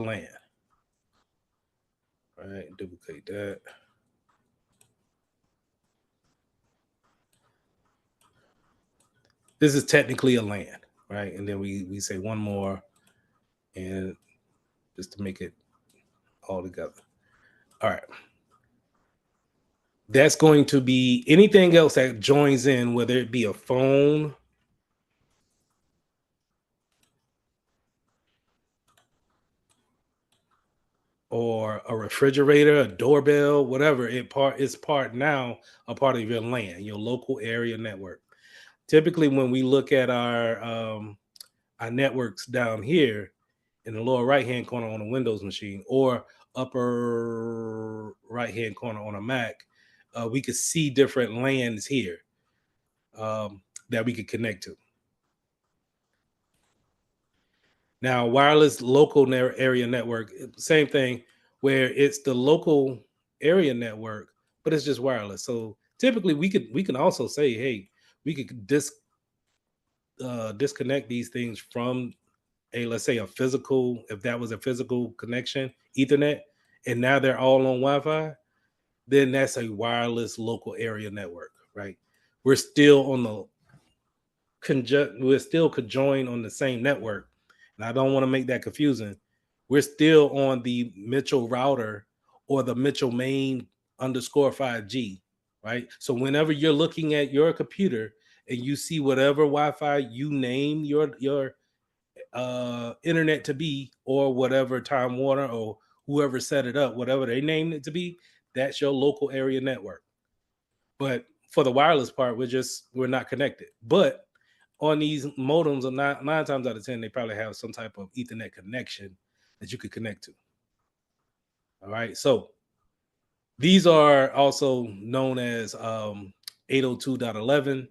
LAN. All right, duplicate that. This is technically a LAN, right? And then we say one more, and just to make it all together. All right. That's going to be anything else that joins in, whether it be a phone, or a refrigerator, a doorbell, whatever. It's part now a part of your LAN, your local area network. Typically, when we look at our networks down here in the lower right hand corner on a Windows machine or upper right hand corner on a Mac, we could see different LANs here that we could connect to. Now, wireless local area network, same thing, where it's the local area network, but it's just wireless. So typically, we can also say, hey, we could disconnect these things from let's say a physical, if that was a physical connection, Ethernet, and now they're all on Wi-Fi, then that's a wireless local area network, right? We're still on the we're still conjoined on the same network. And I don't want to make that confusing. We're still on the Mitchell router or the Mitchell main underscore 5G, right? So whenever you're looking at your computer and you see whatever Wi-Fi you name your internet to be, or whatever Time Warner or whoever set it up, whatever they named it to be, that's your local area network. But for the wireless part, we're not connected. But on these modems, nine times out of 10, they probably have some type of Ethernet connection that you could connect to. All right. So these are also known as 802.11.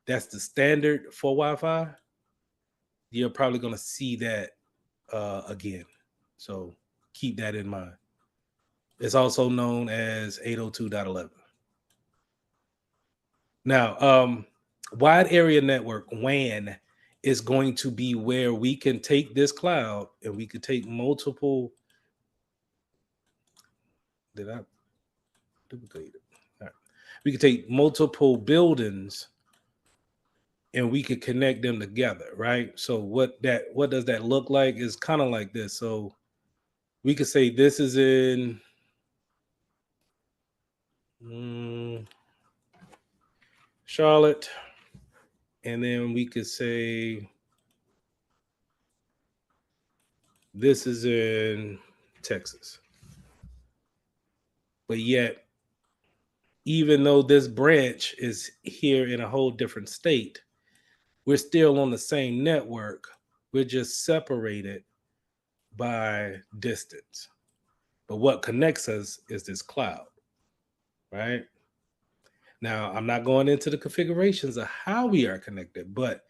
That's the standard for Wi-Fi. You're probably going to see that again. So keep that in mind. It's also known as 802.11. Now, wide area network, WAN, is going to be where we can take this cloud and we could take multiple. Did I duplicate it? All right. We could take multiple buildings and we could connect them together, right? So what does that look like? Is kind of like this. So we could say this is in Charlotte, and then we could say this is in Texas. But yet, even though this branch is here in a whole different state, we're still on the same network. We're just separated by distance. But what connects us is this cloud, right? Now, I'm not going into the configurations of how we are connected, but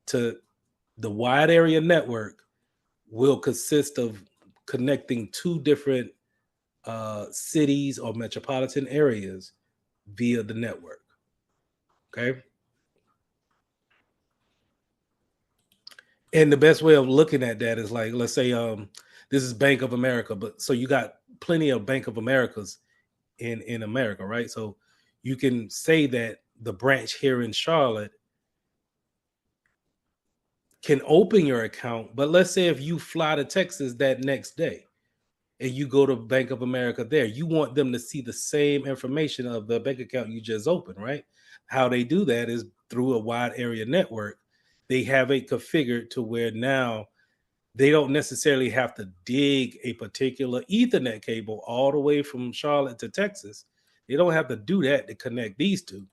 to the wide area network will consist of connecting two different cities or metropolitan areas via the network. Okay. And the best way of looking at that is like, let's say this is Bank of America, but so you got plenty of Bank of Americas in America, right? So you can say that the branch here in Charlotte can open your account, but let's say if you fly to Texas that next day and you go to Bank of America there, you want them to see the same information of the bank account you just opened, right? How they do that is through a wide area network. They have it configured to where now they don't necessarily have to dig a particular Ethernet cable all the way from Charlotte to Texas. They don't have to do that to connect these two.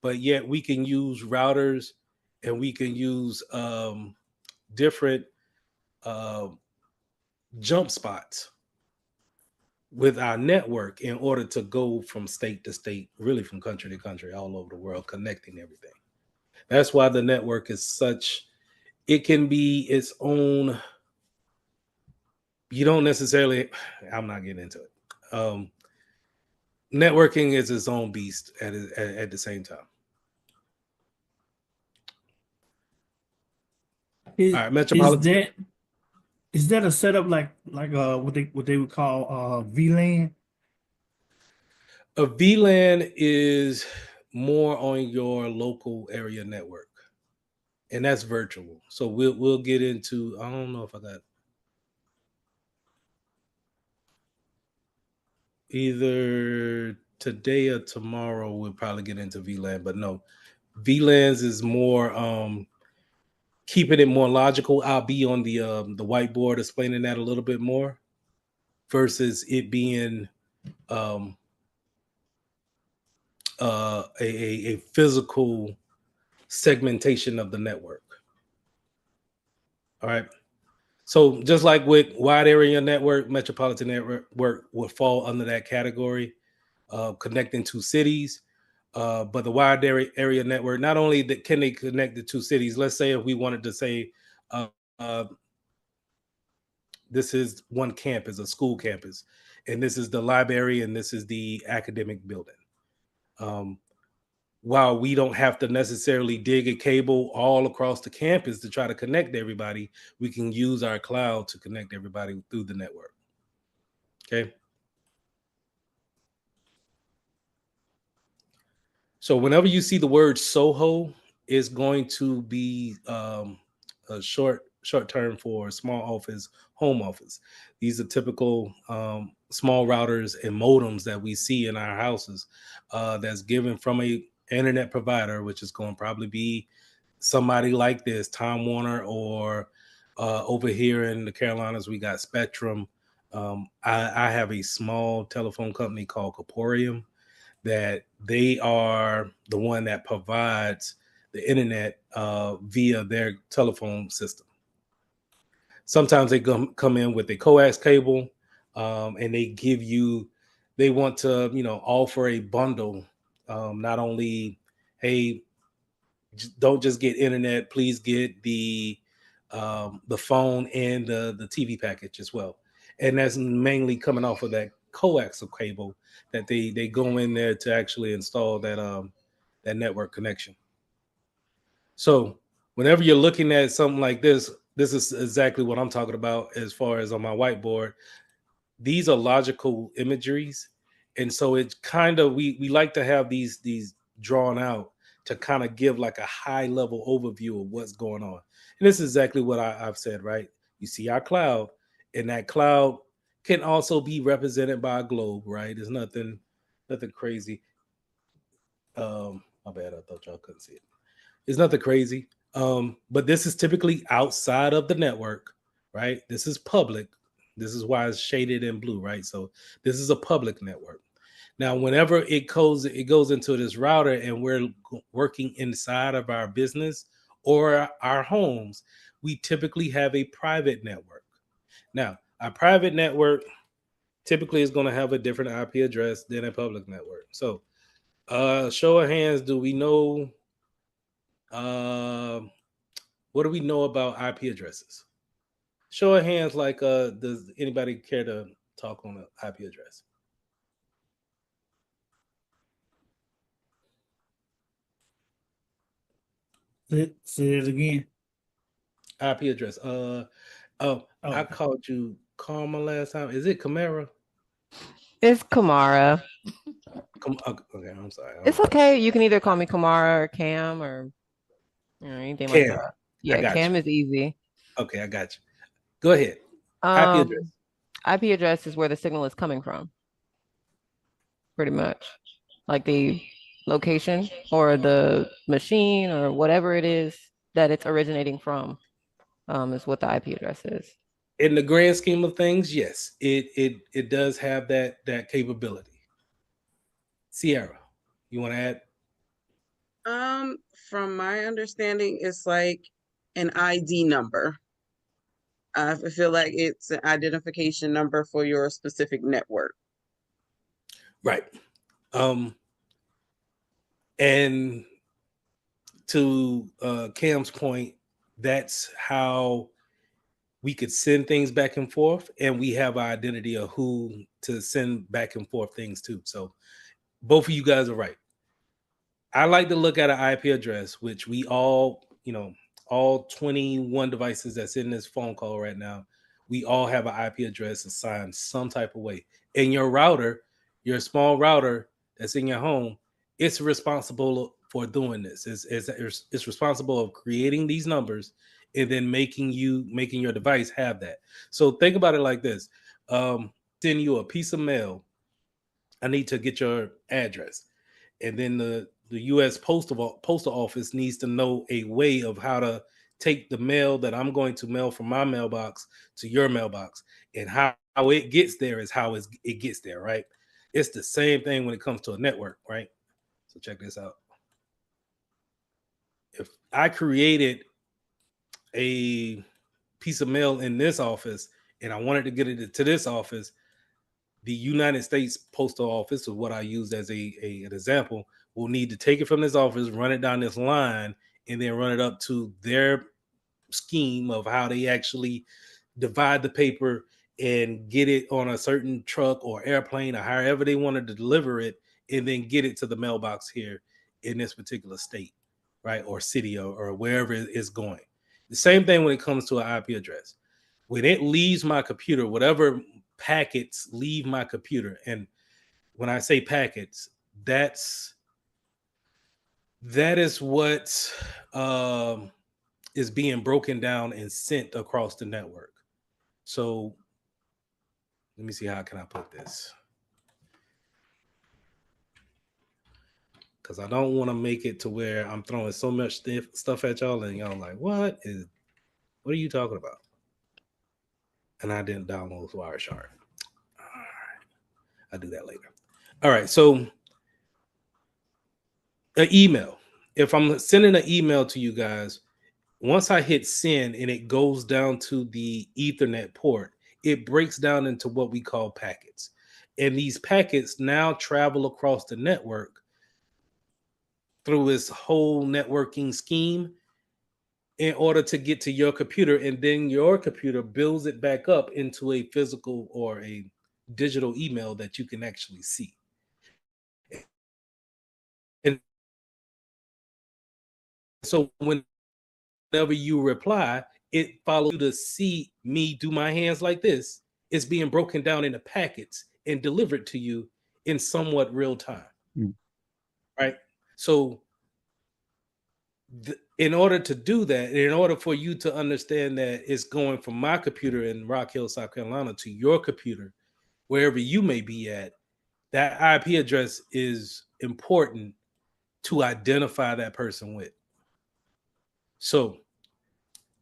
But yet we can use routers and we can use different uh, jump spots with our network in order to go from state to state, really from country to country, all over the world, connecting everything. That's why the network is such, it can be its own. You don't necessarily, I'm not getting into it. Networking is its own beast at the same time. All right, Metropolitan. Is that a setup like what they would call VLAN? A VLAN is more on your local area network, and that's virtual. So we'll get into. I don't know if I got either today or tomorrow. We'll probably get into VLAN, but no, VLANs is more keeping it more logical. I'll be on the whiteboard explaining that a little bit more versus it being um, a physical segmentation of the network. All right. So just like with wide area network, metropolitan network would fall under that category, connecting two cities. But the wide area network, not only that can they connect the two cities. Let's say if we wanted to say uh, uh, this is one campus, a school campus, and this is the library, and this is the academic building. Um, while we don't have to necessarily dig a cable all across the campus to try to connect everybody, we can use our cloud to connect everybody through the network. Okay. So whenever you see the word Soho, it's going to be a short term for small office, home office. These are typical small routers and modems that we see in our houses. That's given from a internet provider, which is going to probably be somebody like this, Time Warner, or over here in the Carolinas, we got Spectrum. I have a small telephone company called Corporium that they are the one that provides the internet via their telephone system. Sometimes they come in with a coax cable, and they give you, they want to, offer a bundle. Not only, hey, don't just get internet, please get the phone and the TV package as well. And that's mainly coming off of that coaxial cable that they go in there to actually install that network connection. So whenever you're looking at something like this is exactly what I'm talking about as far as on my whiteboard. These are logical imageries, and so it's kind of, we like to have these drawn out to kind of give like a high level overview of what's going on. And this is exactly what I've said, right? You see our cloud, and that cloud can also be represented by a globe, right? There's nothing crazy. My bad, I thought y'all couldn't see it. It's nothing crazy. But this is typically outside of the network, right? This is public. This is why it's shaded in blue, right? So this is a public network. Now, whenever it goes into this router, and we're working inside of our business or our homes, we typically have a private network. Now, our private network typically is going to have a different IP address than a public network. So, show of hands, do we know uh, what do we know about IP addresses? Show of hands, like does anybody care to talk on an IP address? Say it again. IP address. Oh, I Oh, called you Karma last time. Is it Camara? It's Kamara. Okay, I'm sorry. It's okay. You can either call me Kamara or Cam or anything like Cam. that. I Yeah, got you. Cam is easy. Okay, I got you. Go ahead. IP address. Um, IP address is where the signal is coming from, pretty much. Like the location or the machine or whatever it is that it's originating from, is what the IP address is. In the grand scheme of things, yes, it does have that capability. Sierra, you want to add? From my understanding, it's like an ID number. I feel like it's an identification number for your specific network. Right. Um, and to Cam's point, that's how we could send things back and forth, and we have our identity of who to send back and forth things to. So both of you guys are right. I like to look at an IP address, which we all, all 21 devices that's in this phone call right now. we all have an IP address assigned some type of way. And your router, your small router that's in your home, it's responsible for doing this. It's responsible of creating these numbers and then making your device have that. So think about it like this. Send you a piece of mail. I need to get your address. And then the U.S. postal office needs to know a way of how to take the mail that I'm going to mail from my mailbox to your mailbox, and how it gets there is how it gets there, right? It's the same thing when it comes to a network, right? So check this out. If I created a piece of mail in this office and I wanted to get it to this office, the United States Postal Office, or what I used as an example, will need to take it from this office, run it down this line, and then run it up to their scheme of how they actually divide the paper and get it on a certain truck or airplane or however they wanted to deliver it, and then get it to the mailbox here in this particular state, right? Or city, or wherever it's going. The same thing when it comes to an IP address. When it leaves my computer, whatever packets leave my computer, and when I say packets, that is what is being broken down and sent across the network. So let me see, how can I put this, because I don't want to make it to where I'm throwing so much stuff at y'all and y'all like, what are you talking about? And I didn't download Wireshark. All right, I'll do that later. All right, so an email. If I'm sending an email to you guys, once I hit send and it goes down to the Ethernet port, it breaks down into what we call packets. And these packets now travel across the network through this whole networking scheme in order to get to your computer. And then your computer builds it back up into a physical or a digital email that you can actually see. And so whenever you reply, it follows you to see me do my hands like this. It's being broken down into packets and delivered to you in somewhat real time. Right? So in order to do that, in order for you to understand that it's going from my computer in Rock Hill, South Carolina to your computer, wherever you may be at, that IP address is important to identify that person with. So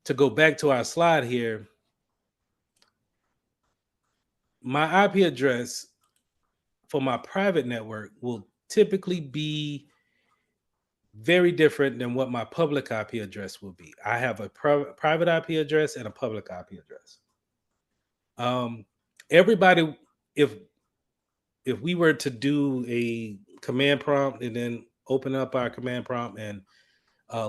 to go back to our slide here, my IP address for my private network will typically be very different than what my public IP address will be. I have a private IP address and a public IP address. Everybody, if we were to do a command prompt and then open up our command prompt and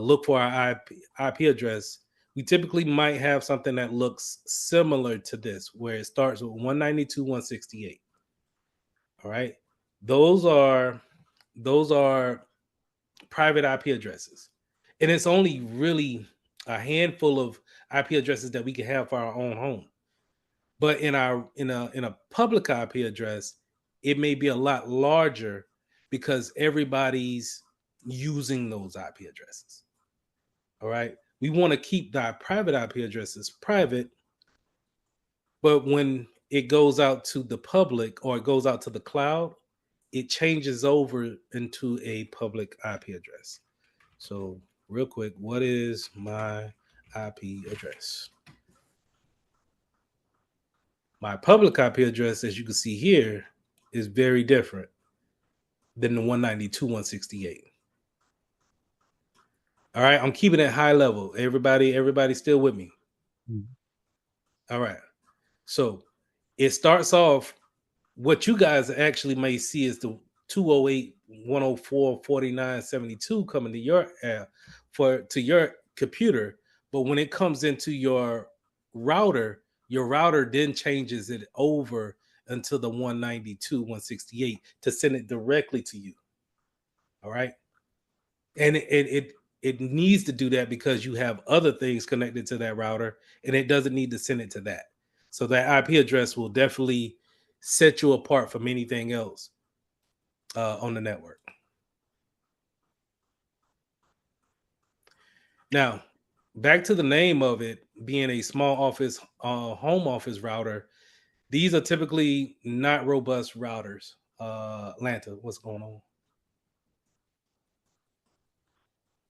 look for our IP address, we typically might have something that looks similar to this, where it starts with 192.168. All right, those are private IP addresses, and it's only really a handful of IP addresses that we can have for our own home. But in a public IP address, it may be a lot larger because everybody's using those IP addresses. All right, we want to keep the private IP addresses private, but when it goes out to the public or it goes out to the cloud, it changes over into a public IP address. So real quick, what is my IP address? My public IP address, as you can see here, is very different than the 192.168. All right, I'm keeping it high level. Everybody still with me? All right. So it starts off, what you guys actually may see is the 208.104.49.72 coming to your to your computer. But when it comes into your router then changes it over until the 192.168 to send it directly to you. All right. And it needs to do that because you have other things connected to that router, and it doesn't need to send it to that. So that IP address will definitely set you apart from anything else on the network. Now, back to the name of it being a small office, home office router. These are typically not robust routers. Lanta, what's going on?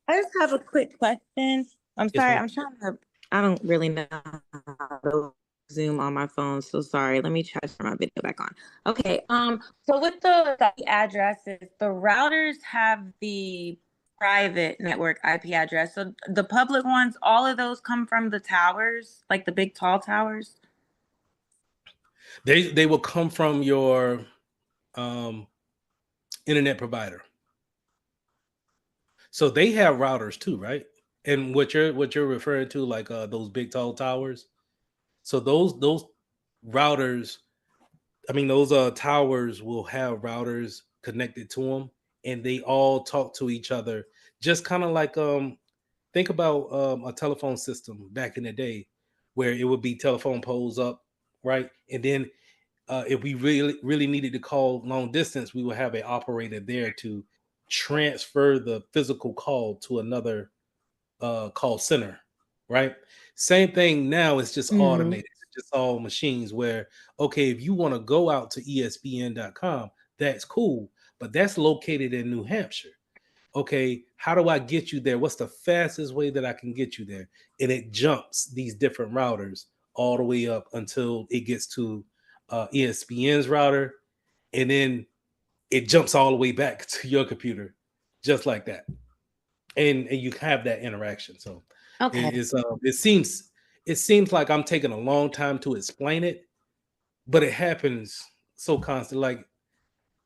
I just have a quick question. I'm Yes, sorry, ma'am. I'm trying to, I don't really know how to Zoom on my phone, so sorry. Let me try to turn my video back on. Okay, so with the addresses, the routers have the private network IP address. So the public ones, all of those come from the towers, like the big tall towers? They will come from your internet provider. So they have routers too, right? And what you're referring to, like those big tall towers. So those routers, I mean, those towers will have routers connected to them, and they all talk to each other. Just kind of like think about a telephone system back in the day, where it would be telephone poles up, right? And then if we really needed to call long distance, we would have an operator there to transfer the physical call to another call center, right? Same thing now. It's just automated. It's just all machines. Where okay, if you want to go out to ESPN.com, that's cool, but that's located in New Hampshire. Okay, how do I get you there? What's the fastest way that I can get you there? And it jumps these different routers all the way up until it gets to ESPN's router, and then it jumps all the way back to your computer, just like that. And you have that interaction. So Okay. it seems like I'm taking a long time to explain it, but it happens so constant. Like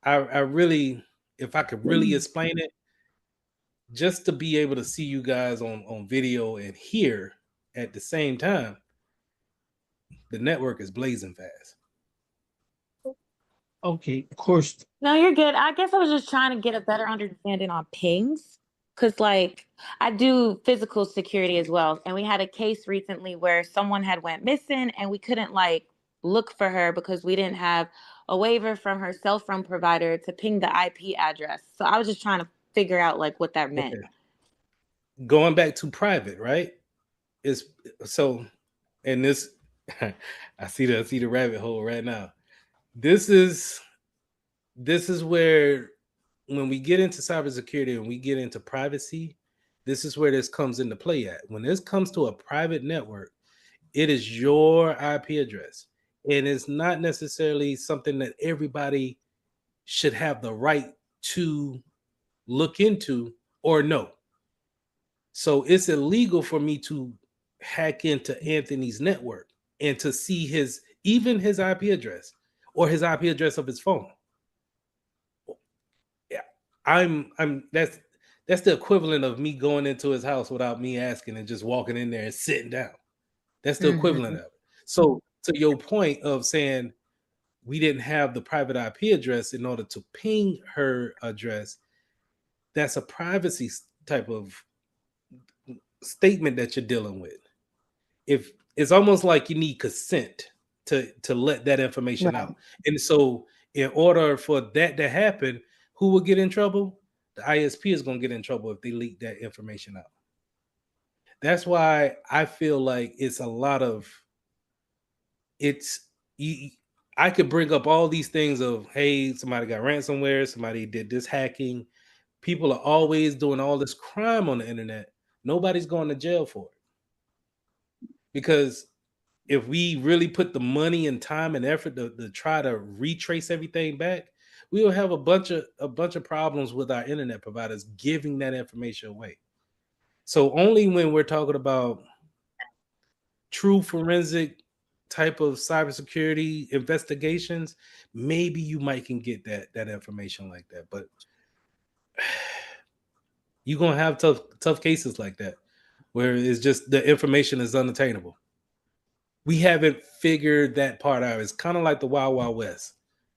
I really, if I could really explain it, just to be able to see you guys on video and hear at the same time, the network is blazing fast. Okay, of course. No, you're good. I guess I was just trying to get a better understanding on pings. Because, like, I do physical security as well. And we had a case recently where someone had went missing and we couldn't, like, look for her because we didn't have a waiver from her cell phone provider to ping the IP address. So I was just trying to figure out, like, what that meant. Okay. Going back to private, right? Is so, and this I see the rabbit hole right now. This is where when we get into cybersecurity and we get into privacy, this is where this comes into play at. When this comes to a private network, it is your IP address. And it's not necessarily something that everybody should have the right to look into or know. So it's illegal for me to hack into Anthony's network and to see his IP address or his IP address of his phone. Yeah, I'm that's the equivalent of me going into his house without me asking and just walking in there and sitting down. That's the equivalent of it. So to your point of saying we didn't have the private IP address in order to ping her address, that's a privacy type of statement that you're dealing with. If it's almost like you need consent to let that information Right. out. And so in order for that to happen, who will get in trouble? The ISP is going to get in trouble if they leak that information out. That's why I feel like it's a lot of I could bring up all these things of, hey, somebody got ransomware, somebody did this hacking. People are always doing all this crime on the internet. Nobody's going to jail for it. Because if we really put the money and time and effort to try to retrace everything back, we will have a bunch of problems with our internet providers giving that information away. So only when we're talking about true forensic type of cybersecurity investigations, maybe you might can get that information like that. But you're gonna have tough cases like that where it's just the information is unattainable. We haven't figured that part out. It's kind of like the Wild Wild West,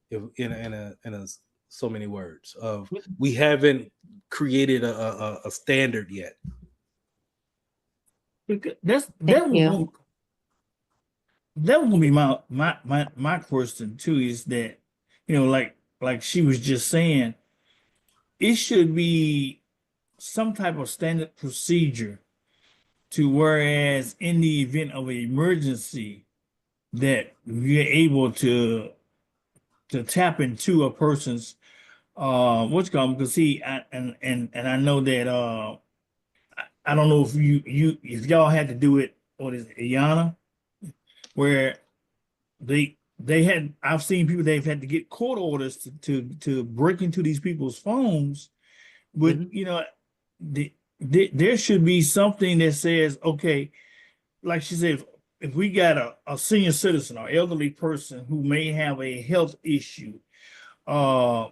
in a so many words of we haven't created a standard yet. That's Thank you. one. that was gonna be my question too. Is that, like she was just saying, it should be some type of standard procedure to whereas in the event of an emergency that we're able to tap into a person's what's called, because see and I know that I don't know if if y'all had to do it, what is it, Iana, where they had, I've seen people, they've had to get court orders to break into these people's phones, but Mhm. there should be something that says, okay, like she said, if we got a senior citizen or elderly person who may have a health issue, uh,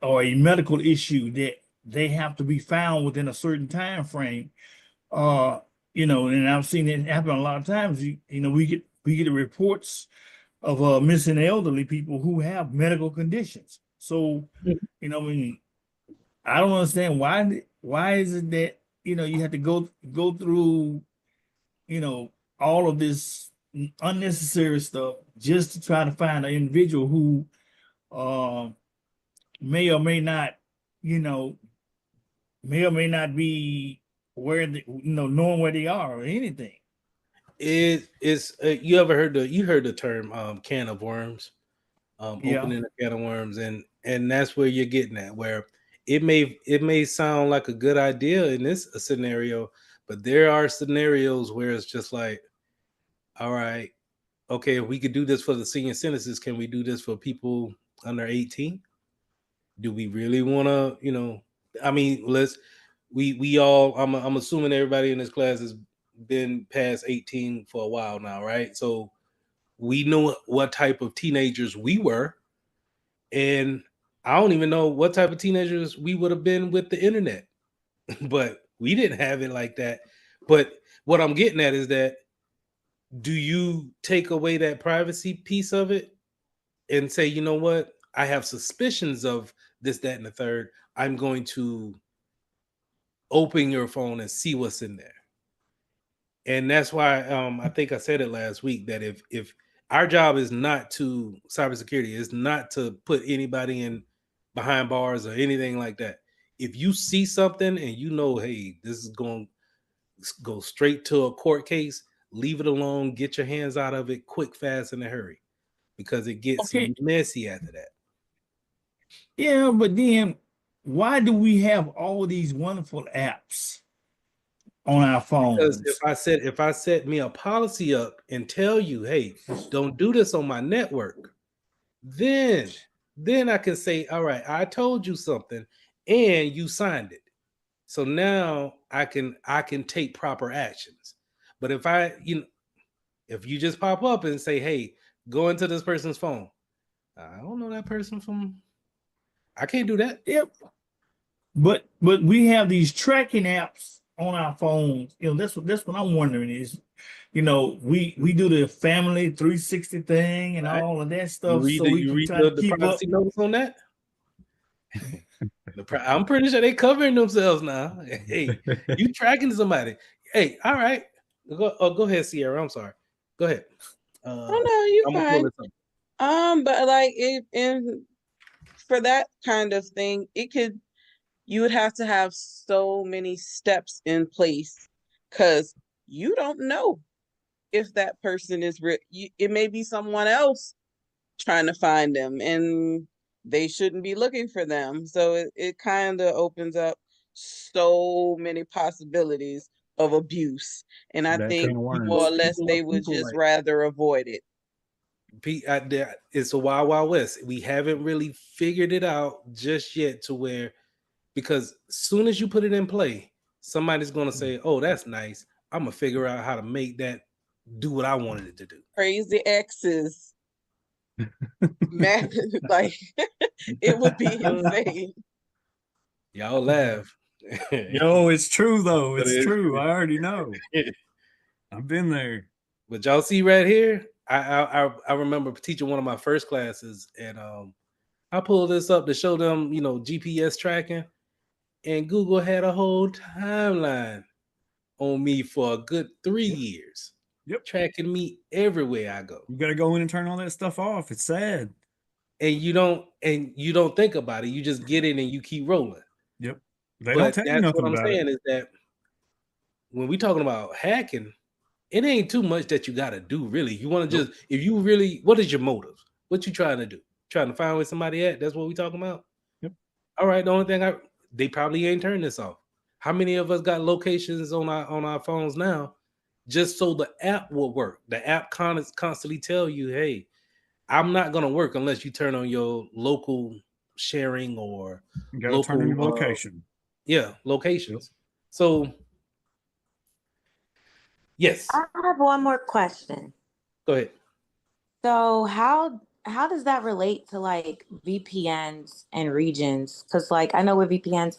or a medical issue that they have to be found within a certain time frame, uh, and I've seen it happen a lot of times. We get the reports of missing elderly people who have medical conditions. So, I mean, I don't understand why is it that you have to go through all of this unnecessary stuff just to try to find an individual who uh, may or may not, you know, may or may not be where knowing where they are or anything. It is. You ever heard the term can of worms? Yeah. Opening a can of worms, and that's where you're getting at. Where it may sound like a good idea in this scenario, but there are scenarios where it's just like, all right, okay, if we could do this for the senior citizens, can we do this for people under 18? Do we really want to? I mean, we all. I'm assuming everybody in this class has been past 18 for a while now, right? So we know what type of teenagers we were, and I don't even know what type of teenagers we would have been with the internet, but we didn't have it like that. But what I'm getting at is that, do you take away that privacy piece of it and say, you know what, I have suspicions of this, that, and the third. I'm going to open your phone and see what's in there. And that's why I think I said it last week that if our job is not to cybersecurity, is not to put anybody in behind bars or anything like that. If you see something and hey, this is going to go straight to a court case, leave it alone, get your hands out of it quick, fast, in a hurry, because it gets Okay. messy after that. Yeah, but then why do we have all these wonderful apps on our Because phones? if I set me a policy up and tell you, hey, don't do this on my network, then I can say, all right, I told you something and you signed it. So now I can take proper actions. But if you just pop up and say, hey, go into this person's phone, I don't know that person from, I can't do that. Yep. But we have these tracking apps on our phones. That's what I'm wondering is, we do the family 360 thing and Right? all of that stuff so we You can read try to the keep up. privacy notice on that? I'm pretty sure they covering themselves now. Hey, you tracking somebody? Hey, all right. Go ahead, Sierra. I'm sorry. Go ahead. Oh no, you I'm gonna pull fine. this up. But like for that kind of thing, you would have to have so many steps in place because you don't know if that person is it may be someone else trying to find them and they shouldn't be looking for them. So it kind of opens up so many possibilities of abuse. And I That think can of more or worms. less they would just rather avoid it. It's a wild, wild west. We haven't really figured it out just yet to where, because as soon as you put it in play, somebody's gonna say, "Oh, that's nice. I'm gonna figure out how to make that do what I wanted it to do." Crazy exes, man, like it would be insane. Y'all laugh. Yo, it's true though. But It's it- true. I already know. I've been there. But y'all see right here, I remember teaching one of my first classes, and I pulled this up to show them, GPS tracking, and Google had a whole timeline on me for a good 3 years. Yep. tracking me everywhere I go. You got to go in and turn all that stuff off. It's sad. And you don't think about it. You just get in and you keep rolling. Yep. They don't But tell you that's nothing what I'm about saying it. is that when we talking about hacking, it ain't too much that you got to do, really. You want to Nope. just, if you really, what is your motive? What you trying to do? Trying to find where somebody at? That's what we talking about? Yep. All right, the only thing they probably ain't turned this off. How many of us got locations on our phones now just so the app will work? The app constantly tell you, hey, I'm not going to work unless you turn on your local sharing or You got to turn on your local, location. locations. Yep. So, yes, I have one more question. go ahead. So how does that relate to like VPNs and regions? Because like I know with VPNs,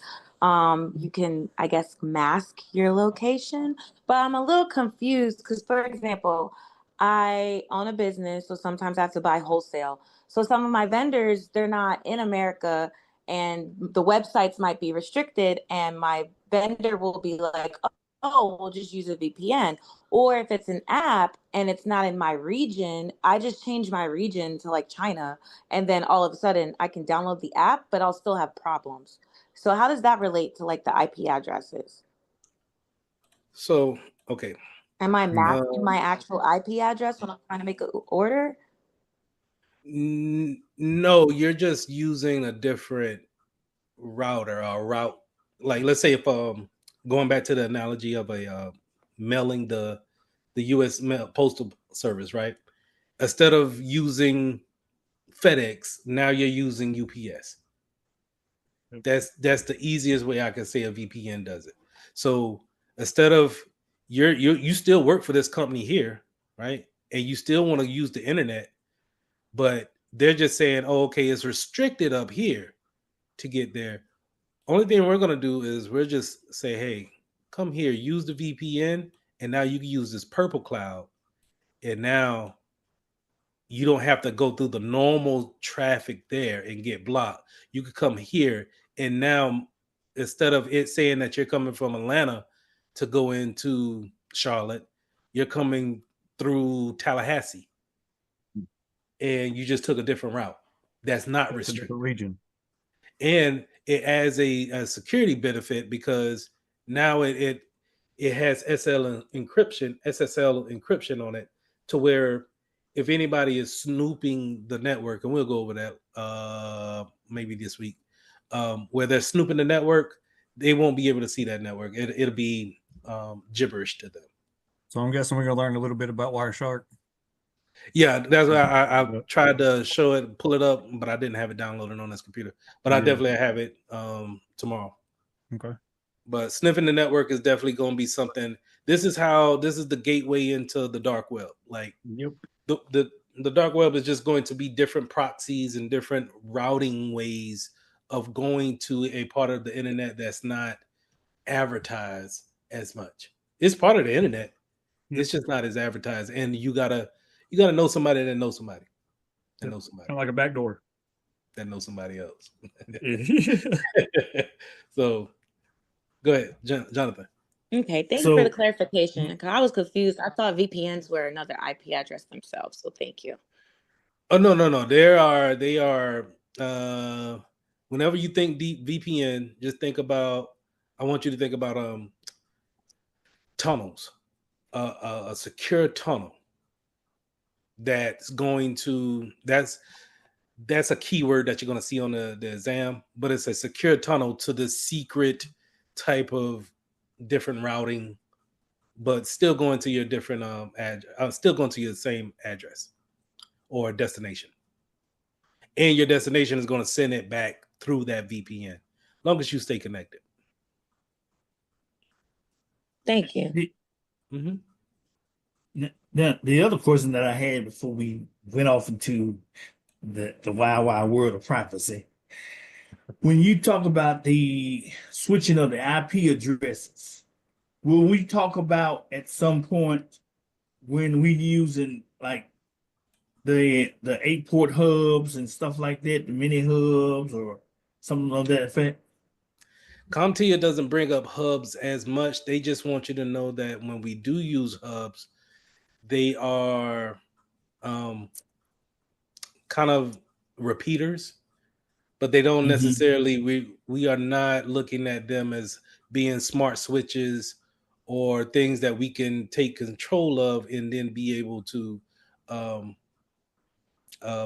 you can I guess mask your location, but I'm a little confused because for example, I own a business, so sometimes I have to buy wholesale. So some of my vendors, they're not in America and the websites might be restricted and my vendor will be like, oh, we'll just use a VPN. Or if it's an app and it's not in my region, I just change my region to like China. And then all of a sudden I can download the app, but I'll still have problems. So how does that relate to like the IP addresses? So, okay. Am I Uh, masking my actual IP address when I'm trying to make an order? no, you're just using a different router or route. Like, let's say if going back to the analogy of a mailing the U.S. Postal Service, right? Instead of using FedEx, now you're using UPS. That's the easiest way I can say a VPN does it. So instead of you still work for this company here, right? And you still want to use the internet, but they're just saying, oh, okay, it's restricted up here to get there. Only thing we're gonna do is we're just say, hey, come here, use the VPN, and now you can use this purple cloud, and now you don't have to go through the normal traffic there and get blocked. You could come here, and now instead of it saying that you're coming from Atlanta to go into Charlotte, you're coming through Tallahassee, and you just took a different route. That's not That's a restricted. different region. And it adds a security benefit because now it has SSL encryption on it to where if anybody is snooping the network, and we'll go over that maybe this week, where they're snooping the network, they won't be able to see that network. It'll be gibberish to them. So I'm guessing we're gonna learn a little bit about Wireshark. Yeah, that's why I Yep. tried to show it, pull it up, but I didn't have it downloaded on this computer. But I Yeah. definitely have it tomorrow. Okay. But sniffing the network is definitely going to be something. This is the gateway into the dark web. Like Yep. the dark web is just going to be different proxies and different routing ways of going to a part of the internet that's not advertised as much. It's part of the internet. Yep. It's just not as advertised, and you gotta know somebody that knows somebody that knows somebody Kind of like a back door. that knows somebody else. Yeah. So go ahead, Jonathan. Okay, thank you for the So clarification. Because I was confused. I thought VPNs were another IP address themselves. So thank you. Oh no. They are whenever you think deep VPN, just think about I want you to think about tunnels. A secure tunnel that's a keyword that you're going to see on the exam, but it's a secure tunnel to the secret type of different routing, but still going to your different still going to your same address or destination. And your destination is going to send it back through that VPN, as long as you stay connected. Thank you. Mm-hmm. now the other question that I had before we went off into the wild world of privacy, when you talk about the switching of the IP addresses, will we talk about at some point when we using like the 8-port hubs and stuff like that, the mini hubs or something of that effect? CompTIA doesn't bring up hubs as much. They just want you to know that when we do use hubs, they are kind of repeaters, but they don't necessarily. We are not looking at them as being smart switches or things that we can take control of and then um,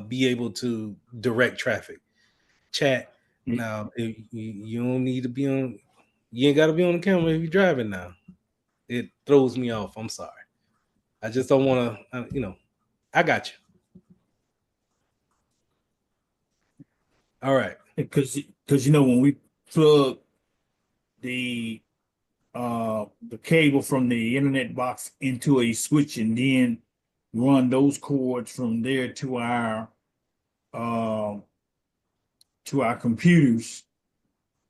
be able to direct traffic. Chat. Now, if you don't need to be on. You ain't got to be on the camera if you're driving now. It throws me off. I'm sorry. I just don't want to. I got you. All right. Because when we plug the cable from the internet box into a switch and then run those cords from there to our computers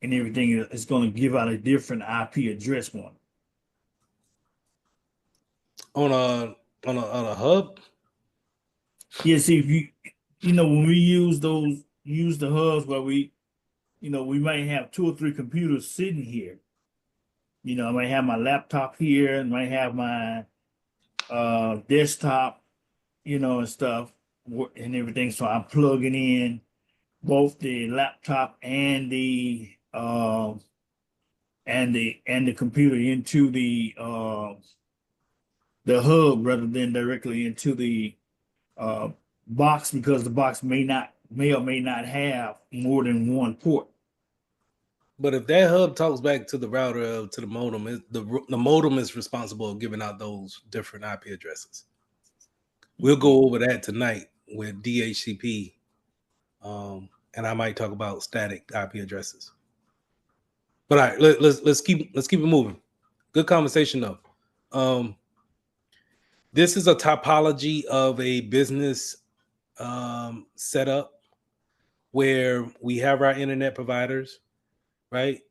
and everything, is going to give out a different IP address one. On a hub. Yeah, see, if when we use the hubs where we might have 2 or 3 computers sitting here. I might have my laptop here and might have my desktop, and stuff and everything. So I'm plugging in both the laptop and the computer into the hub rather than directly into the box, because the box may or may not have more than one port. But if that hub talks back to the router to the modem, the modem is responsible for giving out those different IP addresses. We'll go over that tonight with DHCP, and I might talk about static IP addresses. But all right, let's keep it moving. Good conversation though. This is a topology of a business setup where we have our internet providers, right?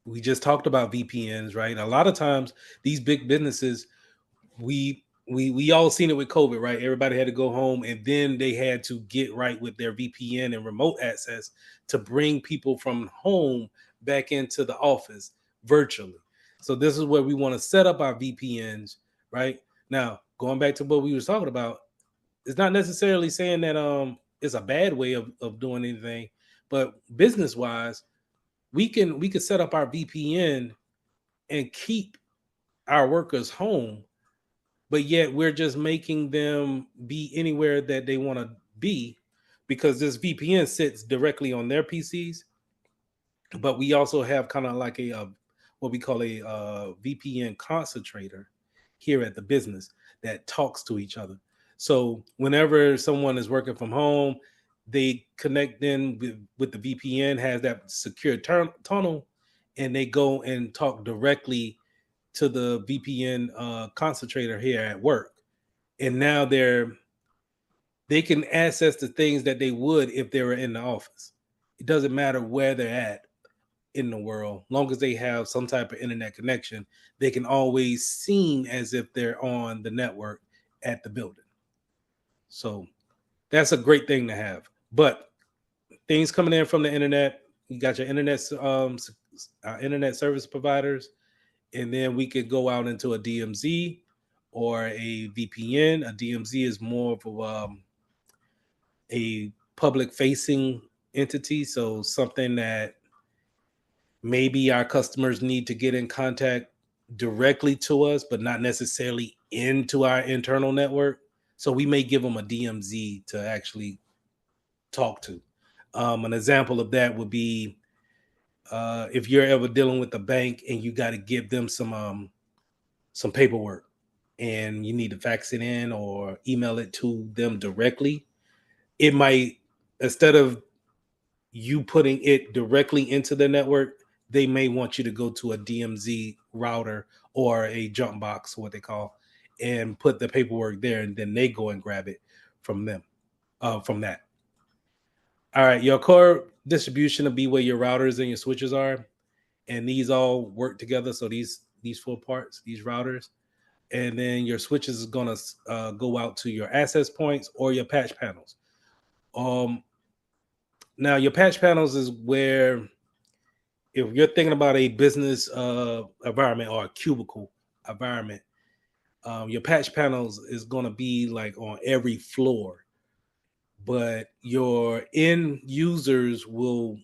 We just talked about VPNs, right? A lot of times these big businesses, we all seen it with COVID, right? Everybody had to go home and then they had to get right with their VPN and remote access to bring people from home back into the office virtually. So this is where we want to set up our VPNs, right? Now, going back to what we were talking about, it's not necessarily saying that it's a bad way of doing anything, but business wise, we could set up our VPN and keep our workers home, but yet we're just making them be anywhere that they want to be because this VPN sits directly on their PCs. But we also have kind of like a what we call a VPN concentrator here at the business that talks to each other. So whenever someone is working from home, they connect in with the VPN, has that secure tunnel, and they go and talk directly to the VPN concentrator here at work. And now they can access the things that they would if they were in the office. It doesn't matter where they're at in the world, long as they have some type of internet connection, they can always seem as if they're on the network at the building. So that's a great thing to have. But things coming in from the internet, you got your internet service providers, and then we could go out into a DMZ or a VPN. A DMZ is more of a public facing entity, so something that maybe our customers need to get in contact directly to us, but not necessarily into our internal network. So we may give them a DMZ to actually talk to. An example of that would be if you're ever dealing with a bank and you got to give them some paperwork and you need to fax it in or email it to them directly. It might, instead of you putting it directly into the network, they may want you to go to a DMZ router or a jump box, what they call, and put the paperwork there, and then they go and grab it from them, from that. All right, your core distribution will be where your routers and your switches are, and these all work together. So these 4 parts, these routers, and then your switches is gonna go out to your access points or your patch panels. Now your patch panels is where, if you're thinking about a business environment or a cubicle environment, Your patch panels is going to be like on every floor, but your end users will,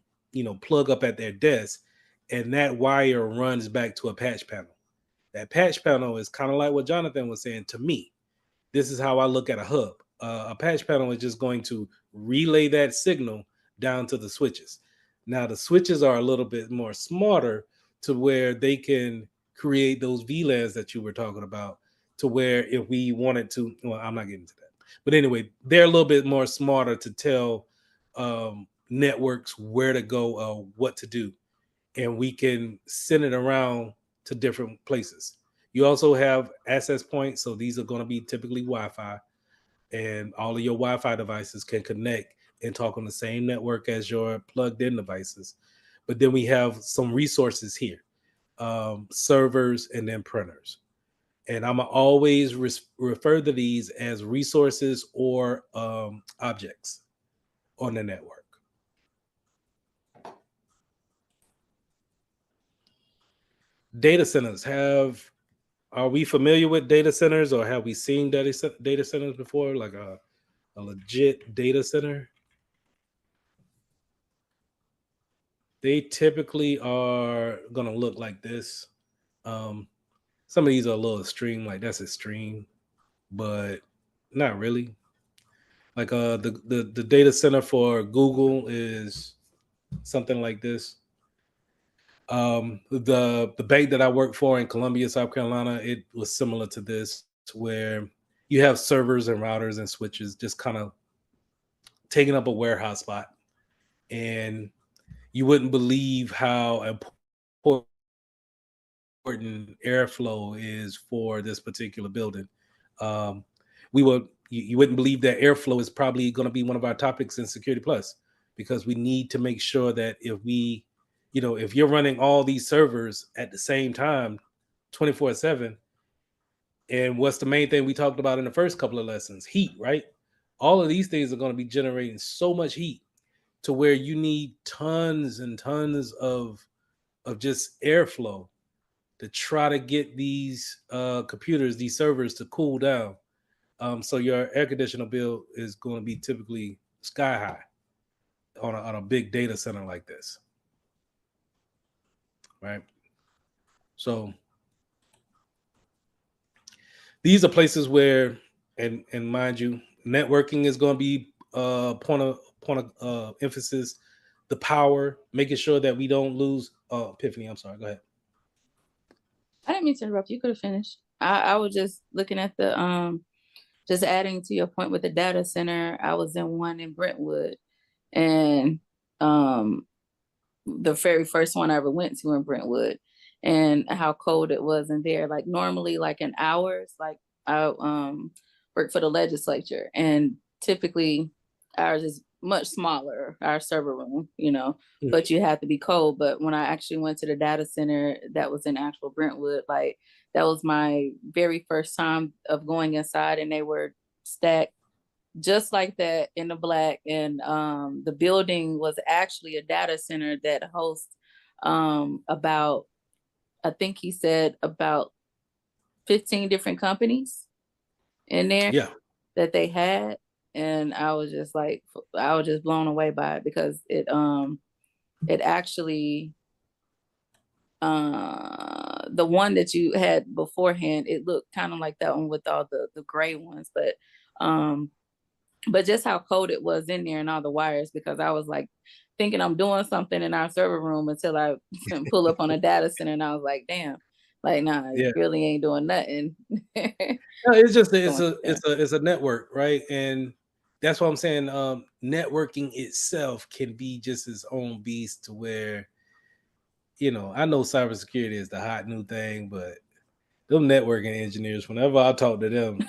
plug up at their desk, and that wire runs back to a patch panel. That patch panel is kind of like what Jonathan was saying to me. This is how I look at a hub. A patch panel is just going to relay that signal down to the switches. Now, the switches are a little bit more smarter to where they can create those VLANs that you were talking about, to where if we wanted to, well, I'm not getting to that. But anyway, they're a little bit more smarter to tell networks where to go, what to do. And we can send it around to different places. You also have access points. So these are going to be typically Wi-Fi, and all of your Wi-Fi devices can connect and talk on the same network as your plugged in devices. But then we have some resources here, servers and then printers. And I'm always refer to these as resources or objects on the network. Data centers are we familiar with data centers, or have we seen data centers before, like a legit data center? They typically are going to look like this. Some of these are a little extreme, like that's extreme, but not really. Like the data center for Google is something like this. The bank that I worked for in Columbia, South Carolina, it was similar to this, where you have servers and routers and switches just kind of taking up a warehouse spot, and you wouldn't believe how important airflow is for this particular building. Um, you wouldn't believe that airflow is probably going to be one of our topics in Security Plus, because we need to make sure that if you're running all these servers at the same time, 24/7, and what's the main thing we talked about in the first couple of lessons? Heat, right? All of these things are going to be generating so much heat to where you need tons and tons of just airflow to try to get these computers, these servers, to cool down. So your air conditioner bill is going to be typically sky high on a big data center like this, right? So these are places where, and mind you, networking is going to be point of emphasis. The power, making sure that we don't lose. Epiphany, I'm sorry. Go ahead. I didn't mean to interrupt. You could have finished. I was just looking at the just adding to your point with the data center. I was in one in Brentwood, and the very first one I ever went to in Brentwood, and how cold it was in there. Like normally, like in hours, like I work for the legislature, and typically ours is much smaller, our server room, but you have to be cold. But when I actually went to the data center that was in actual Brentwood, like that was my very first time of going inside, and they were stacked just like that in the black. And the building was actually a data center that hosts about, I think he said about 15 different companies in there that they had. And I was just blown away by it, because it actually, the one that you had beforehand, it looked kind of like that one with all the gray ones, but just how cold it was in there and all the wires, because I was like thinking I'm doing something in our server room until I pull up on a data center, and I was like, damn, like, nah, you really ain't doing nothing. No, it's just it's a network, right? And that's what I'm saying. Networking itself can be just its own beast, to where, I know cybersecurity is the hot new thing, but them networking engineers, whenever I talk to them,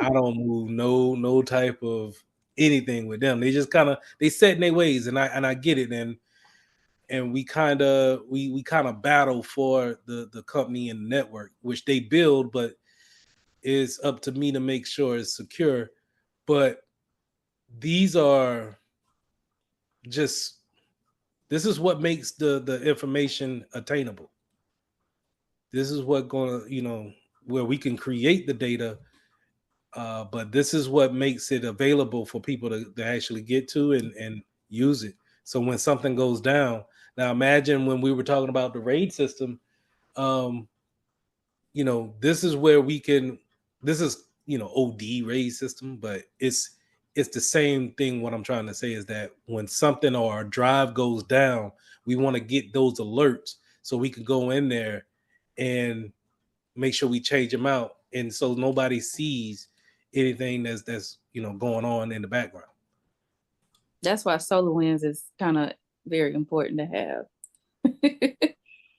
I don't move no type of anything with them. They just they set in their ways, and I get it, and we kind of battle for the company and the network which they build, but it's up to me to make sure it's secure. But these are just, this is what makes the information attainable. This is what where we can create the data, but this is what makes it available for people to actually get to and use it. So when something goes down, now imagine when we were talking about the RAID system, this is where we can, this is, OD RAID system, but it's the same thing. What I'm trying to say is that when something or a drive goes down, we want to get those alerts so we can go in there and make sure we change them out, and so nobody sees anything that's going on in the background. That's why SolarWinds is kind of very important to have.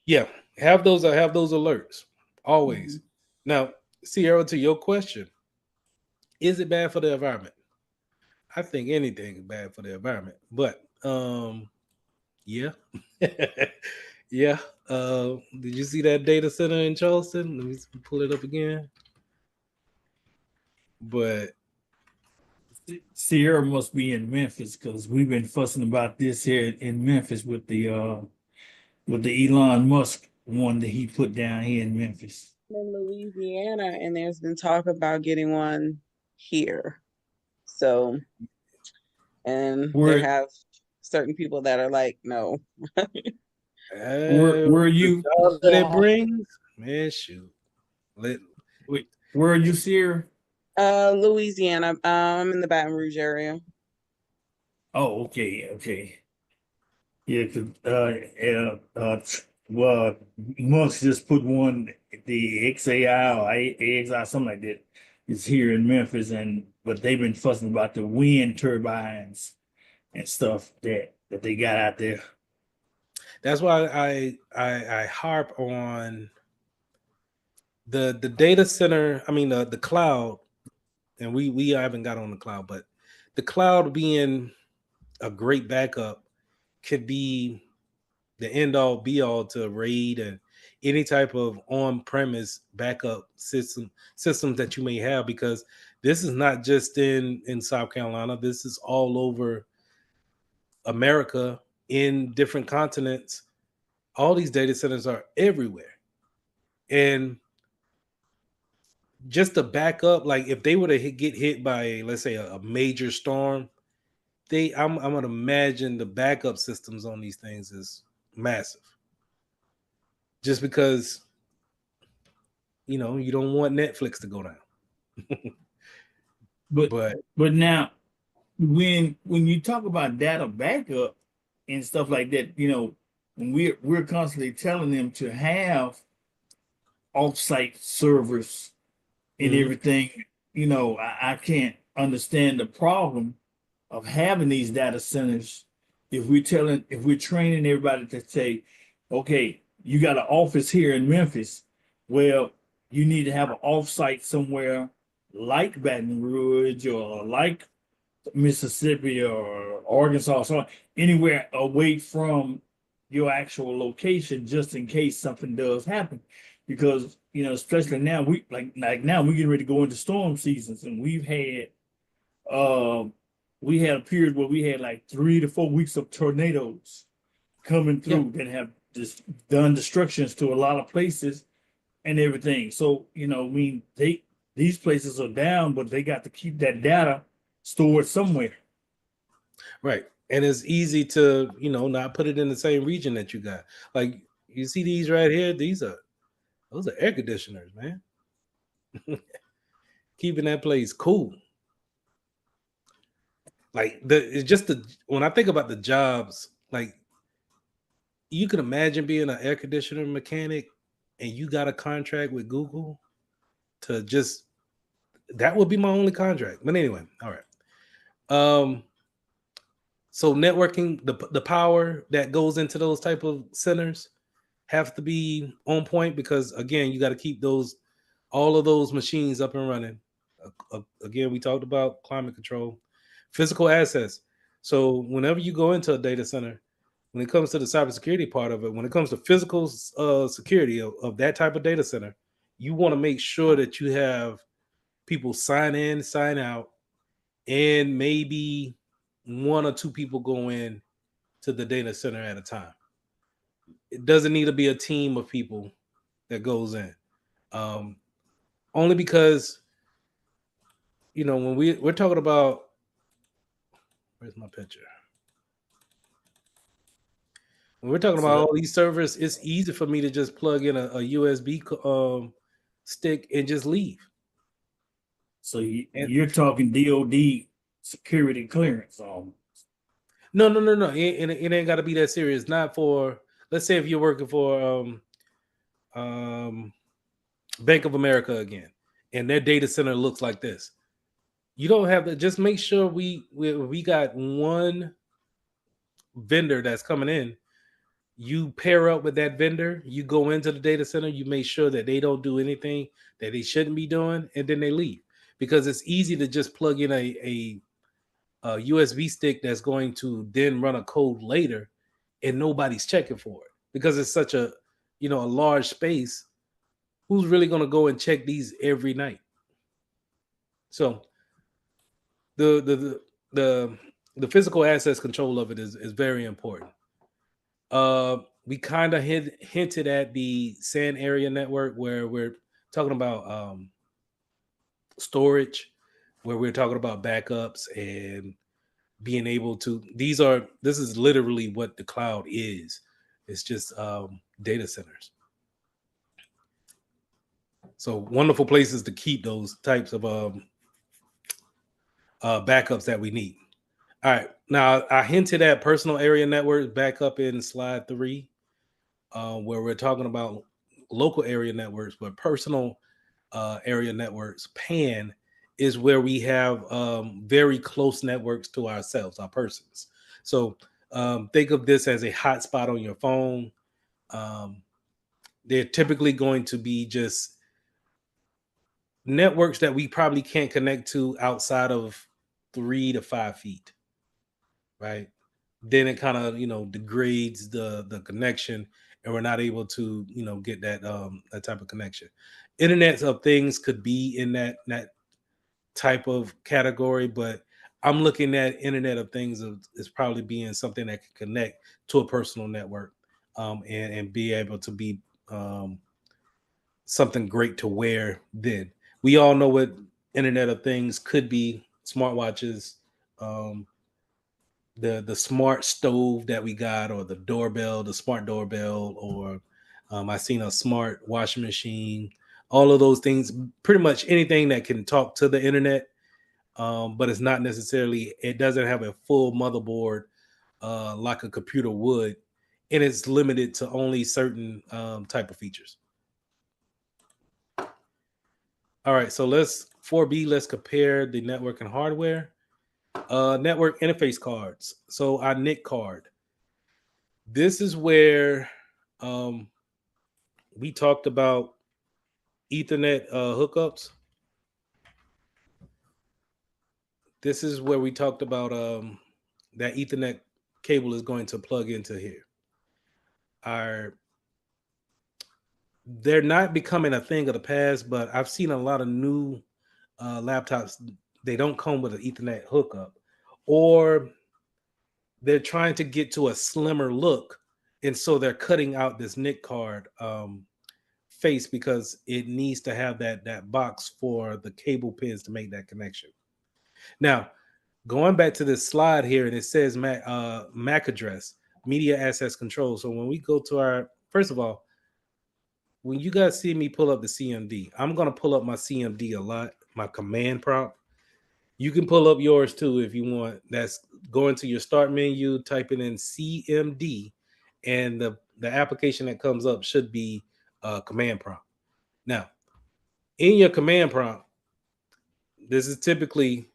Yeah, have those alerts always. Mhm. Now, Sierra, to your question, is it bad for the environment? I think anything is bad for the environment, but yeah. Yeah. Did you see that data center in Charleston? Let me pull it up again. But Sierra must be in Memphis because we've been fussing about this here in Memphis with the Elon Musk one that he put down here in Memphis. In Louisiana, and there's been talk about getting one here. So, and there Where have certain people that are like, no. where are the you? jobs that it brings, man, shoot. Wait, where are you, Sierra? Louisiana. I'm in the Baton Rouge area. Oh, okay. Yeah, cause well, Musk just put one, the XAI or AXI, something like that. It's here in Memphis, but they've been fussing about the wind turbines and stuff that they got out there. That's why I harp on the data center. I mean the cloud, and we haven't got on the cloud, but the cloud being a great backup could be the end all be all to RAID and any type of on-premise backup systems that you may have, because this is not just in South Carolina. This is all over America, in different continents. All these data centers are everywhere. And just to back up, like if they were to get hit by, let's say, a major storm, I'm gonna imagine the backup systems on these things is massive. Just because you don't want Netflix to go down. But But now when you talk about data backup and stuff like that, when we're constantly telling them to have offsite servers and mhm, everything, I can't understand the problem of having these data centers if we're training everybody to say, okay, you got an office here in Memphis. Well, you need to have an offsite somewhere like Baton Rouge or like Mississippi or Arkansas, so anywhere away from your actual location, just in case something does happen. Because especially now, we like now we getting ready to go into storm seasons, and um we had a period where we had like 3 to 4 weeks of tornadoes coming yeah, through that have just done destructions to a lot of places and everything. So I mean, these places are down, but they got to keep that data stored somewhere. right. And it's easy to not put it in the same region that you got. Like you see these right here. Those are air conditioners, man. Keeping that place cool. Like it's just when I think about the jobs, like you can imagine being an air conditioner mechanic and you got a contract with Google to just, that would be my only contract. But anyway, all right. So networking, the power that goes into those type of centers have to be on point, because again, you got to keep all of those machines up and running. Again, we talked about climate control, physical assets. So whenever you go into a data center, when it comes to the cybersecurity part of it, when it comes to physical security of that type of data center, you want to make sure that you have people sign in, sign out, and maybe one or two people go in to the data center at a time. It doesn't need to be a team of people that goes in. Um, only because when we're talking about, where's my picture? When we're talking about all these servers, it's easy for me to just plug in a USB stick and just leave. So you're talking DoD security clearance on. No. It ain't got to be that serious. Not for, let's say if you're working for Bank of America again, and their data center looks like this. You don't have to, just make sure we got one vendor that's coming in. You pair up with that vendor, you go into the data center, you make sure that they don't do anything that they shouldn't be doing, and then they leave. Because it's easy to just plug in a USB stick that's going to then run a code later, and nobody's checking for it because it's such a a large space. Who's really going to go and check these every night? So the physical access control of it is very important. We kind of hinted at the SAN area network where we're talking about storage, where we're talking about backups and being able to. This is literally what the cloud is. It's just data centers. So wonderful places to keep those types of backups that we need. All right. Now, I hinted at personal area networks back up in slide 3, where we're talking about local area networks, but personal area networks, PAN, is where we have very close networks to ourselves, our persons. So think of this as a hotspot on your phone. They're typically going to be just networks that we probably can't connect to outside of 3 to 5 feet. Right, then it kind of degrades the connection, and we're not able to get that that type of connection. Internet of things could be in that type of category, but I'm looking at Internet of things as probably being something that can connect to a personal network, and be able to be something great to wear. Then we all know what Internet of things could be: smartwatches, the smart stove that we got, or the doorbell, the smart doorbell, or I seen a smart washing machine. All of those things, pretty much anything that can talk to the internet, but it's not necessarily. It doesn't have a full motherboard like a computer would, and it's limited to only certain type of features. All right, so let's 4B. Let's compare the network and hardware. Network interface cards. So our NIC card. This is where we talked about Ethernet hookups. This is where we talked about that Ethernet cable is going to plug into here. They're not becoming a thing of the past, but I've seen a lot of new laptops. They don't come with an Ethernet hookup, or they're trying to get to a slimmer look, and so they're cutting out this NIC card face because it needs to have that box for the cable pins to make that connection. Now, going back to this slide here, and it says MAC address, media access control. So when we go to our, first of all, when you guys see me pull up the CMD, I'm going to pull up my CMD a lot, my command prompt. You can pull up yours too if you want. That's going to your start menu, typing in CMD, and the application that comes up should be command prompt. Now, in your command prompt, this is typically,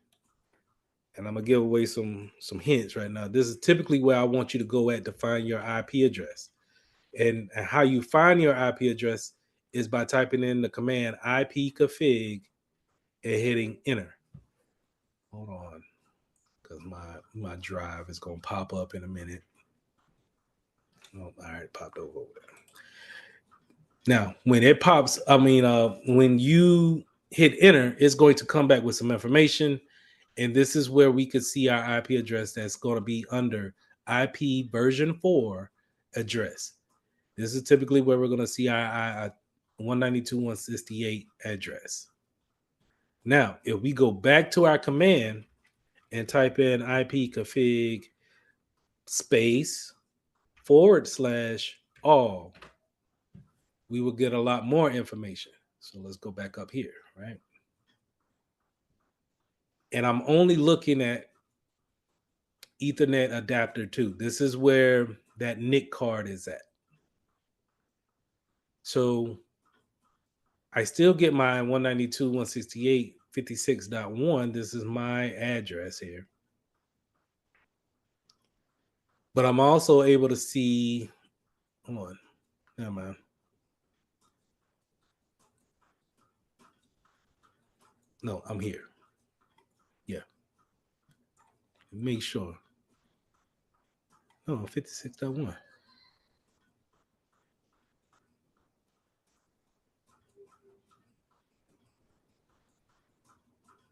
and I'm gonna give away some hints right now. This is typically where I want you to go at to find your IP address. And how you find your IP address is by typing in the command ipconfig and hitting enter. Hold on, because my drive is gonna pop up in a minute. Oh, all right, popped over there. Now, when it pops, when you hit enter, it's going to come back with some information. And this is where we could see our IP address that's going to be under IP version 4 address. This is typically where we're going to see our 192.168 address. Now, if we go back to our command and type in ipconfig space /all, we will get a lot more information. So let's go back up here, right? And I'm only looking at Ethernet adapter 2. This is where that NIC card is at. So I still get my 192.168.56.1. This is my address here. But I'm also able to see, hold on, never mind. No, I'm here. Yeah. Make sure. No, 56.1.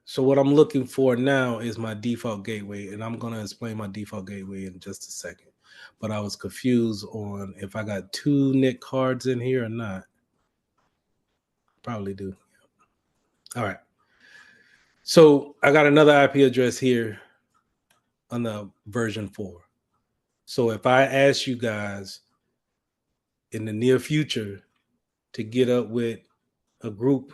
So what I'm looking for now is my default gateway, and I'm going to explain my default gateway in just a second. But I was confused on if I got 2 NIC cards in here or not. Probably do. All right. So I got another IP address here on the version 4. So if I ask you guys in the near future to get up with a group,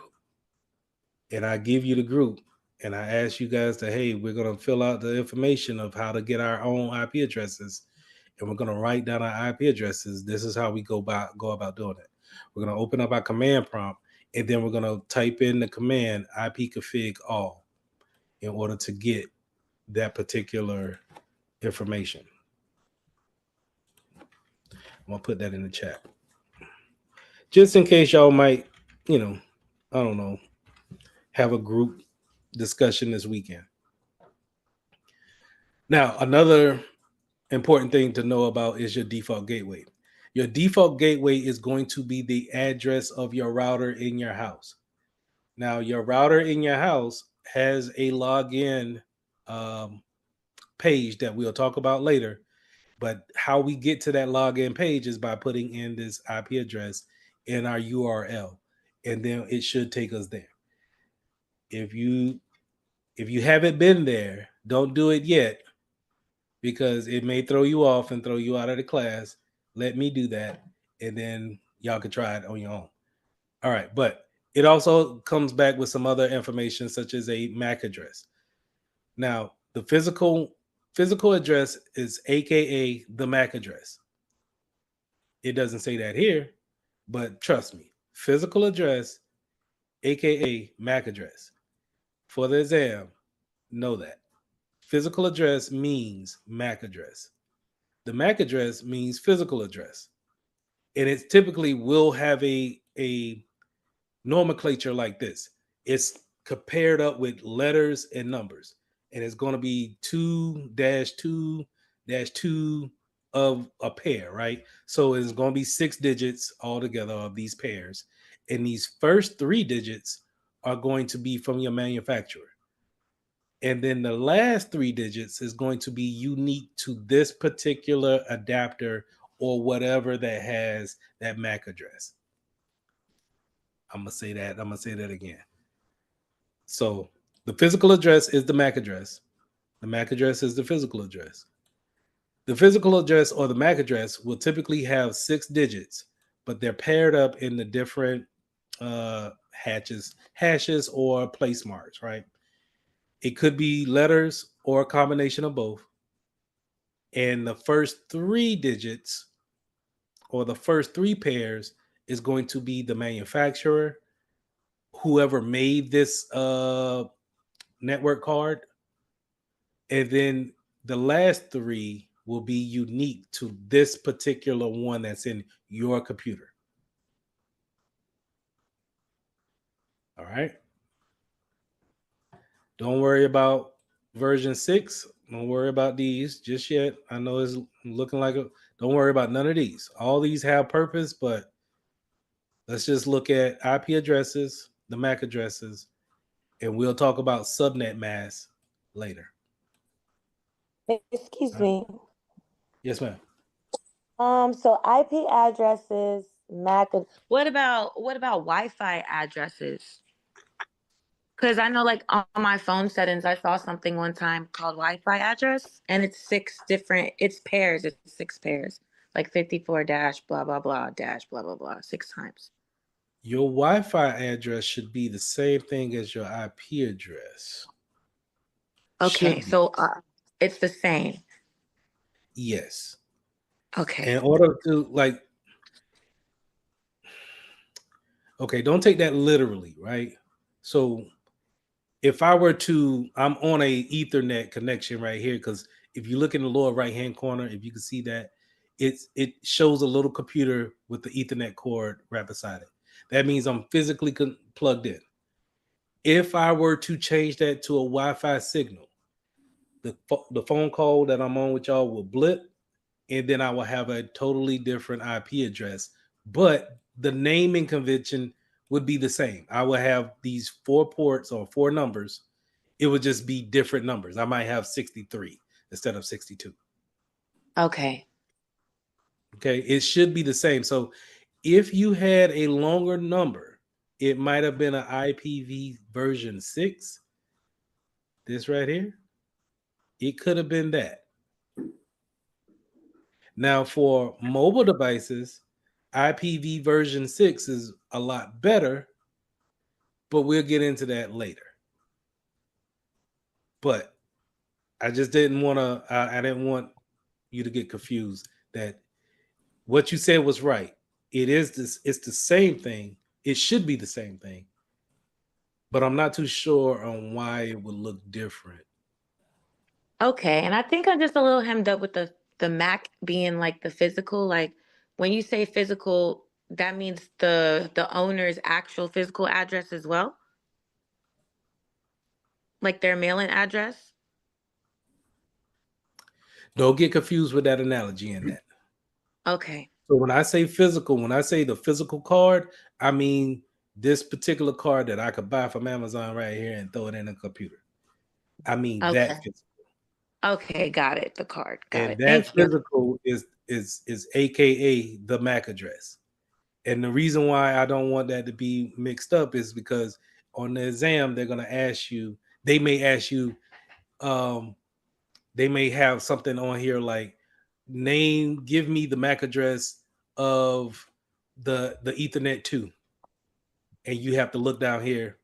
and I give you the group, and I ask you guys to, hey, we're going to fill out the information of how to get our own IP addresses, and we're going to write down our IP addresses. This is how we go about doing it. We're going to open up our command prompt, and then we're going to type in the command ipconfig all in order to get that particular information. I'm going to put that in the chat. Just in case y'all might, I don't know, have a group discussion this weekend. Now, another important thing to know about is your default gateway. Your default gateway is going to be the address of your router in your house. Now, your router in your house has a login page that we'll talk about later. But how we get to that login page is by putting in this IP address in our URL, and then it should take us there. If you haven't been there, don't do it yet, because it may throw you off and throw you out of the class. Let me do that, and then y'all can try it on your own. All right, but it also comes back with some other information, such as a MAC address. Now, the physical address is AKA the MAC address. It doesn't say that here, but trust me, physical address, AKA MAC address. For the exam, know that. Physical address means MAC address. The MAC address means physical address. And it typically will have a nomenclature like this. It's paired up with letters and numbers. And it's going to be 2-2-2 of a pair, right? So it's going to be 6 digits altogether of these pairs. And these first 3 digits are going to be from your manufacturer. And then the last 3 digits is going to be unique to this particular adapter or whatever that has that MAC address. I'm going to say that again. So the physical address is the MAC address. The MAC address is the physical address. The physical address or the MAC address will typically have 6 digits, but they're paired up in the different hashes or place marks, right? It could be letters or a combination of both. And the first 3 digits or the first 3 pairs is going to be the manufacturer, whoever made this network card. And then the last 3 will be unique to this particular one that's in your computer. All right. Don't worry about version 6. Don't worry about these just yet. I know it's looking like don't worry about none of these. All these have purpose, but let's just look at IP addresses, the MAC addresses, and we'll talk about subnet masks later. Excuse me. Yes, ma'am. So IP addresses, MAC. What about Wi-Fi addresses? Because I know, like on my phone settings, I saw something one time called Wi-Fi address, and it's it's pairs. It's 6 pairs, like 54 dash blah blah blah dash blah blah blah 6 times. Your Wi-Fi address should be the same thing as your IP address. Okay, Should be. so it's the same. Yes. Okay. In order to okay, don't take that literally, right? So if I were to, I'm on a Ethernet connection right here, because if you look in the lower right hand corner, if you can see that, it shows a little computer with the Ethernet cord right beside it. That means I'm physically plugged in. If I were to change that to a Wi-Fi signal, the phone call that I'm on with y'all will blip, and then I will have a totally different IP address, but the naming convention would be the same. I will have these 4 ports or 4 numbers. It would just be different numbers. I might have 63 instead of 62. Okay. Okay, it should be the same. So if you had a longer number, it might have been an IPv version 6. This right here, it could have been that. Now, for mobile devices, IPv version 6 is a lot better, but we'll get into that later. But I just didn't want to, I didn't want you to get confused that what you said was right. It's the same thing. It should be the same thing, but I'm not too sure on why it would look different. Okay, and I think I'm just a little hemmed up with the MAC being like the physical. Like when you say physical, that means the owner's actual physical address as well, like their mailing address. Don't get confused with that analogy in that. Okay. So when I say physical, when I say the physical card, I mean this particular card that I could buy from Amazon right here and throw it in a computer. I mean Okay. that physical. Okay, got it. The card. Got And it. that Thank you. physical is AKA the MAC address. And the reason why I don't want that to be mixed up is because on the exam they're going to ask you, they may ask you, they may have something on here like give me the MAC address of the Ethernet 2. And you have to look down here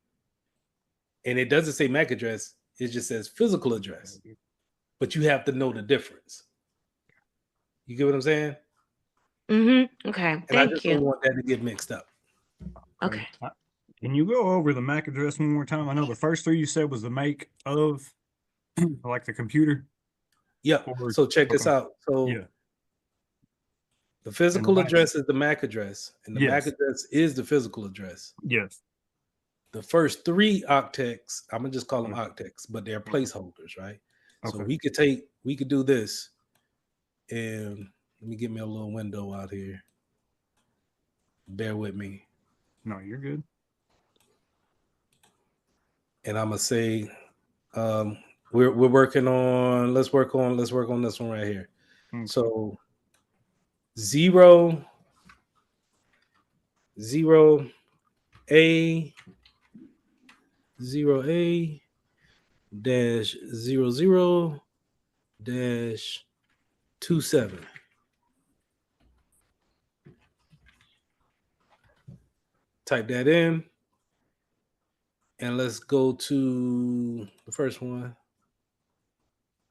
and it doesn't say MAC address, it just says physical address. But you have to know the difference. You get what I'm saying? Mm-hmm. Okay. And I Thank just you. don't want that to get mixed up. Okay. Can you go over the MAC address one more time? I know the first 3 you said was the make of, like the computer. Yeah. So check this out. So Yeah. the physical address is the MAC address, and the MAC Yes. address is the physical address. Yes. The first 3 octets, I'm gonna just call them octets, but they're placeholders, right? So we could do this, and let me get me a little window out here. Bear with me. No, you're good. And I'm gonna say, we're working on. Let's work on this one right here. Okay. So 0 A dash 00 dash 27. Type that in. And let's go to the first one.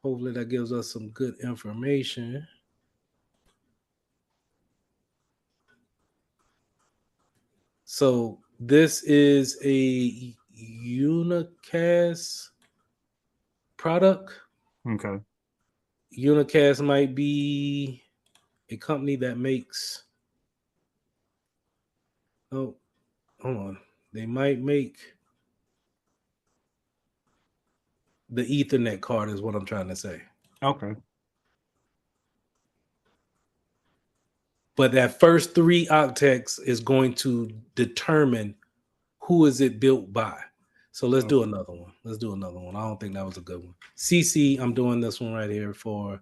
Hopefully that gives us some good information. So this is a unicast product. Okay. Unicast might be a company that makes, oh, hold on. They might make the Ethernet card is what I'm trying to say. Okay. But that first 3 octets is going to determine who is it built by. So let's do another one. I don't think that was a good one. CC, I'm doing this one right here for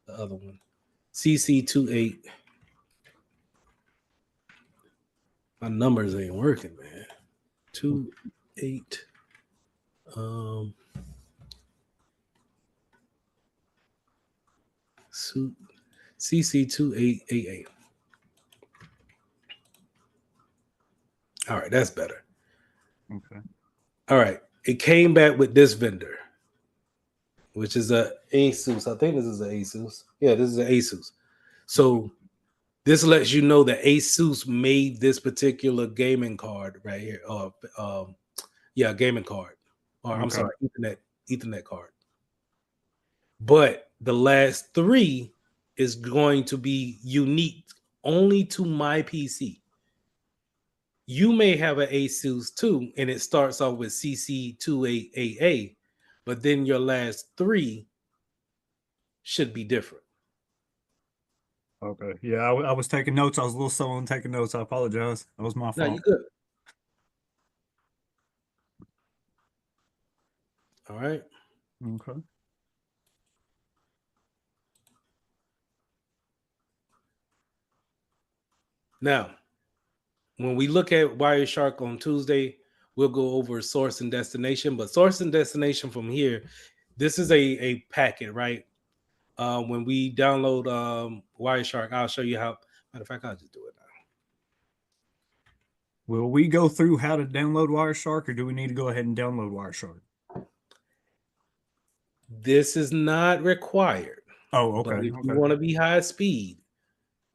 the other one. CC28 My numbers ain't working, man. 28. CC 2888. All right, that's better. Okay. All right, it came back with this vendor, which is a Asus. I think this is an Asus. Yeah, this is an Asus. So this lets you know that Asus made this particular gaming card right here. Gaming card. Or I'm Okay. sorry, Ethernet card. But the last three is going to be unique only to my PC. You may have an Asus too, and it starts off with CC28AA, but then your last three should be different. Okay. Yeah, I was taking notes. I was a little slow on taking notes. I apologize. That was my No, fault. you're good. All right. Okay. Now, when we look at Wireshark on Tuesday, we'll go over source and destination. But source and destination from here, this is a packet, right? When we download Wireshark, I'll show you how. Matter of fact, I'll just do it now. Will we go through how to download Wireshark, or do we need to go ahead and download Wireshark? This is not required. Oh, okay. But if Okay. you want to be high speed,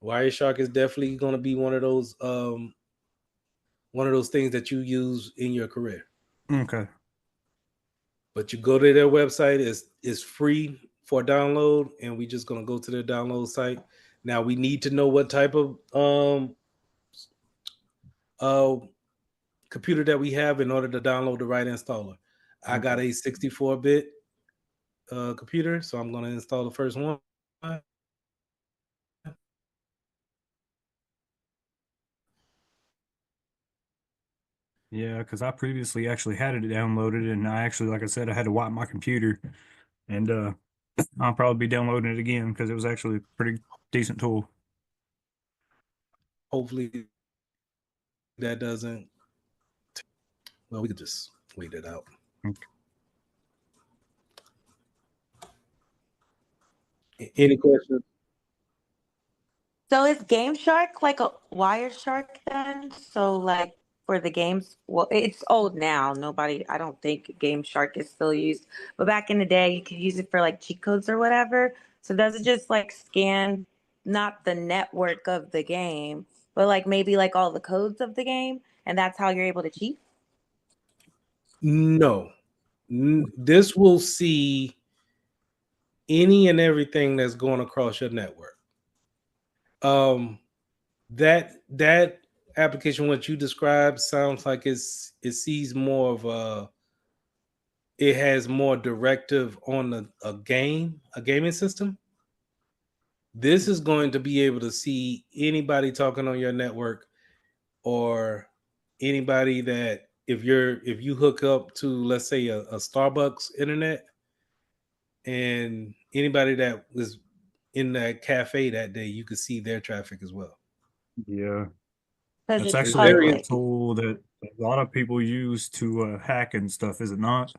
Wireshark is definitely going to be one of those things that you use in your career. Okay. But you go to their website, it's free for download, and we're just going to go to their download site. Now we need to know what type of computer that we have in order to download the right installer. Okay. I got a 64-bit computer, so I'm going to install the first one. Yeah, because I previously actually had it downloaded, and I actually, like I said, I had to wipe my computer, and I'll probably be downloading it again because it was actually a pretty decent tool. Hopefully that doesn't. Well, we could just wait it out. Okay. Any questions? So is Game Shark like a Wireshark then? So like for the games, well, it's old now. I don't think Game Shark is still used, but back in the day, you could use it for like cheat codes or whatever. So does it just like scan not the network of the game, but like maybe like all the codes of the game, and that's how you're able to cheat? No. This will see any and everything that's going across your network. That application, what you described, sounds like it sees more of it has more directive on a gaming system. This is going to be able to see anybody talking on your network, or anybody that if you hook up to, let's say, a Starbucks internet, and anybody that was in that cafe that day, you could see their traffic as well. Yeah. Because That's it's actually a public. tool that a lot of people use to hack and stuff, is it not?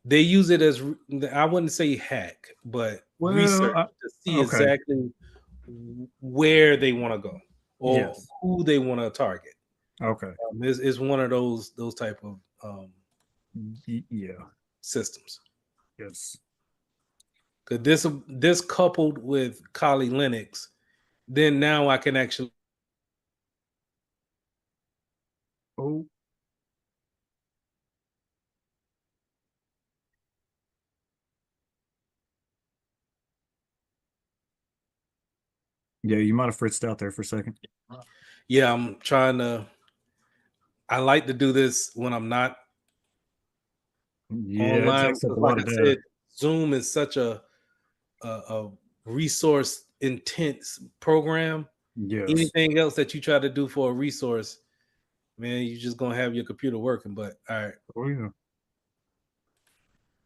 They use it as, I wouldn't say hack, but research to see exactly where they want to go, or who they want to target. Okay. It's one of those type of systems. Yes. Because this coupled with Kali Linux, then now I can actually. Oh. Yeah, you might have fritzed out there for a second. Yeah, I'm trying to. I like to do this when I'm not online. It takes up a like lot of I data. said, Zoom is such a resource intense program. Yes. Anything else that you try to do for a resource, man, you're just gonna have your computer working. But all right. Oh yeah.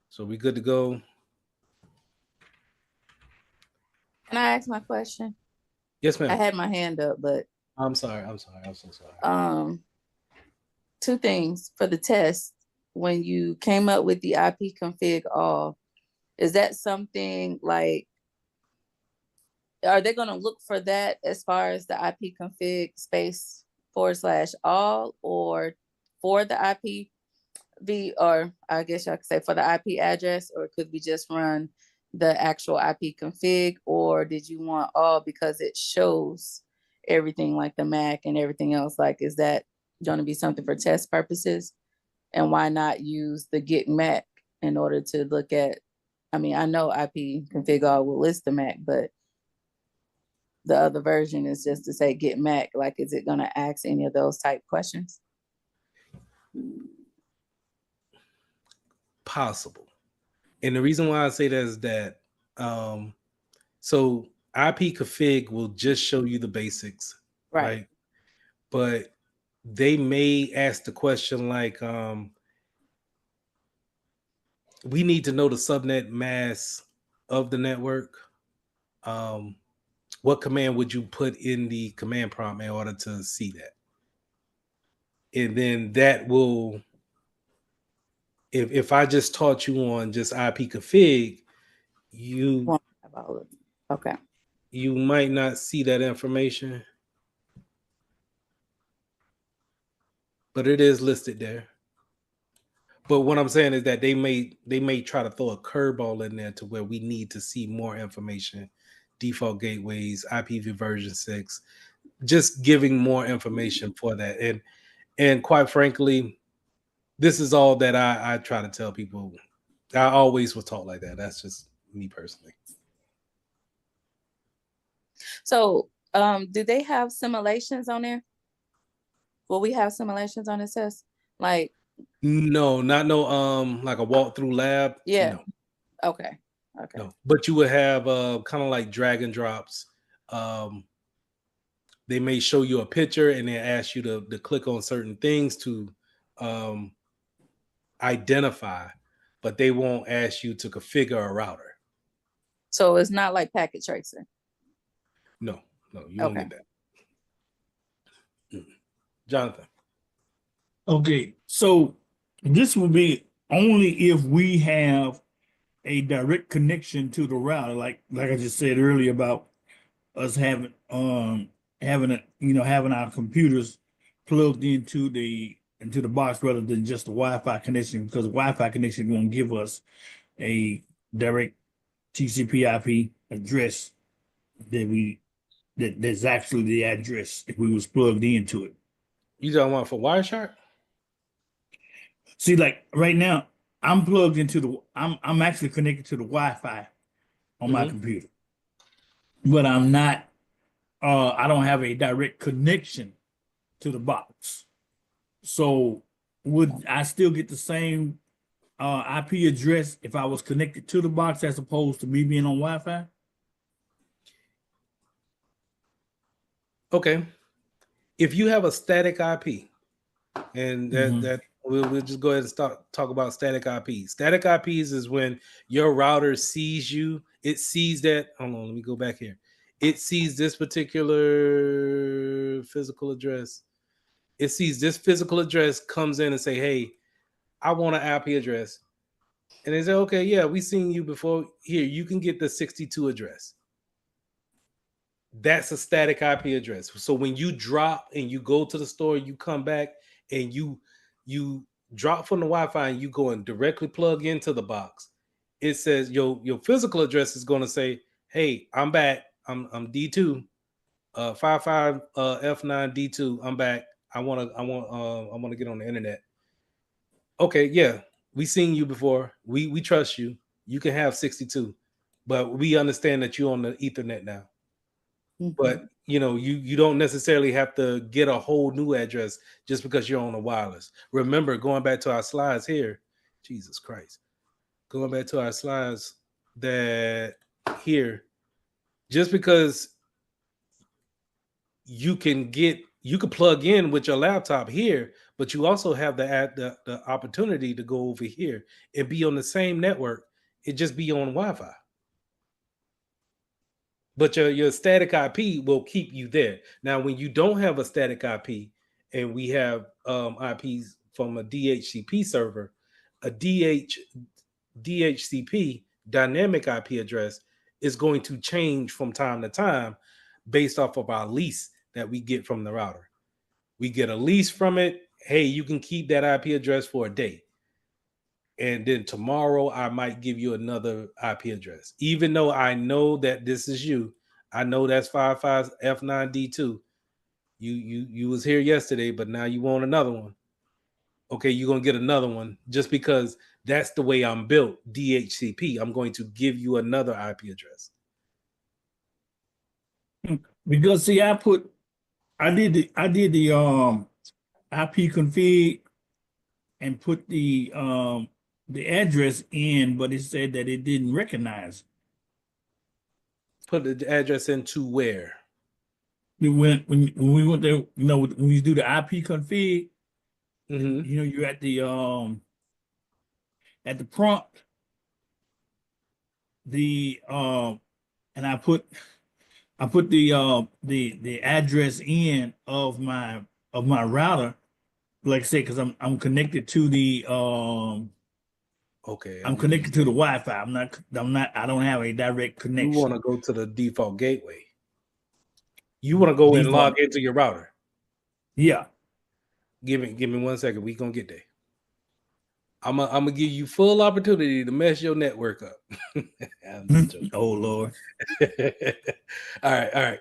So we good to go. Can I ask my question? Yes, ma'am. I had my hand up, but I'm sorry. I'm sorry. I'm so sorry. Two things for the test. When you came up with the IP config all, is that something like, are they going to look for that as far as the IP config space / all, or for the IP or I guess I could say for the IP address, or could we just run the actual IP config, or did you want all because it shows everything like the MAC and everything else? Like, is that going to be something for test purposes? And why not use the get MAC in order to look at, I mean, I know IP config all will list the MAC, but the other version is just to say get MAC. Like, is it going to ask any of those type questions? Possible. And the reason why I say that is that so IP config will just show you the basics, right? But they may ask the question like, we need to know the subnet mask of the network. What command would you put in the command prompt in order to see that? And then that will, if I just taught you on just IP config, Okay. you might not see that information, but it is listed there. But what I'm saying is that they may try to throw a curveball in there to where we need to see more information, default gateways, IPv version 6, just giving more information for that. And quite frankly, this is all that I try to tell people. I always was taught like that. That's just me personally. So, do they have simulations on there? Will we have simulations on this test? Like, no, not no like a walkthrough lab. Yeah. No. Okay. No. But you would have kind of like drag and drops. They may show you a picture and then ask you to click on certain things to identify, but they won't ask you to configure a router. So it's not like packet tracer. No, you won't get that. Jonathan. Okay, so this will be only if we have a direct connection to the router, like I just said earlier about us having having our computers plugged into the box rather than just the Wi-Fi connection, because the Wi-Fi connection is going to give us a direct TCP/IP address that's actually the address if we was plugged into it. You talking about for Wireshark? See, like right now, I'm plugged into I'm actually connected to the Wi-Fi on my computer, but I'm not. I don't have a direct connection to the box. So would I still get the same IP address if I was connected to the box as opposed to me being on Wi-Fi? Okay. If you have a static IP, and that we'll just go ahead and talk about static IP. Static IPs is when your router sees you. It sees that. Hold on, let me go back here. It sees this particular physical address. It sees this physical address, comes in and say, "Hey, I want an IP address," and they say, "Okay, yeah, we seen you before. Here, you can get the 62 address." That's a static IP address. So when you drop and you go to the store, you come back and you drop from the Wi-Fi and you go and directly plug into the box. It says your physical address is going to say, "Hey, I'm back. I'm D2, 55 F9 D2. I'm back. I want to get on the internet." Okay, yeah, we seen you before. We trust you. You can have 62, but we understand that you're on the Ethernet now. But you don't necessarily have to get a whole new address just because you're on a wireless. Remember, going back to our slides here, Jesus Christ, going back to our slides that here, just because you can plug in with your laptop here, but you also have the opportunity to go over here and be on the same network. It just be on Wi-Fi. But your static IP will keep you there. Now, when you don't have a static IP, and we have IPs from a DHCP server, a DHCP dynamic IP address is going to change from time to time based off of our lease that we get from the router. We get a lease from it. Hey, you can keep that IP address for a day. And then tomorrow I might give you another IP address. Even though I know that this is you, I know that's 55F9D2. You was here yesterday, but now you want another one. Okay, you're gonna get another one just because that's the way I'm built. DHCP. I'm going to give you another IP address. Because see, I did the IP config and put the address in, but it said that it didn't recognize. Put the address into where? When we went there, when you do the IP config, Mm-hmm. you're at the prompt, and I put the address in of my router, like I say, because I'm connected to the Okay. I'm connected to the Wi-Fi. I don't have a direct connection. You want to go to the default gateway. You want to go and log into your router. Yeah. Give me 1 second. We gonna get there. I'm gonna give you full opportunity to mess your network up. Oh Lord. All right.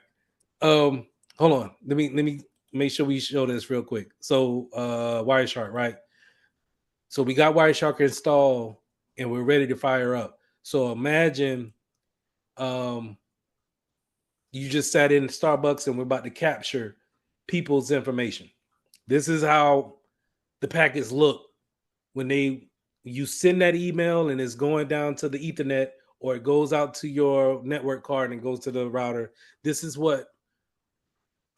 Hold on. Let me make sure we show this real quick. So Wireshark, right? So we got Wireshark installed and we're ready to fire up. So imagine you just sat in Starbucks and we're about to capture people's information. This is how the packets look when you send that email and it's going down to the Ethernet, or it goes out to your network card and goes to the router. This is what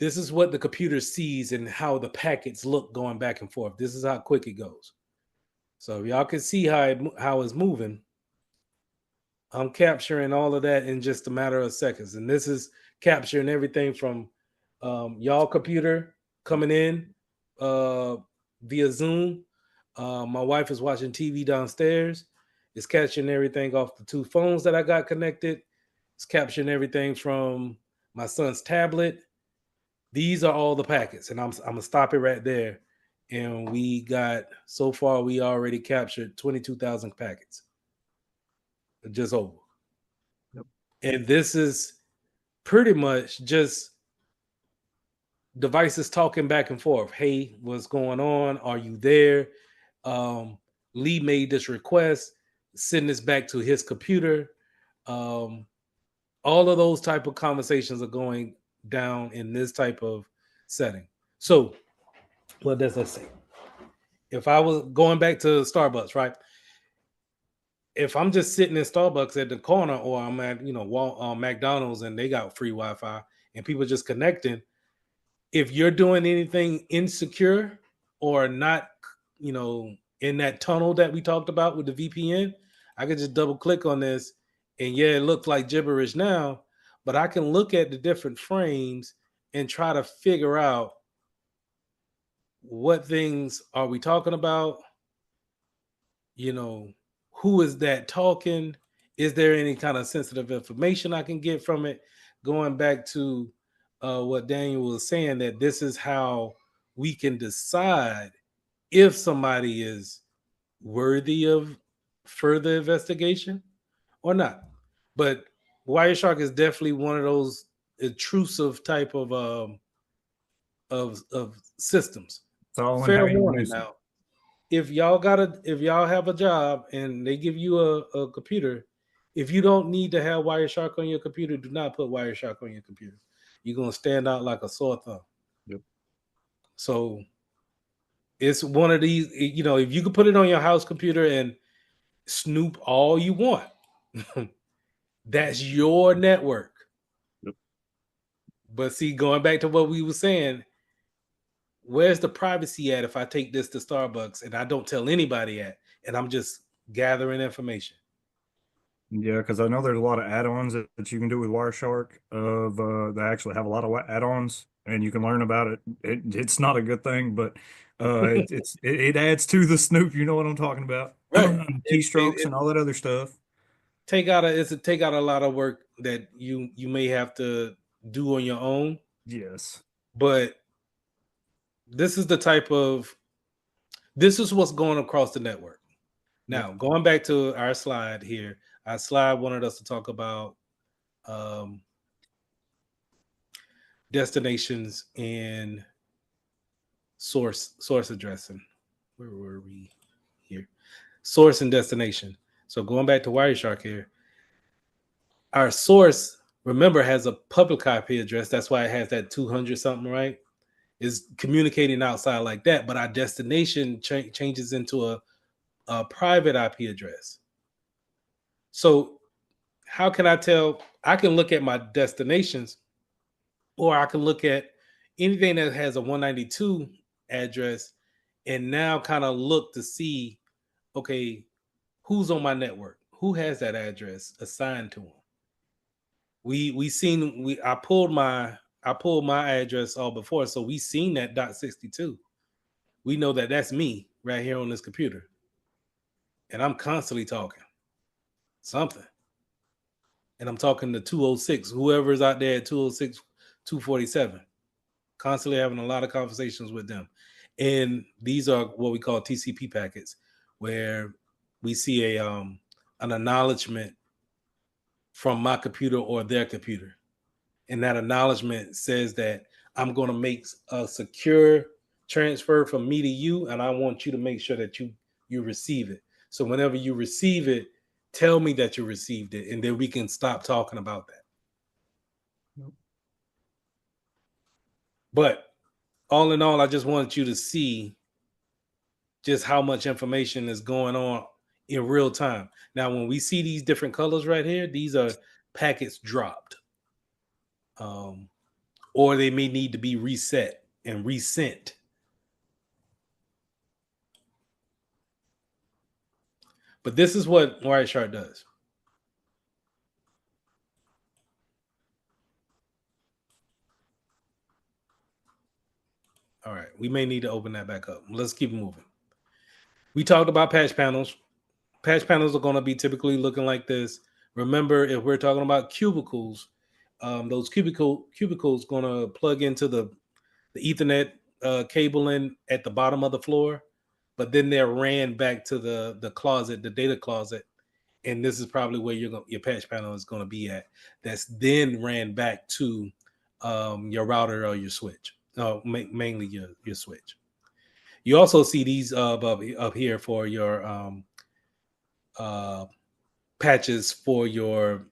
the computer sees and how the packets look going back and forth. This is how quick it goes. So if y'all can see how it's moving, I'm capturing all of that in just a matter of seconds. And this is capturing everything from y'all computer coming in via Zoom. My wife is watching TV downstairs. It's capturing everything off the two phones that I got connected. It's capturing everything from my son's tablet. These are all the packets, and I'm gonna stop it right there. And so far we already captured 22,000 packets. Just over. Yep. And this is pretty much just devices talking back and forth. Hey, what's going on? Are you there? Lee made this request. Send this back to his computer. All of those type of conversations are going down in this type of setting. So, what does that say? If I was going back to Starbucks, right? If I'm just sitting in Starbucks at the corner, or I'm at McDonald's and they got free Wi-Fi and people just connecting, if you're doing anything insecure or not, in that tunnel that we talked about with the VPN, I could just double click on this, and yeah, it looks like gibberish now, but I can look at the different frames and try to figure out what things are we talking about. Who is that talking? Is there any kind of sensitive information I can get from it? Going back to what Daniel was saying, that this is how we can decide if somebody is worthy of further investigation or not. But Wireshark is definitely one of those intrusive type of systems. It's all in Fair how you warning use it. now. If y'all have a job and they give you a computer, if you don't need to have Wireshark on your computer, do not put Wireshark on your computer. You're gonna stand out like a sore thumb. Yep. So it's one of these, if you could put it on your house computer and snoop all you want, that's your network. Yep. But see, going back to what we were saying, where's the privacy at if I take this to Starbucks and I don't tell anybody and I'm just gathering information? Yeah, because I know there's a lot of add-ons that you can do with Wireshark. They actually have a lot of add-ons, and you can learn about it. It's not a good thing, but it adds to the Snoop. You know what I'm talking about? Right. Keystrokes It and all that other stuff. take out a lot of work that you may have to do on your own, Yes. but this is the type of this is what's going across the network. Yep. Now, going back to our slide here, our slide wanted us to talk about um, destinations and source addressing. Where were we here? Source and destination. So going back to Wireshark here, our source, remember, has a public IP address. That's why it has that 200 something, right? Is communicating outside like that, but our destination changes into a private IP address. So how can I tell? I can look at my destinations, or I can look at anything that has a 192 address and now kind of look to see, okay, who's on my network? Who has that address assigned to them? We seen I pulled my address all before, so we seen that .62. We know that that's me right here on this computer, and I'm constantly talking something, and I'm talking to 206, whoever's out there at 206, 247, constantly having a lot of conversations with them, and these are what we call TCP packets, where we see an acknowledgement from my computer or their computer. And that acknowledgement says that I'm going to make a secure transfer from me to you, and I want you to make sure that you receive it. So whenever you receive it, tell me that you received it, and then we can stop talking about that. Nope. But all in all, I just wanted you to see just how much information is going on in real time. Now, when we see these different colors right here, these are packets dropped. Or they may need to be reset and resent. But this is what Wireshark does. All right, we may need to open that back up. Let's keep moving. We talked about patch panels. Patch panels are going to be typically looking like this. Remember, if we're talking about cubicles, those cubicles going to plug into the Ethernet cabling at the bottom of the floor, but then they're ran back to the closet, the data closet, and this is probably where your patch panel is going to be at. That's then ran back to your router or your switch. Mainly your switch. You also see these up here for your uh, patches for your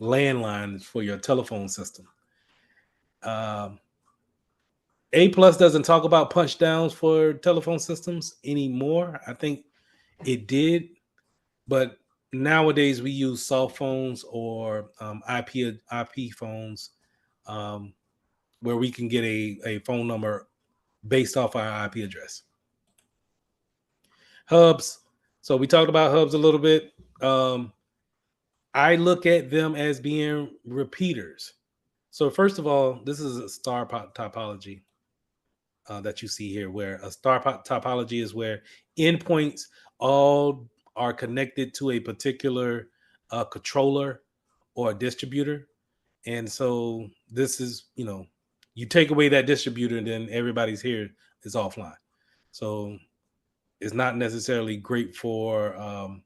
landlines for your telephone system. A Plus doesn't talk about punch downs for telephone systems anymore. I think it did, but nowadays we use cell phones or IP phones, where we can get a phone number based off our IP address. Hubs. So we talked about hubs a little bit. I look at them as being repeaters. So first of all, this is a star topology that you see here, where a star topology is where endpoints all are connected to a particular controller or a distributor. And so this is, you take away that distributor and then everybody's here is offline. So it's not necessarily great for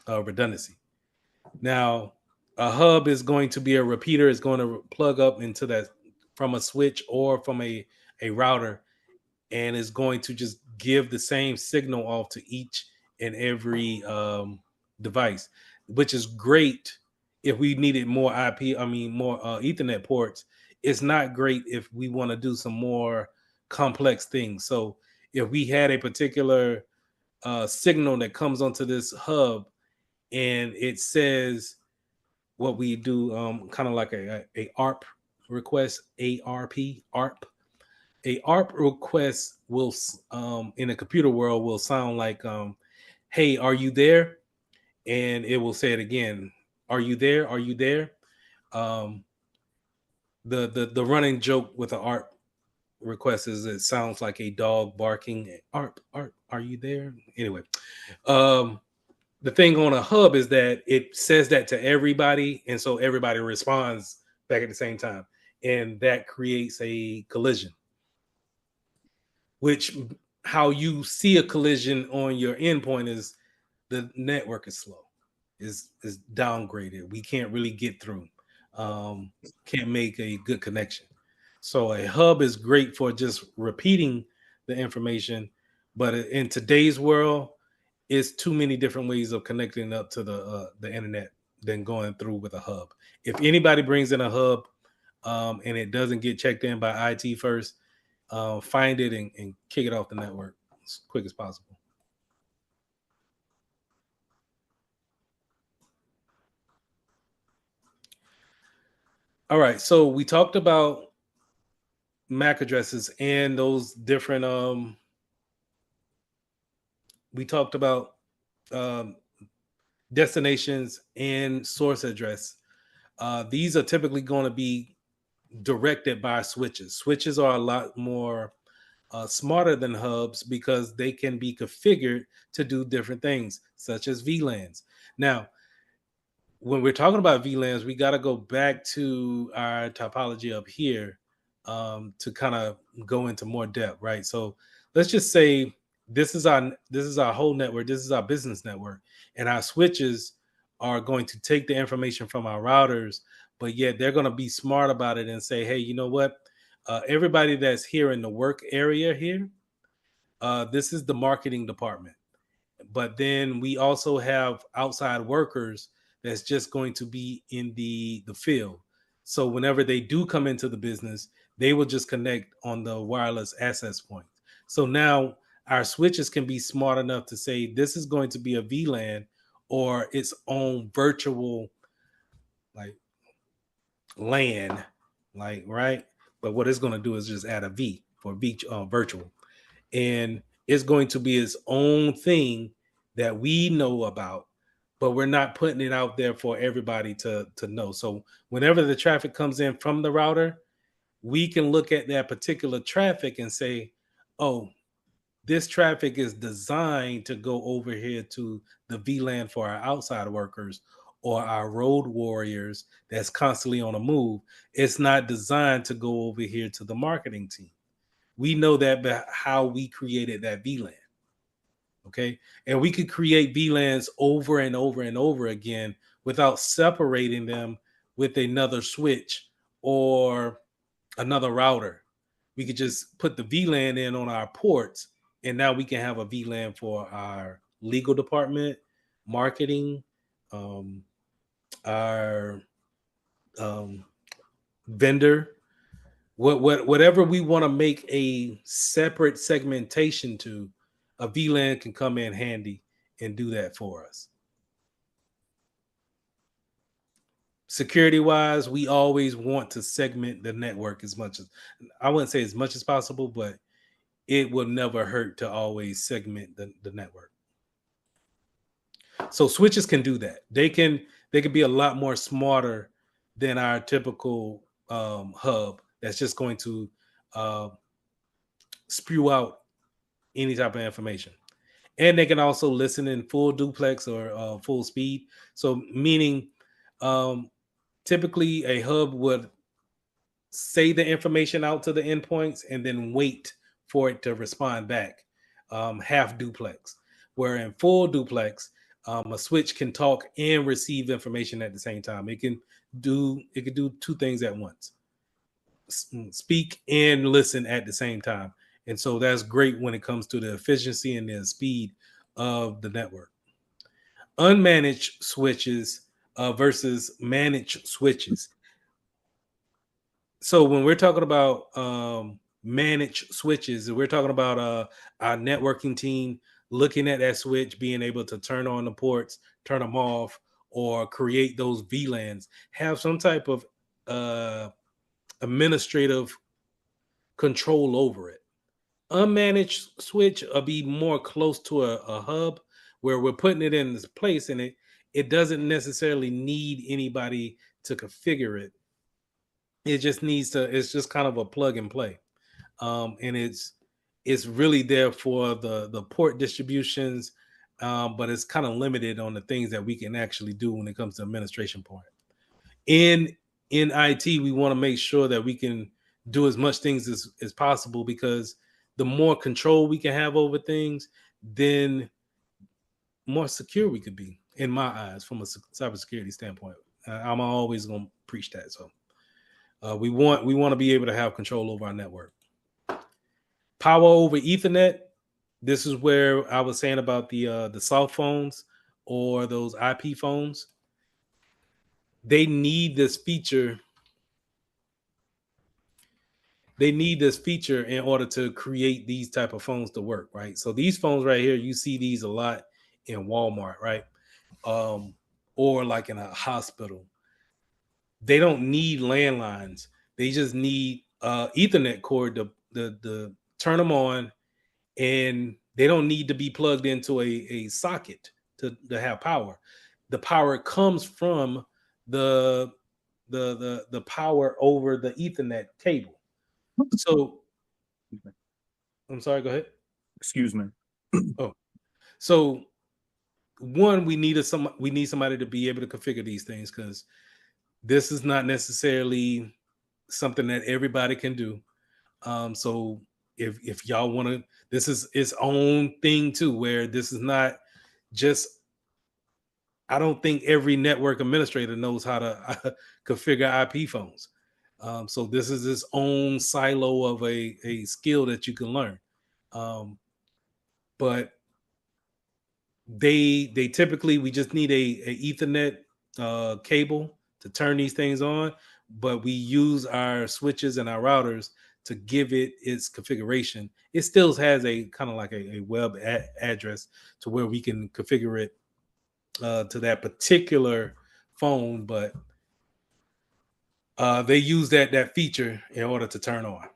redundancy. Now, a hub is going to be a repeater, is going to plug up into that from a switch or from a router, and is going to just give the same signal off to each and every device, which is great if we needed more more Ethernet ports. It's not great if we want to do some more complex things. So if we had a particular signal that comes onto this hub and it says what we do, kind of like a ARP request, A ARP request will, in a computer world, will sound like, "Hey, are you there?" And it will say it again. Are you there? Are you there? Um, the running joke with the ARP request is it sounds like a dog barking. ARP, are you there? Anyway, the thing on a hub is that it says that to everybody, and so everybody responds back at the same time, and that creates a collision. Which how you see a collision on your endpoint is the network is slow, is downgraded. We can't really get through. Can't make a good connection. So a hub is great for just repeating the information, but in today's world, it's too many different ways of connecting up to the internet than going through with a hub. If anybody brings in a hub and it doesn't get checked in by IT first, find it and kick it off the network as quick as possible. All right, so we talked about MAC addresses and those different. We talked about um, destinations and source address. These are typically going to be directed by switches. Switches are a lot more smarter than hubs because they can be configured to do different things, such as VLANs. Now, when we're talking about VLANs, we got to go back to our topology up here to kind of go into more depth, right? So let's just say this is our whole network. This is our business network, and our switches are going to take the information from our routers, but yet they're going to be smart about it and say, hey, you know what? Everybody that's here in the work area here, this is the marketing department. But then we also have outside workers that's just going to be in the field. So whenever they do come into the business, they will just connect on the wireless access point. So now our switches can be smart enough to say this is going to be a VLAN or its own virtual like LAN, like right. But what it's going to do is just add a V for virtual, and it's going to be its own thing that we know about, but we're not putting it out there for everybody to know. So whenever the traffic comes in from the router, we can look at that particular traffic and say, oh, this traffic is designed to go over here to the VLAN for our outside workers or our road warriors that's constantly on a move. It's not designed to go over here to the marketing team. We know that by how we created that VLAN. Okay. And we could create VLANs over and over and over again without separating them with another switch or another router. We could just put the VLAN in on our ports, and now we can have a VLAN for our legal department, marketing, our vendor, whatever we want to make a separate segmentation to, a VLAN can come in handy and do that for us. Security wise, we always want to segment the network as much as, I wouldn't say as much as possible, but it will never hurt to always segment the network. So switches can do that. They can be a lot more smarter than our typical hub that's just going to spew out any type of information. And they can also listen in full duplex or full speed. So meaning typically a hub would say the information out to the endpoints and then wait for it to respond back, half duplex. Where in full duplex, a switch can talk and receive information at the same time. It could do two things at once: speak and listen at the same time. And so that's great when it comes to the efficiency and the speed of the network. Unmanaged switches versus managed switches. So when we're talking about managed switches, we're talking about our networking team looking at that switch, being able to turn on the ports, turn them off, or create those VLANs, have some type of administrative control over it. Unmanaged switch will be more close to a hub where we're putting it in this place, and it doesn't necessarily need anybody to configure it. It just needs to, it's just kind of a plug and play. And it's really there for the port distributions, but it's kind of limited on the things that we can actually do when it comes to administration part. In IT, we want to make sure that we can do as much things as possible, because the more control we can have over things, then more secure we could be, in my eyes, from a cybersecurity standpoint. I'm always going to preach that. So we want to be able to have control over our network. Power over Ethernet. This is where I was saying about the soft phones or those IP phones. They need this feature. They need this feature in order to create these type of phones to work, right? So these phones right here, you see these a lot in Walmart, right? Or like in a hospital. They don't need landlines. They just need Ethernet cord to turn them on, and they don't need to be plugged into a socket to have power. The power comes from the power over the Ethernet cable. So I'm sorry, go ahead. Excuse me. Oh, so one, we need somebody to be able to configure these things, because this is not necessarily something that everybody can do. So if y'all want to, this is its own thing too, where this is not just, I don't think every network administrator knows how to configure IP phones. So this is its own silo of a skill that you can learn. But they typically, we just need a Ethernet cable to turn these things on, but we use our switches and our routers to give it its configuration. It still has a kind of like a web address to where we can configure it to that particular phone, but they use that feature in order to turn on.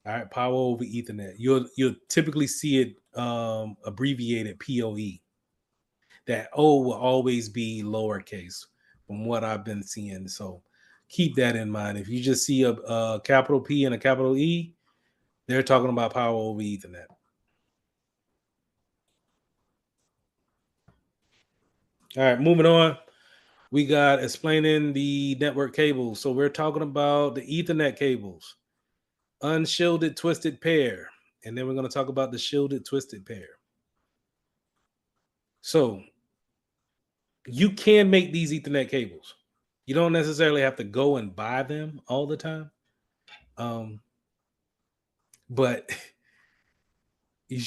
All right, power over Ethernet. You'll typically see it abbreviated PoE. That O will always be lowercase from what I've been seeing. So keep that in mind. If you just see a capital P and a capital E, they're talking about power over Ethernet. All right, moving on. We got explaining the network cables. So we're talking about the Ethernet cables, unshielded twisted pair. And then we're going to talk about the shielded twisted pair. So you can make these Ethernet cables. You don't necessarily have to go and buy them all the time. But you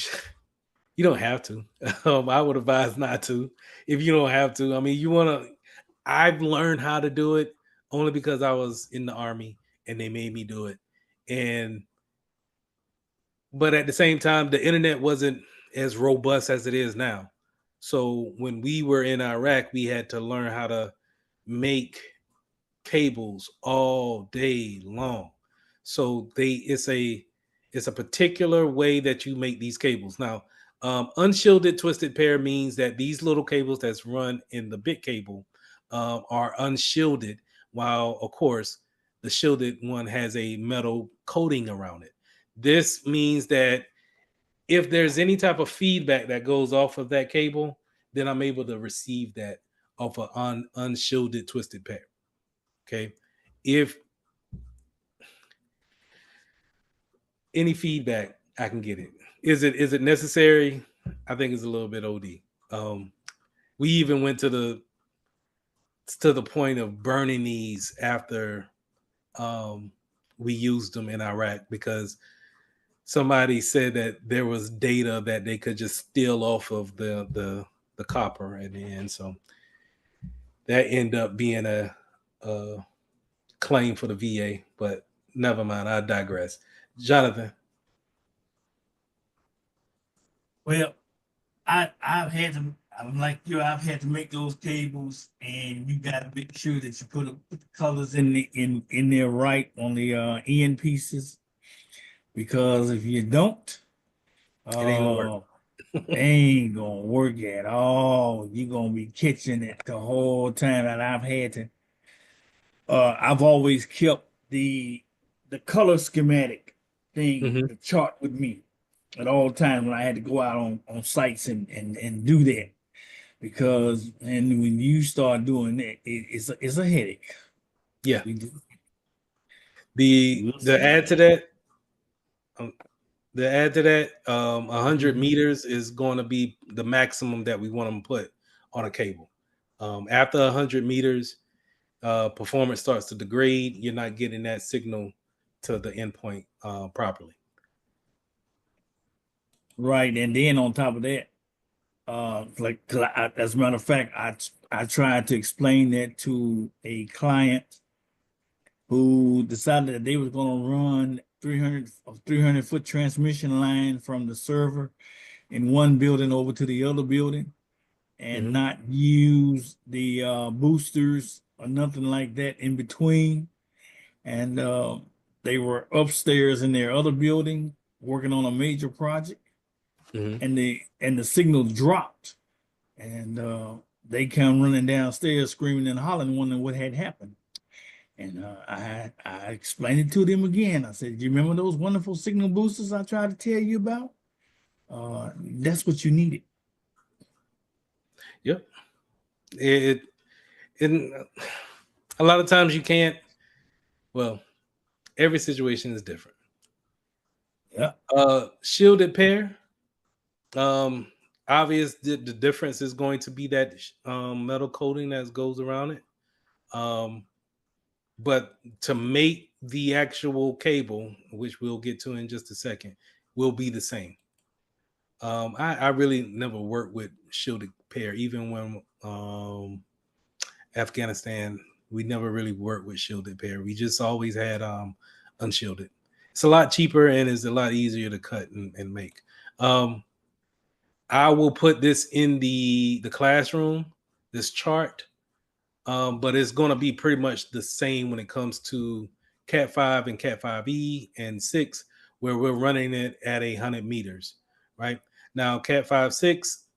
don't have to. I would advise not to if you don't have to. I mean, you want to. I've learned how to do it only because I was in the Army and they made me do it. But at the same time, the internet wasn't as robust as it is now. So when we were in Iraq, we had to learn how to make cables all day long. So it's a particular way that you make these cables. Now, unshielded twisted pair means that these little cables that's run in the bit cable are unshielded, while of course the shielded one has a metal coating around it. This means that if there's any type of feedback that goes off of that cable, then I'm able to receive that off an unshielded twisted pair. Okay. If any feedback, I can get it. Is it necessary? I think it's a little bit OD. We even went to the point of burning these after we used them in Iraq, because somebody said that there was data that they could just steal off of the copper at the end. So that ended up being a claim for the VA, but never mind. I digress. Jonathan. Well, I've had to. I'm like you. I've had to make those cables, and you got to make sure that you put the colors in there right on the end pieces, because if you don't, It ain't gonna work. ain't gonna work at all. You're gonna be catching it the whole time. And I've always kept the color schematic thing, Mhm. the chart with me at all times when I had to go out on sites and do that. Because and when you start doing that, it's a headache. Yeah. We do. The We'll the see. add to that, um, 100 meters is going to be the maximum that we want to put on a cable. After 100 meters, performance starts to degrade. You're not getting that signal to the endpoint properly. Right, and then on top of that, as a matter of fact, I tried to explain that to a client who decided that they was going to run 300-foot transmission line from the server in one building over to the other building and Mhm. not use the boosters or nothing like that in between. And they were upstairs in their other building working on a major project, Mhm. and the signal dropped, and they come running downstairs screaming and hollering, wondering what had happened. And I explained it to them again. I said, "Do you remember those wonderful signal boosters I tried to tell you about? That's what you needed." Yep. It, it a lot of times you can't. Well, every situation is different. Yeah. Shielded pair. Um, Obvious the difference is going to be that metal coating that goes around it. Um, but to make the actual cable, which we'll get to in just a second, will be the same. I really never worked with shielded pair, even when Afghanistan, we never really worked with shielded pair. We just always had unshielded. It's a lot cheaper and it's a lot easier to cut and make. I will put this in the classroom, this chart, but it's going to be pretty much the same when it comes to Cat 5 and Cat 5e and 6, where we're running it at 100 meters, right? Now, Cat 6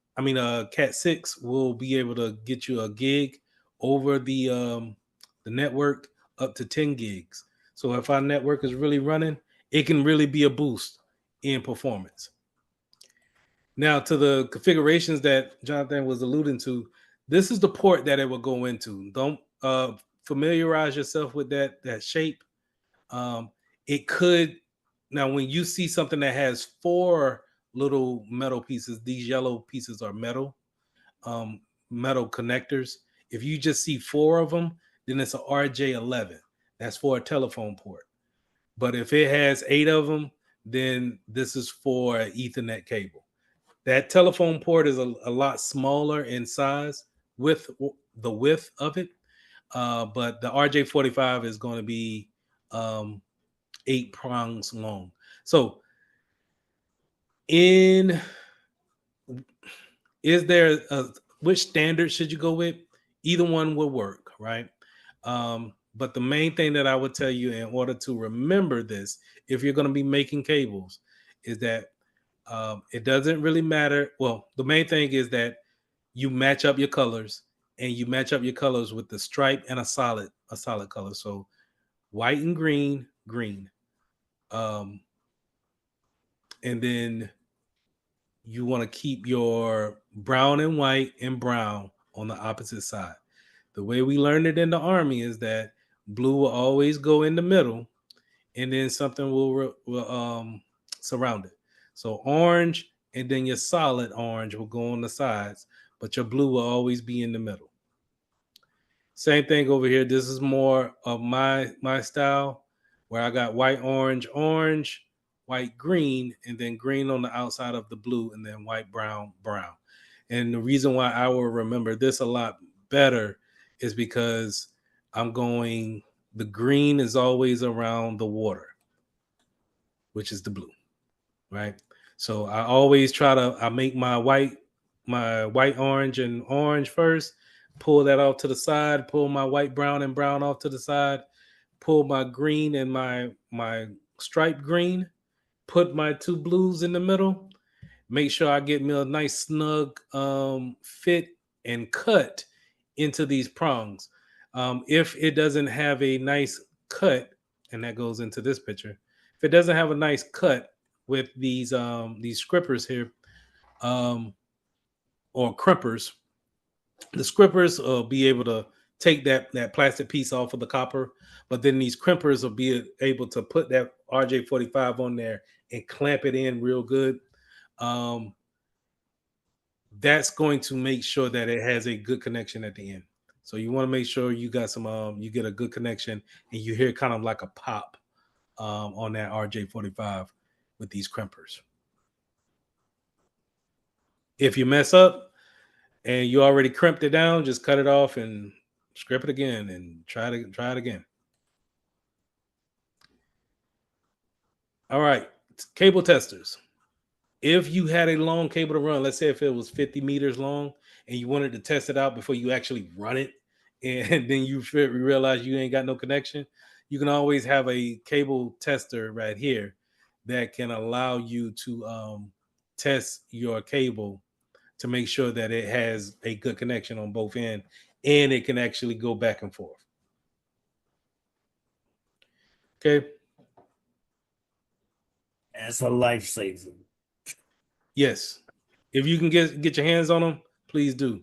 will be able to get you a gig over the network up to 10 gigs. So if our network is really running, it can really be a boost in performance. Now, to the configurations that Jonathan was alluding to, this is the port that it will go into. Don't familiarize yourself with that shape. Um, it could Now when you see something that has four little metal pieces, these yellow pieces are um, metal connectors. If you just see four of them, then it's a RJ11. That's for a telephone port. But if it has eight of them, then this is for an Ethernet cable. That telephone port is a lot smaller in size with the width of it, but the RJ45 is going to be 8 prongs long. So, in is there which standard should you go with? Either one will work, right? But the main thing that I would tell you in order to remember this, if you're going to be making cables, is that it doesn't really matter. Well, the main thing is that you match up your colors, and you match up your colors with the stripe and a solid color. So white and green, green. And then you want to keep your brown and white and brown on the opposite side. The way we learned it in the Army is that blue will always go in the middle, and then something will surround it. So orange, and then your solid orange will go on the sides, but your blue will always be in the middle. Same thing over here. This is more of my style, where I got white, orange, white, green, and then green on the outside of the blue, and then white, brown, brown. And the reason why I will remember this a lot better is because the green is always around the water, which is the blue, right? So I always I make my white, orange, and orange first, pull that off to the side, pull my white, brown, and brown off to the side, pull my green and my striped green, put my two blues in the middle, make sure I get me a nice snug fit and cut into these prongs. If it doesn't have a nice cut, and that goes into this picture, if it doesn't have a nice cut with these scrippers here, or crimpers, the scrippers will be able to take that plastic piece off of the copper, but then these crimpers will be able to put that RJ45 on there and clamp it in real good. That's going to make sure that it has a good connection at the end. So you want to make sure you got some you get a good connection, and you hear kind of like a pop on that RJ45 with these crimpers. If you mess up and you already crimped it down, just cut it off and script it again and try it again. All right, cable testers. If you had a long cable to run, let's say if it was 50 meters long and you wanted to test it out before you actually run it, and then you realize you ain't got no connection, you can always have a cable tester right here that can allow you to test your cable to make sure that it has a good connection on both ends and it can actually go back and forth. Okay. That's a lifesaver. Yes. If you can get your hands on them, please do.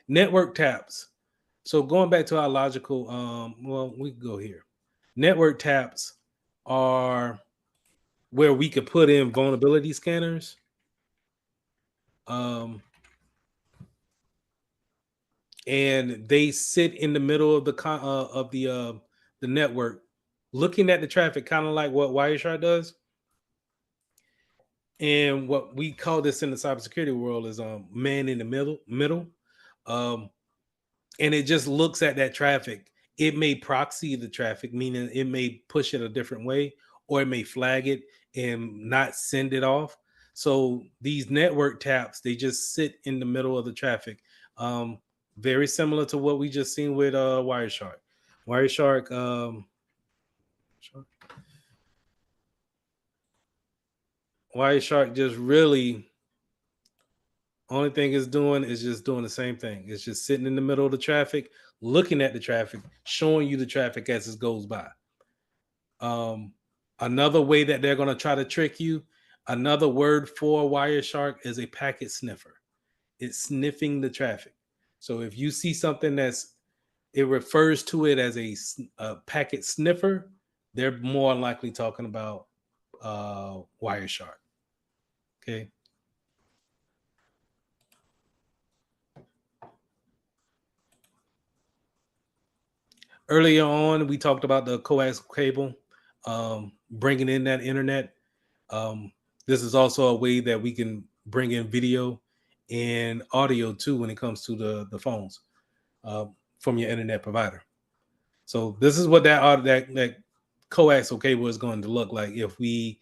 Network taps. So going back to our logical, well, we can go here. Network taps are where we could put in vulnerability scanners. And they sit in the middle of the network, looking at the traffic, kind of like what Wireshark does. And what we call this in the cybersecurity world is man in the middle. And it just looks at that traffic. It may proxy the traffic, meaning it may push it a different way, or it may flag it and not send it off. So these network taps, they just sit in the middle of the traffic. Very similar to what we just seen with Wireshark. Wireshark just really, only thing it's doing is just doing the same thing. It's just sitting in the middle of the traffic, looking at the traffic, showing you the traffic as it goes by. Another way that they're going to try to trick you, another word for Wireshark is a packet sniffer. It's sniffing the traffic. So if you see something it refers to it as a packet sniffer, they're more likely talking about Wireshark. Okay. Earlier on, we talked about the coax cable, bringing in that internet. This is also a way that we can bring in video and audio too when it comes to the phones from your internet provider. So this is what that coaxial cable is going to look like if we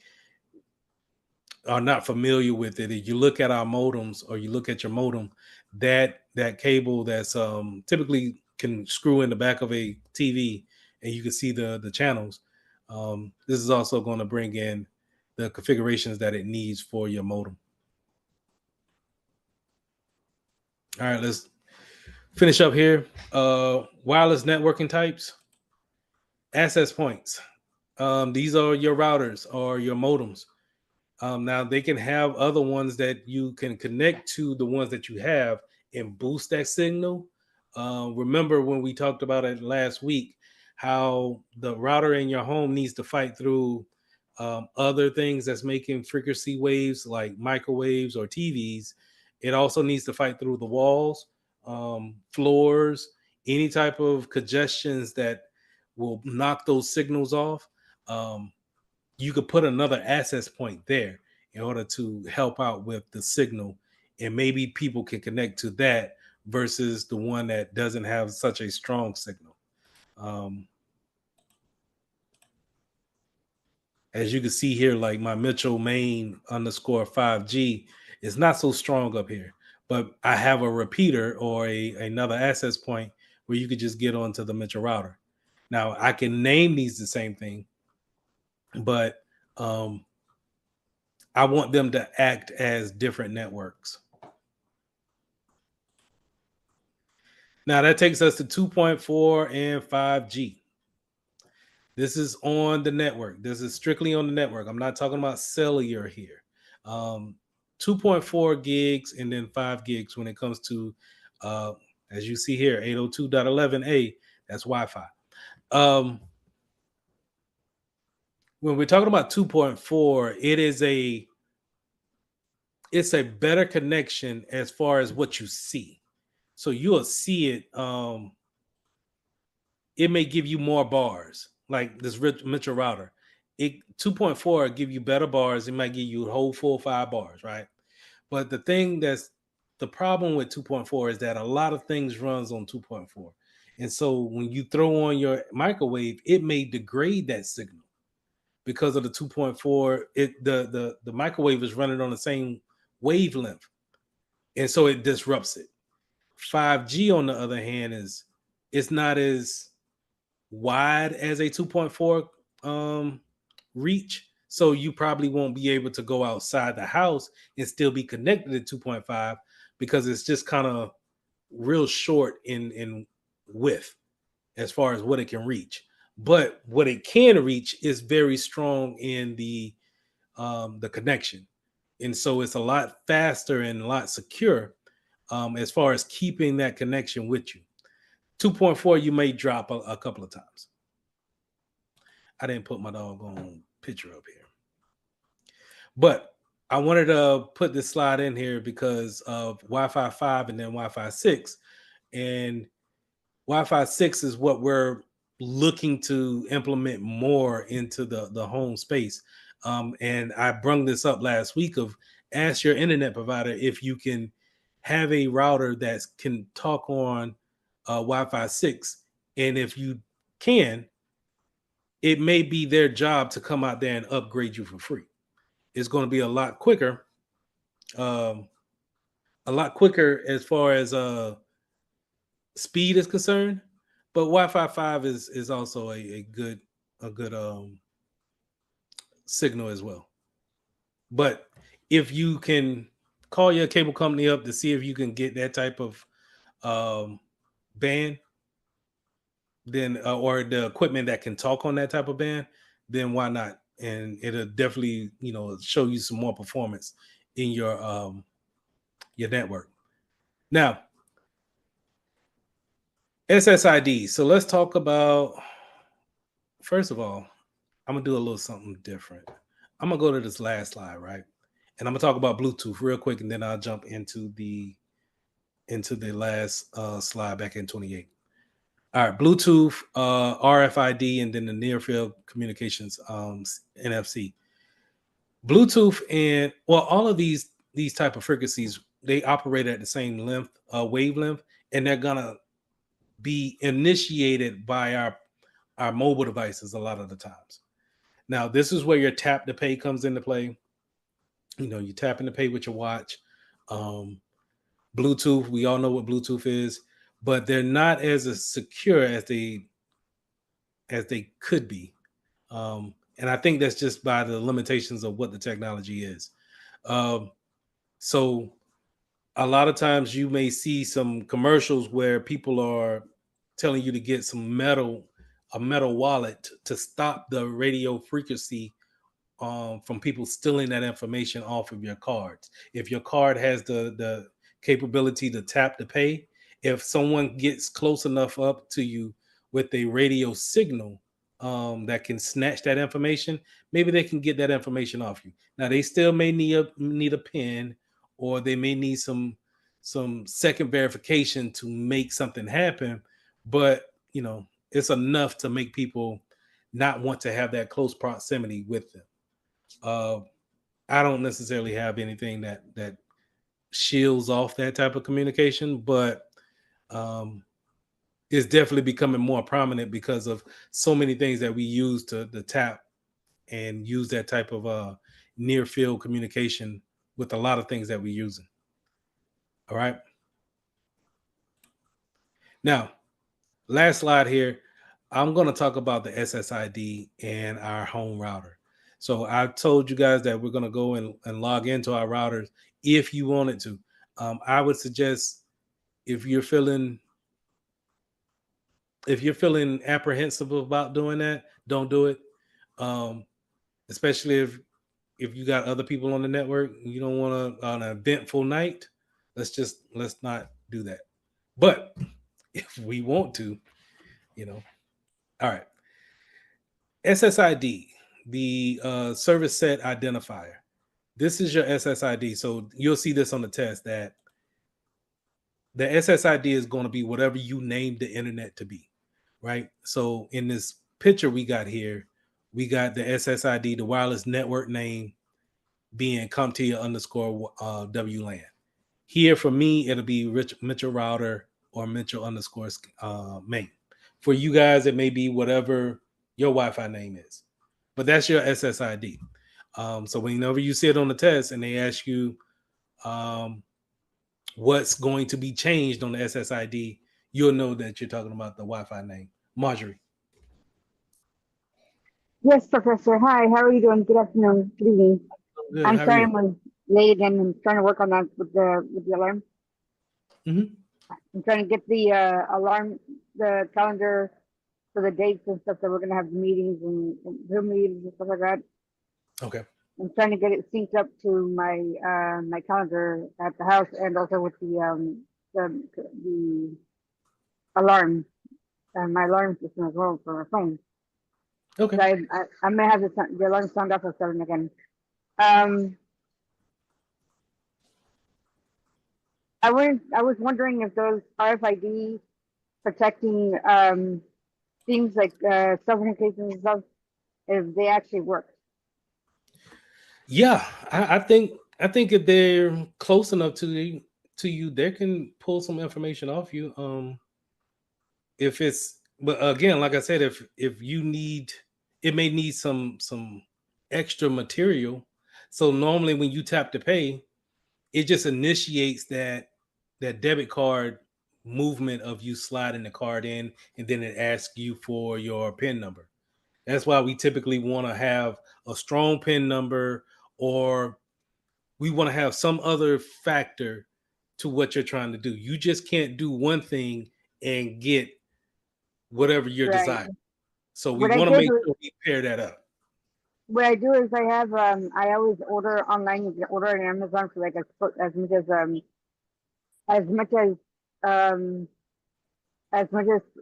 are not familiar with it. If you look at our modems or you look at your modem, that cable that's typically can screw in the back of a TV and you can see the channels. This is also going to bring in the configurations that it needs for your modem. All right, let's finish up here. Wireless networking types, access points. These are your routers or your modems. Now they can have other ones that you can connect to the ones that you have and boost that signal. Remember when we talked about it last week, how the router in your home needs to fight through other things that's making frequency waves like microwaves or TVs. It also needs to fight through the walls, floors, any type of congestions that will knock those signals off. You could put another access point there in order to help out with the signal, and maybe people can connect to that versus the one that doesn't have such a strong signal. As you can see here, like my Mitchell main _5G is not so strong up here, but I have a repeater or another access point where you could just get onto the Mitchell router. Now I can name these the same thing, but I want them to act as different networks. Now that takes us to 2.4 and 5G. This is on the network. This is strictly on the network. I'm not talking about cellular here. 2.4 gigs and then 5 gigs when it comes to, as you see here, 802.11a, that's Wi-Fi. When we're talking about 2.4, it's a better connection as far as what you see. So you'll see it. It may give you more bars, like this Mitchell router. 2.4 give you better bars. It might give you a whole full 5 bars, right? But the thing that's the problem with 2.4 is that a lot of things runs on 2.4. And so when you throw on your microwave, it may degrade that signal because of the 2.4. The microwave is running on the same wavelength. And so it disrupts it. 5G, on the other hand, it's not as wide as a 2.4 reach. So you probably won't be able to go outside the house and still be connected to 2.5 because it's just kind of real short in width as far as what it can reach. But what it can reach is very strong in the connection. And so it's a lot faster and a lot secure as far as keeping that connection with you. 2.4, you may drop a couple of times. I didn't put my doggone picture up here. But I wanted to put this slide in here because of Wi-Fi 5 and then Wi-Fi 6. And Wi-Fi 6 is what we're looking to implement more into the home space. And I brung this up last week of ask your internet provider if you can have a router that can talk on Wi-Fi 6. And if you can, it may be their job to come out there and upgrade you for free. It's going to be a lot quicker as far as speed is concerned. But Wi-Fi 5 is also a good signal as well. But if you can call your cable company up to see if you can get that type of band, then or the equipment that can talk on that type of band, then why not? And it'll definitely show you some more performance in your network. Now, SSID. So let's talk about, first of all, I'm gonna do a little something different. I'm gonna go to this last slide, right? And I'm gonna talk about Bluetooth real quick, and then I'll jump into the last slide back in 28. All right, Bluetooth, RFID, and then the near field communications, NFC. Bluetooth and all of these type of frequencies, they operate at the same length, wavelength, and they're gonna be initiated by our mobile devices a lot of the times. Now, this is where your tap to pay comes into play. You tap in to pay with your watch. Bluetooth, we all know what Bluetooth is, but they're not as secure as they could be. And I think that's just by the limitations of what the technology is. So a lot of times you may see some commercials where people are telling you to get a metal wallet to stop the radio frequency from people stealing that information off of your cards. If your card has the capability to tap to pay, if someone gets close enough up to you with a radio signal that can snatch that information, maybe they can get that information off you. Now they still may need a PIN, or they may need some second verification to make something happen, but it's enough to make people not want to have that close proximity with them. I don't necessarily have anything that shields off that type of communication, but it's definitely becoming more prominent because of so many things that we use to tap and use that type of near field communication with a lot of things that we're using. All right. Now, last slide here. I'm going to talk about the SSID and our home router. So I told you guys that we're going to go and log into our routers if you wanted to. I would suggest if you're feeling apprehensive about doing that, don't do it. Especially if you got other people on the network, you don't want to on an eventful night. Let's not do that. But if we want to, all right. SSID, the service set identifier. This is your SSID. So you'll see this on the test that the SSID is going to be whatever you named the internet to be, right? So in this picture we got here, we got the SSID, the wireless network name being CompTIA underscore WLAN. Here for me, it'll be Mitchell router or Mitchell underscore main. For you guys, it may be whatever your Wi-Fi name is, but that's your SSID. So whenever you see it on the test and they ask you what's going to be changed on the SSID, you'll know that you're talking about the Wi-Fi name. Marjorie. Yes, Professor. Hi, how are you doing? Good afternoon. Good evening. Good. I'm How are sorry you? I'm late again. I'm trying to work on that with the alarm. Mm-hmm. I'm trying to get the alarm, the calendar for the dates and stuff that we're gonna have meetings and Zoom meetings and stuff like that. Okay. I'm trying to get it synced up to my my calendar at the house and also with the alarm, my alarm system as well for my phone. Okay. So I may have the alarm sound off at 7 again. I was wondering if those RFID protecting things like cell phone cases and stuff, if they actually work. Yeah, I think if they're close enough to you, they can pull some information off you. If it's, but again, like I said, if you need, it may need some extra material. So normally when you tap to pay, it just initiates that debit card movement of you sliding the card in, and then it asks you for your PIN number. That's why we typically want to have a strong PIN number, or we want to have some other factor to what you're trying to do. You just can't do one thing and get whatever your Right. desire. So we What I want to did make was- sure we pair that up. What I do is I have I always order online. You can order on Amazon for like as much as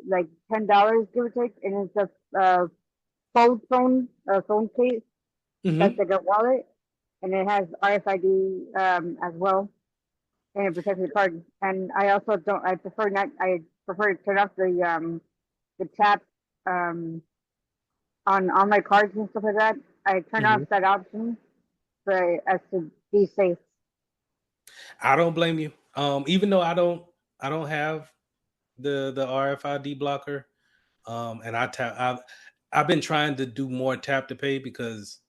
like $10, give or take, and it's a phone case that's like a wallet, and it has RFID as well, and it protects the card. And I also don't. I prefer to turn off the tap on all my cards and stuff like that. I turn off that option, but as to be safe. I don't blame you. Even though I don't have the RFID blocker, and I've been trying to do more tap to pay because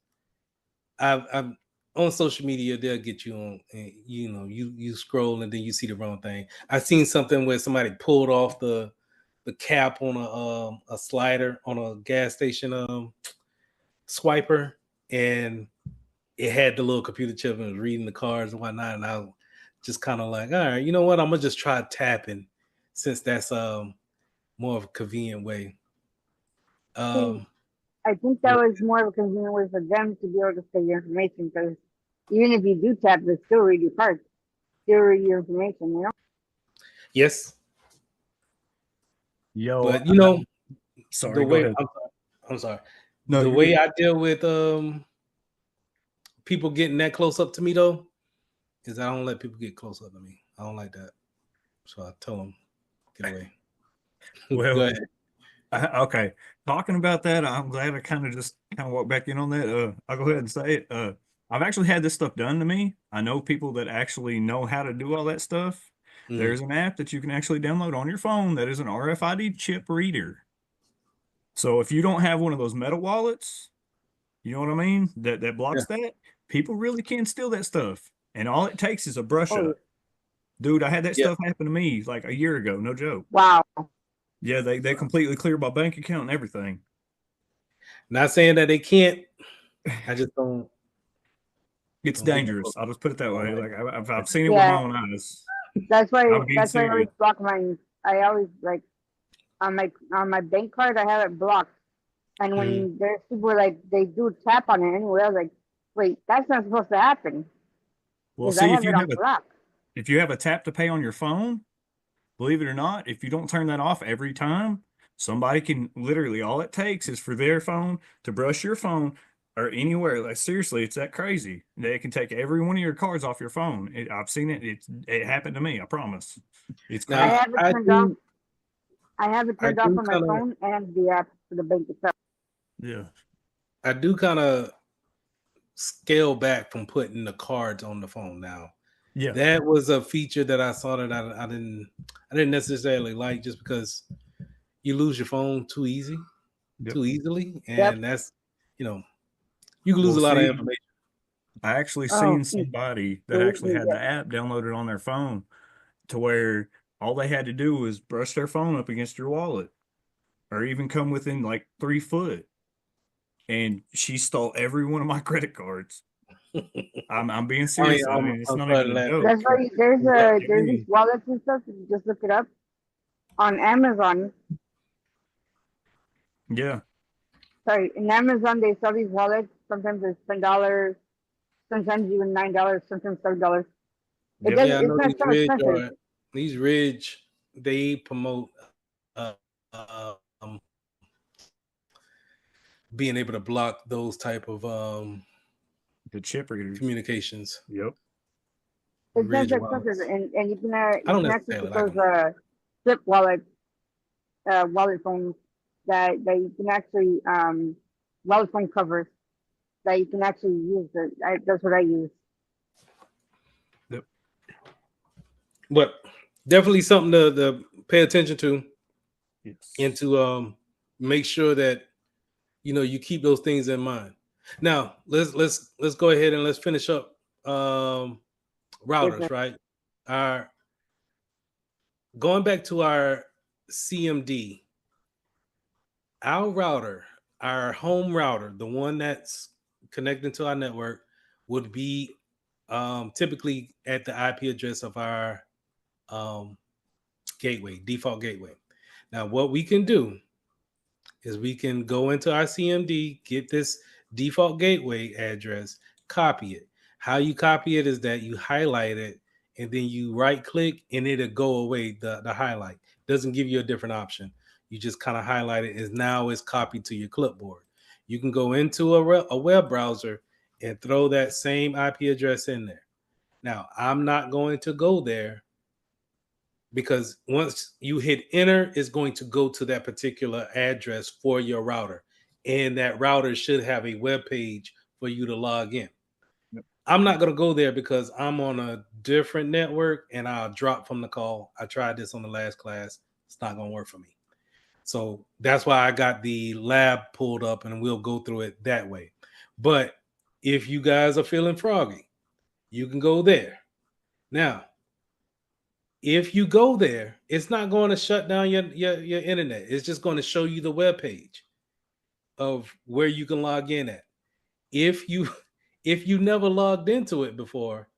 I'm on social media. They'll get you on, you scroll and then you see the wrong thing. I seen something where somebody pulled off the cap on a slider on a gas station swiper, and it had the little computer chip and was reading the cards and whatnot. And I was just kind of like, all right, you know what? I'm gonna just try tapping since that's more of a convenient way. I think that was more of a convenient way for them to be able to say your information, because even if you do tap, they still read your cards, still read your information, you know? Yes. Yo, but sorry, the go way ahead. I'm sorry. No, the you're way good. I deal with people getting that close up to me though is I don't let people get close up to me. I don't like that. So I tell them, get away. Well, Go ahead. Okay. Talking about that, I'm glad I kind of walked back in on that. I'll go ahead and say it. I've actually had this stuff done to me. I know people that actually know how to do all that stuff. There's an app that you can actually download on your phone that is an RFID chip reader. So if you don't have one of those metal wallets, you know what I mean? That blocks that. People really can steal that stuff. And all it takes is a brush up. Dude, I had that stuff happen to me like a year ago, no joke. Wow. Yeah, they completely cleared my bank account and everything. Not saying that they can't I just don't. It's Don't get dangerous. I'll just put it that way. right. Like I've seen it with my own eyes. That's why I'm being I always serious. block mine. I always like on my bank card I have it blocked. And when there's people like they do tap on it anyway, I was like, wait, that's not supposed to happen. Well, Because I see, have it on block. if you have a tap to pay on your phone, believe it or not, if you don't turn that off every time, somebody can literally, all it takes is for their phone to brush your phone or anywhere. Like seriously, it's that crazy. They can take every one of your cards off your phone. I've seen it. It happened to me. I promise. It's I Now, crazy. have it I turned off. do, I have it I turned off do on my kind of, phone and the app for the bank itself. Yeah. I do kind of scale back from putting the cards on the phone now. Yeah. That was a feature that I saw that I didn't necessarily like, just because you lose your phone too easily, and that's you can lose Well, a lot of see, information. I actually Oh, seen somebody that so actually had the app downloaded on their phone to where all they had to do was brush their phone up against your wallet or even come within like 3 foot. And she stole every one of my credit cards. I'm being I mean, serious. I mean, it's I'm not sorry to even a laugh. joke. that's why there's these wallets and stuff. You just look it up on Amazon. Yeah. Sorry, in Amazon they sell these wallets. Sometimes it's $10, sometimes even $9, sometimes $7. It doesn't. Yeah, I It's know not so expensive. these Ridge, they promote uh, um, being able to block those type of The chip readers. communications. Yep. It's not Ridge so expensive, wallets. and you I don't can actually necessarily put like those them. flip wallet phones that you can actually wallet phone covers that you can actually use. That's what I use. Yep. But definitely something to pay attention to, Yes. and to make sure that you keep those things in mind. Now let's go ahead and let's finish up routers, right? Our Going back to our CMD, our router, our home router, the one that's connected to our network, would be typically at the IP address of our um, gateway, default gateway. Now, what we can do is we can go into our CMD, get this default gateway address, copy it. How you copy it is that you highlight it and then you right click and it'll go away. The highlight doesn't give you a different option. You just kind of highlight it, and now it's copied to your clipboard. You can go into a web browser and throw that same IP address in there. Now, I'm not going to go there, because once you hit enter, it's going to go to that particular address for your router, and that router should have a web page for you to log in. Yep. I'm not going to go there because I'm on a different network and I'll drop from the call. I tried this on the last class. It's not going to work for me. So that's why I got the lab pulled up, and we'll go through it that way. But if you guys are feeling froggy, you can go there. Now, if you go there, it's not going to shut down your internet. It's just going to show you the web page of where you can log in at. If you if you never logged into it before,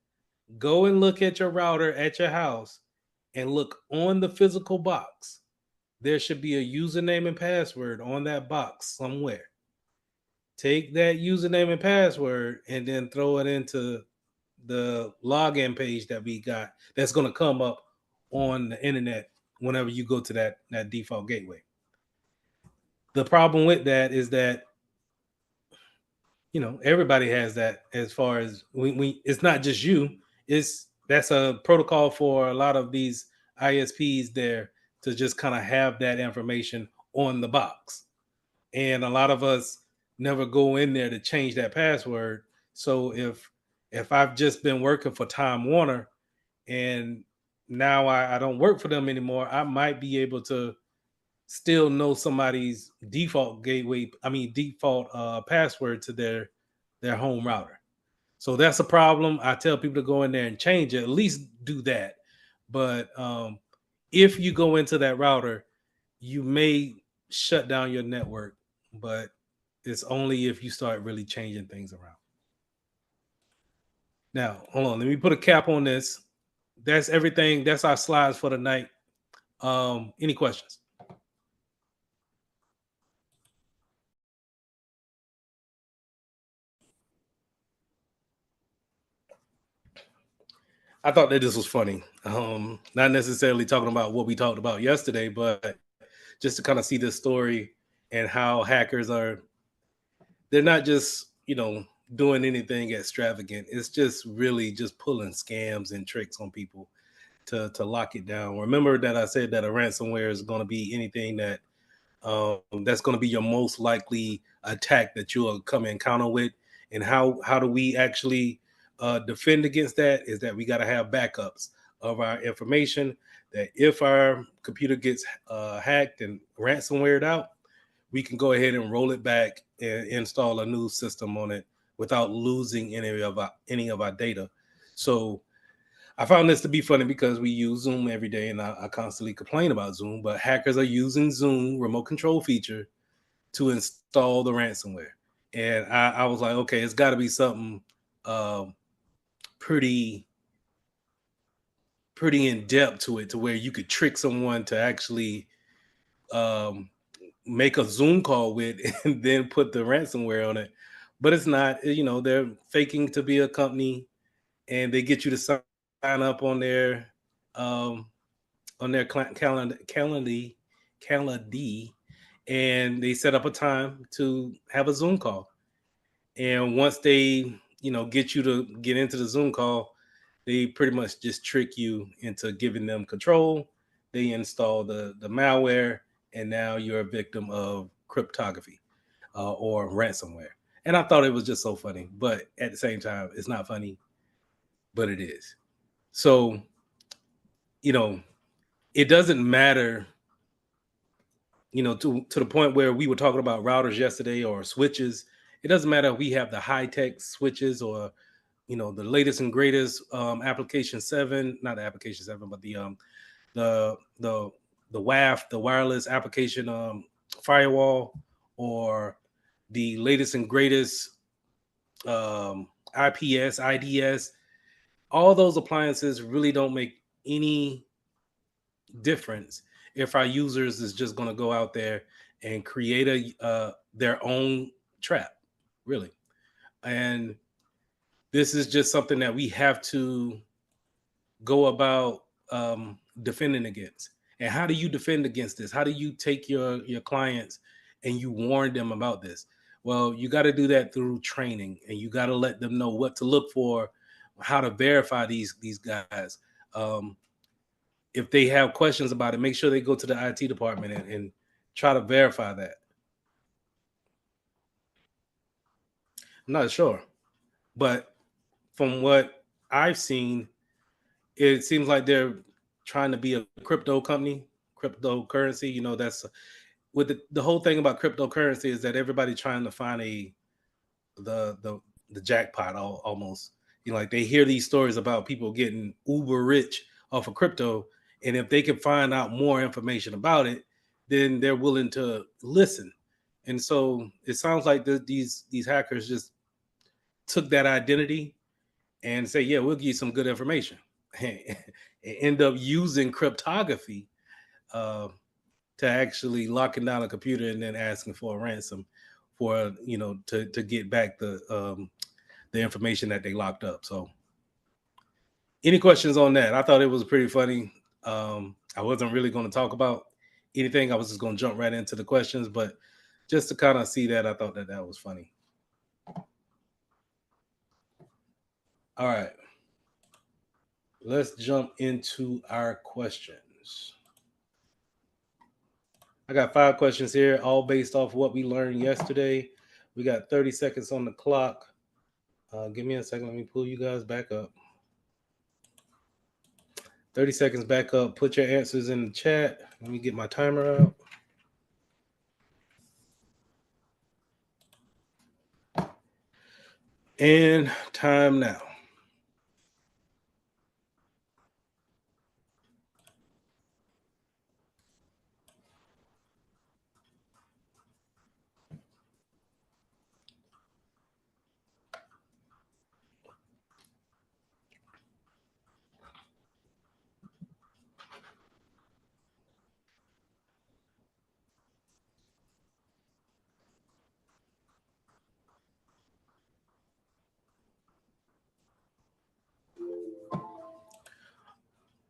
go and look at your router at your house and look on the physical box. There should be a username and password on that box somewhere. Take that username and password and then throw it into the login page that we got, that's going to come up on the internet whenever you go to that default gateway. The problem with that is that everybody has that. As far as we it's not just you. That's a protocol for a lot of these ISPs there, to just kind of have that information on the box. And a lot of us never go in there to change that password. So if I've just been working for Time Warner and now I don't work for them anymore, I might be able to still know somebody's default password to their home router. So that's a problem. I tell people to go in there and change it. At least do that. But if you go into that router, you may shut down your network, but It's only if you start really changing things around. Now, hold on. Let me put a cap on this. That's everything. That's our slides for the night. Any questions? I thought that this was funny. Not necessarily talking about what we talked about yesterday, but just to kind of see this story and how hackers are, they're not just, doing anything extravagant. It's just really just pulling scams and tricks on people to lock it down. Remember that I said that a ransomware is going to be anything that that's going to be your most likely attack that you'll come encounter with. And how do we actually defend against that? Is that we got to have backups of our information. That if our computer gets hacked and ransomwared out, we can go ahead and roll it back and install a new system on it without losing any of our data. So I found this to be funny because we use Zoom every day, and I constantly complain about Zoom, but hackers are using Zoom remote control feature to install the ransomware. And I was like, okay, it's got to be something pretty in depth to it, to where you could trick someone to actually make a Zoom call with and then put the ransomware on it. But it's not. They're faking to be a company, and they get you to sign up on their calendar, and they set up a time to have a Zoom call. And once they, get you to get into the Zoom call, they pretty much just trick you into giving them control. They install the malware, and now you're a victim of cryptography or ransomware. And I thought it was just so funny, but at the same time, it's not funny, but it is. So, it doesn't matter, to the point where we were talking about routers yesterday or switches. It doesn't matter if we have the high tech switches or, the latest and greatest application 7, not the application 7, but the WAF, the wireless application firewall, or the latest and greatest IPS, IDS. All those appliances really don't make any difference if our users is just going to go out there and create their own trap, really. And this is just something that we have to go about defending against. And how do you defend against this? How do you take your clients and you warn them about this? Well, you got to do that through training, and you got to let them know what to look for, how to verify these guys. If they have questions about it, make sure they go to the IT department and try to verify that. I'm not sure, but from what I've seen, it seems like they're trying to be a crypto company, cryptocurrency. That's with the whole thing about cryptocurrency is that everybody's trying to find the jackpot almost. Like they hear these stories about people getting uber rich off of crypto, and if they can find out more information about it, then they're willing to listen. And so it sounds like these hackers just took that identity and say, yeah, we'll give you some good information. And end up using cryptography to actually locking down a computer and then asking for a ransom for to get back the information that they locked up. So any questions on that? I thought it was pretty funny. I wasn't really going to talk about anything. I was just going to jump right into the questions, but just to kind of see that, I thought that was funny. All right. Let's jump into our questions. I got 5 questions here, all based off what we learned yesterday. We got 30 seconds on the clock. Give me a second. Let me pull you guys back up. 30 seconds back up. Put your answers in the chat. Let me get my timer out. And time now.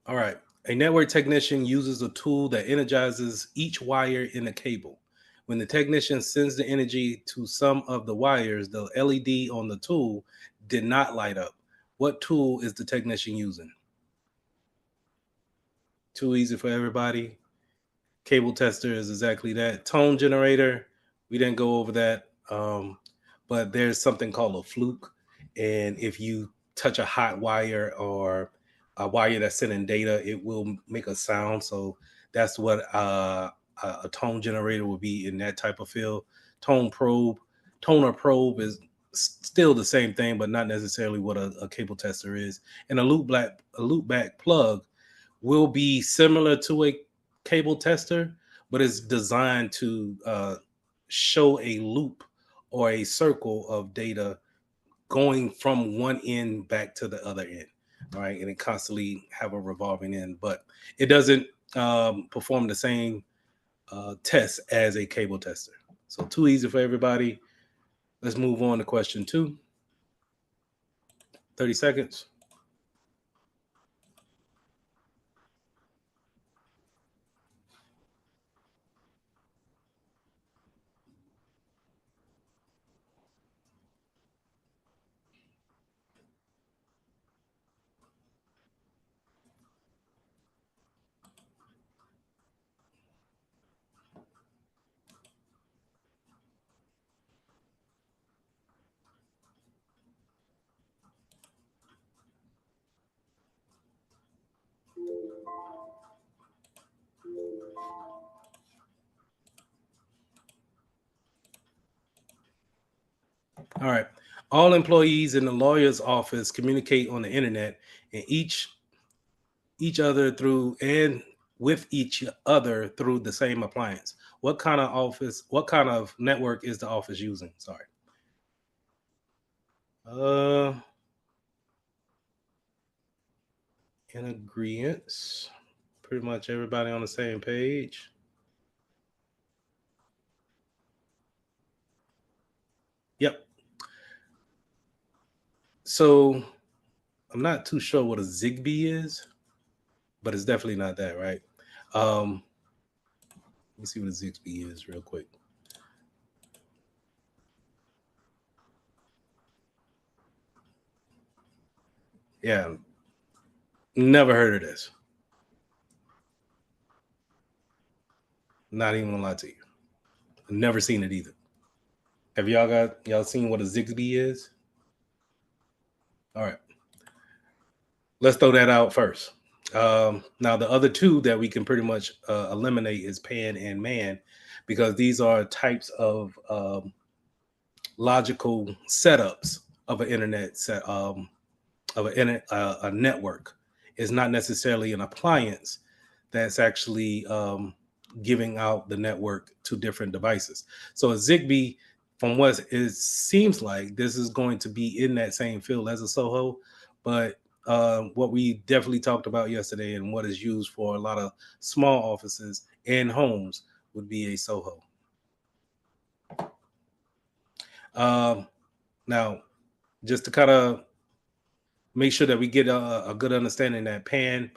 All right. A network technician uses a tool that energizes each wire in a cable. When the technician sends the energy to some of the wires, the LED on the tool did not light up. What tool is the technician using? Too easy for everybody. Cable tester is exactly that. Tone generator, we didn't go over that. But there's something called a fluke. And if you touch a hot wire or a wire that's sending data, it will make a sound. So that's what a tone generator would be in that type of field. Tone probe, toner probe is still the same thing, but not necessarily what a cable tester is. And a loop back plug will be similar to a cable tester, but it's designed to show a loop or a circle of data going from one end back to the other end, right? And it constantly have a revolving end, but it doesn't perform the same test as a cable tester. So too easy for everybody. Let's move on to question 2. 30 seconds. All right. All employees in the lawyer's office communicate on the internet, and each other through and with each other through the same appliance. What kind of network is the office using? Sorry. In agreement. Pretty much everybody on the same page. Yep. So I'm not too sure what a Zigbee is, but it's definitely not that, right? Let me see what a Zigbee is real quick. Yeah, never heard of this. Not even gonna lie to you. Never seen it either. Have y'all seen what a Zigbee is? All right. Let's throw that out first. Now, the other two that we can pretty much eliminate is pan and man, because these are types of logical setups of an internet a network. Is not necessarily an appliance that's actually giving out the network to different devices. So a Zigbee, from what it seems like, this is going to be in that same field as a SOHO, but what we definitely talked about yesterday and what is used for a lot of small offices and homes would be a SOHO. Now, just to kind of make sure that we get a good understanding that pan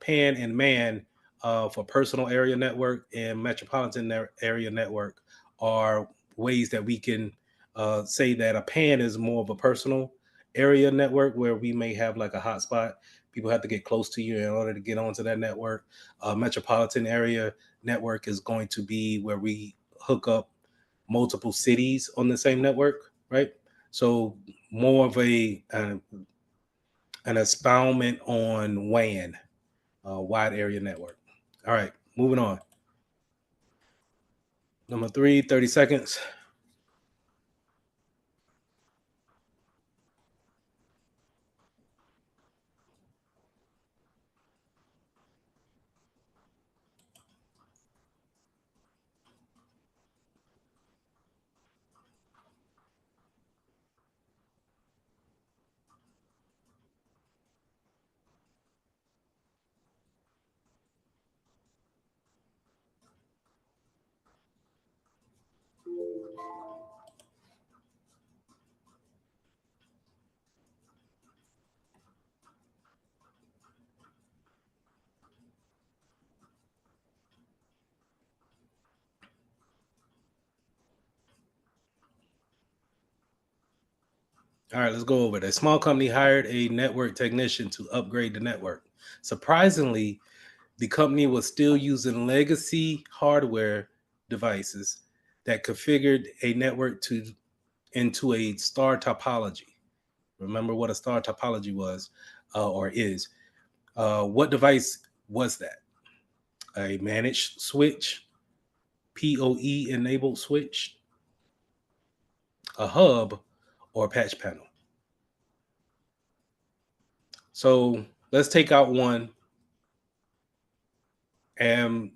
and man for personal area network and metropolitan area network are ways that we can say that a pan is more of a personal area network where we may have like a hotspot. People have to get close to you in order to get onto that network. Metropolitan area network is going to be where we hook up multiple cities on the same network, right? So more of an expoundment on WAN, wide area network. All right, moving on. Number 3, 30 seconds. All right, let's go over it. A small company hired a network technician to upgrade the network. Surprisingly, the company was still using legacy hardware devices that configured a network into a star topology. Remember what a star topology was or is. What device was that? A managed switch, PoE enabled switch, a hub, or a patch panel. So let's take out one. And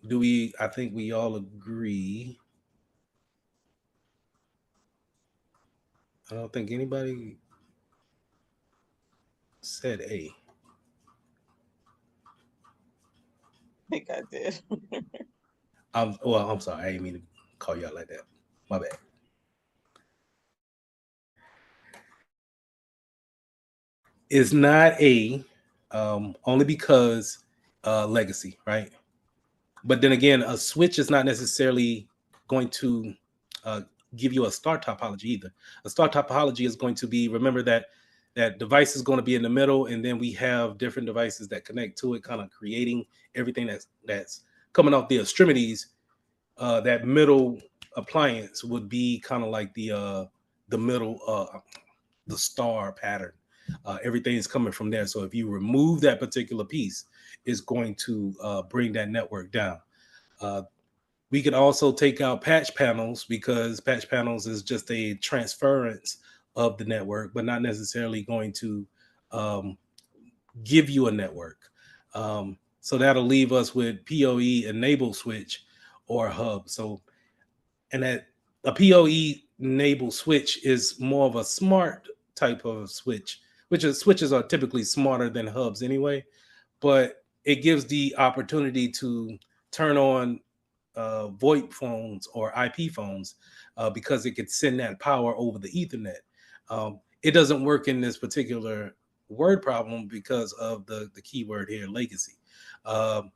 I think we all agree. I don't think anybody said A. I think I did. I'm sorry. I didn't mean to call you out like that. My bad. It's not A, only because legacy, right? But then again, a switch is not necessarily going to uh, give you a star topology either. A star topology is going to be, remember that device is going to be in the middle, and then we have different devices that connect to it, kind of creating everything that's coming off the extremities. That middle appliance would be kind of like the middle the star pattern. Everything's coming from there. So if you remove that particular piece, it's going to bring that network down. Uh, we could also take out patch panels because patch panels is just a transference of the network, but not necessarily going to um, give you a network. So that'll leave us with PoE enabled switch or hub. So, and that a PoE enabled switch is more of a smart type of switch, which is switches are typically smarter than hubs anyway, but it gives the opportunity to turn on VoIP phones or IP phones because it could send that power over the Ethernet. It doesn't work in this particular word problem because of the keyword here, legacy. Um,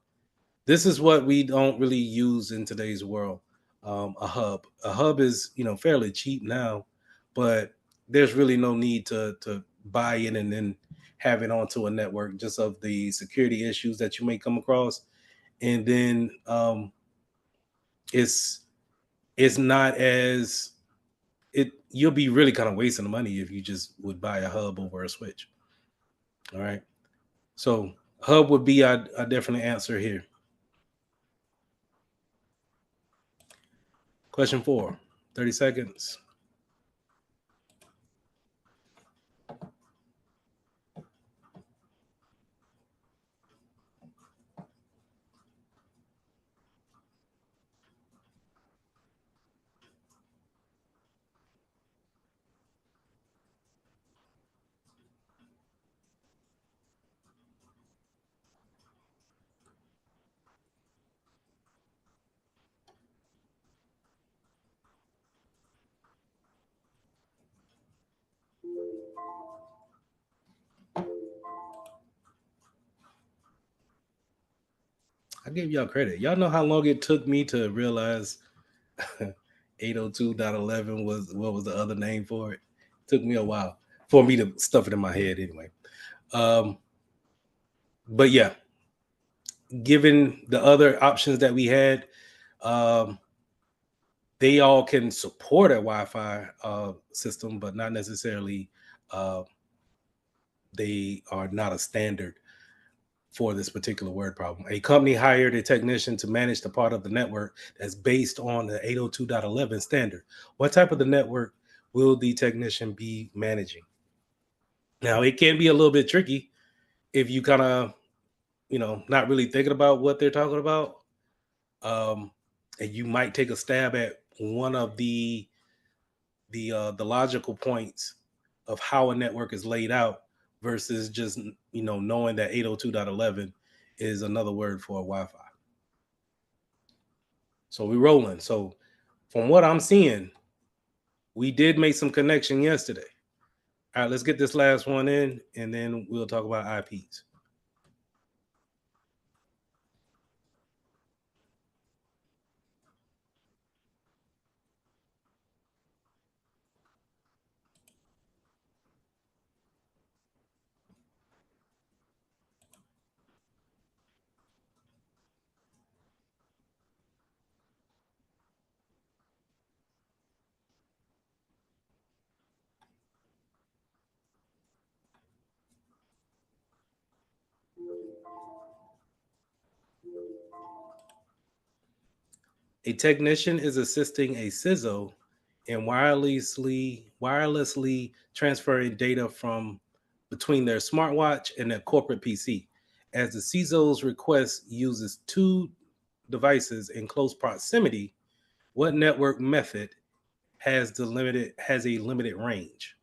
this is what we don't really use in today's world. A hub. A hub is fairly cheap now, but there's really no need to buy it and then have it onto a network just of the security issues that you may come across. And then it's it's not as it you'll be really kind of wasting the money if you just would buy a hub over a switch. All right. So hub would be a definite answer here. Question 4, 30 seconds. I gave y'all credit. Y'all know how long it took me to realize 802.11 was what was the other name for it? Took me a while for me to stuff it in my head anyway. Um, but yeah, given the other options that we had, um, they all can support a Wi-Fi system, but not necessarily uh, they are not a standard for this particular word problem. A company hired a technician to manage the part of the network that's based on the 802.11 standard. What type of the network will the technician be managing? Now, it can be a little bit tricky if you kind of, not really thinking about what they're talking about. Um, and you might take a stab at one of the logical points of how a network is laid out versus just knowing that 802.11 is another word for Wi-Fi. So we're rolling. So from what I'm seeing, we did make some connection yesterday. All right, let's get this last one in, and then we'll talk about IPs. A technician is assisting a CISO in wirelessly transferring data from between their smartwatch and their corporate PC. As the CISO's request uses two devices in close proximity, what network method has a limited range?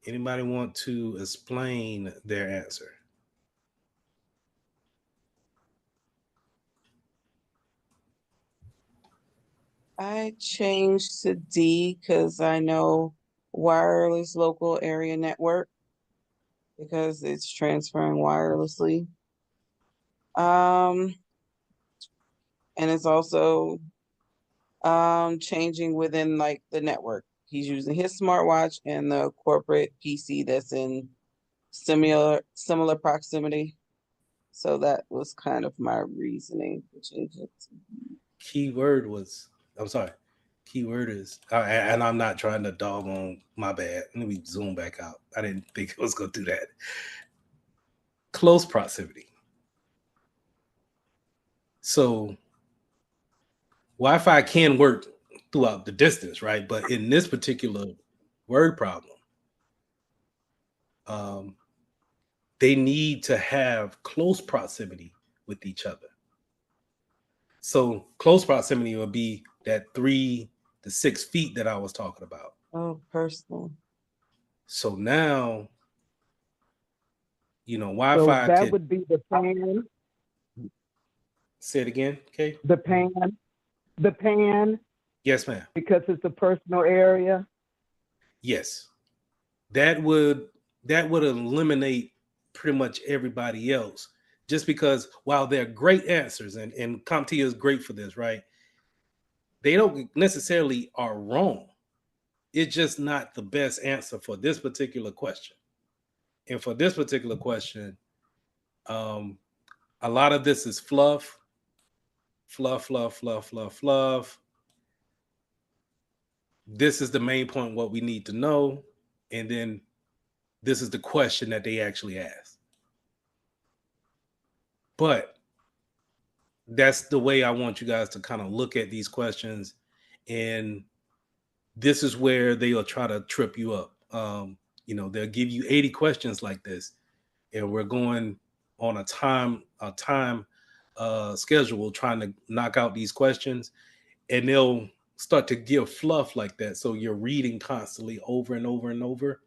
Anybody want to explain their answer? I changed to D because I know wireless local area network because it's transferring wirelessly. And it's also changing within like the network. He's using his smartwatch and the corporate PC that's in similar proximity. So that was kind of my reasoning to change it. Keyword was, I'm sorry, keyword is, and I'm not trying to dog on, my bad. Let me zoom back out. I didn't think it was going to do that. Close proximity. So Wi-Fi can work throughout the distance, right? But in this particular word problem, they need to have close proximity with each other. So close proximity will be that 3 to 6 feet that I was talking about. Oh, personal. So now, So Wi-Fi that could. would be the pan, Say it again, okay? the pan, Yes, ma'am. because it's a personal area. Yes, that would eliminate pretty much everybody else. Just because while they're great answers, and CompTIA is great for this, right? They don't necessarily are wrong. It's just not the best answer for this particular question. And for this particular question, a lot of this is fluff. This is the main point, what we need to know. And then this is the question that they actually asked. But that's the way I want you guys to kind of look at these questions. And this is where they'll try to trip you up. They'll give you 80 questions like this, and we're going on a time schedule trying to knock out these questions, and they'll start to give fluff like that. So you're reading constantly over and over and over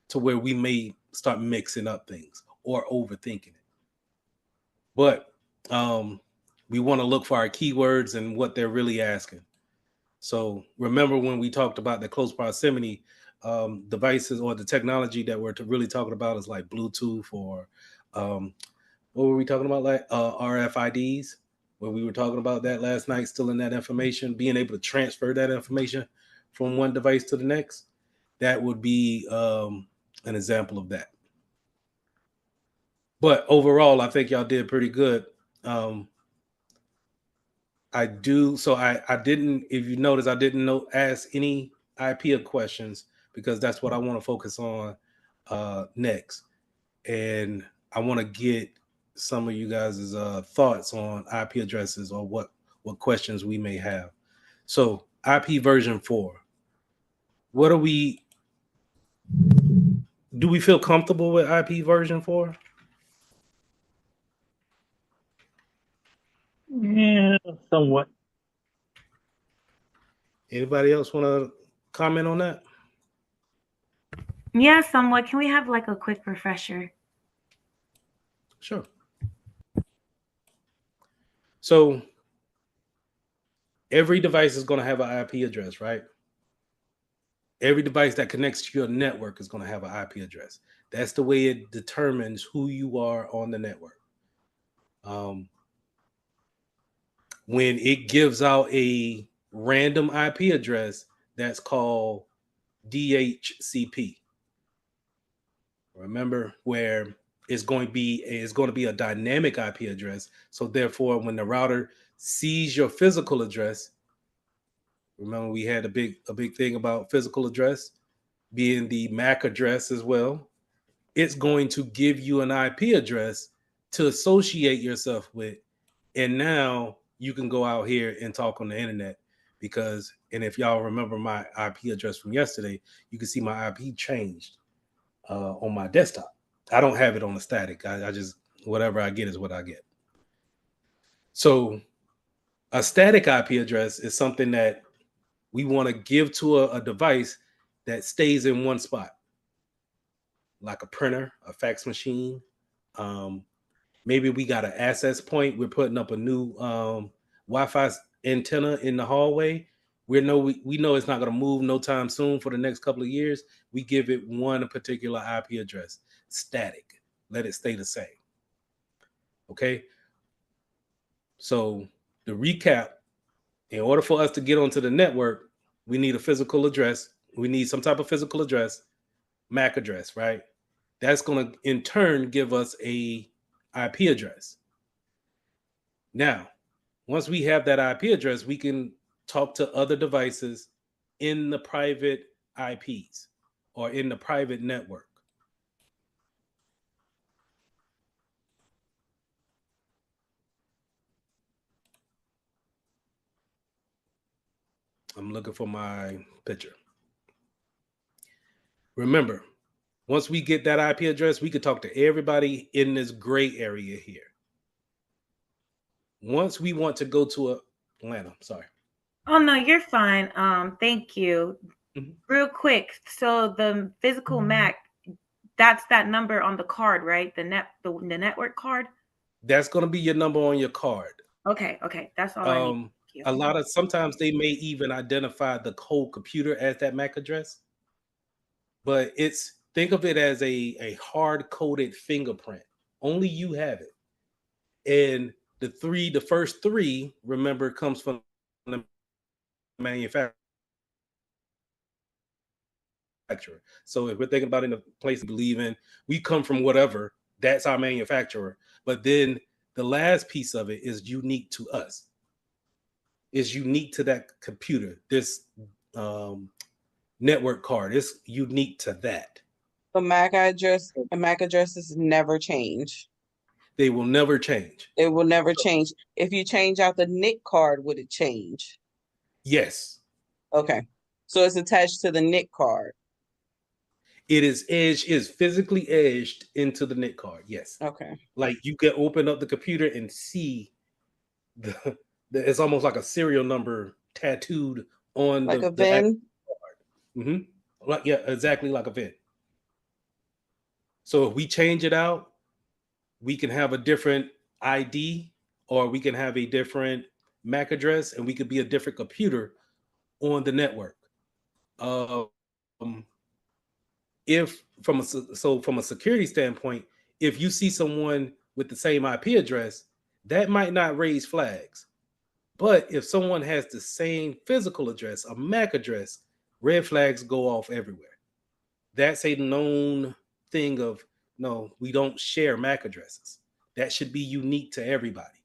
to where we may start mixing up things or overthinking it. But we want to look for our keywords and what they're really asking. So remember when we talked about the close proximity devices, or the technology that we're really talking about is like Bluetooth, or what were we talking about? Like RFIDs, where we were talking about that last night, still in that information, being able to transfer that information from one device to the next. That would be an example of that. But overall, I think y'all did pretty good. I didn't, if you notice, I didn't ask any IP questions, because that's what I want to focus on next. And I want to get some of you guys' thoughts on IP addresses, or what questions we may have. So IP version 4. Do we feel comfortable with IP version 4? Yeah, somewhat. Anybody else want to comment on that? Yeah, somewhat. Can we have like a quick refresher? Sure. So every device is going to have an IP address, right? Every device that connects to your network is going to have an IP address. That's the way it determines who you are on the network. When it gives out a random IP address, that's called DHCP. Remember, where it's going to be a dynamic IP address. So therefore, when the router sees your physical address, remember we had a big thing about physical address being the MAC address as well. it's going to give you an IP address to associate yourself with. And now you can go out here and talk on the internet because, and if y'all remember my IP address from yesterday, you can see my IP changed on my desktop. I don't have it on the static. I just, whatever I get is what I get. So a static IP address is something that we want to give to a device that stays in one spot, like a printer, a fax machine. Maybe we got an access point. We're putting up a new Wi-Fi antenna in the hallway. We know it's not going to move no time soon for the next couple of years. We give it one particular IP address, static. Let it stay the same. Okay. So to recap, in order for us to get onto the network, we need a physical address. We need some type of physical address, MAC address, right? That's going to in turn give us a IP address. Now, once we have that IP address, we can talk to other devices in the private IPs or in the private network. I'm looking for my picture. Remember, once we get that IP address, we can talk to everybody in this gray area here. Once we want to go to Atlanta, sorry. Oh no, you're fine. Thank you. Mhm. Real quick, so the physical MAC, that's that number on the card, right? The network card. That's going to be your number on your card. Okay, that's all I need. Thank you. Sometimes they may even identify the whole computer as that MAC address, but think of it as a hard-coded fingerprint. Only you have it. And the first three, remember, comes from the manufacturer. So if we're thinking about in the place we believe in, we come from whatever, that's our manufacturer. But then the last piece of it is unique to us. It's unique to that computer. This network card is unique to that. The MAC addresses never change. They will never change. It will never change. If you change out the NIC card, would it change? Yes. Okay. So it's attached to the NIC card. It is physically edged into the NIC card. Yes. Okay. Like you can open up the computer and see it's almost like a serial number tattooed on like a VIN. Like, yeah, exactly like a VIN. So if we change it out, we can have a different ID or we can have a different MAC address and we could be a different computer on the network. If from a security standpoint, if you see someone with the same IP address, that might not raise flags. But if someone has the same physical address, a MAC address, red flags go off everywhere. That's a known thing of, no, we don't share MAC addresses. That should be unique to everybody.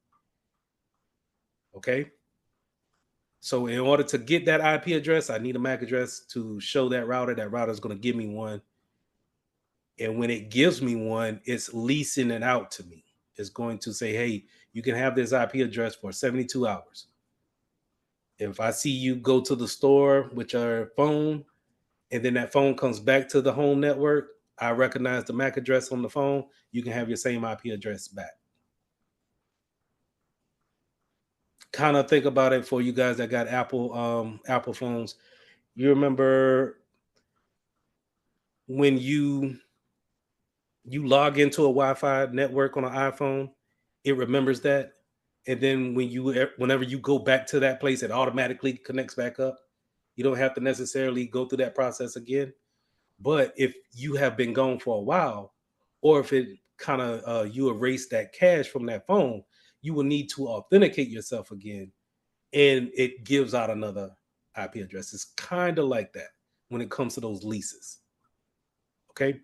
Okay? So in order to get that IP address, I need a MAC address to show that router. That router is going to give me one. And when it gives me one, it's leasing it out to me. It's going to say, hey, you can have this IP address for 72 hours. If I see you go to the store with your phone and then that phone comes back to the home network, I recognize the MAC address on the phone, you can have your same IP address back. Kind of think about it for you guys that got Apple phones. You remember when you log into a Wi-Fi network on an iPhone, it remembers that. And then whenever you go back to that place, it automatically connects back up. You don't have to necessarily go through that process again. But if you have been gone for a while, or if it kind of you erase that cache from that phone, you will need to authenticate yourself again. And it gives out another IP address. It's kind of like that when it comes to those leases. Okay.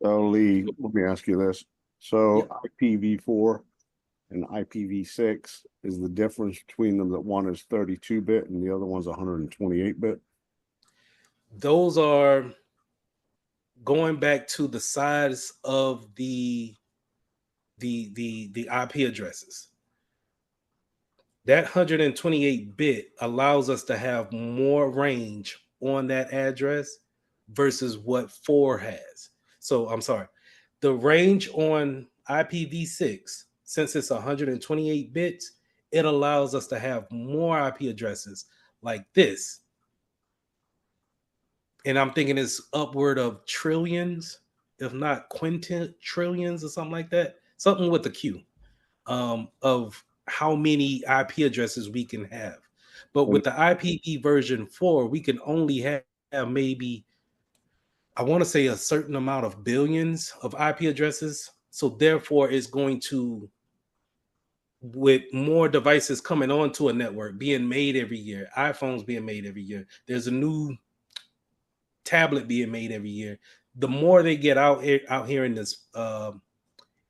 So Lee, let me ask you this. So IPv4 and IPv6, is the difference between them that one is 32-bit and the other one's 128-bit? Those are going back to the size of the IP addresses. That 128 bit allows us to have more range on that address versus what 4 has. So I'm sorry, the range on IPv6, since it's 128 bits, it allows us to have more IP addresses like this. And I'm thinking it's upward of trillions, if not quintillions or something like that. Something with the Q, of how many IP addresses we can have. But with the IPv version 4, we can only have maybe, I want to say, a certain amount of billions of IP addresses. So therefore, it's going to, with more devices coming onto a network, being made every year, iPhones being made every year, there's a new tablet being made every year. The more they get out here in this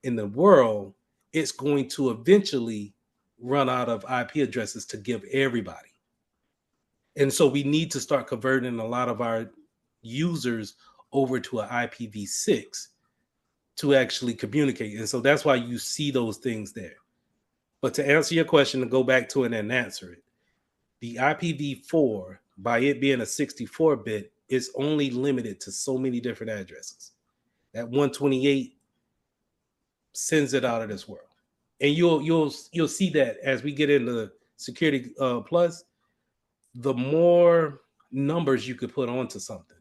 in the world, it's going to eventually run out of IP addresses to give everybody. And so we need to start converting a lot of our users over to an IPv6 to actually communicate. And so that's why you see those things there. But to answer your question, to go back to it and answer it, the IPv4, by it being a 64-bit, is only limited to so many different addresses. That 128 sends it out of this world. And you'll see that as we get into Security Plus, the more numbers you could put onto something,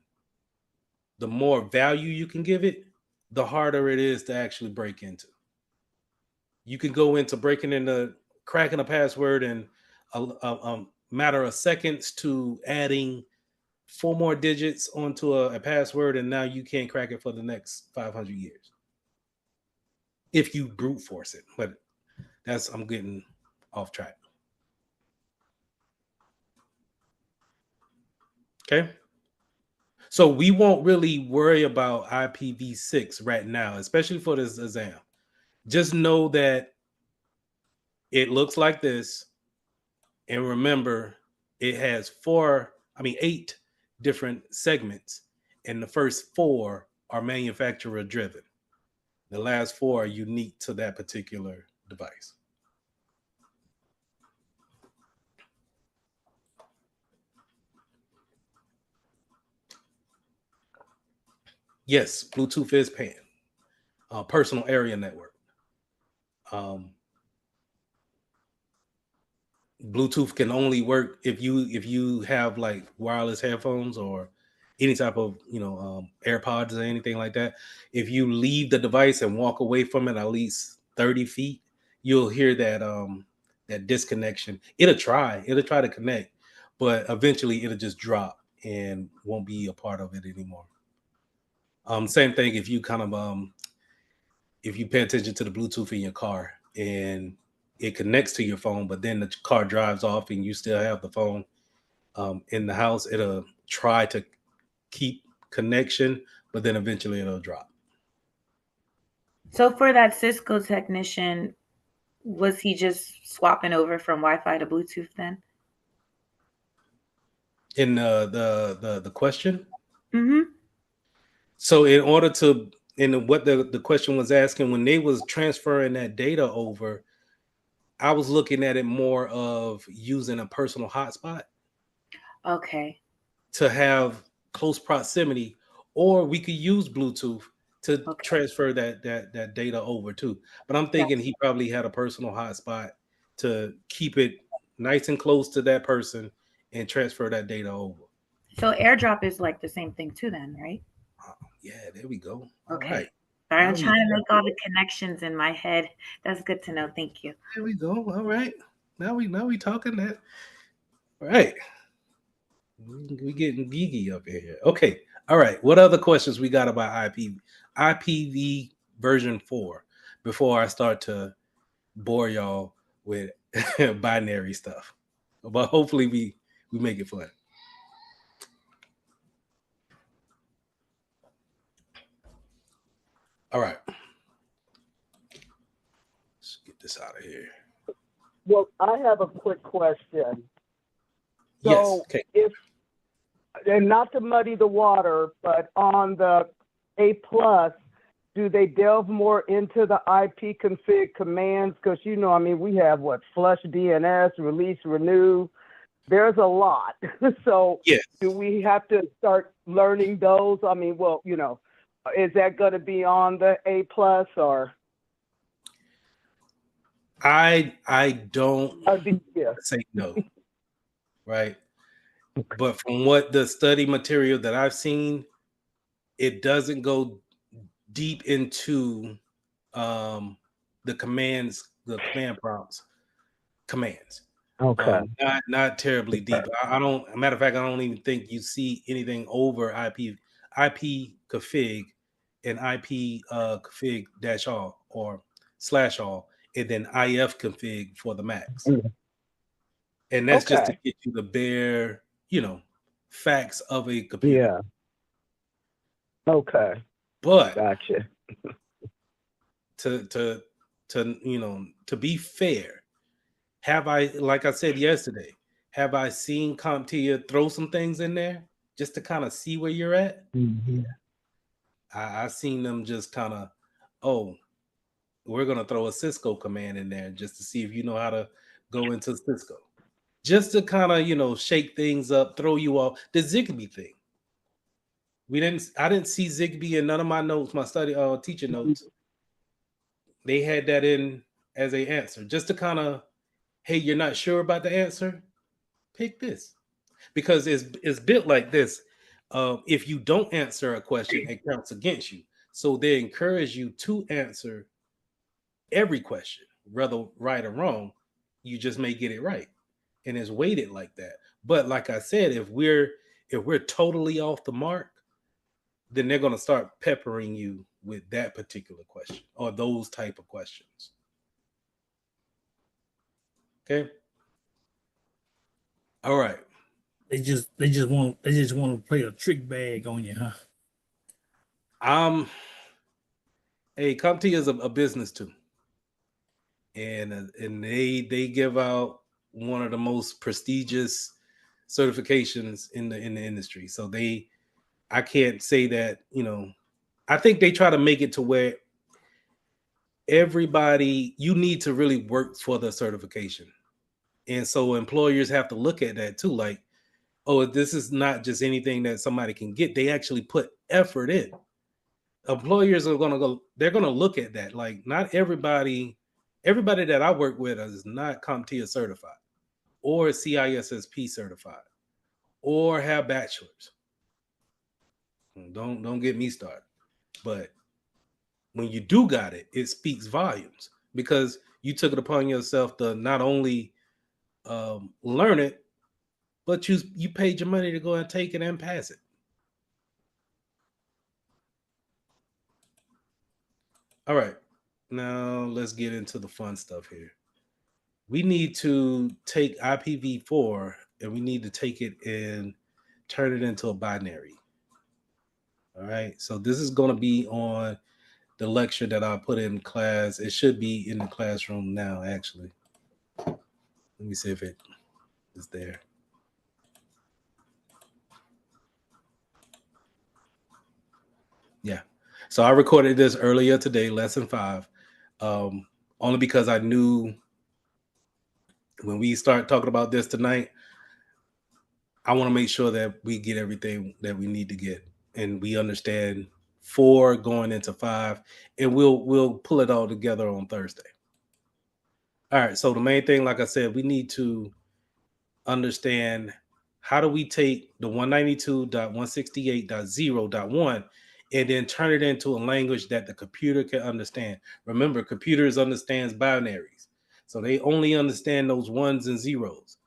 the more value you can give it, the harder it is to actually break into. You can go into cracking a password in a matter of seconds to adding 4 more digits onto a password, and now you can't crack it for the next 500 years if you brute force it. But I'm getting off track. Okay. So we won't really worry about IPv6 right now, especially for this exam. Just know that it looks like this. And remember, it has 8 different segments. And the first 4 are manufacturer driven. The last 4 are unique to that particular device. Yes, Bluetooth is PAN, personal area network. Bluetooth can only work if you have like wireless headphones or any type of AirPods or anything like that. If you leave the device and walk away from it at least 30 feet, you'll hear that disconnection. It'll try to connect, but eventually it'll just drop and won't be a part of it anymore. Same thing if you if you pay attention to the Bluetooth in your car and it connects to your phone, but then the car drives off and you still have the phone in the house, it'll try to keep connection, but then eventually it'll drop. So for that Cisco technician, was he just swapping over from Wi-Fi to Bluetooth then? In the question? Mm-hmm. So in order to, in what the question was asking, when they was transferring that data over, I was looking at it more of using a personal hotspot. Okay. To have close proximity, or we could use Bluetooth to transfer that data over too. But I'm thinking he probably had a personal hotspot to keep it nice and close to that person and transfer that data over. So AirDrop is like the same thing too then, right? Yeah, there we go. Okay. All right. Sorry, I'm trying to make all the connections in my head. That's good to know. Thank you. There we go. All right. Now we talking that. All right. We getting geeky up in here. Okay. All right. What other questions we got about IPv version 4 before I start to bore y'all with binary stuff? But hopefully we make it fun. All right. Let's get this out of here. Well, I have a quick question. So yes. Okay. And not to muddy the water, but on the A+, do they delve more into the IP config commands? Because, I mean, we have flush DNS, release, renew. There's a lot. So Yes. do we have to start learning those? I mean, well, is that going to be on the A+ or? I don't Yeah. say no, right? But from what the study material that I've seen, it doesn't go deep into the command prompts, commands. Okay. Not terribly deep. I don't. Matter of fact, I don't even think you see anything over IP config and IP config -all or /all, and then IF config for the Macs. And that's just to Okay. get you the bare, facts of a computer. Yeah. Okay. But Gotcha. to be fair, have I, like I said yesterday, have I seen CompTIA throw some things in there just to kind of see where you're at? Mm-hmm. I seen them just kind of, oh, we're gonna throw a Cisco command in there just to see if you know how to go into Cisco. Just to kind of, shake things up, throw you off. The Zigbee thing. I didn't see Zigbee in none of my notes, my study teacher notes. They had that in as a answer, just to kind of, hey, you're not sure about the answer? Pick this. Because it's built like this. If you don't answer a question, it counts against you. So they encourage you to answer every question, whether right or wrong. You just may get it right. And it's weighted like that. But like I said, if we're totally off the mark, then they're going to start peppering you with that particular question or those type of questions. Okay. All right. They just want to play a trick bag on you, huh? Hey, CompTIA is a business too, and they give out one of the most prestigious certifications in the industry. So I can't say that, I think they try to make it to where everybody, you need to really work for the certification. And so employers have to look at that too. Like, oh, this is not just anything that somebody can get. They actually put effort in. Employers are they're gonna look at that. Like, not everybody that I work with is not CompTIA certified or CISSP certified or have bachelors. Don't get me started. But when you do got it, it speaks volumes because you took it upon yourself to not only learn it, but you paid your money to go and take it and pass it. All right, now let's get into the fun stuff here. We need to take IPv4 and we need to take it and turn it into a binary. All right, so this is going to be on the lecture that I put in class. It should be in the classroom now, actually. Let me see if it is there. Yeah. So I recorded this earlier today, lesson 5, only because I knew when we start talking about this tonight, I want to make sure that we get everything that we need to get and we understand 4 going into 5, and we'll pull it all together on Thursday. All right. So the main thing, like I said, we need to understand how do we take the 192.168.0.1 and then turn it into a language that the computer can understand. Remember, computers understands binaries. So they only understand those ones and zeros.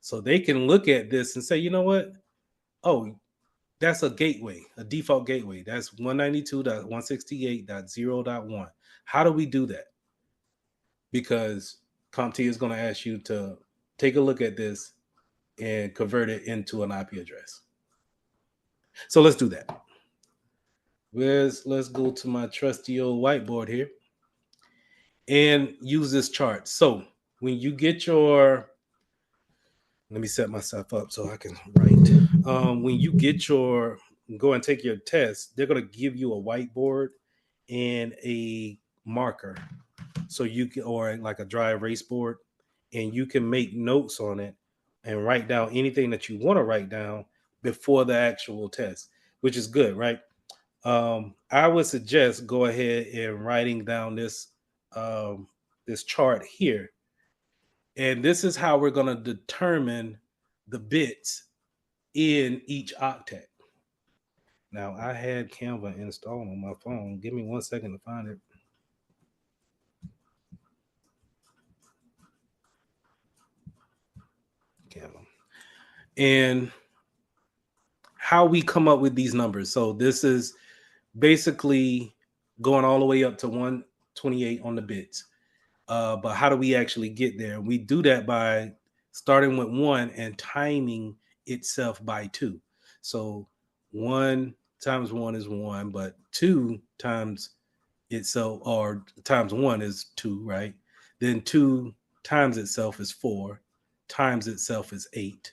So they can look at this and say, you know what? Oh, that's a gateway, a default gateway. That's 192.168.0.1. How do we do that? Because CompTIA is going to ask you to take a look at this and convert it into an IP address. So let's do that. Let's go to my trusty old whiteboard here and use this chart. So when you get let me set myself up so I can write. When you get your go and take your test, they're going to give you a whiteboard and a marker, so you can, or like a dry erase board, and you can make notes on it and write down anything that you want to write down before the actual test, which is good, right? I would suggest go ahead and writing down this chart here, and this is how we're going to determine the bits in each octet. Now, I had Canva installed on my phone. Give me 1 second to find it. Canva. And how we come up with these numbers. So this is basically going all the way up to 128 on the bits. But how do we actually get there? We do that by starting with 1 and timing itself by 2. So 1 times 1 is 1, but 2 times itself, or times 1 is 2, right? Then 2 times itself is 4, times itself is 8,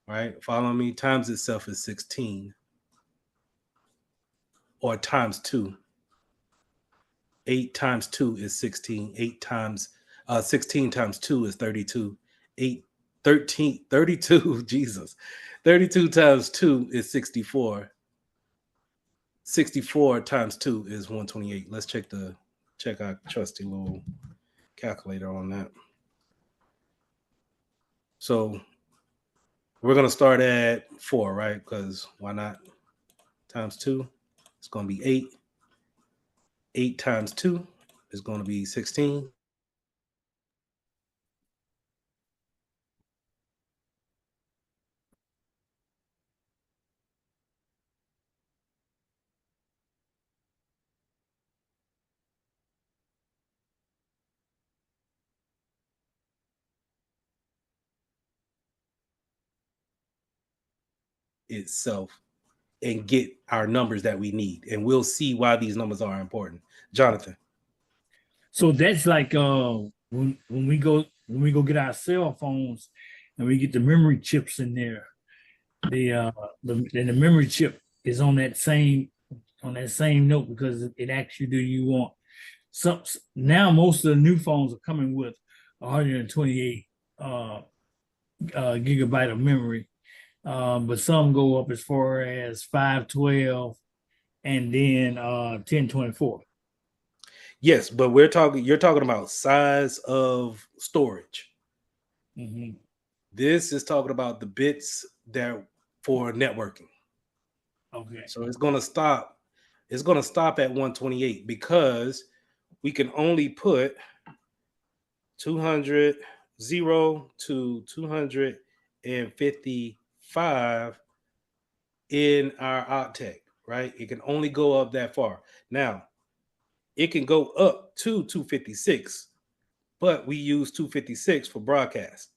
right? Follow me? Times itself is 16, or times 2. 8 times 2 is 16. 16 times 2 is 32. 32, Jesus. 32 times 2 is 64. 64 times 2 is 128. Let's check our trusty little calculator on that. So we're going to start at 4, right? Because why not? Times 2, it's going to be 8. 8 times 2 is going to be 16. Itself and get our numbers that we need, and we'll see why these numbers are important. Jonathan. So that's like when we go get our cell phones and we get the memory chips in there. The memory chip is on that same note, because it asks you, do you want some? Now most of the new phones are coming with 128 gigabyte of memory, but some go up as far as 512 and then 1024. Yes, but you're talking about size of storage. Mm-hmm. This is talking about the bits that for networking. Okay. So it's going to stop at 128, because we can only put 200 0 to 255 in our octet, right? It can only go up that far. Now, it can go up to 256, but we use 256 for broadcast.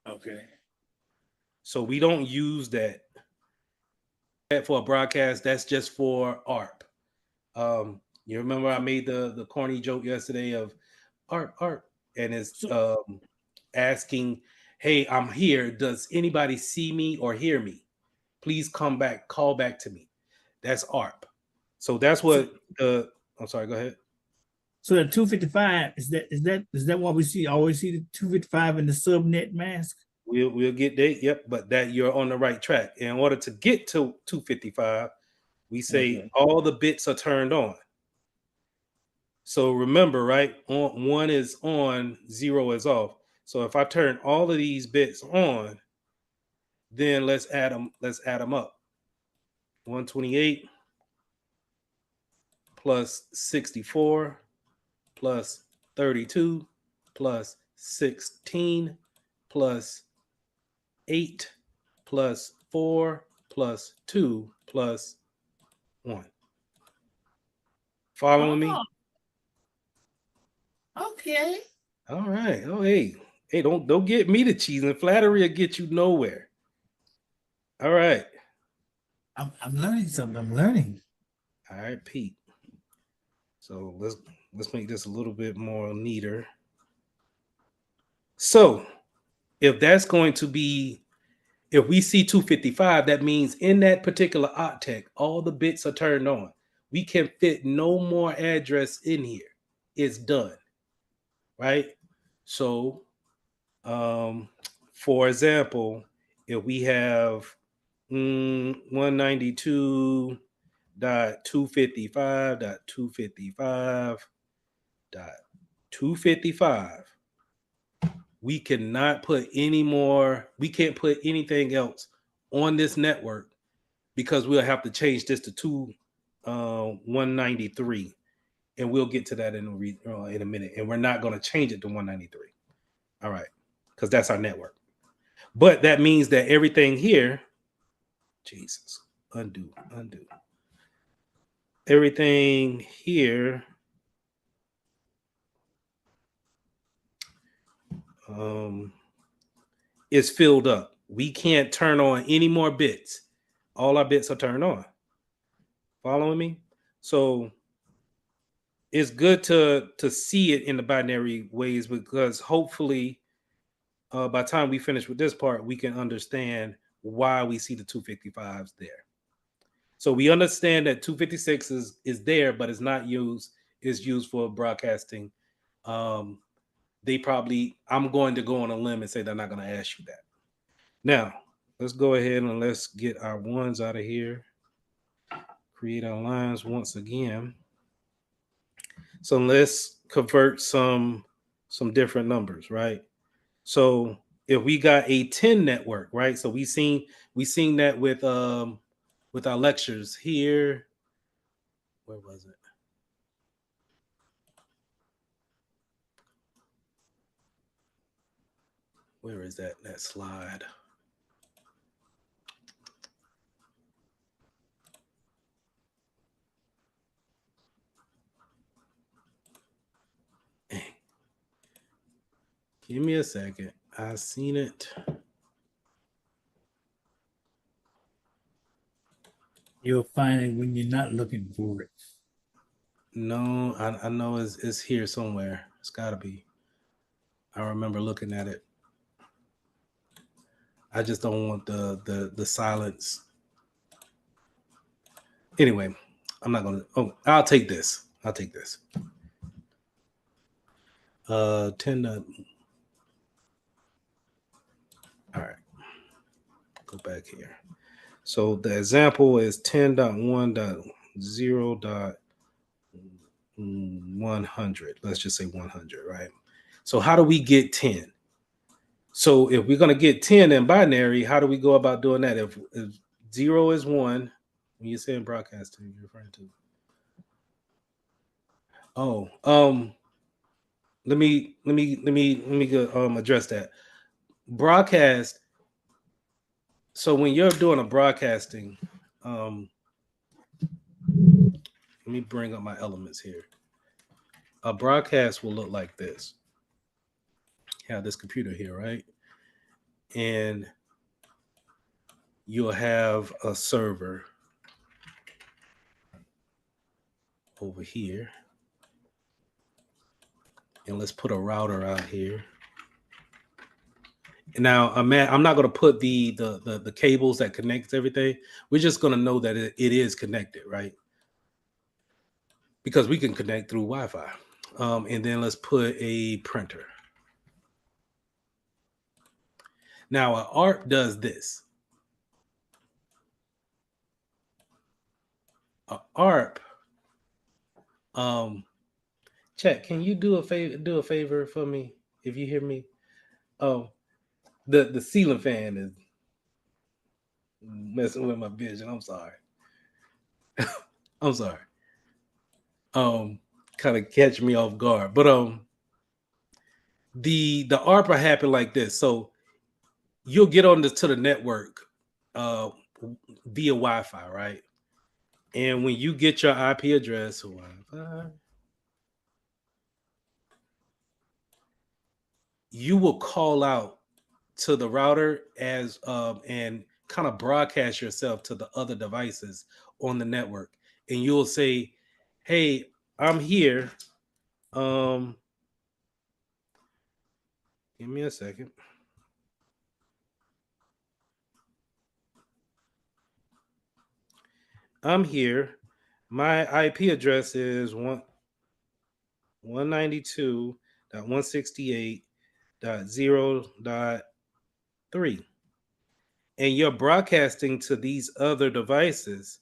Okay. So we don't use that for a broadcast. That's just for ARP. You remember I made the corny joke yesterday of ARP, and it's asking, hey, I'm here. Does anybody see me or hear me? Please call back to me. That's ARP. So that's what I'm sorry, go ahead. So the 255 is that what we always see the 255 in the subnet mask? We'll get there. Yep, but that you're on the right track. In order to get to 255, we say all the bits are turned on. So remember, right? 1 is on, 0 is off. So if I turn all of these bits on, then let's add them up. 128 plus 64 plus 32 plus 16 plus 8 plus 4 plus 2 plus 1. Following me? Okay. All right. Oh, hey, don't get me to cheesing. Flattery will get you nowhere. All right. I'm learning something. I'm learning. All right, Pete. So let's make this a little bit more neater. So if that's going to be If we see 255, that means in that particular octet, all the bits are turned on. We can fit no more address in here. It's done, right? So, for example, if we have 192.255.255.255, we cannot put any more, we can't put anything else on this network because we'll have to change this to 193, and we'll get to that in a minute. And we're not going to change it to 193. All right, because that's our network. But that means that everything here, Jesus, undo. Everything here is filled up. We can't turn on any more bits. All our bits are turned on. Following me? So it's good to see it in the binary ways, because hopefully by the time we finish with this part, we can understand why we see the 255s there. So we understand that 256 is there, but it's not used. It's used for broadcasting. They probably, I'm going to go on a limb and say they're not going to ask you that. Now, let's go ahead and let's get our ones out of here. Create our lines once again. So let's convert some different numbers, right? So if we got a 10 network, right? So we seen that with our lectures here. Where was it? Where is that slide? Give me a second. I seen it. You'll find it when you're not looking for it. No, I know it's here somewhere. It's got to be. I remember looking at it. I just don't want the silence. Anyway, I'm not gonna. Oh, I'll take this. 10 to. All right. Go back here. So the example is 10.1.0.100. Let's just say 100, right? So how do we get 10? So if we're going to get 10 in binary, how do we go about doing that? If 0 is 1, when you're saying broadcasting, you're referring to. Oh, let me go, address that. Broadcast. So when you're doing a broadcasting, let me bring up my elements here. A broadcast will look like this. You have this computer here, right? And you'll have a server over here. And let's put a router out here. Now, I'm not going to put the cables that connects everything. We're just going to know that it is connected, right? Because we can connect through Wi-Fi. And then let's put a printer. Now, an ARP does this. An ARP, Chat, can you do a favor for me if you hear me? Oh, the ceiling fan is messing with my vision. I'm sorry. I'm sorry. Kind of catch me off guard. But the ARPA happened like this. So you'll get on to the network via Wi-Fi, right? And when you get your IP address, Wi-Fi, you will call out to the router as and kind of broadcast yourself to the other devices on the network, and you'll say, "Hey, I'm here. Give me a second. I'm here. My IP address is 192.168.0.3. And you're broadcasting to these other devices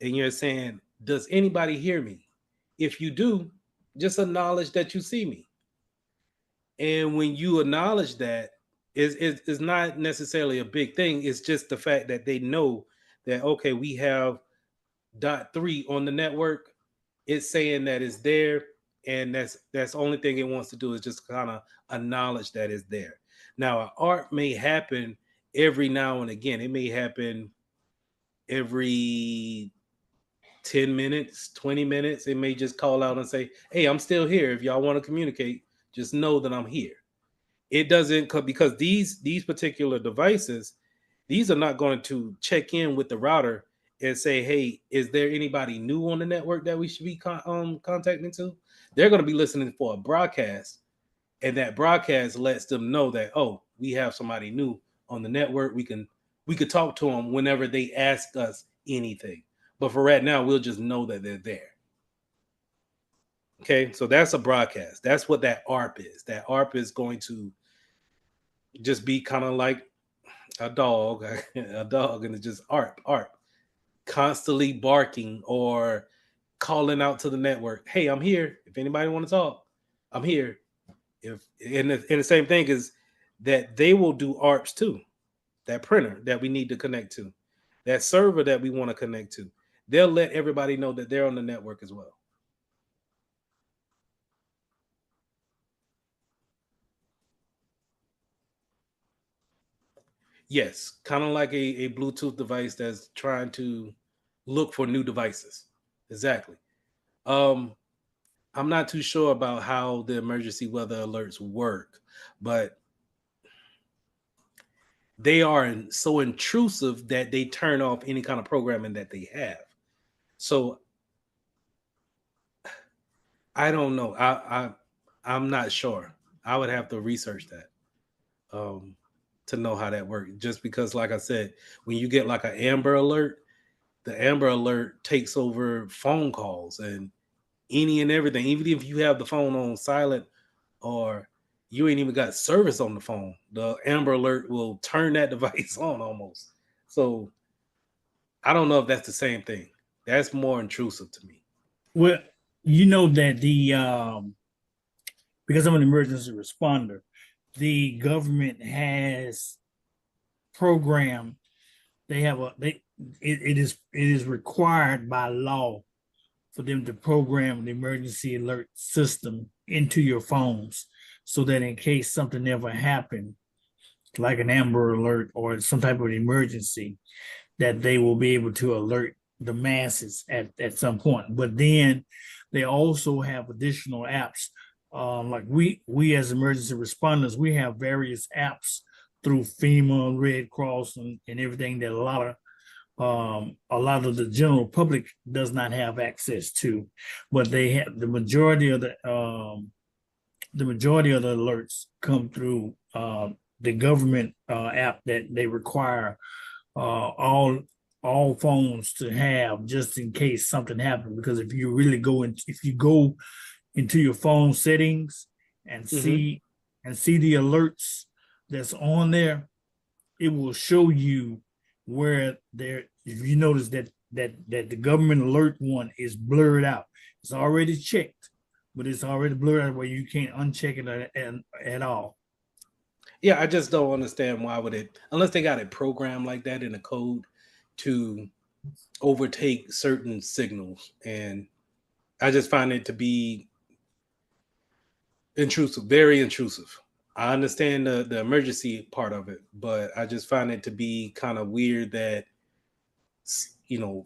and you're saying, does anybody hear me? If you do, just acknowledge that you see me. And when you acknowledge that, it's not necessarily a big thing. It's just the fact that they know that, okay, we have .3 on the network. It's saying that it's there. And that's the only thing it wants to do is just kind of acknowledge that it's there. Now, an ARP may happen every now and again. It may happen every 10 minutes, 20 minutes. It may just call out and say, hey, I'm still here. If y'all want to communicate, just know that I'm here. It doesn't, because these particular devices, these are not going to check in with the router and say, hey, is there anybody new on the network that we should be contacting to? They're going to be listening for a broadcast, and that broadcast lets them know that, oh, we have somebody new on the network. We could talk to them whenever they ask us anything. But for right now, we'll just know that they're there. Okay, so that's a broadcast. That's what that ARP is. That ARP is going to just be kind of like a dog, and it's just ARP, constantly barking or calling out to the network. Hey, I'm here. If anybody want to talk, I'm here. And the same thing is that they will do ARPs too. That printer that we need to connect to, that server that we want to connect to, they'll let everybody know that they're on the network as well. Yes, kind of like a Bluetooth device that's trying to look for new devices. Exactly. I'm not too sure about how the emergency weather alerts work, but they are so intrusive that they turn off any kind of programming that they have. So I don't know. I'm not sure. I would have to research that to know how that works. Just because, like I said, when you get like an Amber Alert, the Amber Alert takes over phone calls and any and everything. Even if you have the phone on silent or you ain't even got service on the phone, the Amber Alert will turn that device on almost. So I don't know if that's the same thing. That's more intrusive to me. Well, you know that because I'm an emergency responder, the government has programmed. They have it is required by law for them to program the emergency alert system into your phones so that in case something ever happened, like an Amber Alert or some type of emergency, that they will be able to alert the masses at some point. But then they also have additional apps. Like we as emergency responders, we have various apps through FEMA, Red Cross, and everything that a lot of the general public does not have access to. But they have the majority of the alerts come through the government app that they require all phones to have just in case something happens. Because if you really if you go into your phone settings and see the alerts that's on there, it will show you where there. If you notice that the government alert one is blurred out, it's already checked, but it's already blurred out where you can't uncheck it at all. Yeah, I just don't understand why would it, unless they got it programmed like that in the code to overtake certain signals. And I just find it to be intrusive, very intrusive. I understand the emergency part of it, but I just find it to be kind of weird that,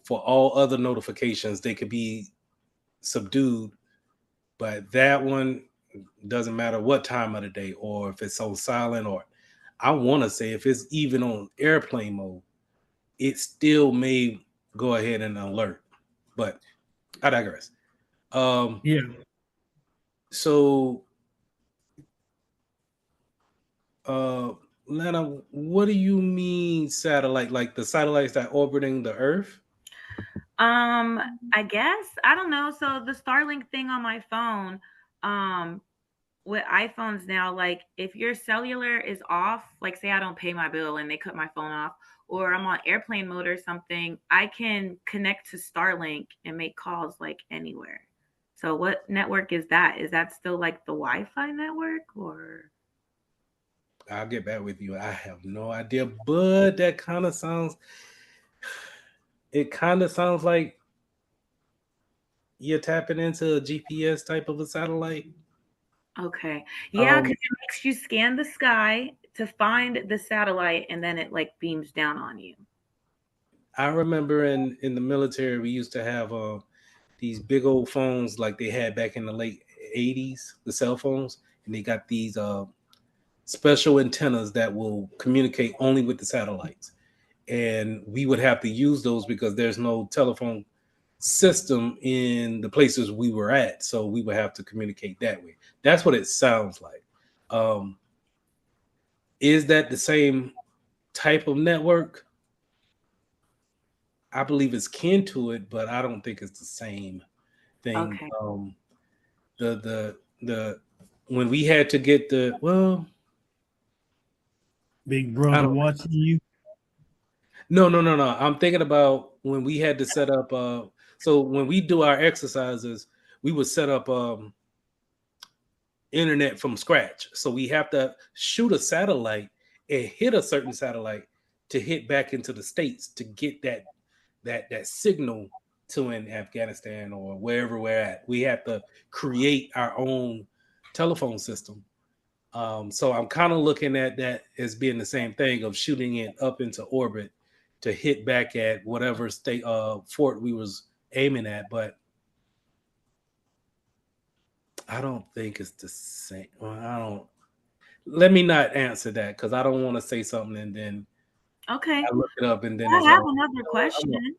for all other notifications, they could be subdued, but that one doesn't matter what time of the day or if it's on silent, or I want to say if it's even on airplane mode, it still may go ahead and alert. But I digress. Yeah. So, Lana, what do you mean satellite? Like the satellites that orbiting the Earth? I guess I don't know. So the Starlink thing on my phone, with iPhones now, like if your cellular is off, like say I don't pay my bill and they cut my phone off, or I'm on airplane mode or something, I can connect to Starlink and make calls like anywhere. So what network is that? Is that still like the Wi-Fi network or? I'll get back with you. I have no idea, but that kind of sounds. It kind of sounds like you're tapping into a GPS type of a satellite. Okay. Yeah, because Um, it makes you scan the sky to find the satellite and then it like beams down on you. I remember in the military we used to have these big old phones like they had back in the late '80s, the cell phones, and they got these special antennas that will communicate only with the satellites. And we would have to use those because there's no telephone system in the places we were at, so we would have to communicate that way. That's what it sounds like. Um, is that the same type of network? I believe it's kin to it, but I don't think it's the same thing. Okay. The when we had to get Big I brother don't watching you. no. I'm thinking about when we had to set up so when we do our exercises, we would set up internet from scratch. So we have to shoot a satellite and hit a certain satellite to hit back into the states to get that signal to in Afghanistan or wherever we're at. We have to create our own telephone system. So I'm kind of looking at that as being the same thing of shooting it up into orbit to hit back at whatever state fort we was aiming at, but I don't think it's the same. Well, I don't. Let me not answer that because I don't want to say something and then Okay. I look it up and then I it's have like, another question.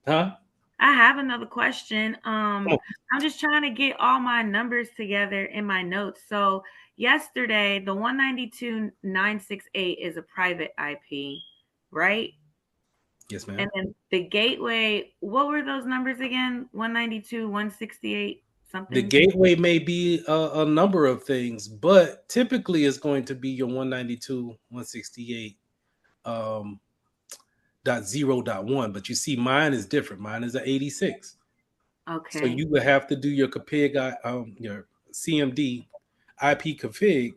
huh? I have another question. Come on. I'm just trying to get all my numbers together in my notes. So yesterday, the 192.968 is a private IP, right? Yes, And ma'am. then the gateway, what were those numbers again? 192, 168, The something. gateway may be a number of things, but typically it's going to be your 192, 168 .0.1. But you see, mine is different. Mine is an 86. So Okay. you would have to do your config, your CMD IP config,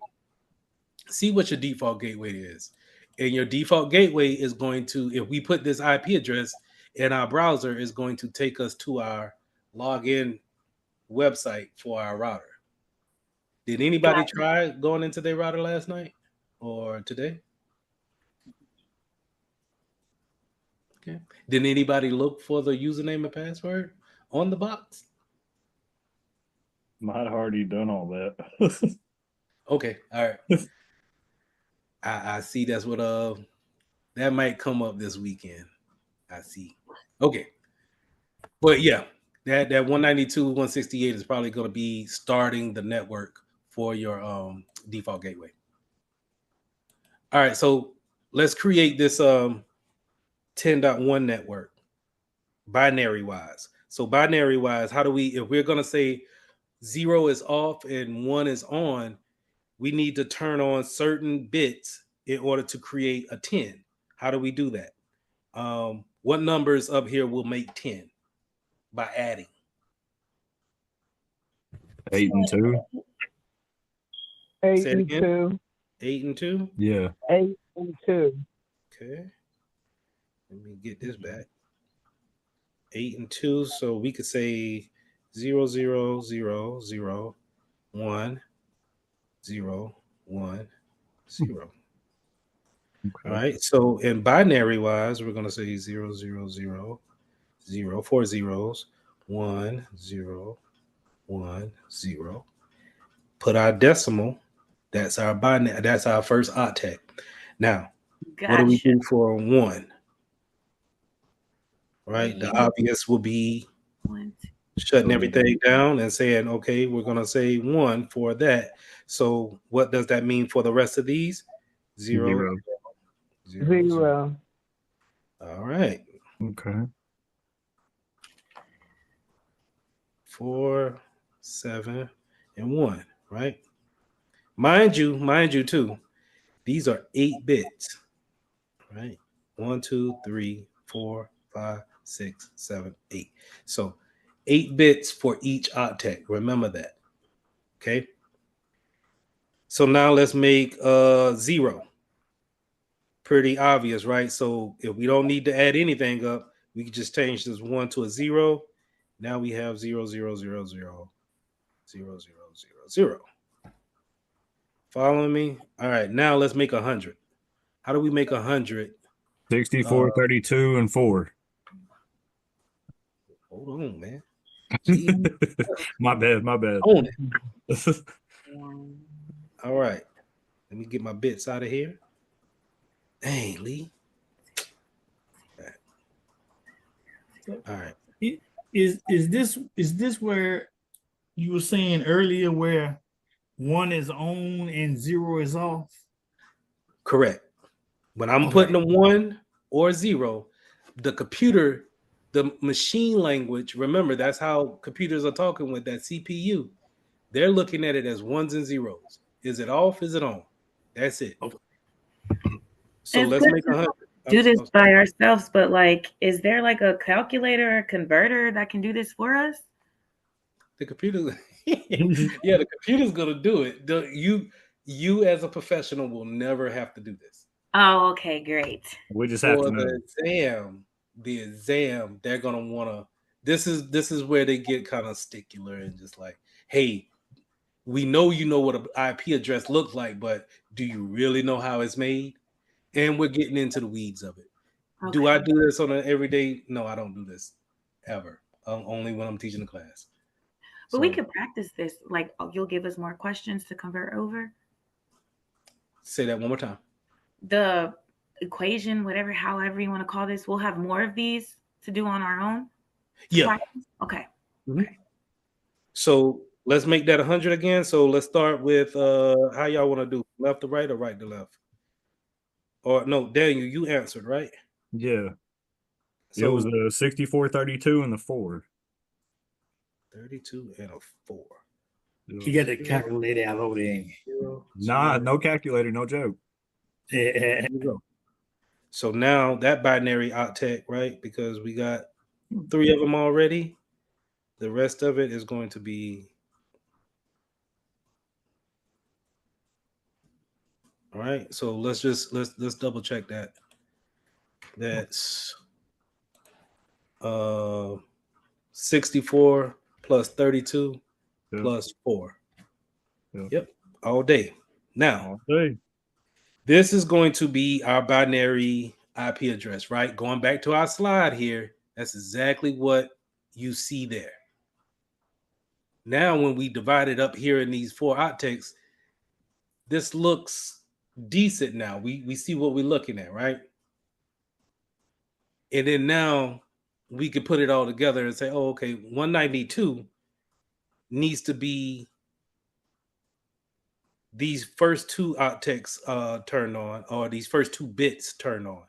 see what your default gateway is. And your default gateway is going to, if we put this IP address in our browser, is going to take us to our login website for our router. Did anybody Got try going into their router last night or today? Okay. Did anybody look for the username and password on the box? Might have already done all that. Okay. All right. I see that's what that might come up this weekend. I see. Okay. But yeah, that 192, 168 is probably going to be starting the network for your default gateway. All right, so let's create this 10.1 network binary wise. So binary wise, how do we, if we're going to say 0 is off and 1 is on, we need to turn on certain bits in order to create a 10. How do we do that? What numbers up here will make 10 by adding? 8 and 2. Eight Say it and again. 2. 8 and 2. Yeah. 8 and 2. Okay. Let me get this back. 8 and 2. So we could say 0, 0, 0, 0, 1, 0, 1, 0. Okay. All right. So in binary wise, we're going to say 0, 0, 0, 0, 4 zeros, 1, 0, 1, 0. Put our decimal. That's our binary. That's our first octet. Now, what do we Gotcha. do for 1? Right. The Yeah. obvious will be 1, 2. shutting everything down and saying, okay, we're going to say 1 for that. So what does that mean for the rest of these? 0, 0. 0, 0. 0. All right. Okay. 4, 7, and 1, right? Mind you too, these are 8 bits, right? 1, 2, 3, 4, 5, 6, 7, 8. So 8 bits for each octet. Remember that. Okay. So now let's make 0. Pretty obvious, right? So if we don't need to add anything up, we can just change this 1 to a 0. Now we have 0, 0, 0, 0, 0, 0, 0, 0. Following me? All right, now let's make 100. How do we make 100? 64, 32, and 4. Hold on, man. Gee, My bad. own it. All right. Let me get my bits out of here. Dang, Lee. All right. Is this where you were saying earlier where 1 is on and 0 is off? Correct. When I'm Okay. putting a 1 or 0, the computer, the machine language, remember that's how computers are talking with that CPU. They're looking at it as 1s and 0s. Is it off? Is it on? That's it. Okay. So It's let's good make to 100. do this by ourselves, but like, is there like a calculator or converter that can do this for us? The computer, yeah, the computer's gonna do it. You as a professional will never have to do this. Oh, okay, great. We just have For to know. the exam, they're gonna wanna. This is where they get kind of stickler and just like, hey, we know you know what an IP address looks like, but do you really know how it's made? And we're getting into the weeds of it. Okay. Do I do this on an everyday? No, I don't do this ever. Only when I'm teaching a class. But we could practice this. Like, you'll give us more questions to convert over. Say that one more time. The equation, whatever, however you want to call this, we'll have more of these to do on our own. Yeah. Practice? Okay. Mm-hmm. Okay. So let's make that 100 again. So let's start with how y'all want to do, left to right or right to left? Or no, Daniel, you answered, right? Yeah. So it was the 64, 32, and the 4. 32 and a 4. You got the calculator out over there. Nah, no calculator, no joke. Yeah. So now that binary octet, right? Because we got 3 of them already. The rest of it is going to be all right. So let's double check that. That's 64 plus 32 plus 4. Yep, all day. Now, this is going to be our binary IP address, right? Going back to our slide here, that's exactly what you see there. Now, when we divide it up here in these 4 octets, this looks decent now. We see what we're looking at, right? And then now we can put it all together and say, oh, okay, 192 needs to be these first 2 octets turned on, or these first 2 bits turned on.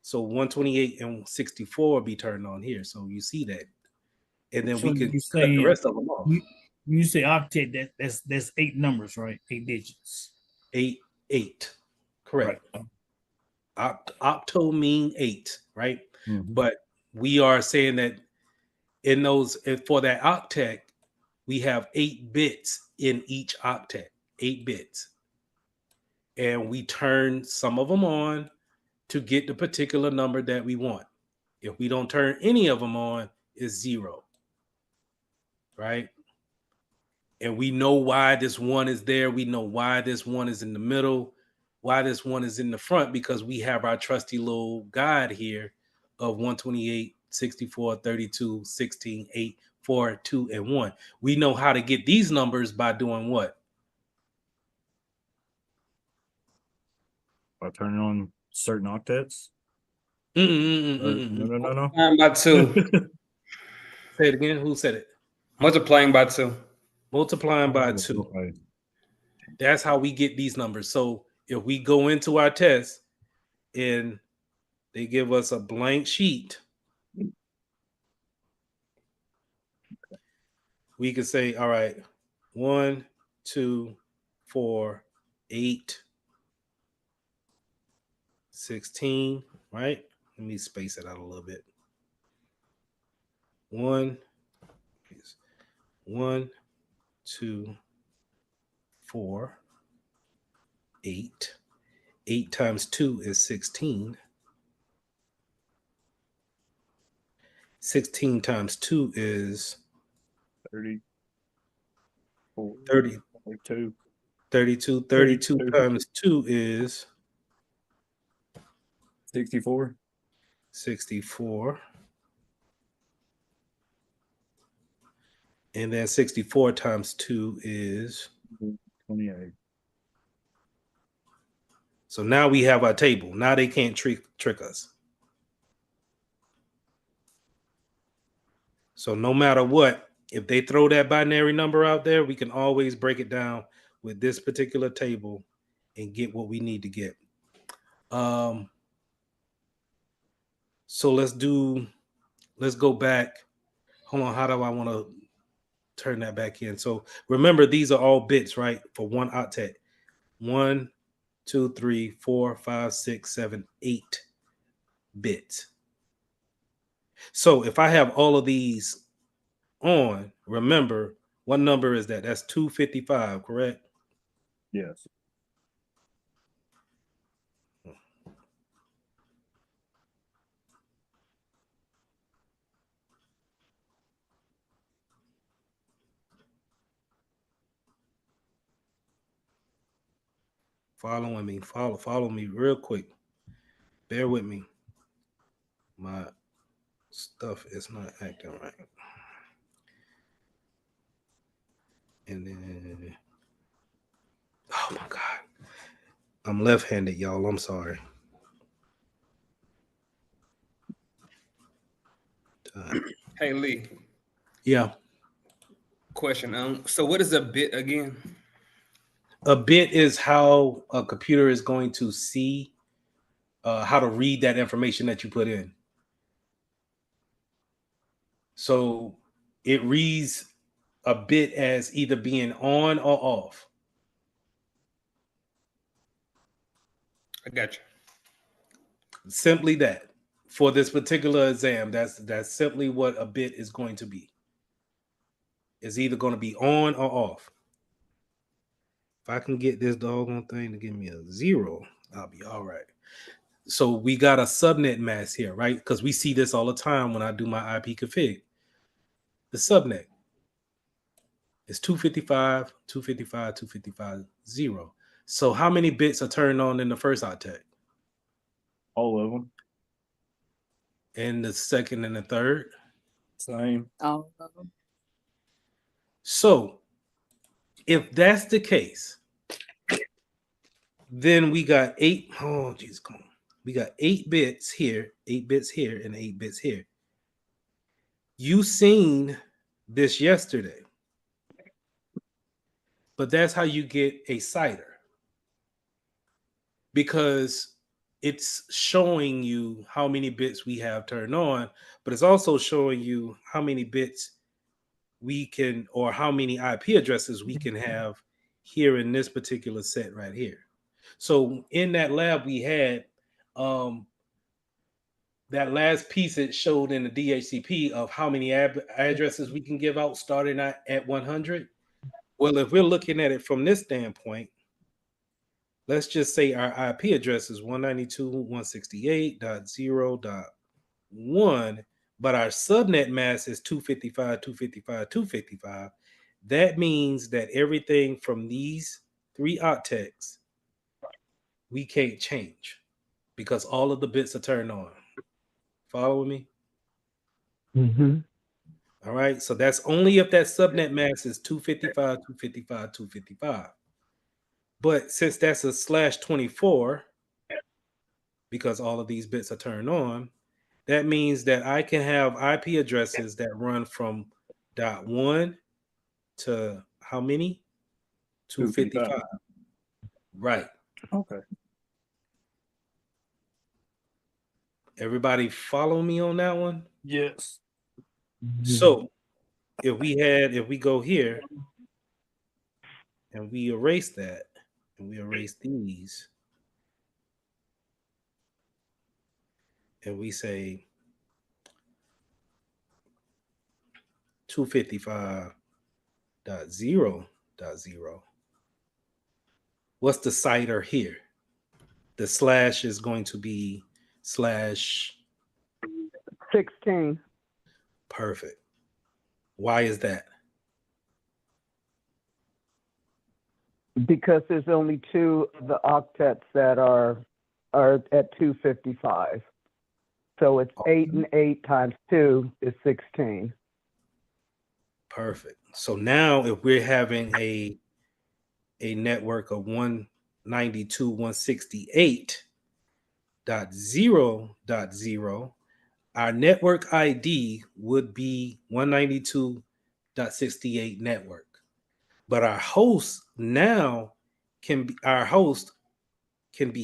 So 128 and 64 will be turned on here. So you see that. And then So we can you cut the rest of them off. You say octet, that's 8 numbers, right? 8 digits. 8. Correct. Right. Octo mean 8, right? Mm-hmm. But we are saying that in those, for that octet, we have 8 bits in each octet, 8 bits. And we turn some of them on to get the particular number that we want. If we don't turn any of them on, it's 0. Right? And we know why this 1 is there. We know why this 1 is in the middle, why this 1 is in the front, because we have our trusty little guide here of 128, 64, 32, 16, 8, 4, 2, and 1. We know how to get these numbers by doing what? By turning on certain octets? No. By 2. Say it again. Who said it? Multiplying by 2. Multiplying by 2. Okay. That's how we get these numbers. So if we go into our test and they give us a blank sheet, we could say, all right, 1, 2, 4, 8, 16, right? Let me space it out a little bit. 1, 2, 4, 8. 8 times 2 is 16. 16 times 2 is 30. 30. 32. 32. 32 times 2 is 64. 64. And then 64 times 2 is 28. So now we have our table. Now they can't trick us. So no matter what, if they throw that binary number out there, we can always break it down with this particular table and get what we need to get. So let's go back. Hold on, how do I want to turn that back in? So remember, these are all bits, right? For one octet. 1, 2, 3, 4, 5, 6, 7, 8 bits. So if I have all of these on, remember, what number is that? That's 255, correct? Yes. Following me. Follow me real quick. Bear with me. My stuff is not acting right. And then, oh my God. I'm left-handed, y'all. I'm sorry. Hey Lee. Yeah. Question. So what is a bit again? A bit is how a computer is going to see how to read that information that you put in. So it reads a bit as either being on or off. I got you. Simply that. For this particular exam, that's simply what a bit is going to be. It's either going to be on or off. If I can get this doggone thing to give me a 0, I'll be all right. So we got a subnet mask here, right? Because we see this all the time when I do my IP config. The subnet is 255, 255, 255, 0. So how many bits are turned on in the first octet? All of them. And the second and the third? Same. All of them. So if that's the case, then we got 8. Oh, geez, come on. We got 8 bits here, 8 bits here, and 8 bits here. You seen this yesterday, but that's how you get a CIDR, because it's showing you how many bits we have turned on, but it's also showing you how many bits we can, or how many IP addresses we can have here in this particular set right here. So in that lab we had, that last piece it showed in the DHCP of how many addresses we can give out starting at 100. Well, if we're looking at it from this standpoint, let's just say our IP address is 192.168.0.1, but our subnet mask is 255, 255, 255. That means that everything from these 3 octets we can't change because all of the bits are turned on. Follow me? Mm-hmm. All right. So that's only if that subnet mask is 255, 255, 255. But since that's a /24, because all of these bits are turned on, that means that I can have IP addresses that run from .1 to how many? 255. Right. Okay. Everybody follow me on that one? Yes. So if we go here and we erase that and we erase these and we say 255.0.0, what's the CIDR here? The slash is going to be slash 16. perfect. Why is that? Because there's only two of the octets that are at 255. So it's 8 and 8 times 2 is 16. Perfect. So now if we're having a network of 192.168.0.0, our network ID would be 192.68 network. But our host now can be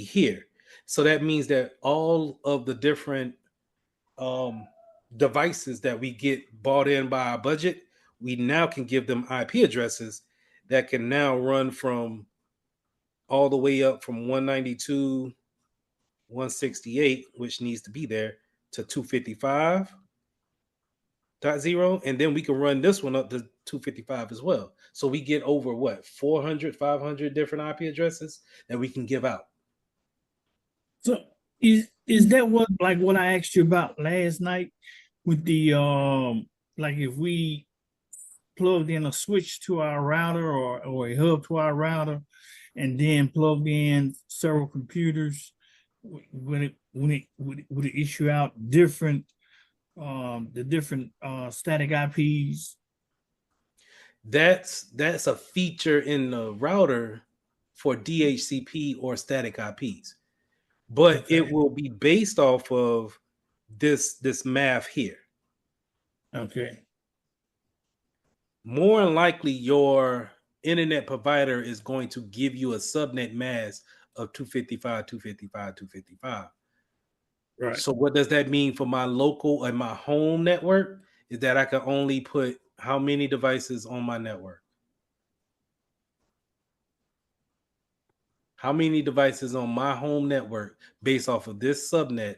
here. So that means that all of the different devices that we get bought in by our budget, we now can give them IP addresses that can now run from all the way up from 192.168, which needs to be there, to 255.0, and then we can run this one up to 255 as well. So we get over what, 400, 500 different IP addresses that we can give out. So is that what I asked you about last night with the like if we plugged in a switch to our router or a hub to our router and then plugged in several computers, would it issue out different the different static IPs? That's a feature in the router for DHCP or static IPs, but Okay. it will be based off of this math here. Okay. More than likely, your internet provider is going to give you a subnet mask of 255, 255, 255. Right. So what does that mean for my local and my home network? Is that I can only put how many devices on my network? How many devices on my home network based off of this subnet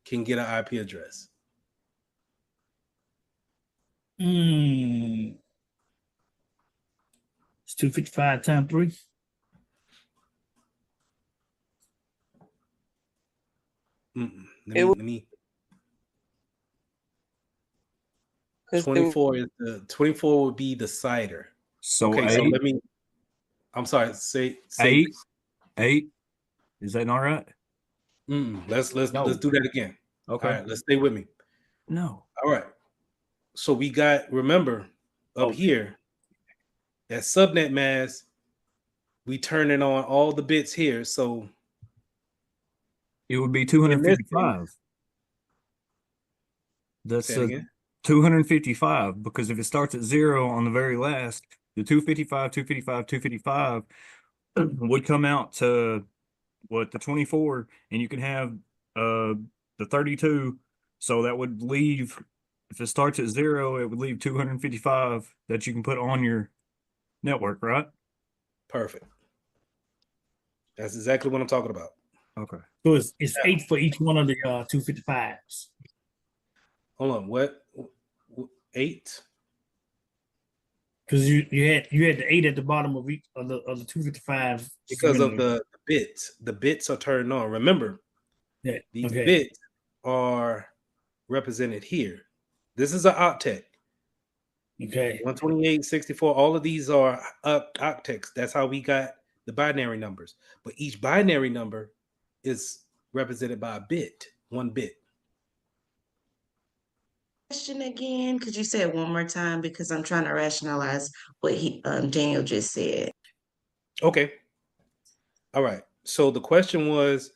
can get an IP address? It's 255 times 3. Let me. 24 is the 24 would be the CIDR. So okay, so let me. I'm sorry. Say 8. Is that not right? Let's do that again. Okay. All right, let's stay with me. No. All right. So we got, remember, up here, that subnet mask, we turning on all the bits here. So it would be 255. That's say it again. 255, because if it starts at 0 on the very last, the 255, 255, 255 would come out to what, the 24, and you can have the 32. So that would leave, if it starts at 0, it would leave 255 that you can put on your network, right? Perfect. That's exactly what I'm talking about. Okay. So it's 8 for each one of the 255s. Hold on. What? 8? Because you had the 8 at the bottom of each of the 255s. Because of the bits. The bits are turned on. Remember, these bits are represented here. This is an octet. Okay. 128, 64, all of these are octets. That's how we got the binary numbers. But each binary number is represented by a bit, 1 bit. Question again? Could you say it one more time? Because I'm trying to rationalize what Daniel just said. Okay. All right. So the question was,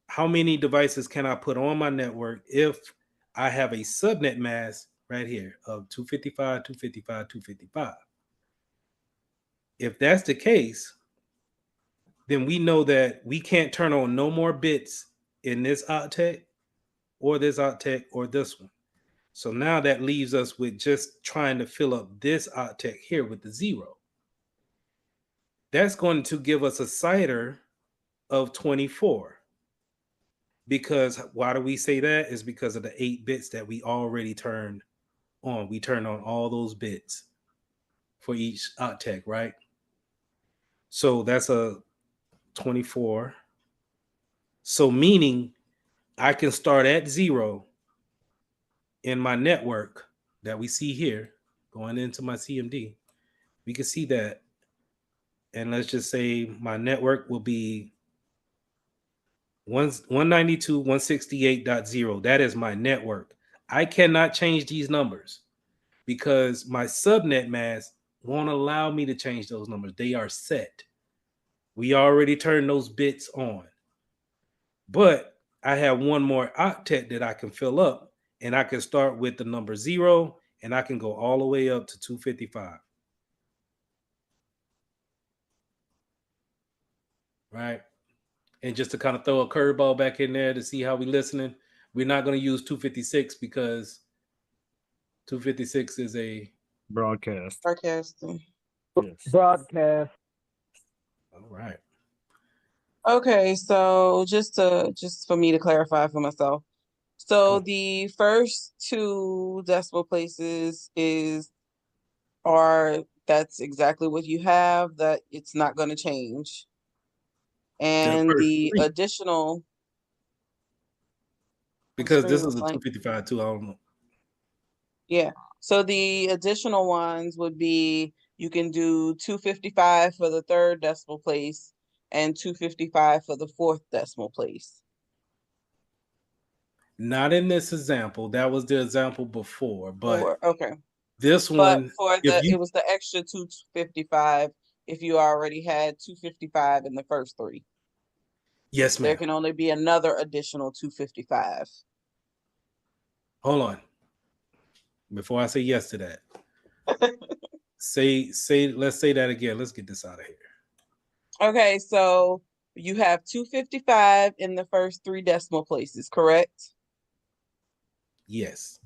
how many devices can I put on my network if I have a subnet mask right here of 255, 255, 255? If that's the case, then we know that we can't turn on no more bits in this octet or this octet or this one. So now that leaves us with just trying to fill up this octet here with the 0. That's going to give us a CIDR of 24. Because why do we say that? Is because of the 8 bits that we already turned on. We turned on all those bits for each octet, right? So that's a 24. So meaning I can start at 0 in my network that we see here going into my CMD. We can see that. And let's just say my network will be 192.168.0. That is my network. I cannot change these numbers because my subnet mask won't allow me to change those numbers. They are set. We already turned those bits on. But I have one more octet that I can fill up, and I can start with the number 0, and I can go all the way up to 255. Right? And just to kind of throw a curveball back in there to see how we're listening, we're not going to use 256 because 256 is a broadcast. Broadcasting. Yes. Broadcast. All right. Okay, so just for me to clarify for myself. So the first 2 decimal places that's exactly what you have, that it's not going to change. And the additional, because this is a 255 too, I don't know. Yeah. So the additional ones would be, you can do 255 for the 3rd decimal place and 255 for the 4th decimal place. Not in this example. That was the example before, but okay. This one, but it was the extra 255 if you already had 255 in the first 3. Yes, ma'am. There can only be another additional 255. Hold on. Before I say yes to that. Let's say that again. Let's get this out of here. Okay, so you have 255 in the first 3 decimal places, correct? Yes.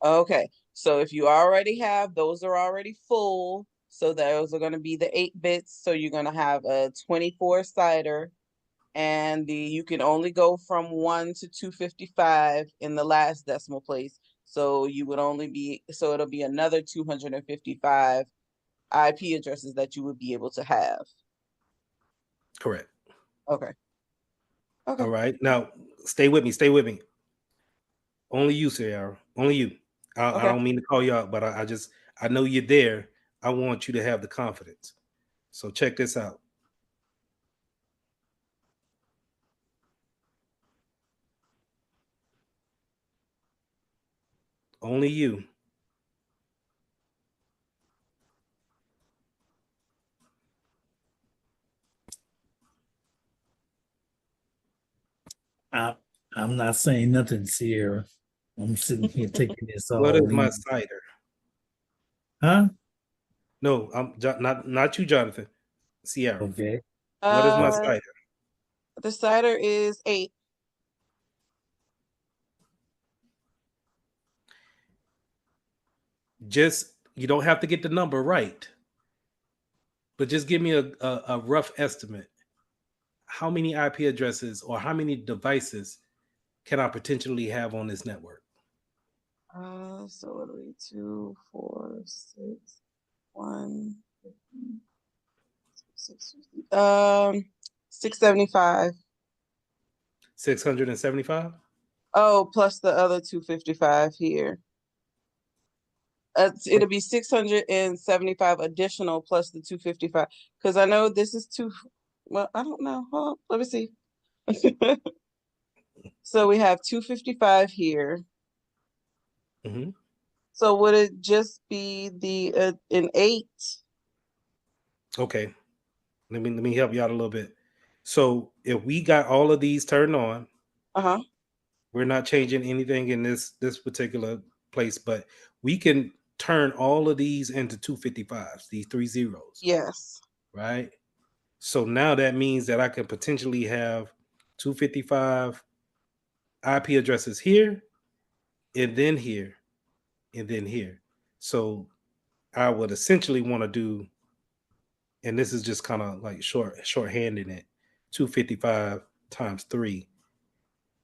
Okay, so if you already have, those are already full. So those are going to be the 8 bits. So you're going to have a 24 CIDR, and you can only go from 1 to 255 in the last decimal place. So it'll be another 255 IP addresses that you would be able to have. Correct. Okay. Okay. All right. Now, stay with me. Only you, Sarah. Only you. I don't mean to call you out, but I know you're there. I want you to have the confidence. So check this out. Only you. I'm not saying nothing, Sierra. I'm sitting here taking this all What is my in. CIDR? Huh? No, I'm not you, Jonathan. Sierra. Okay. What is my CIDR? The CIDR is 8. Just, you don't have to get the number right, but just give me a rough estimate. How many IP addresses or how many devices can I potentially have on this network? So it'll be 2, 4, 6, 1, 675. 675? Oh, plus the other 255 here. It'll be 675 additional plus the 255. Because I know this is well, I don't know. Hold on, let me see. So we have 255 here. Mm-hmm. So would it just be an 8? Okay. Let me help you out a little bit. So if we got all of these turned on, we're not changing anything in this particular place, but we can turn all of these into 255s, these 3 zeros. Yes. Right? So now that means that I can potentially have 255 IP addresses here and then here. and then here. So I would essentially want to do, and this is just kind of like shorthanding it, 255 times 3,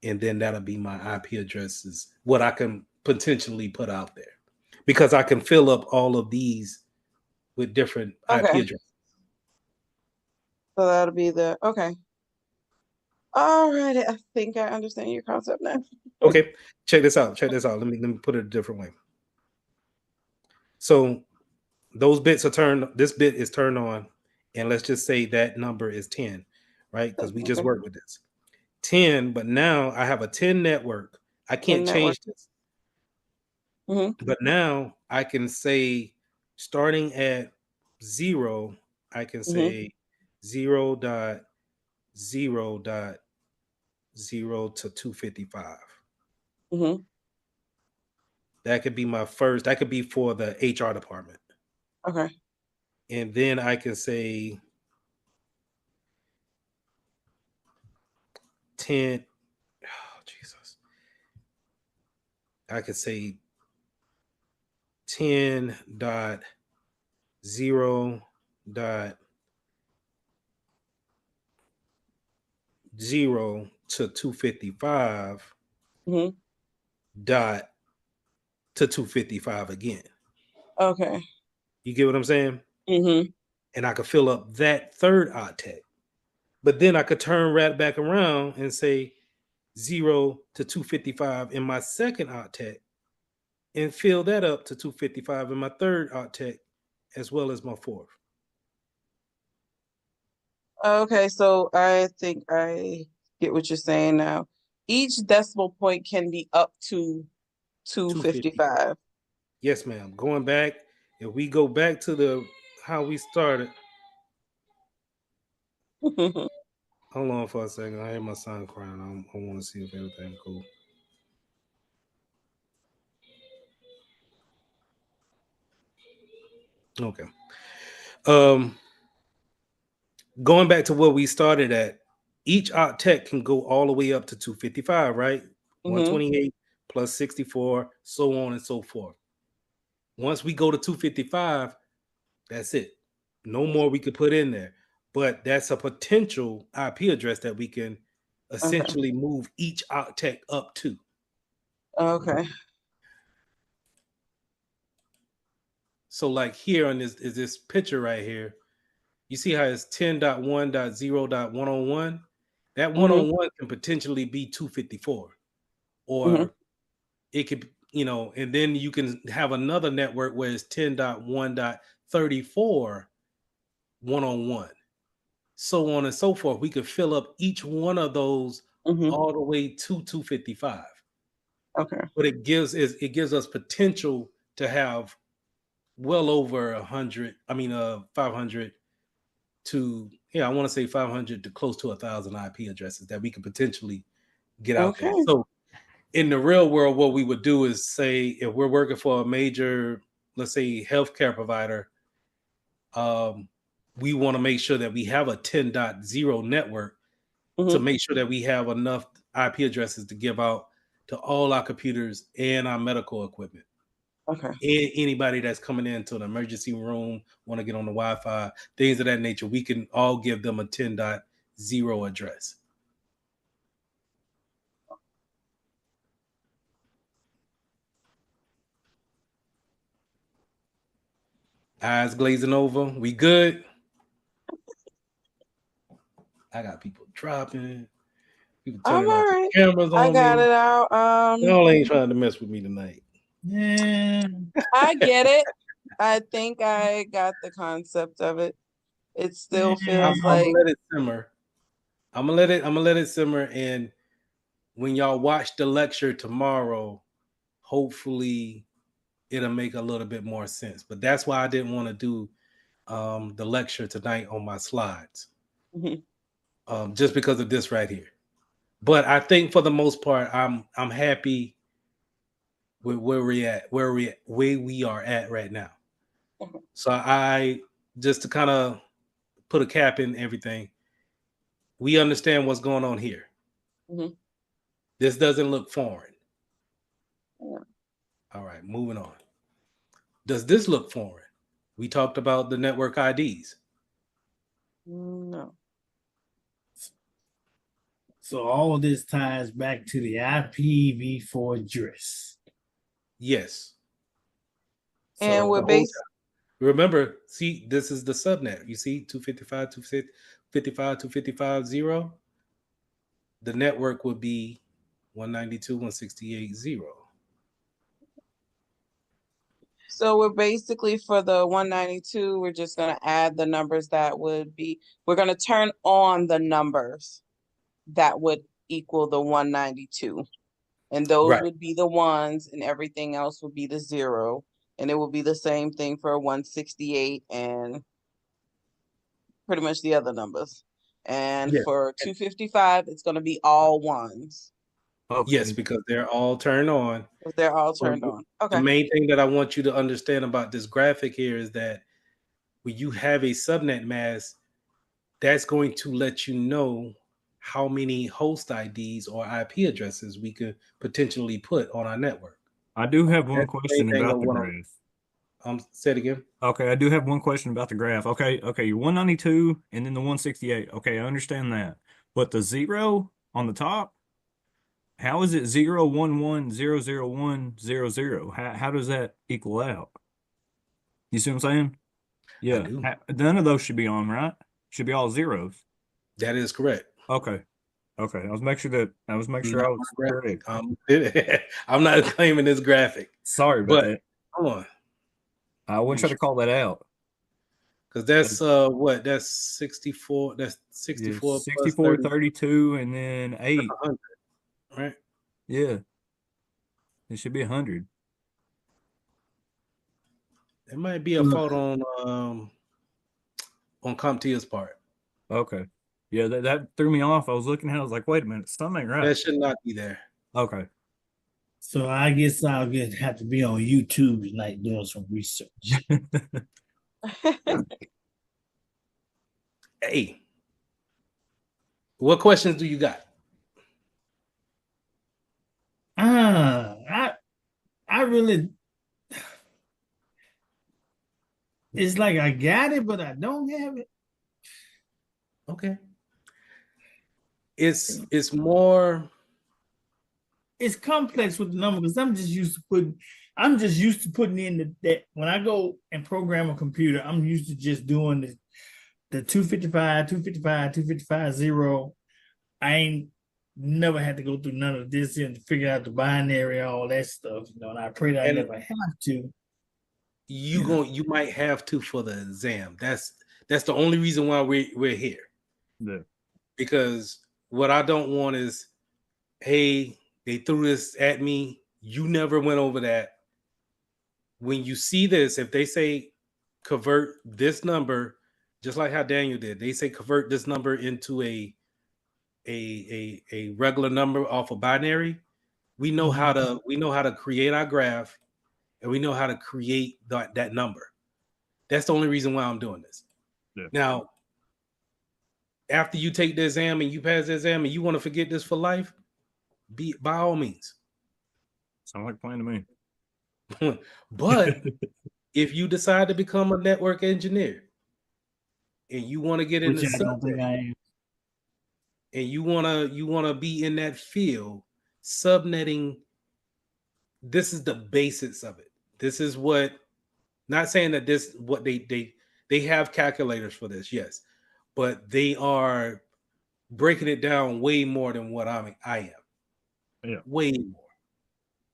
and then that'll be my IP addresses, what I can potentially put out there, because I can fill up all of these with different IP Okay. addresses. So that'll be the okay. All right, I think I understand your concept now. Okay, check this out. Check this out. Let me put it a different way. So those bits are turned. This bit is turned on, and let's just say that number is 10, right? Because we just Okay. worked with this 10, but now I have a 10 network. I can't network. change this, Mm-hmm. but now I can say, starting at 0, I can Mm-hmm. say 0.0.0 to 255. Mm-hmm. That could be my first. That could be for the HR department. Okay. And then I can say 10. Oh, Jesus. I could say 10.0.0 to 255 Mm-hmm. dot to 255 again. Okay. You get what I'm saying? Mm-hmm. And I could fill up that third octet. But then I could turn right back around and say 0 to 255 in my second octet and fill that up to 255 in my third octet as well as my fourth. Okay, so I think I get what you're saying now. Each decimal point can be up to 250. 255. Yes, ma'am. Going back, if we go back to the how we started. Hold on for a second. I hear my son crying. I want to see if everything's cool. Okay. Going back to where we started at, each octet can go all the way up to 255, right? 128 plus 64, so on and so forth. Once we go to 255, that's it. No more we could put in there. But that's a potential IP address that we can essentially move each octet up to. Okay. So like here on this picture right here, you see how it's 10.1.0.101? That 101 can potentially be 254. Or it could, and then you can have another network where it's 10.1.34 101. So on and so forth. We could fill up each one of those all the way to 255. Okay. But it gives us potential to have well over 500 to, I want to say 500 to close to 1,000 IP addresses that we could potentially get out there. So in the real world, what we would do is say, if we're working for a major, let's say, healthcare provider, we want to make sure that we have a 10.0 network to make sure that we have enough IP addresses to give out to all our computers and our medical equipment. Okay. And anybody that's coming into an emergency room, want to get on the Wi-Fi, things of that nature, we can all give them a 10.0 address. Eyes glazing over. We good? I got people dropping. People I'm turning all off right. the cameras I on got me. it out. Y'all ain't trying to mess with me tonight. Yeah. I get it. I think I got the concept of it. It still feels I'm like gonna let it simmer. I'm gonna let it simmer. And when y'all watch the lecture tomorrow, hopefully it'll make a little bit more sense. But that's why I didn't want to do the lecture tonight on my slides, just because of this right here. But I think for the most part, I'm happy with where we are at right now. So I, just to kind of put a cap in everything, we understand what's going on here. This doesn't look foreign. All right, moving on. Does this look foreign? We talked about the network IDs. No. So all of this ties back to the IPv4 address. Yes. And So we're the whole based. remember, see, this is the subnet. You see 255, 255, 255.0. The network would be 192.168.0. So we're basically for the 192, we're just going to add the numbers that would be, we're going to turn on the numbers that would equal the 192. And those Right. would be the ones, and everything else would be the 0. And it will be the same thing for 168 and pretty much the other numbers. And Yeah. for 255, it's going to be all ones. Okay. Yes, because they're all turned on. Because they're all But turned on. the Okay. main thing that I want you to understand about this graphic here is that when you have a subnet mask, that's going to let you know how many host IDs or IP addresses we could potentially put on our network. I do have one That's the main question thing about of the what graph. say it again. Okay, I do have one question about the graph. Okay, you're 192 and then the 168. Okay, I understand that. But the 0 on the top, how is it 011001000? How does that equal out? You see what I'm saying? I Yeah. do. None of those should be on, right? Should be all zeros. That is correct. Okay. I was making sure I was correct. I'm not claiming this graphic. Sorry about But that. hold on. I wouldn't try to call that out. Because that's what? That's 64. That's 64 plus 64, 32, and then 8. 100, right? Yeah. It should be 100. It might be a fault on CompTIA's part. Okay. Yeah, that threw me off. I was looking at it, I was like, wait a minute, something ain't right. That should not be there. Okay. So I guess I'll have to be on YouTube tonight doing some research. Hey, what questions do you got? I really, it's like I got it, but I don't have it. Okay. It's more. It's complex with the number because I'm just used to putting in that when I go and program a computer, I'm used to just doing the 255, 255, 255, 0. I ain't never had to go through none of this and figure out the binary, all that stuff, and I pray that I never have to. You might have to for the exam. That's the only reason why we're here. Yeah. Because what I don't want is, hey, they threw this at me. You never went over that. When you see this, if they say convert this number, just like how Daniel did, they say convert this number into a regular number off of binary. We know how to create our graph, and we know how to create that number. That's the only reason why I'm doing this. Yeah. Now, after you take the exam and you pass the exam and you want to forget this for life, by all means. Sound like a plan to me. But if you decide to become a network engineer and you want to get into Which I don't think I am. And you wanna be in that field, subnetting, this is the basics of it. This is what, not saying that this what they have calculators for this, yes, but they are breaking it down way more than what I am. Yeah. Way more.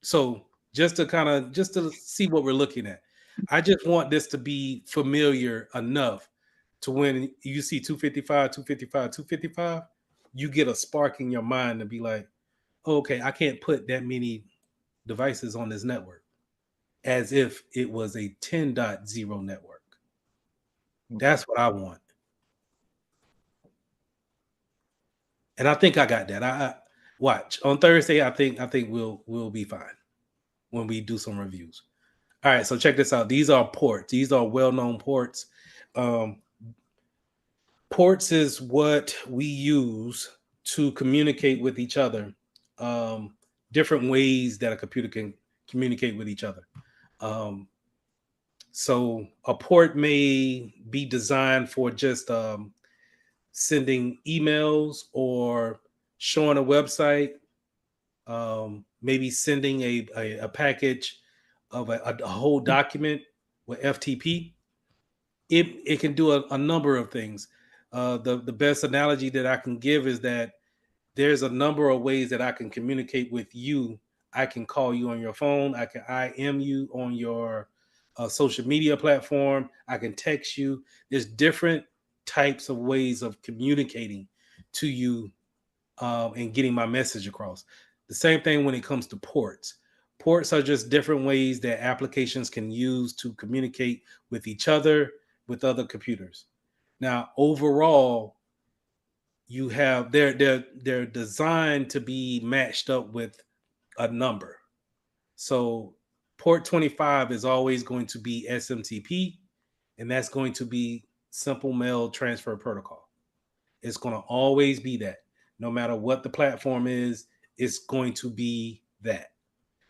So just to see what we're looking at, I just want this to be familiar enough to when you see 255, 255, 255, you get a spark in your mind to be like, oh, okay, I can't put that many devices on this network as if it was a 10.0 network. That's what I want. And I think I got that. I watch on Thursday. I think we'll be fine when we do some reviews. All right, so check this out. These are ports. These are well-known ports. Ports is what we use to communicate with each other. Different ways that a computer communicate with each other. So a port may be designed for just sending emails or showing a website, maybe sending a package of a whole document with FTP. It can do a number of things. The best analogy that I can give is that there's a number of ways that I can communicate with you. I can call you on your phone. I can IM you on your social media platform. I can text you. There's different types of ways of communicating to you and getting my message across. The same thing when it comes to ports. Ports are just different ways that applications can use to communicate with each other, with other computers. Now, overall, you have they're designed to be matched up with a number. So port 25 is always going to be SMTP, and that's going to be simple mail transfer protocol. It's going to always be that. No matter what the platform is, it's going to be that.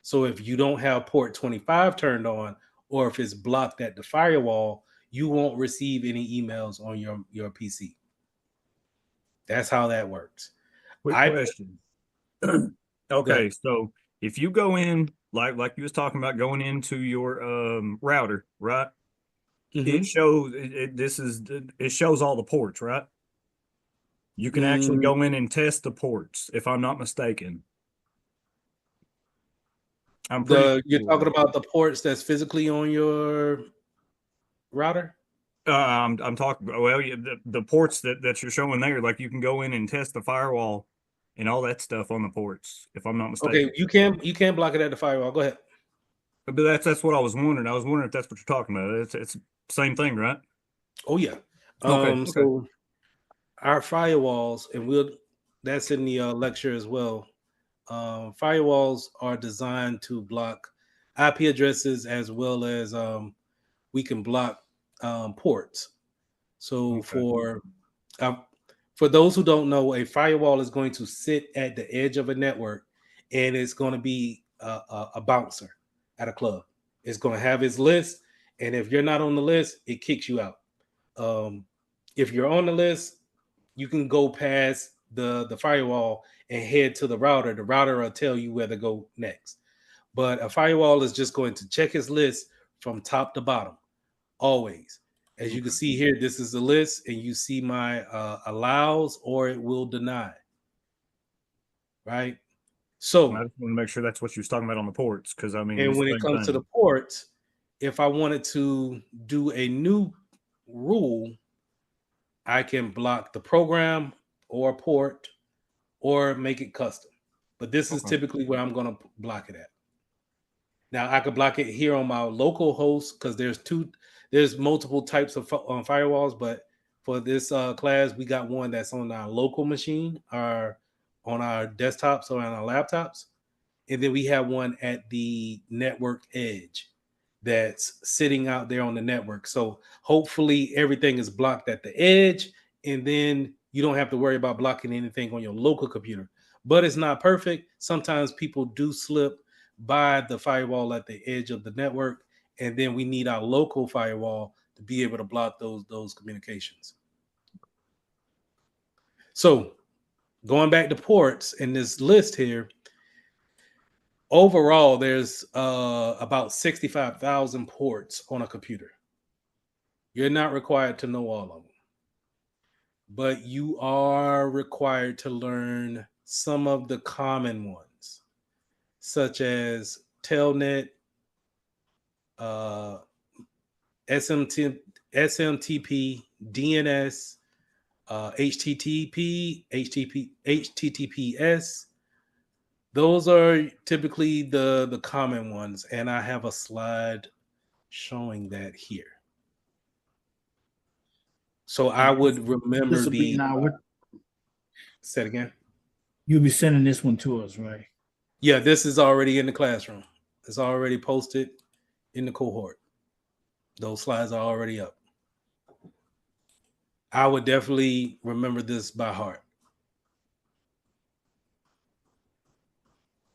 So if you don't have port 25 turned on, or if it's blocked at the firewall, you won't receive any emails on your PC. That's how that works. Quick question. Okay, so if you go in like you was talking about going into your router, right? It shows it shows all the ports, right? You can actually go in and test the ports, if I'm not mistaken. You're talking about the ports that's physically on your router? I'm talking the ports that you're showing there, like you can go in and test the firewall and all that stuff on the ports, if I'm not mistaken. Okay, you can't block it at the firewall. Go ahead. But that's what I was wondering. I was wondering if that's what you're talking about. It's the same thing, right? Oh yeah. Okay. So our firewalls, and that's in the lecture as well. Firewalls are designed to block IP addresses as well as we can block ports. So for those who don't know, a firewall is going to sit at the edge of a network, and it's going to be a bouncer at a club. It's going to have its list, and if you're not on the list, it kicks you out. If you're on the list, you can go past the firewall and head to the router. The router will tell you where to go next. But a firewall is just going to check its list from top to bottom, always. As you can see here, this is the list, and you see my allows or it will deny. Right? So I just want to make sure that's what you was talking about on the ports, because I mean, and when it comes to the ports, if I wanted to do a new rule, I can block the program or port or make it custom. But this is typically where I'm going to block it at. Now I could block it here on my local host because there's multiple types of firewalls, but for this class, we got one that's on our local machine, on our desktops or on our laptops, and then we have one at the network edge that's sitting out there on the network. So hopefully everything is blocked at the edge, and then you don't have to worry about blocking anything on your local computer. But it's not perfect. Sometimes people do slip by the firewall at the edge of the network, and then we need our local firewall to be able to block those communications. So going back to ports in this list here, overall there's about 65,000 ports on a computer. You're not required to know all of them, but you are required to learn some of the common ones, such as Telnet, SMTP, DNS, HTTPS. Those are typically the common ones, and I have a slide showing that here. So I would remember say it again. You'll be sending this one to us, right? Yeah, this is already in the classroom. It's already posted in the cohort. Those slides are already up. I would definitely remember this by heart.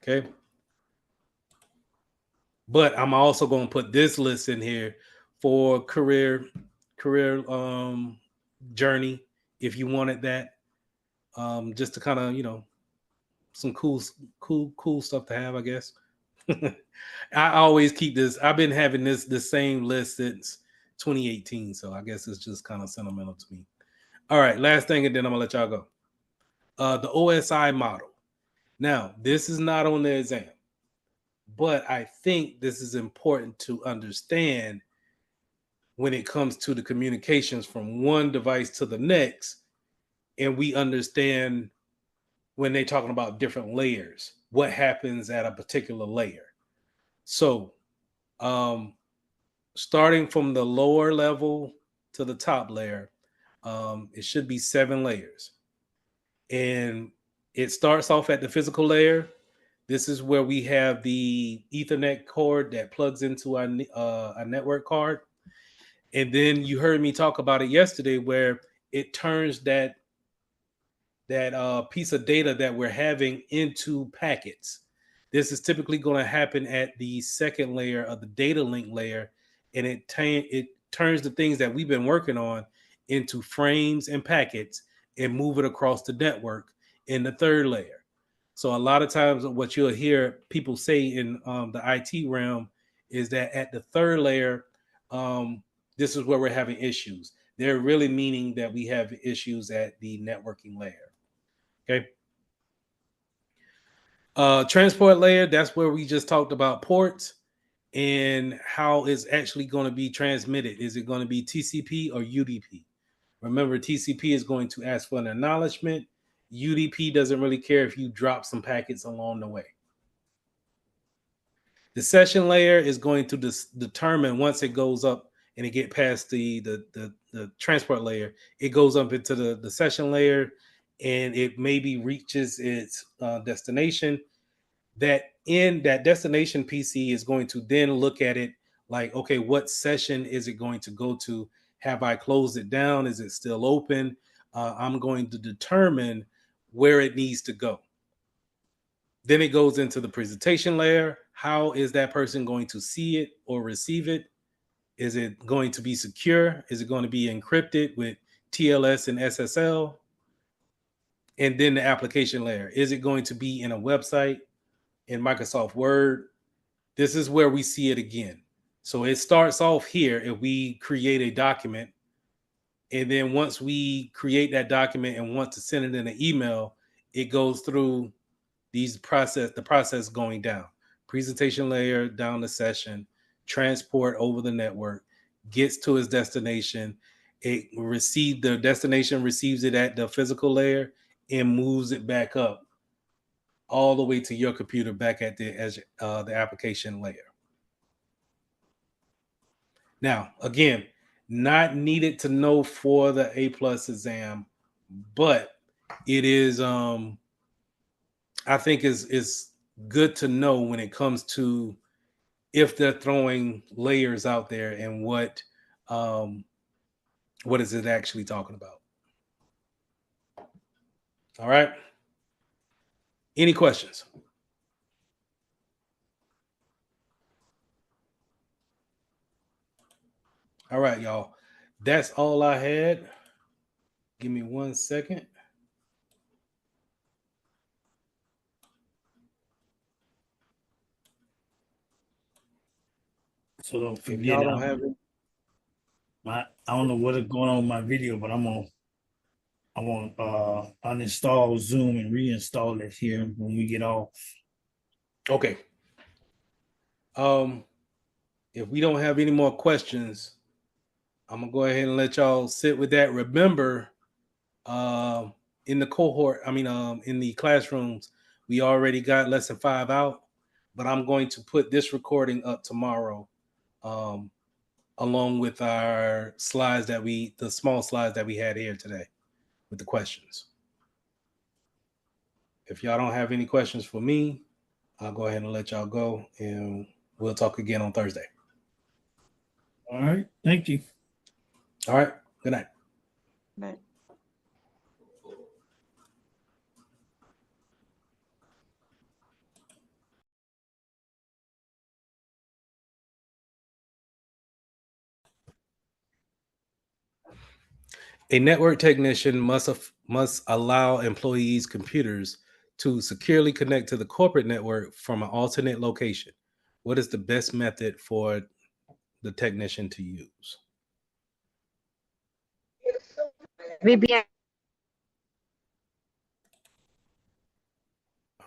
Okay. But I'm also going to put this list in here for career journey if you wanted that, just to kind of, you know, some cool stuff to have, I guess. I always keep this. I've been having the same list since 2018, so I guess it's just kind of sentimental to me. All right, last thing, and then I'm gonna let y'all go. The OSI model. Now, this is not on the exam, but I think this is important to understand when it comes to the communications from one device to the next, and we understand when they're talking about different layers, what happens at a particular layer. So, starting from the lower level to the top layer, it should be 7 layers. And it starts off at the physical layer. This is where we have the Ethernet cord that plugs into a network card. And then you heard me talk about it yesterday, where it turns that piece of data that we're having into packets. This is typically going to happen at the second layer of the data link layer, and it turns the things that we've been working on into frames and packets and move it across the network in the third layer. So a lot of times what you'll hear people say in the IT realm is that at the third layer, this is where we're having issues. They're really meaning that we have issues at the networking layer. Okay. Transport layer, that's where we just talked about ports and how it's actually going to be transmitted. Is it going to be TCP or UDP? Remember, TCP is going to ask for an acknowledgement. UDP doesn't really care if you drop some packets along the way. The session layer is going to determine once it goes up and it get past the transport layer, it goes up into the session layer, and it maybe reaches its destination. That in that destination PC is going to then look at it like, okay, what session is it going to go to? Have I closed it down? Is it still open? I'm going to determine where it needs to go. Then it goes into the presentation layer. How is that person going to see it or receive it? Is it going to be secure? Is it going to be encrypted with TLS and SSL? And then the application layer. Is it going to be in a website, in Microsoft Word? This is where we see it again. So it starts off here if we create a document. And then once we create that document and want to send it in an email, it goes through the process going down. Presentation layer, down the session, transport over the network, gets to its destination. The destination receives it at the physical layer and moves it back up all the way to your computer back at the application layer. Now, again, not needed to know for the A+ exam, but it is I think is good to know when it comes to if they're throwing layers out there and what is it actually talking about. All right. Any questions? All right, y'all. That's all I had. Give me 1 second. So don't If forget, y'all don't have it, I don't know what is going on with my video, but I'm gonna uninstall Zoom and reinstall it here when we get off. okay. If we don't have any more questions, I'm gonna go ahead and let y'all sit with that. Remember, in the cohort, in the classrooms, we already got lesson 5 out, but I'm going to put this recording up tomorrow, along with our slides the small slides that we had here today with the questions. If y'all don't have any questions for me, I'll go ahead and let y'all go, and we'll talk again on Thursday. All right. Thank you. All right. Good night. Right. A network technician must allow employees' computers to securely connect to the corporate network from an alternate location. What is the best method for the technician to use? VPN.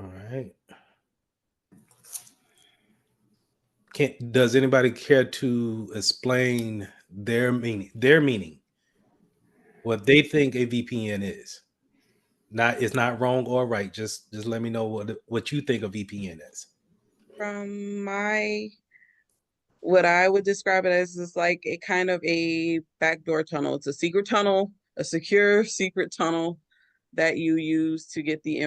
All right. Does anybody care to explain their meaning, what they think a VPN is? It's not wrong or right. Just let me know what you think a VPN is. From what I would describe it as is like a kind of a backdoor tunnel. It's a secret tunnel, a secure secret tunnel that you use to get the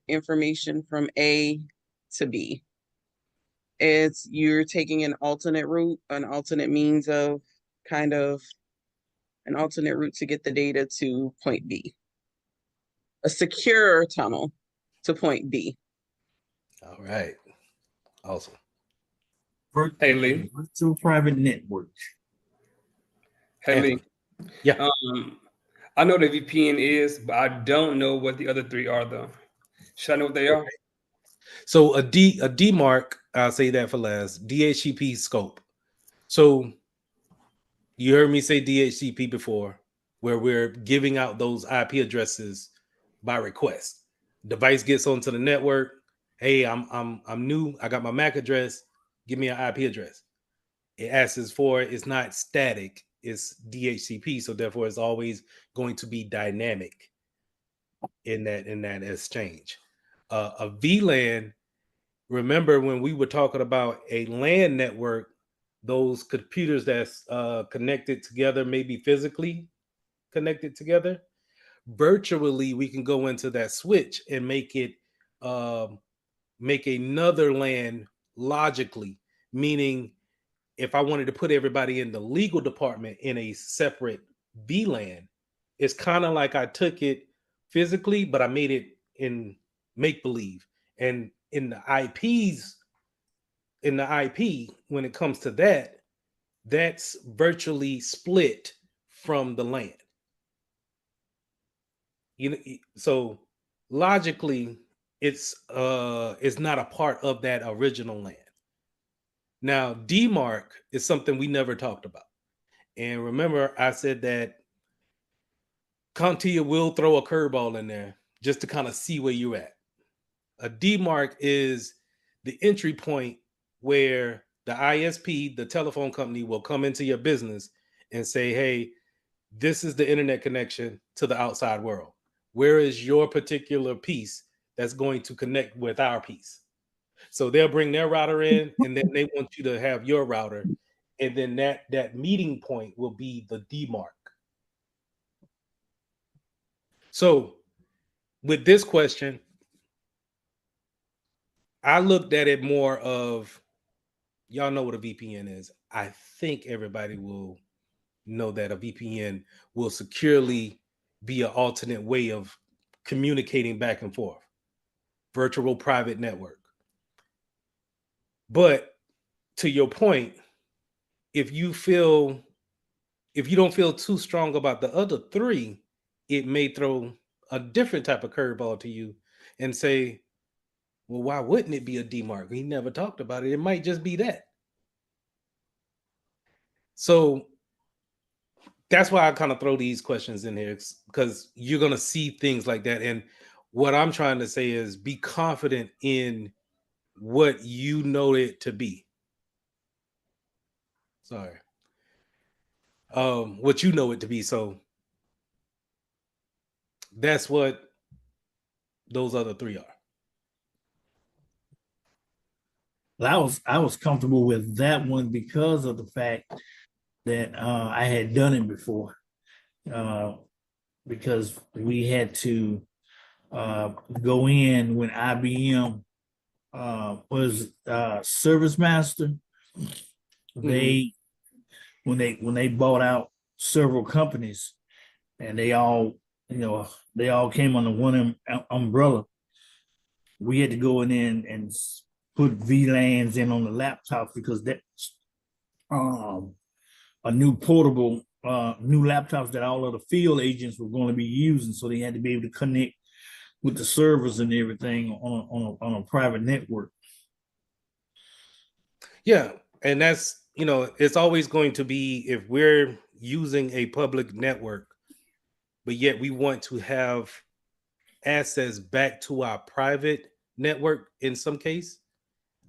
information from A to B. It's you're taking an alternate route, an alternate means of kind of an alternate route to get the data to point B. A secure tunnel to point B. All right. Awesome. Hey, Lee. Virtual private network. Hey, Lee. Yeah. I know what a VPN is, but I don't know what the other three are, though. Should I know what they are? So a DMARC, I'll say that for last. DHCP scope. So you heard me say DHCP before, where we're giving out those IP addresses by request. Device gets onto the network. Hey, I'm new. I got my MAC address. Give me an IP address. It asks for it. It's not static. It's DHCP. So therefore, it's always going to be dynamic in that exchange. A VLAN. Remember when we were talking about a LAN network, those computers that's connected together, maybe physically connected together, virtually we can go into that switch and make it make another LAN logically, meaning if I wanted to put everybody in the legal department in a separate VLAN, it's kind of like I took it physically, but I made it in make believe. And in the IPs, in the IP, when it comes to that, that's virtually split from the LAN. You know, so logically, it's not a part of that original LAN. Now, DMARC is something we never talked about. And remember, I said that CompTIA will throw a curveball in there just to kind of see where you're at. A DMARC is the entry point where the ISP, the telephone company, will come into your business and say, hey, this is the internet connection to the outside world. Where is your particular piece that's going to connect with our piece? So they'll bring their router in, and then they want you to have your router, and then that meeting point will be the DMARC. So with this question, I looked at it more of, y'all know what a VPN is. I think everybody will know that a VPN will securely be an alternate way of communicating back and forth. Virtual private network. But to your point, if you don't feel too strong about the other three, it may throw a different type of curveball to you and say, well, why wouldn't it be a DMARC? He never talked about it. It might just be that. So that's why I kind of throw these questions in here, because you're going to see things like that. And what I'm trying to say is be confident in what you know it to be. Sorry. What you know it to be. So that's what those other three are. I was comfortable with that one because of the fact that I had done it before. Because we had to go in when IBM was Service Master. They when they bought out several companies, and they all came under one umbrella. We had to go in and put VLANs in on the laptops because that's a new portable new laptops that all of the field agents were going to be using, so they had to be able to connect with the servers and everything on a private network. Yeah, and that's, it's always going to be, if we're using a public network, but yet we want to have access back to our private network in some case,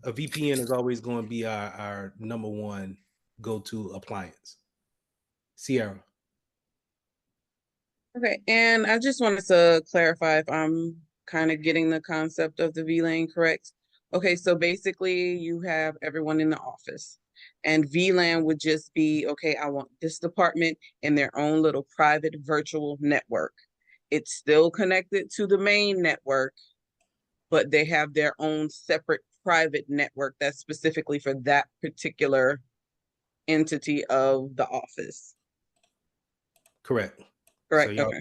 a VPN is always going to be our number one go-to appliance. Sierra. Okay, and I just wanted to clarify if I'm kind of getting the concept of the VLAN correct. Okay, so basically you have everyone in the office, and VLAN would just be, okay, I want this department in their own little private virtual network. It's still connected to the main network, but they have their own separate private network that's specifically for that particular entity of the office. Correct. Correct. So Okay.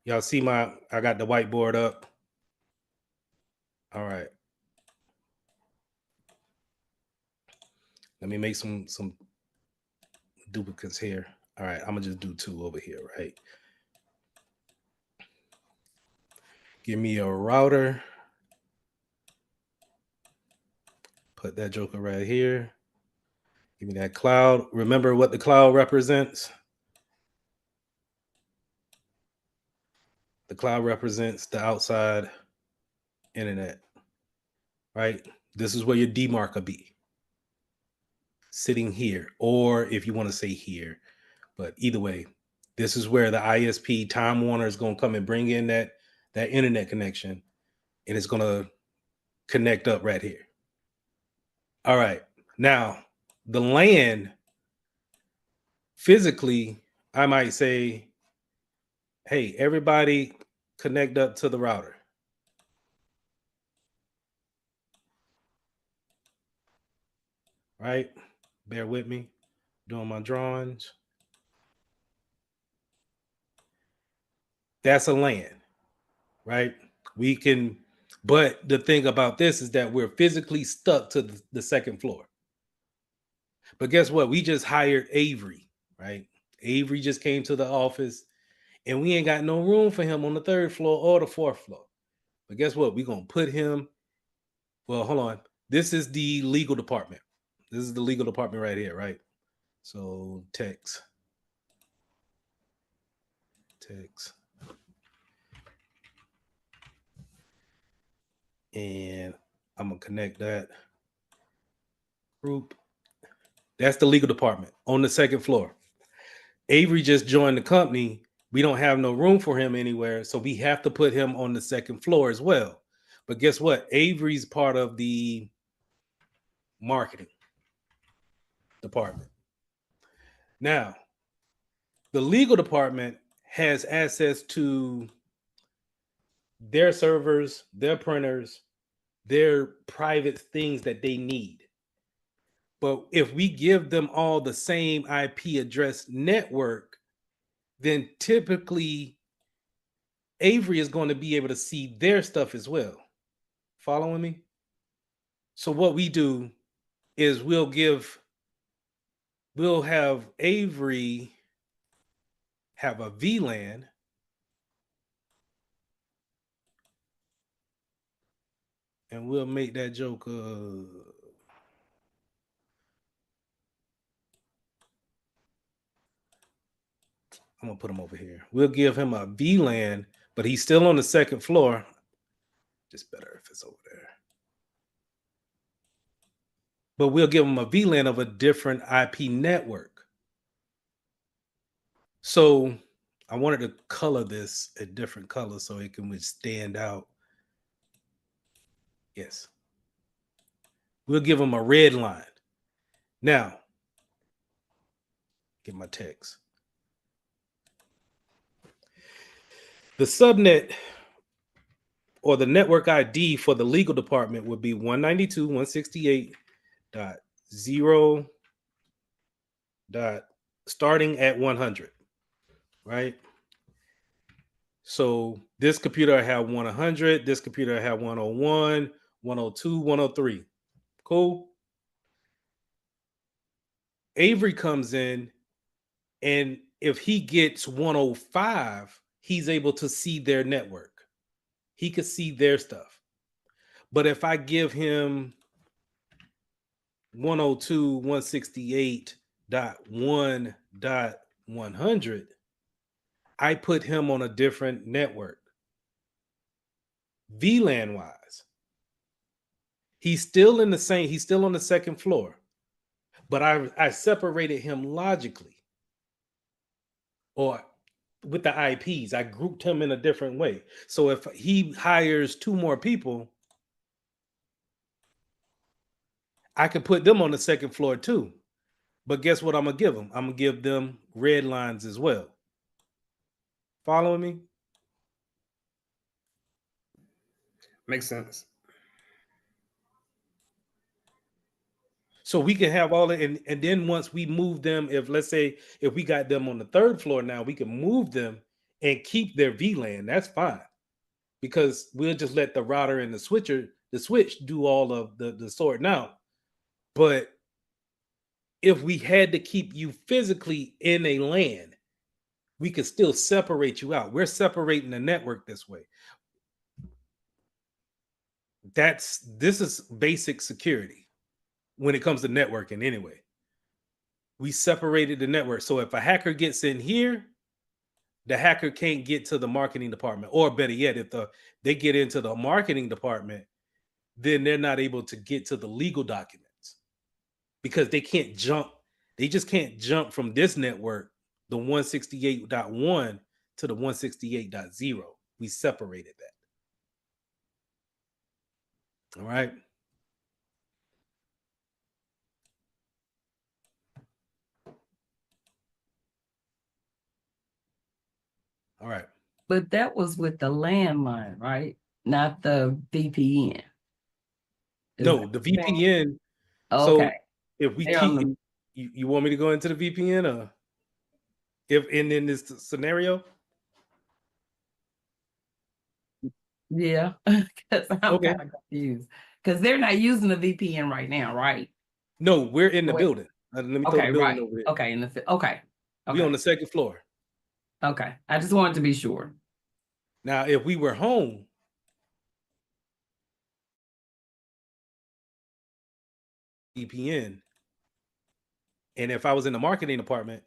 y'all see I got the whiteboard up. All right. Let me make some duplicates here. All right, I'm gonna just do 2 over here, right? Give me a router. Put that joker right here. Give me that cloud. Remember what the cloud represents? The cloud represents the outside internet, right? This is where your DMARC will be, sitting here, or if you want to say here, but either way, this is where the ISP Time Warner is going to come and bring in that internet connection, and it's going to connect up right here. All right, now the LAN, physically, I might say, hey, everybody connect up to the router. Right? Bear with me, doing my drawings. That's a LAN, right? We can, but the thing about this is that we're physically stuck to the second floor. But guess what? We just hired Avery, right? Avery just came to the office, and we ain't got no room for him on the 3rd floor or the 4th floor. But guess what? We're going to put him, well, hold on. This is the legal department. This is the legal department right here, right? So text. And I'm going to connect that group. That's the legal department on the 2nd floor. Avery just joined the company. We don't have no room for him anywhere, so we have to put him on the 2nd floor as well. But guess what? Avery's part of the marketing department. Now, the legal department has access to their servers, their printers, their private things that they need. But if we give them all the same IP address network, then typically Avery is going to be able to see their stuff as well. Following me? So what we do is we'll have Avery have a VLAN, and we'll make that joke I'm gonna put him over here. We'll give him a VLAN, but he's still on the 2nd floor. Just better if it's over there. But we'll give him a VLAN of a different IP network. So I wanted to color this a different color so it can stand out. Yes. We'll give him a red line. Now, get my text. The subnet or the network ID for the legal department would be 192.168.0. Starting at 100, right? So this computer have 100, this computer have 101, 102, 103. Cool. Avery comes in and if he gets 105, he's able to see their network. He could see their stuff. But if I give him 102, 168.1.100, I put him on a different network. VLAN wise, he's still on the second floor, but I separated him logically, or with the IPs. I grouped him in a different way. So if he hires 2 more people, I could put them on the second floor too. But guess what I'm gonna give them? I'm gonna give them red lines as well. Following me? Makes sense. So we can have all it, and then once we move them, if let's say if we got them on the 3rd floor now, we can move them and keep their VLAN. That's fine, because we'll just let the router and the switch do all of the sorting out. But if we had to keep you physically in a LAN, we could still separate you out. We're separating the network this way. This is basic security when it comes to networking anyway. We separated the network. So if a hacker gets in here, the hacker can't get to the marketing department. Or better yet, if they get into the marketing department, then they're not able to get to the legal documents, because they can't jump. They just can't jump from this network, the 168.1 to the 168.0. We separated that. All right. All right. But that was with the landline, right? Not the VPN. No, the VPN. Okay. So if we keep, you want me to go into the VPN, or if in this scenario? Yeah, because I'm Okay. kind of confused. Because they're not using the VPN right now, right? No, we're in the building. Let me throw the building over there. Okay, okay. We on the 2nd floor. Okay, I just wanted to be sure. Now, if we were home, VPN, and if I was in the marketing department,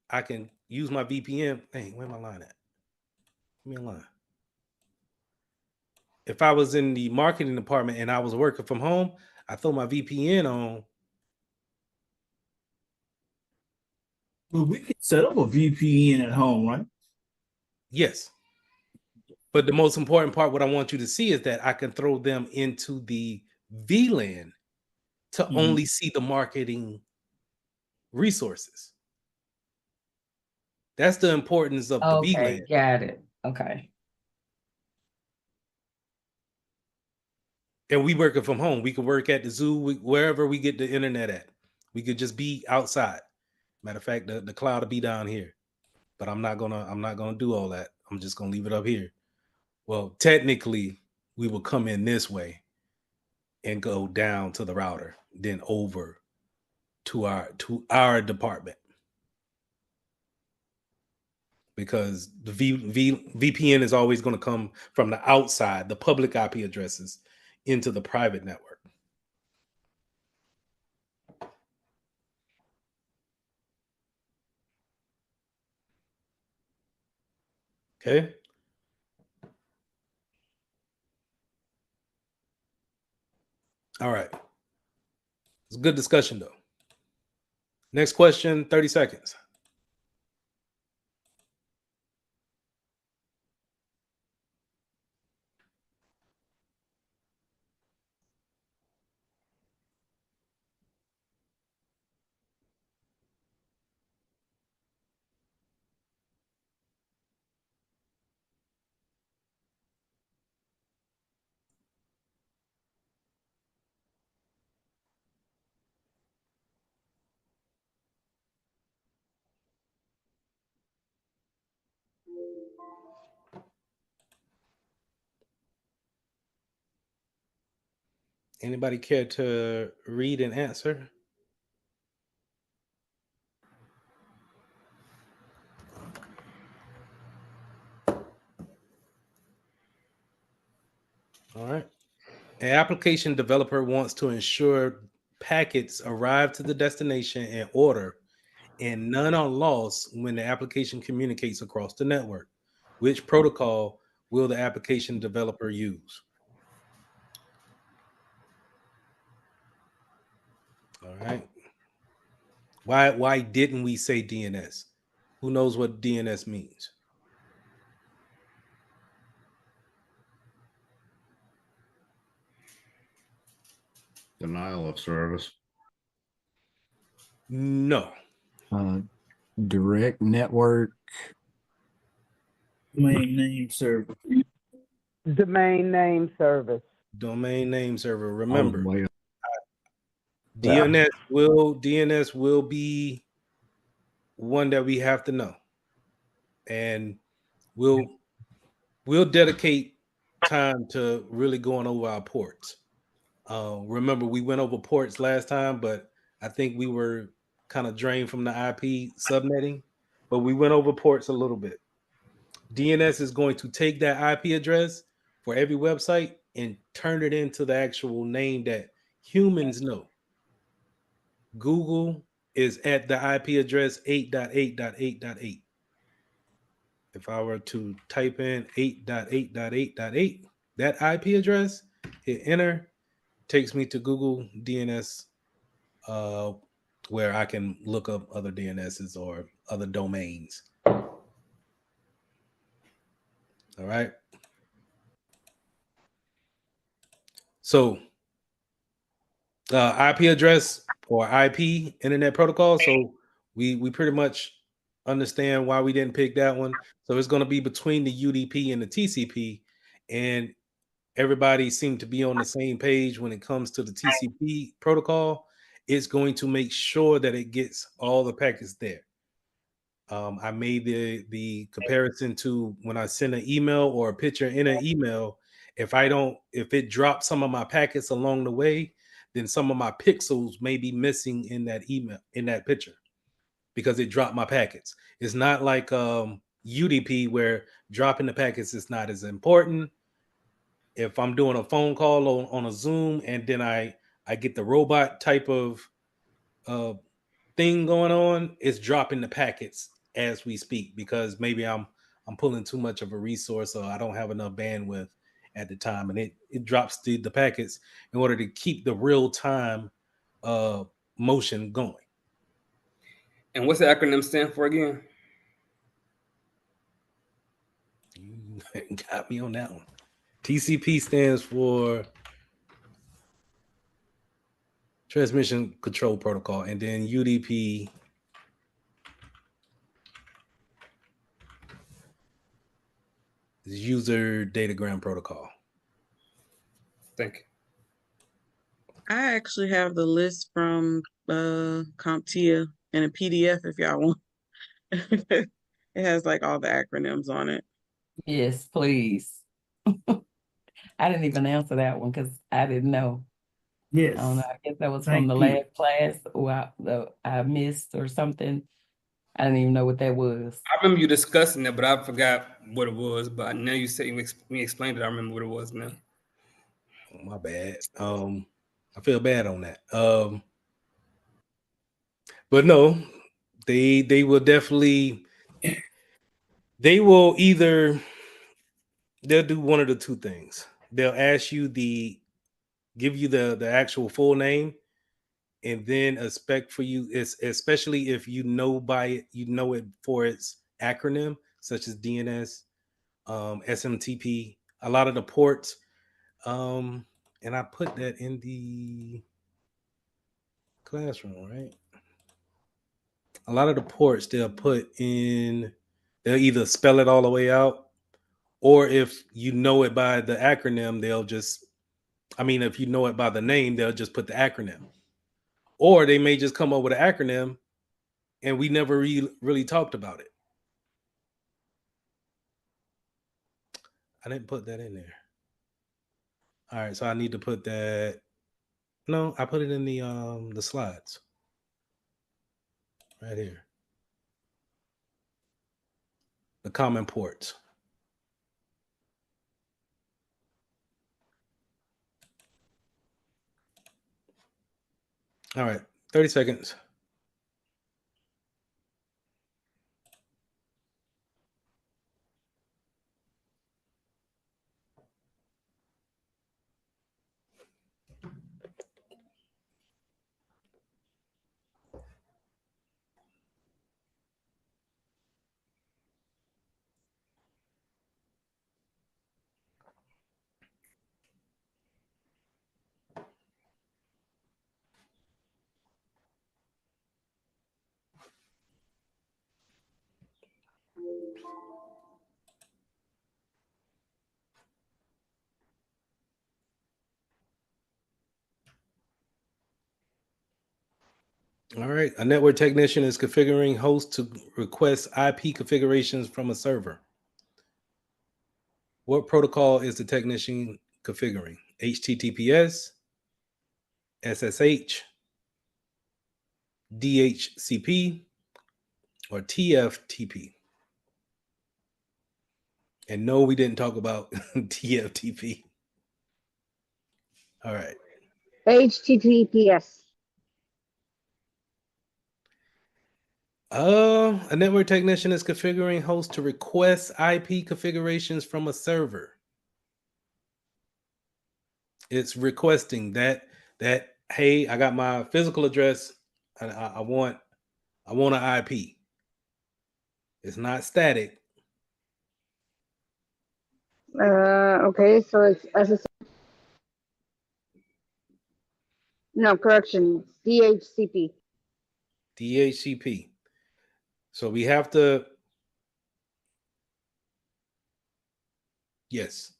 I can use my VPN. Hey, where my line at? Give me a line. If I was in the marketing department and I was working from home, I throw my VPN on. Well, we can set up a VPN at home, right? Yes. But the most important part, what I want you to see, is that I can throw them into the VLAN to only see the marketing resources. That's the importance of the VLAN. Got it. Okay. And we working from home. We could work at the zoo, wherever we get the internet at. We could just be outside. Matter of fact, the cloud will be down here. But I'm not gonna do all that. I'm just gonna leave it up here. Well, technically, we will come in this way and go down to the router, then over to our department. Because the VPN is always going to come from the outside, the public IP addresses, into the private network. Okay. All right. It's a good discussion, though. Next question, 30 seconds. Anybody care to read and answer? All right. An application developer wants to ensure packets arrive to the destination in order and none are lost when the application communicates across the network. Which protocol will the application developer use? All right. Why didn't we say DNS? Who knows what DNS means? Denial of service. No. Direct network. Domain name server. Domain name service. Domain name server. I was Remember, way DNS will be one that we have to know, and we'll dedicate time to really going over our ports. Remember, we went over ports last time, but I think we were kind of drained from the IP subnetting, but we went over ports a little bit. DNS is going to take that IP address for every website and turn it into the actual name that humans know. Google is at the IP address 8.8.8.8. If I were to type in 8.8.8.8, that IP address, hit enter, takes me to Google DNS, where I can look up other DNSs or other domains. All right. So IP address or IP, Internet Protocol. So we pretty much understand why we didn't pick that one. So it's going to be between the UDP and the TCP, and everybody seemed to be on the same page when it comes to the TCP protocol. It's going to make sure that it gets all the packets there. I made the comparison to when I send an email or a picture in an email. If it drops some of my packets along the way, then some of my pixels may be missing in that email, in that picture, because it dropped my packets. It's not like UDP where dropping the packets is not as important. If I'm doing a phone call on a Zoom and then I get the robot type of uh, thing going on, it's dropping the packets as we speak, because maybe I'm pulling too much of a resource or I don't have enough bandwidth at the time, and it drops the packets in order to keep the real time motion going. And what's the acronym stand for again? You got me on that one. TCP stands for Transmission Control Protocol, and then UDP is User Datagram Protocol. Thank you. I actually have the list from CompTIA in a PDF if y'all want. It has like all the acronyms on it. Yes, please. I didn't even answer that one because I didn't know. Yes. I don't know. I guess that was from Thank the you. last class or I missed or something. I didn't even know what that was. I remember you discussing it, but I forgot what it was. But now you say when you explained it, I remember what it was now. Oh, my bad. I feel bad on that. But no, they will definitely, they will either, they'll do one of the two things. They'll ask you give you the actual full name, and then expect for you, especially if you know it for its acronym, such as DNS, SMTP, a lot of the ports. And I put that in the classroom, right? A lot of the ports they'll either spell it all the way out, or if you know it by the acronym, if you know it by the name, they'll just put the acronym. Or they may just come up with an acronym and we never really talked about it. I didn't put that in there. All right, so I need to put that. No, I put it in the slides. Right here. The common ports. All right, 30 seconds. All right, a network technician is configuring host to request IP configurations from a server. What protocol is the technician configuring? HTTPS, SSH, DHCP, or TFTP? And no, we didn't talk about TFTP. All right. HTTPS. A network technician is configuring host to request IP configurations from a server. It's requesting that hey, I got my physical address and I want an IP. It's not static. Okay, so it's SSH. No, correction. DHCP. DHCP. So we have to, yes,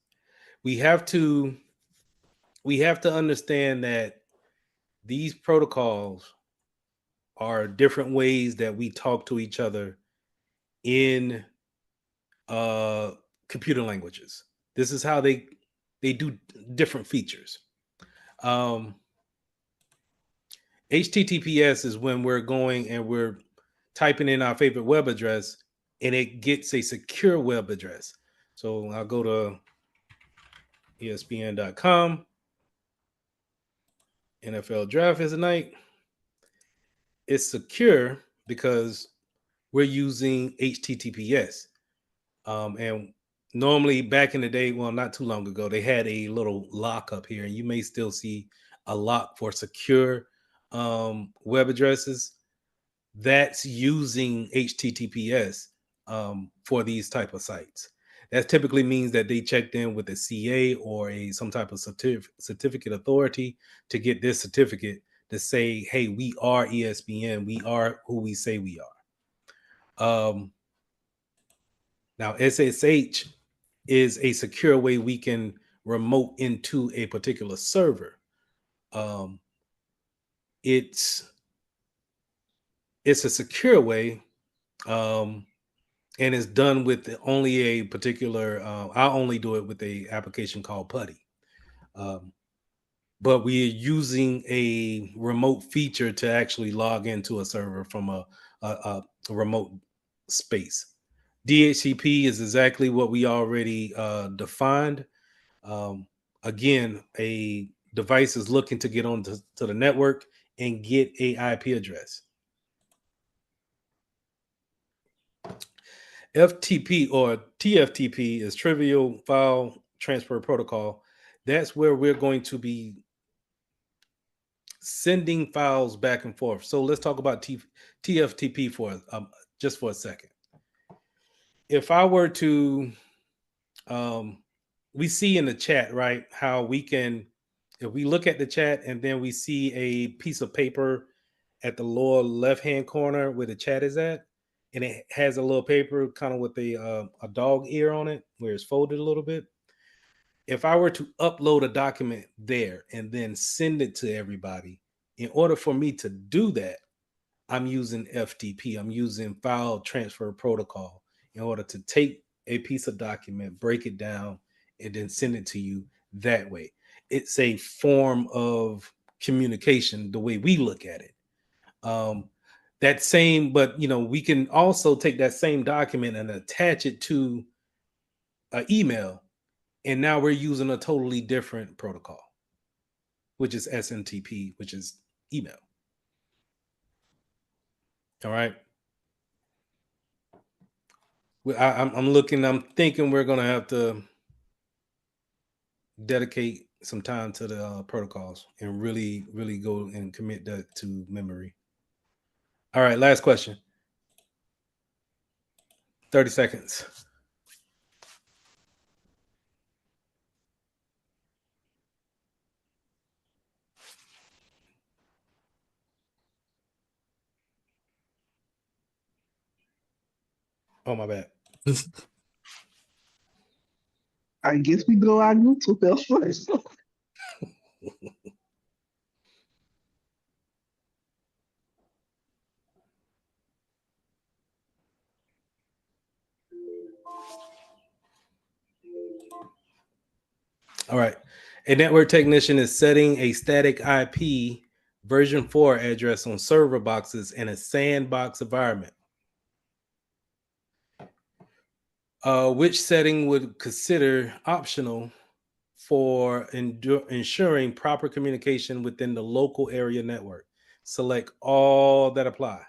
we have to understand that these protocols are different ways that we talk to each other in computer languages. This is how they do different features. HTTPS is when we're going and we're typing in our favorite web address and it gets a secure web address. So I'll go to ESPN.com. NFL draft is tonight. It's secure because we're using HTTPS. And normally back in the day, well, not too long ago, they had a little lock up here, and you may still see a lock for secure web addresses. That's using HTTPS for these type of sites. That typically means that they checked in with a CA or some type of certificate authority to get this certificate to say, hey, we are ESPN. We are who we say we are. Now, SSH is a secure way we can remote into a particular server. It's a secure way, and it's done with only a particular. I only do it with a application called Putty, but we are using a remote feature to actually log into a server from a remote space. DHCP is exactly what we already defined. Again, a device is looking to get on to the network and get a IP address. FTP or TFTP is Trivial File Transfer Protocol. That's where we're going to be sending files back and forth. So let's talk about TFTP for just for a second. If I were to, we see in the chat, right, how we can, if we look at the chat and then we see a piece of paper at the lower left-hand corner where the chat is at, and it has a little paper kind of with a dog ear on it where it's folded a little bit. If I were to upload a document there and then send it to everybody, in order for me to do that, I'm using FTP. I'm using File Transfer Protocol in order to take a piece of document, break it down, and then send it to you that way. It's a form of communication the way we look at it. That same, but we can also take that same document and attach it to an email, and now we're using a totally different protocol, which is SMTP, which is email. All right. I'm thinking we're gonna have to dedicate some time to the protocols and really go and commit that to memory. All right, last question. 30 seconds. Oh, my bad. I guess we go our neutral belt first. All right. A network technician is setting a static IP version 4 address on server boxes in a sandbox environment. Which setting would consider optional for ensuring proper communication within the local area network? Select all that apply.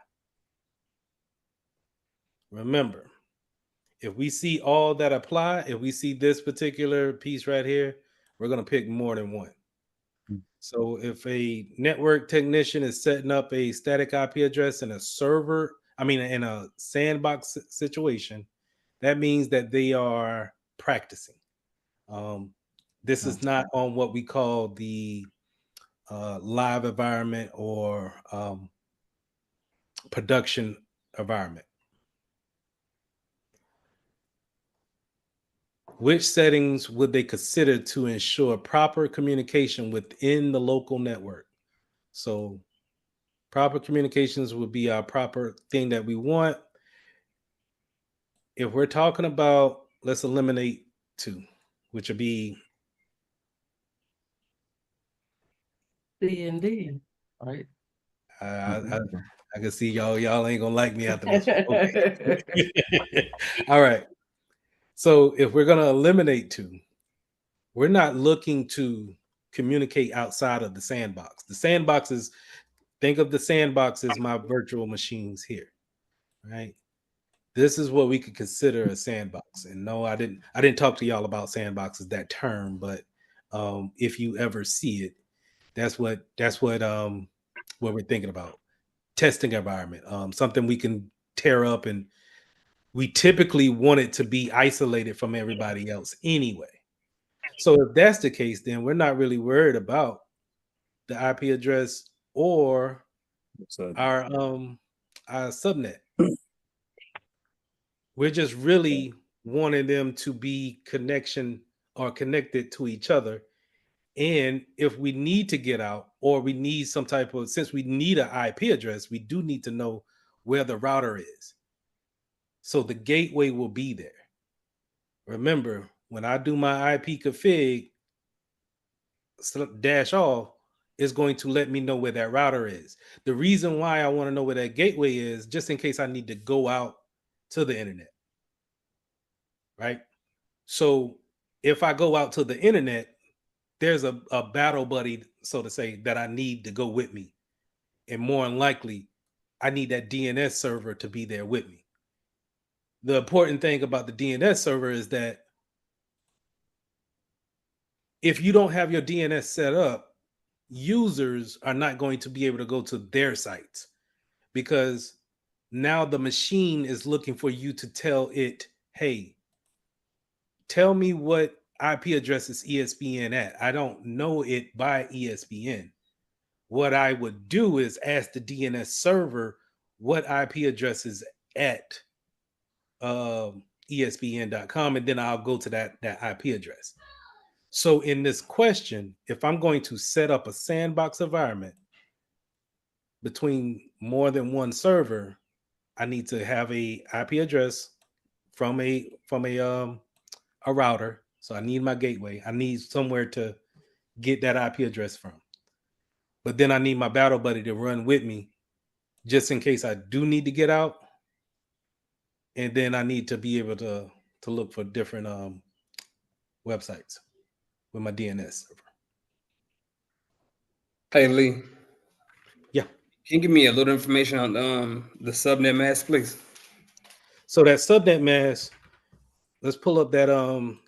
Remember, if we see all that apply, if we see this particular piece right here, we're going to pick more than one. So if a network technician is setting up a static IP address in a in a sandbox situation, that means that they are practicing. This is not on what we call the live environment or production environment. Which settings would they consider to ensure proper communication within the local network? So proper communications would be our proper thing that we want. If we're talking about, let's eliminate 2, which would be D&D, right? I can see y'all ain't gonna like me after this one. Okay. All right. So if we're gonna eliminate 2, we're not looking to communicate outside of the sandbox. The sandbox is, think of the sandbox as my virtual machines here, right? This is what we could consider a sandbox. And no, I didn't talk to y'all about sandboxes, that term, but if you ever see it, that's what we're thinking about. Testing environment, something we can tear up, and we typically want it to be isolated from everybody else anyway. So if that's the case, then we're not really worried about the IP address or our subnet. We're just really wanting them to be connection or connected to each other. And if we need to get out, or we need some type of, since we need an IP address, we do need to know where the router is. So the gateway will be there. Remember, when I do my IP config -all, is going to let me know where that router is. The reason why I want to know where that gateway is, just in case I need to go out to the internet, right? So if I go out to the internet, there's a battle buddy, so to say, that I need to go with me. And more than likely, I need that DNS server to be there with me. The important thing about the DNS server is that if you don't have your DNS set up, users are not going to be able to go to their sites, because now the machine is looking for you to tell it, hey, tell me what IP address is ESPN at. I don't know it by ESPN. What I would do is ask the DNS server what IP address is at ESPN.com, and then I'll go to that IP address. So in this question, if I'm going to set up a sandbox environment between more than one server, I need to have a IP address from a router. So I need my gateway. I need somewhere to get that IP address from. But then I need my battle buddy to run with me just in case I do need to get out. And then I need to be able to look for different websites with my DNS server. Hey Lee. Yeah. Can you give me a little information on the subnet mask, please? So that subnet mask, let's pull up that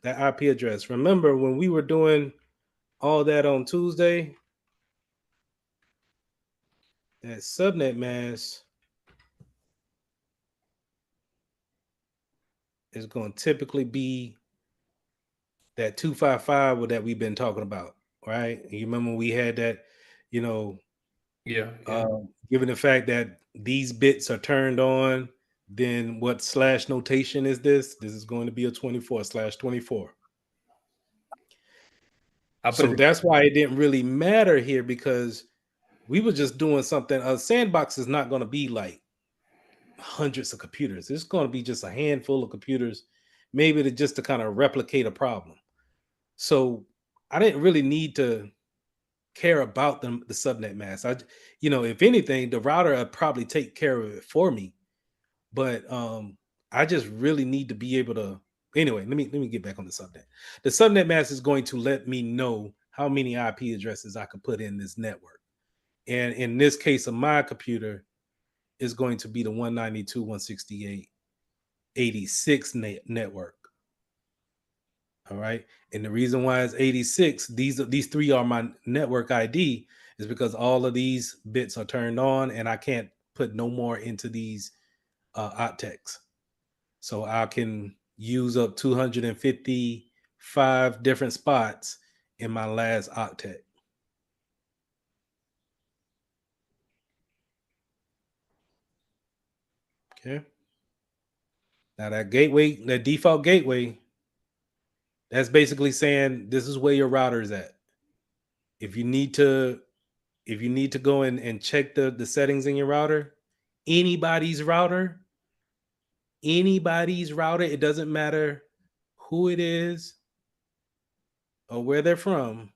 IP address. Remember when we were doing all that on Tuesday? That subnet mask is going to typically be that 255 that we've been talking about, right? You remember we had that, Yeah. given the fact that these bits are turned on, then what slash notation is this? This is going to be a 24/24. So that's why it didn't really matter here, because we were just doing something. A sandbox is not going to be like hundreds of computers. It's going to be just a handful of computers, maybe to kind of replicate a problem. So I didn't really need to care about the subnet mask. If anything, the router would probably take care of it for me. But I just really need to be able to. Anyway, let me get back on the subnet. The subnet mask is going to let me know how many IP addresses I can put in this network. And in this case of my computer, is going to be the 192.168.86 network. All right. And the reason why it's 86, these three are my network ID, is because all of these bits are turned on and I can't put no more into these octets. So I can use up 255 different spots in my last octet. Okay. Now that gateway, that default gateway, that's basically saying this is where your router is at. If you need to go in and check the settings in your router, anybody's router, it doesn't matter who it is or where they're from.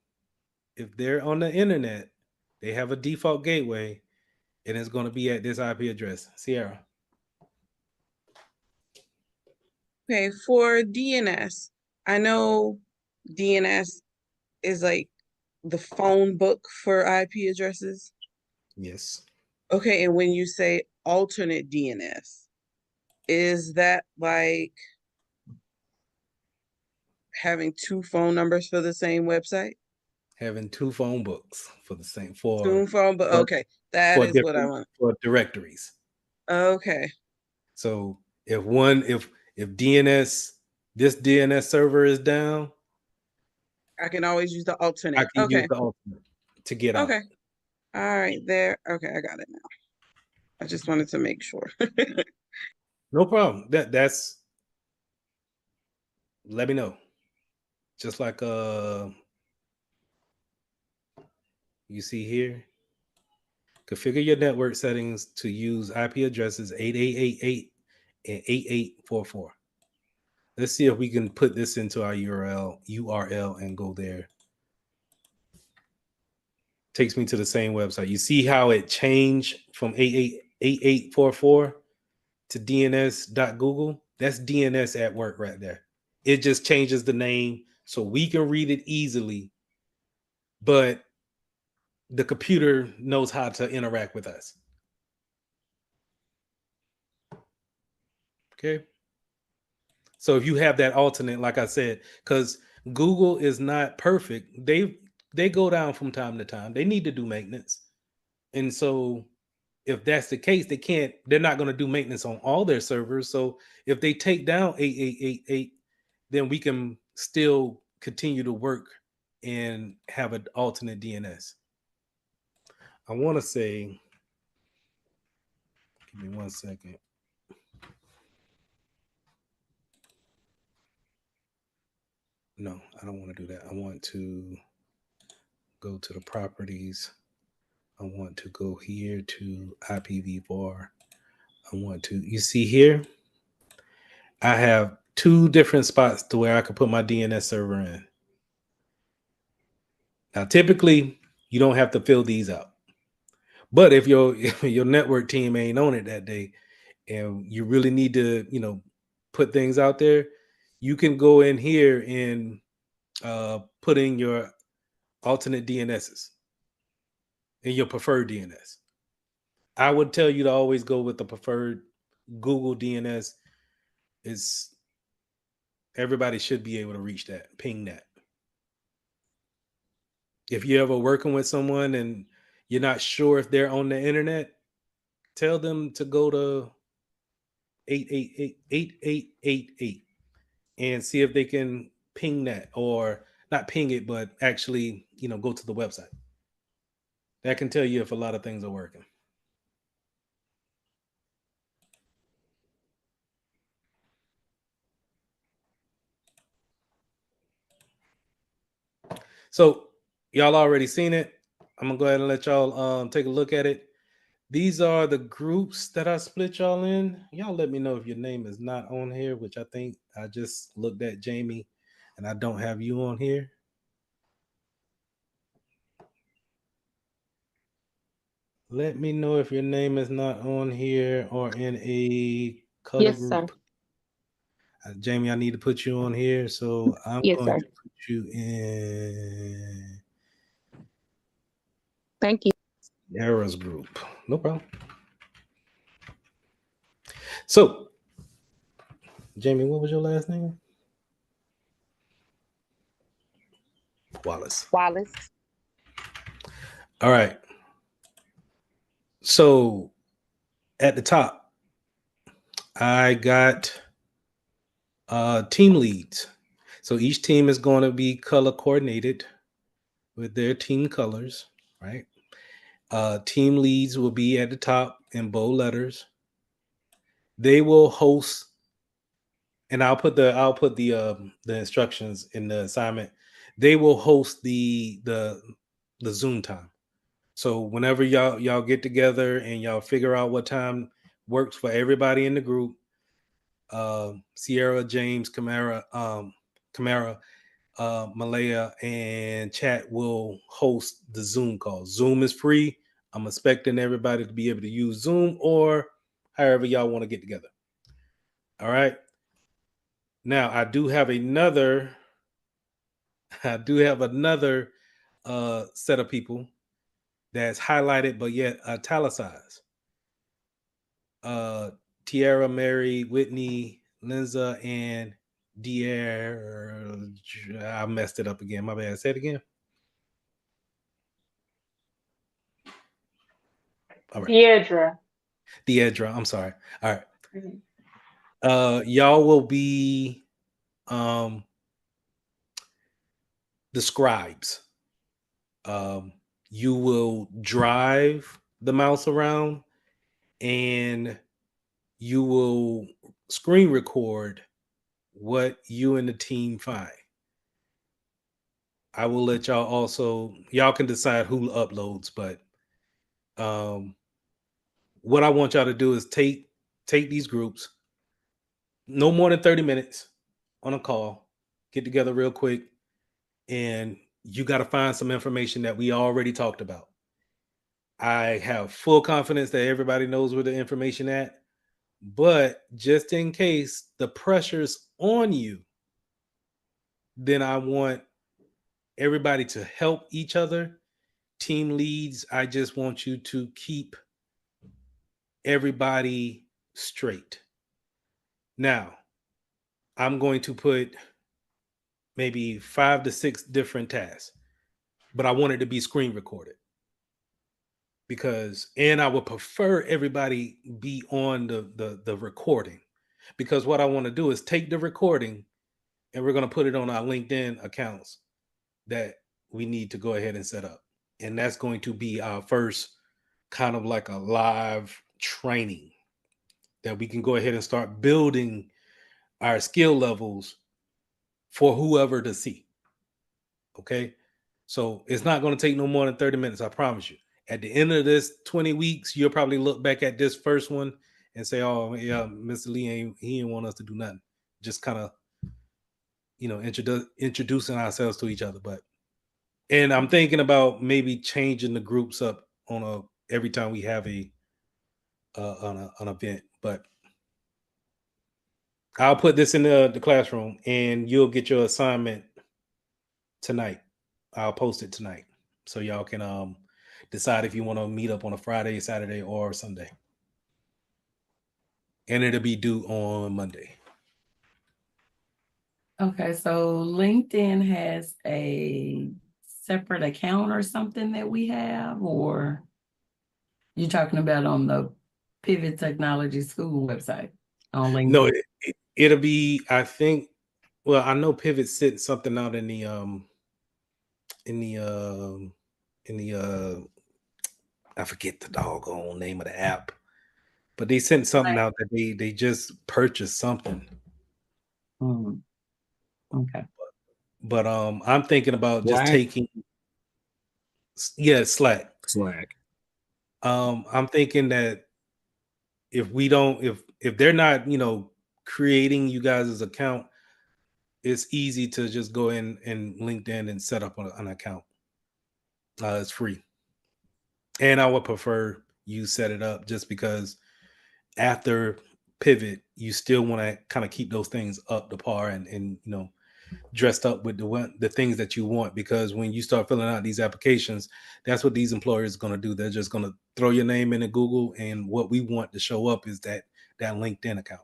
If they're on the internet, they have a default gateway and it's going to be at this IP address. Sierra. Okay, for DNS, I know DNS is like the phone book for IP addresses. Yes. Okay, and when you say alternate DNS, is that like having two phone numbers for the same website? Having two phone books for the same Two phone, but okay, that is what I want. For directories. Okay. So if DNS, this DNS server is down, I can always use the alternate. I can Okay. use the alternate to get out. Okay. All right, there. Okay, I got it now. I just wanted to make sure. No problem. That's let me know. Just like you see here, configure your network settings to use IP addresses 8888 and 8844. Let's see if we can put this into our URL and go there. Takes me to the same website. You see how it changed from 888844 to DNS.Google? That's DNS at work right there. It just changes the name so we can read it easily, but the computer knows how to interact with us. Okay. So if you have that alternate, like I said, because Google is not perfect, they go down from time to time. They need to do maintenance. And so if that's the case, they're not going to do maintenance on all their servers. So if they take down 8888, then we can still continue to work and have an alternate DNS. I want to say, give me 1 second. No, I don't want to do that. I want to go to the properties. I want to go here to IPv4. I want to, you see here, I have two different spots to where I could put my DNS server in. Now, typically, you don't have to fill these out. But if your network team ain't on it that day and you really need to, put things out there, you can go in here and put in your alternate DNSs and your preferred DNS. I would tell you to always go with the preferred Google DNS. Is everybody should be able to reach that, ping that. If you're ever working with someone and you're not sure if they're on the internet, tell them to go to 8888 and see if they can ping that, or not ping it, but actually, go to the website. That can tell you if a lot of things are working. So y'all already seen it. I'm gonna go ahead and let y'all take a look at it. These are the groups that I split y'all in. Y'all let me know if your name is not on here, which I think I just looked at Jamie and I don't have you on here. Let me know if your name is not on here or in a color Yes, group. sir. Jamie, I need to put you on here, so I'm Yes, going sir. to put you in Thank you. Era's group. No problem. So, Jamie, what was your last name? Wallace. Wallace. All right. So, at the top, I got team leads. So each team is going to be color coordinated with their team colors, right? Team leads will be at the top in bold letters. They will host, and I'll put the instructions in the assignment. They will host the Zoom time. So whenever y'all get together and y'all figure out what time works for everybody in the group, Sierra, James, Kamara, Malaya, and Chat will host the Zoom call. Zoom is free. I'm expecting everybody to be able to use Zoom or however y'all want to get together. All right. Now I do have another set of people that's highlighted but yet italicized. Tiara, Mary, Whitney, Linza, and Dier. I messed it up again. My bad. Say it again. All right. Deidre. I'm sorry. All right. Y'all will be the scribes. You will drive the mouse around and you will screen record what you and the team find. I will let y'all can decide who uploads, but what I want y'all to do is take these groups, no more than 30 minutes on a call, get together real quick, and you got to find some information that we already talked about. I have full confidence that everybody knows where the information at, but just in case the pressure's on you, then I want everybody to help each other. Team leads, I just want you to keep everybody straight. Now, I'm going to put maybe 5 to 6 different tasks, but I want it to be screen recorded. And I would prefer everybody be on the recording, because what I want to do is take the recording and we're going to put it on our LinkedIn accounts that we need to go ahead and set up. And that's going to be our first kind of like a live training that we can go ahead and start building our skill levels for whoever to see. Okay. So it's not going to take no more than 30 minutes. I promise you. At the end of this 20 weeks, you'll probably look back at this first one and say, oh, yeah, Mr. Lee, he didn't want us to do nothing. Just kind of, introducing ourselves to each other. And I'm thinking about maybe changing the groups up every time we have an event. But I'll put this in the classroom and you'll get your assignment tonight. I'll post it tonight so y'all can decide if you want to meet up on a Friday, Saturday, or Sunday. And it'll be due on Monday. Okay, so LinkedIn has a separate account or something that we have, or you're talking about on the Pivot Technology School website on LinkedIn? No, it'll be, I think, well, I know Pivot sent something out in the I forget the doggone name of the app, but they sent something out that they just purchased something. Okay. But I'm thinking about just Slack? taking, Slack. Slack. I'm thinking that if we don't, if they're not, creating you guys' account, it's easy to just go in LinkedIn and set up an account. It's free. And I would prefer you set it up just because after Pivot, you still want to kind of keep those things up to par and dressed up with the things that you want, because when you start filling out these applications, that's what these employers are going to do. They're just going to throw your name into Google, and what we want to show up is that LinkedIn account.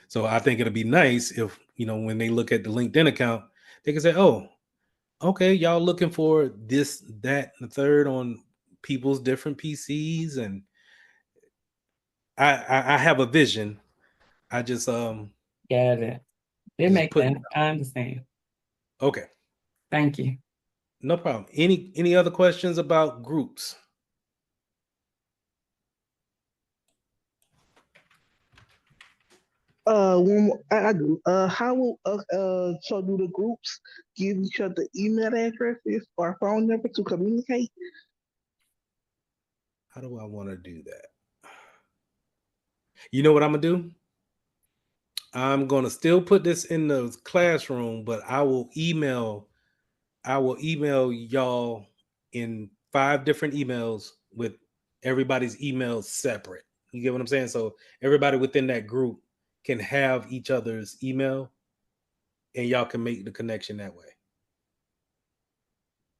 So I think it'll be nice if, when they look at the LinkedIn account, they can say, oh, okay, y'all looking for this, that, and the third on people's different PCs. And I have a vision. I just Got it. It makes sense. I understand. Okay. Thank you. No problem. Any other questions about groups? One more, I do. How will so do the groups give each other email addresses or phone number to communicate? How do I want to do that? You know what I'm gonna do? I'm gonna still put this in the classroom, but I will email y'all in 5 different emails with everybody's emails separate. You get what I'm saying? So everybody within that group can have each other's email, and y'all can make the connection that way.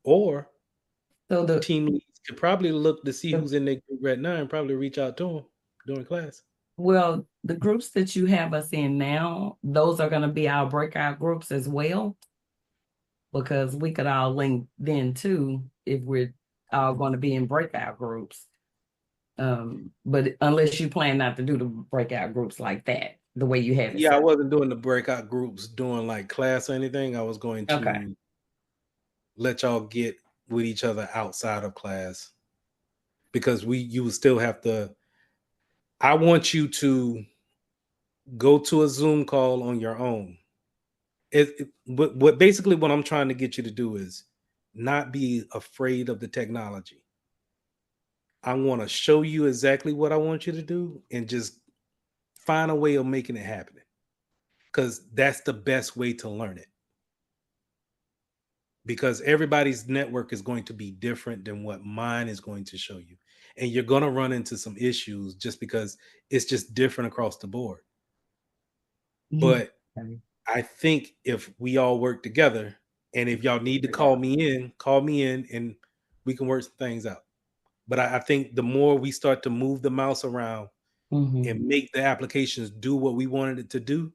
Or so the team leads could probably look to see who's in their group right now and probably reach out to them during class. Well, the groups that you have us in now, those are going to be our breakout groups as well, because we could all link then too if we're all going to be in breakout groups. But unless you plan not to do the breakout groups like that, the way you have it. Yeah, I wasn't doing the breakout groups doing like class or anything. I was going to let y'all get with each other outside of class, because you would still have to. I want you to go to a Zoom call on your own. But basically what I'm trying to get you to do is not be afraid of the technology. I want to show you exactly what I want you to do and just find a way of making it happen, because that's the best way to learn it. Because everybody's network is going to be different than what mine is going to show you. And you're going to run into some issues just because it's just different across the board. But I think if we all work together, and if y'all need to call me in and we can work some things out. But I think the more we start to move the mouse around and make the applications do what we wanted it to do,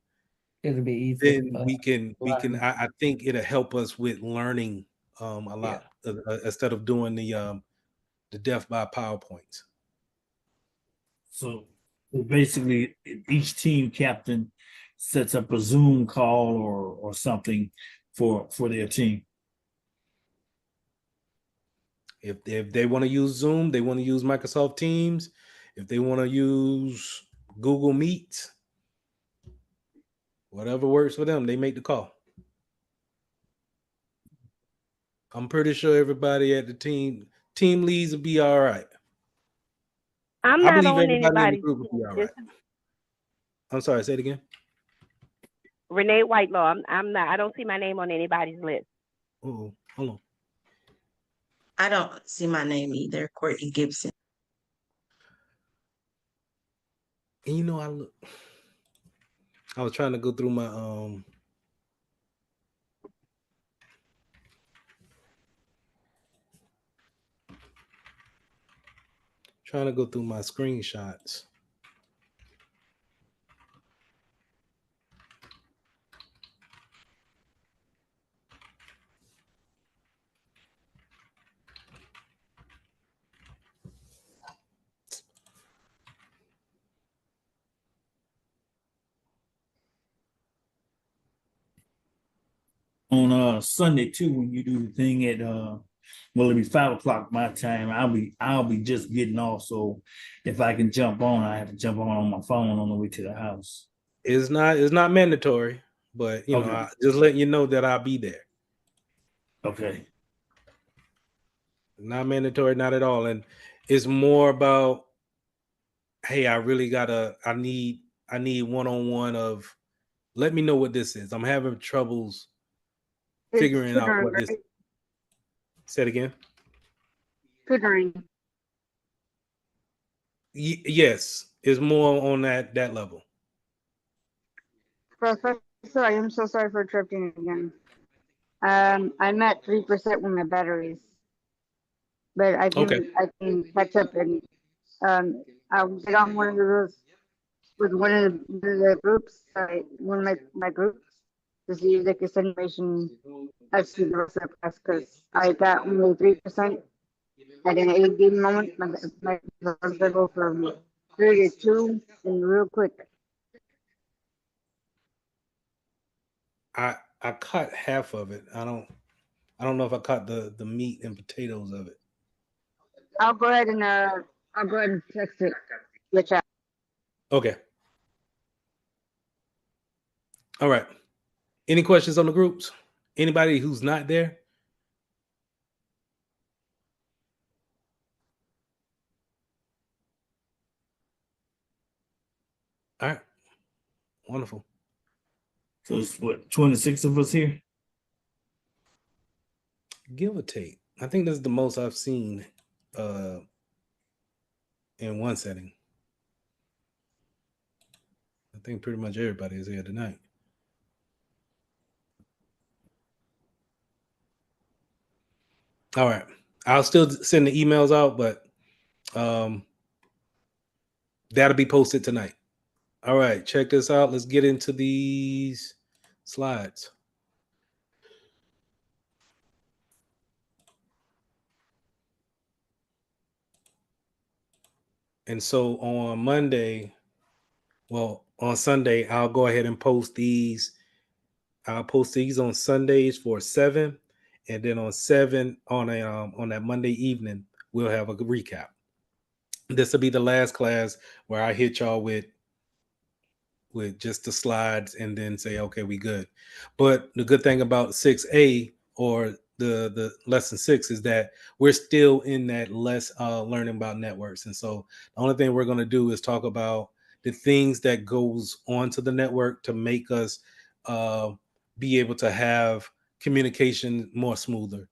it'll be easier. Then we can I think it'll help us with learning a lot instead of doing the death by PowerPoints. So basically, each team captain sets up a Zoom call or something for their team. If they want to use Zoom, they want to use Microsoft Teams. If they want to use Google Meet, whatever works for them, they make the call. I'm pretty sure everybody at the team leads will be all right. I'm I not believe on everybody in the anybody's group will be all right. I'm sorry, say it again. Renee Whitelaw. I'm not. I don't see my name on anybody's list. Oh, hold on. I don't see my name either, Courtney Gibson. And I was trying to go through my Trying to go through my screenshots. On Sunday too, when you do the thing at well, it'll be 5 o'clock my time. I'll be just getting off. So if I can jump on, I have to jump on my phone on the way to the house. It's not mandatory, but you know, Okay. just letting you know that I'll be there. Okay. Not mandatory, not at all. And it's more about, hey, I need one-on-one of, let me know what this is. I'm having troubles figuring out what this. Say it again. Tutoring. Yes, it's more on that level. Professor, I am so sorry for interrupting again. I'm at 3% with my batteries, but I can catch up and I'll get on one of those with one of the groups, one of my groups, to see if they can send information as to the rest of the class because I got only 3%. At an 8 moment, my go from 3 to 2 and real quick. I caught half of it. I don't know if I caught the meat and potatoes of it. I'll go ahead and text it the chat. Okay. All right. Any questions on the groups? Anybody who's not there? All right. Wonderful. So it's what, 26 of us here? Give or take. I think this is the most I've seen in one setting. I think pretty much everybody is here tonight. All right. I'll still send the emails out, but that'll be posted tonight. All right. Check this out. Let's get into these slides. And so on Sunday, I'll go ahead and post these. I'll post these on Sundays for 7, and then on 7 on that Monday evening, we'll have a recap. This will be the last class where I hit y'all with just the slides and then say, okay, we good. But the good thing about 6A or the lesson 6 is that we're still in that learning about networks. And so the only thing we're going to do is talk about the things that goes onto the network to make us be able to have communication more smoother.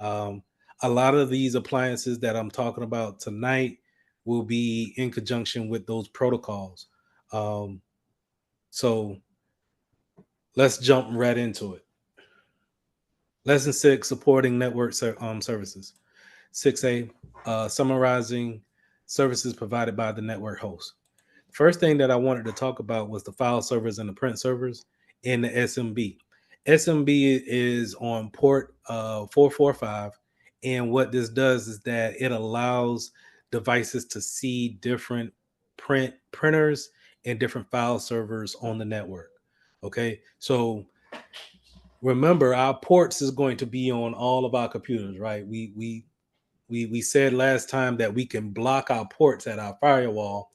A lot of these appliances that I'm talking about tonight will be in conjunction with those protocols. So let's jump right into it. Lesson 6, supporting network services. 6A, summarizing services provided by the network host. First thing that I wanted to talk about was the file servers and the print servers in the SMB. SMB is on port 445, and what this does is that it allows devices to see different printers and different file servers on the network. Okay, so remember, our ports is going to be on all of our computers, right? We said last time that we can block our ports at our firewall,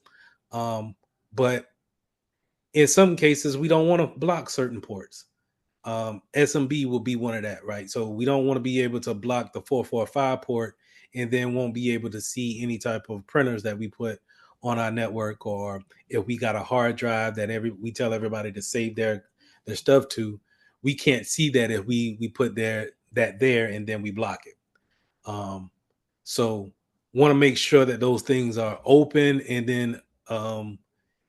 but in some cases we don't want to block certain ports. SMB will be one of that, right? So we don't want to be able to block the 445 port and then won't be able to see any type of printers that we put on our network, or if we got a hard drive that we tell everybody to save their stuff to, we can't see that if we put that there and then we block it. So want to make sure that those things are open, and then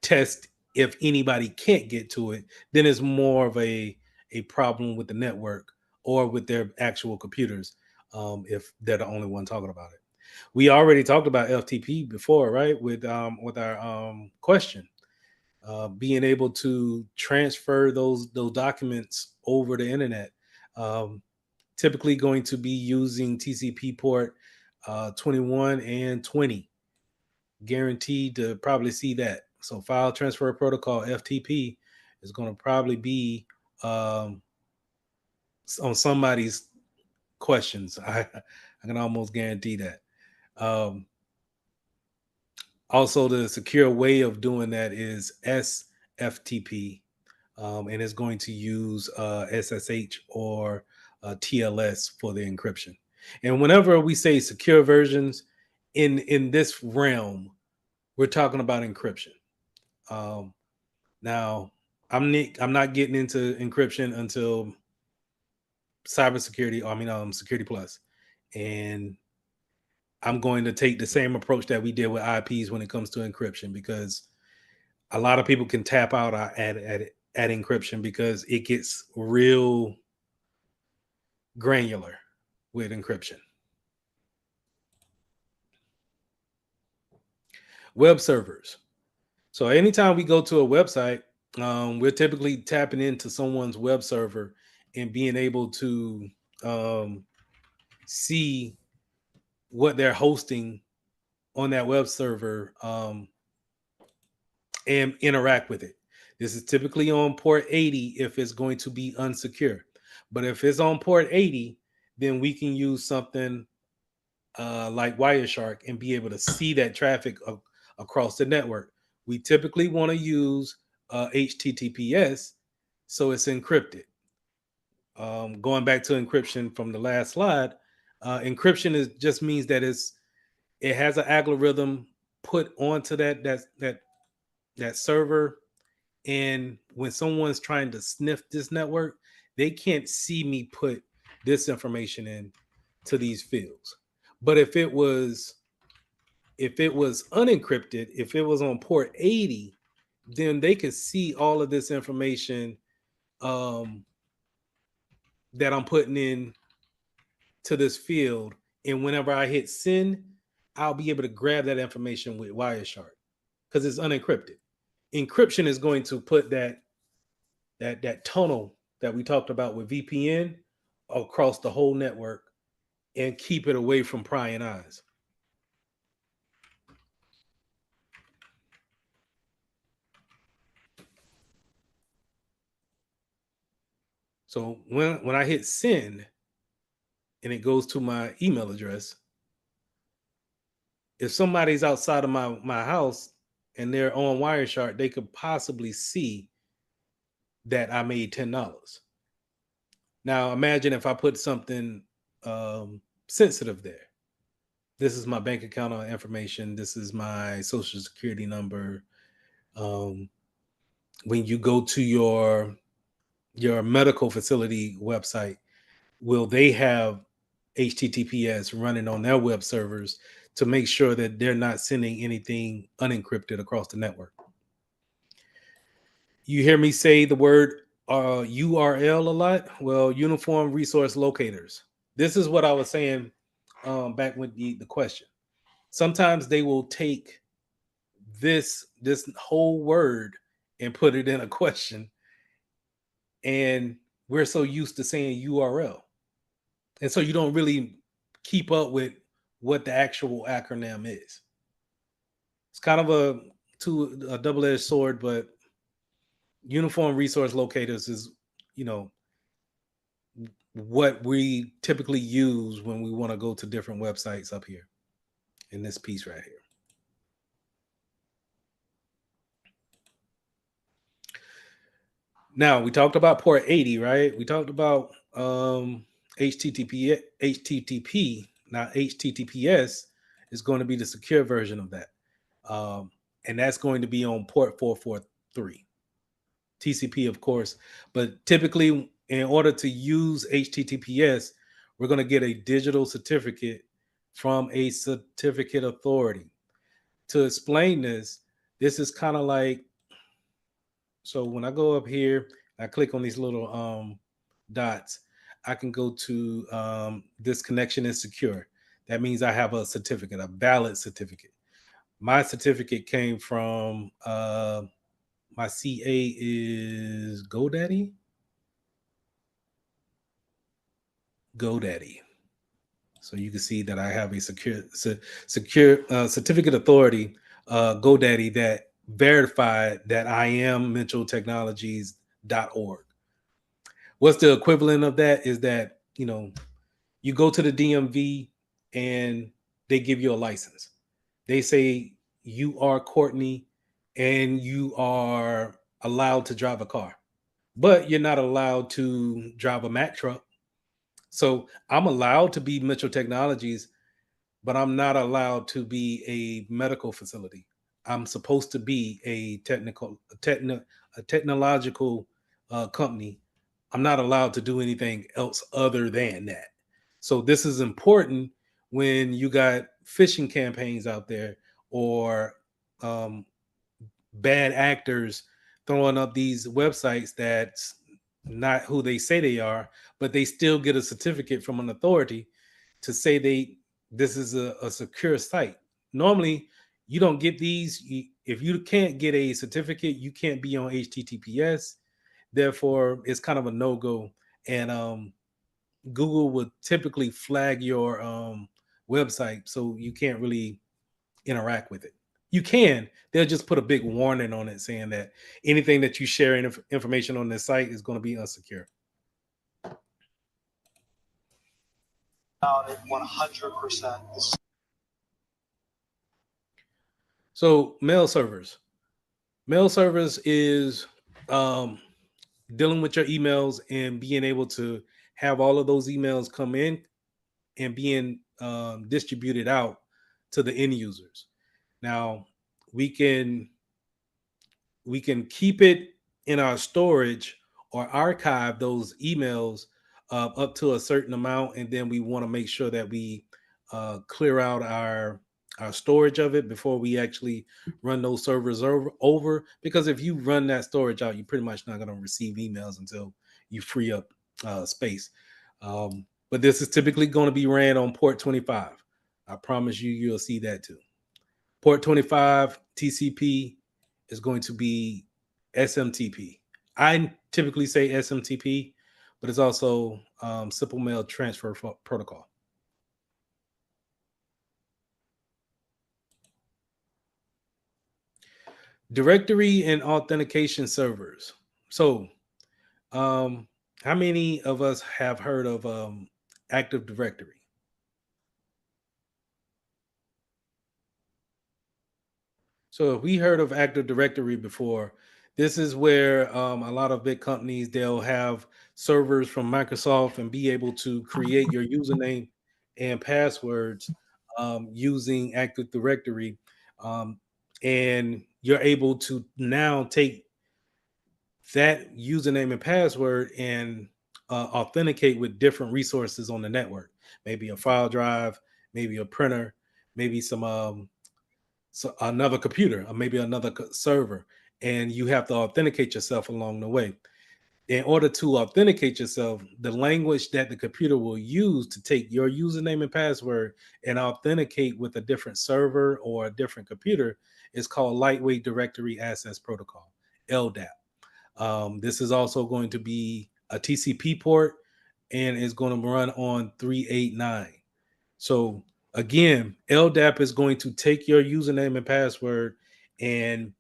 test if anybody can't get to it, then it's more of a problem with the network or with their actual computers, if they're the only one talking about it. We already talked about FTP before, right? With our question, being able to transfer those documents over the internet. Typically going to be using TCP port 21 and 20. Guaranteed to probably see that. So file transfer protocol FTP is going to probably be on somebody's questions. I can almost guarantee that. Also, the secure way of doing that is SFTP, and it's going to use SSH or TLS for the encryption. And whenever we say secure versions in this realm, we're talking about encryption. Now, I'm not getting into encryption until cybersecurity. I mean, Security Plus, and I'm going to take the same approach that we did with IPs when it comes to encryption, because a lot of people can tap out at encryption because it gets real granular with encryption. Web servers. So anytime we go to a website, we're typically tapping into someone's web server and being able to see what they're hosting on that web server and interact with it. This is typically on port 80 if it's going to be unsecure. But if it's on port 80, then we can use something like Wireshark and be able to see that traffic across the network. We typically want to use HTTPS, so it's encrypted. Going back to encryption from the last slide, encryption just means that it has an algorithm put onto that server, and when someone's trying to sniff this network, they can't see me put this information in to these fields. But if it was unencrypted, if it was on port 80, then they could see all of this information that I'm putting in to this field. And whenever I hit send, I'll be able to grab that information with Wireshark because it's unencrypted. Encryption is going to put that tunnel that we talked about with VPN across the whole network and keep it away from prying eyes. So when I hit send and it goes to my email address, if somebody's outside of my house and they're on Wireshark, they could possibly see that I made $10. Now imagine if I put something sensitive there. This is my bank account information. This is my social security number. When you go to your medical facility website, will they have HTTPS running on their web servers to make sure that they're not sending anything unencrypted across the network? You hear me say the word URL a lot. Well, Uniform Resource Locators. This is what I was saying back with the question. Sometimes they will take this whole word and put it in a question, and we're so used to saying URL, and so you don't really keep up with what the actual acronym is. It's kind of a double-edged sword, but Uniform Resource Locators is, what we typically use when we want to go to different websites up here in this piece right here. Now we talked about port 80, right? We talked about HTTP. Now HTTPS is going to be the secure version of that, and that's going to be on port 443. TCP, of course, but typically, in order to use HTTPS, we're going to get a digital certificate from a certificate authority. To explain this is kind of like, so when I go up here, I click on these little dots, I can go to this connection is secure. That means I have a certificate, a valid certificate. My certificate came from my CA is GoDaddy. GoDaddy. So you can see that I have a secure certificate authority, GoDaddy, that verified that I am mentaltechnologies.org. What's the equivalent of that is that, you go to the DMV and they give you a license. They say you are Courtney and you are allowed to drive a car, but you're not allowed to drive a Mack truck. So I'm allowed to be Mitchell Technologies, but I'm not allowed to be a medical facility. I'm supposed to be a technological company. I'm not allowed to do anything else other than that. So this is important when you got phishing campaigns out there, or um, bad actors throwing up these websites that's not who they say they are, but they still get a certificate from an authority to say this is a secure site. Normally, you don't get these. If you can't get a certificate, you can't be on HTTPS. Therefore, it's kind of a no-go. And Google would typically flag your website, so you can't really interact with it. You can. They'll just put a big warning on it saying that anything that you share information on this site is going to be unsecure. 100%. So mail servers. Mail servers is dealing with your emails and being able to have all of those emails come in and being distributed out to the end users. Now we can keep it in our storage or archive those emails up to a certain amount, and then we want to make sure that we clear out our storage of it before we actually run those servers over. Because if you run that storage out, you're pretty much not going to receive emails until you free up space. But this is typically going to be ran on port 25. I promise you'll see that too. Port 25 TCP is going to be SMTP. I typically say SMTP, but it's also Simple Mail Transfer Protocol. Directory and authentication servers. So, how many of us have heard of Active Directory? So if we heard of Active Directory before, this is where a lot of big companies, they'll have servers from Microsoft and be able to create your username and passwords using Active Directory. And you're able to now take that username and password and authenticate with different resources on the network. Maybe a file drive, maybe a printer, maybe some so another computer or maybe another server, and you have to authenticate yourself along the way. In order to authenticate yourself, the language that the computer will use to take your username and password and authenticate with a different server or a different computer is called Lightweight Directory Access Protocol, LDAP. This is also going to be a TCP port and is going to run on 389. So again, LDAP is going to take your username and password, and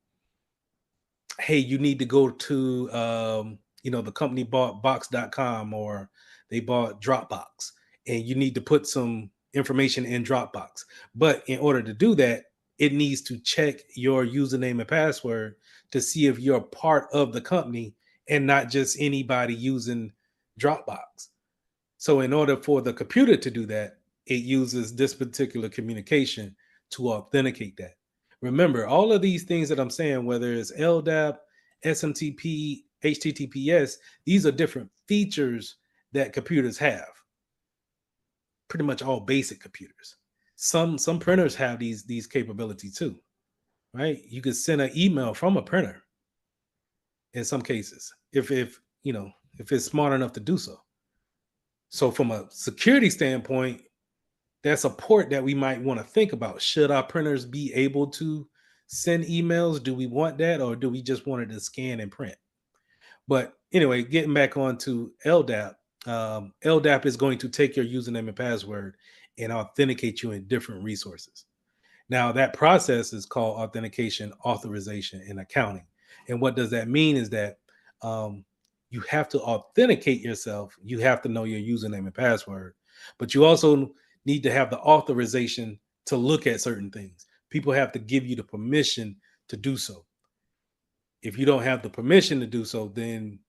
hey, you need to go to the company bought box.com or they bought Dropbox, and you need to put some information in Dropbox. But in order to do that, it needs to check your username and password to see if you're part of the company and not just anybody using Dropbox. So in order for the computer to do that, it uses this particular communication to authenticate that. Remember, all of these things that I'm saying, whether it's LDAP, SMTP, HTTPS, these are different features that computers have. Pretty much all basic computers. Some printers have these capabilities too, right? You could send an email from a printer in some cases, if it's smart enough to do so. So from a security standpoint, that's a port that we might want to think about. Should our printers be able to send emails? Do we want that, or do we just want it to scan and print? But anyway, getting back on to LDAP, LDAP is going to take your username and password and authenticate you in different resources. Now, that process is called authentication, authorization, and accounting. And what does that mean is that you have to authenticate yourself. You have to know your username and password, but you also need to have the authorization to look at certain things. People have to give you the permission to do so. If you don't have the permission to do so, then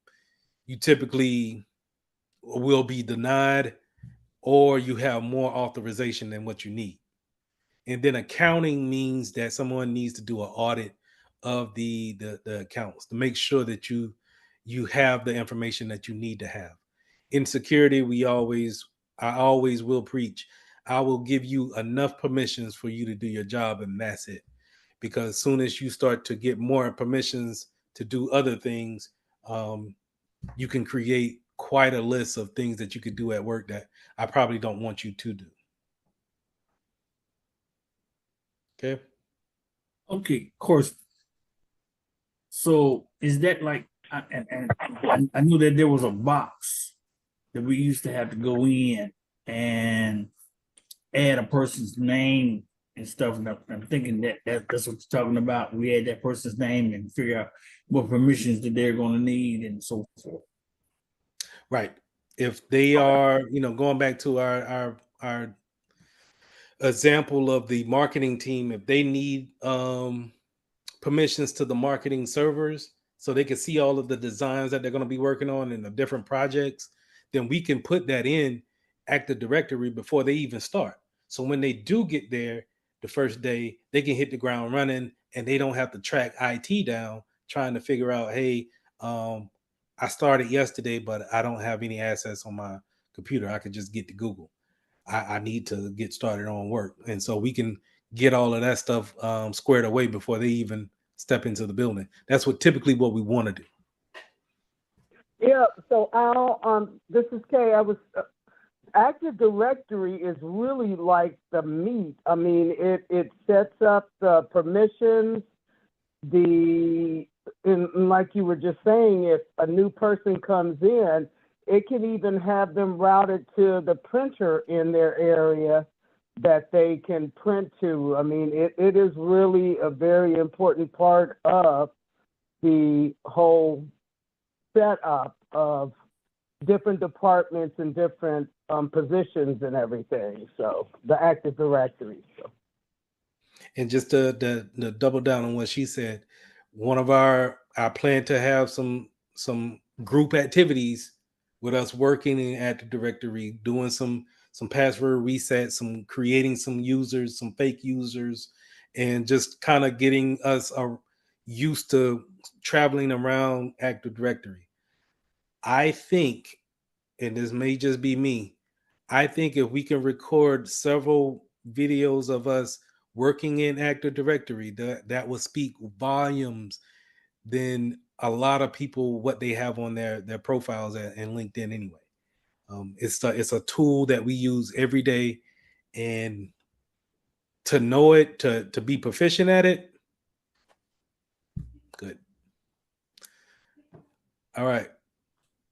you typically will be denied, or you have more authorization than what you need. And then accounting means that someone needs to do an audit of the accounts to make sure that you have the information that you need to have. In security, I always will preach, I will give you enough permissions for you to do your job, and that's it. Because as soon as you start to get more permissions to do other things, you can create quite a list of things that you could do at work that I probably don't want you to do. Okay. Okay, of course. So is that like, I knew that there was a box that we used to have to go in and add a person's name and stuff. And I'm thinking that's what you're talking about. We add that person's name and figure out what permissions that they're going to need and so forth. Right. If they are, going back to our example of the marketing team, if they need permissions to the marketing servers so they can see all of the designs that they're going to be working on in the different projects, then we can put that in Active Directory before they even start. So when they do get there the first day, they can hit the ground running and they don't have to track IT down trying to figure out, hey, I started yesterday, but I don't have any access on my computer. I could just get to Google. I need to get started on work. And so we can get all of that stuff squared away before they even step into the building. That's typically what we want to do. Yeah. So Al, this is Kay. Active Directory is really like the meat. I mean, it sets up the permissions, and like you were just saying, if a new person comes in, it can even have them routed to the printer in their area that they can print to. I mean, it is really a very important part of the whole setup of different departments and different positions and everything. So the Active Directory. So. And just to double down on what she said, I plan to have some group activities with us working in Active Directory, doing some password resets, some creating some users, some fake users, and just kind of getting us used to traveling around Active Directory. I think, and this may just be me, I think if we can record several videos of us working in Active Directory, that will speak volumes than a lot of people what they have on their profiles and LinkedIn anyway. It's a tool that we use every day, and to know it, to be proficient at it, good. All right.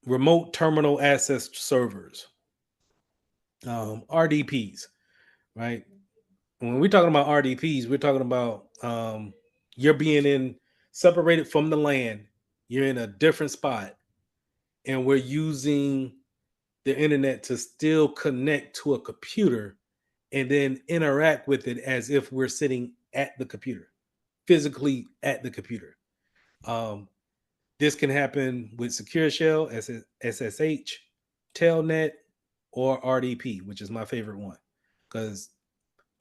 Remote terminal access servers, RDPs, right? When we're talking about RDPs, we're talking about you're being separated from the LAN. You're in a different spot, and we're using the internet to still connect to a computer and then interact with it as if we're sitting at the computer, physically at the computer. This can happen with Secure Shell, SSH, Telnet, or RDP, which is my favorite one, because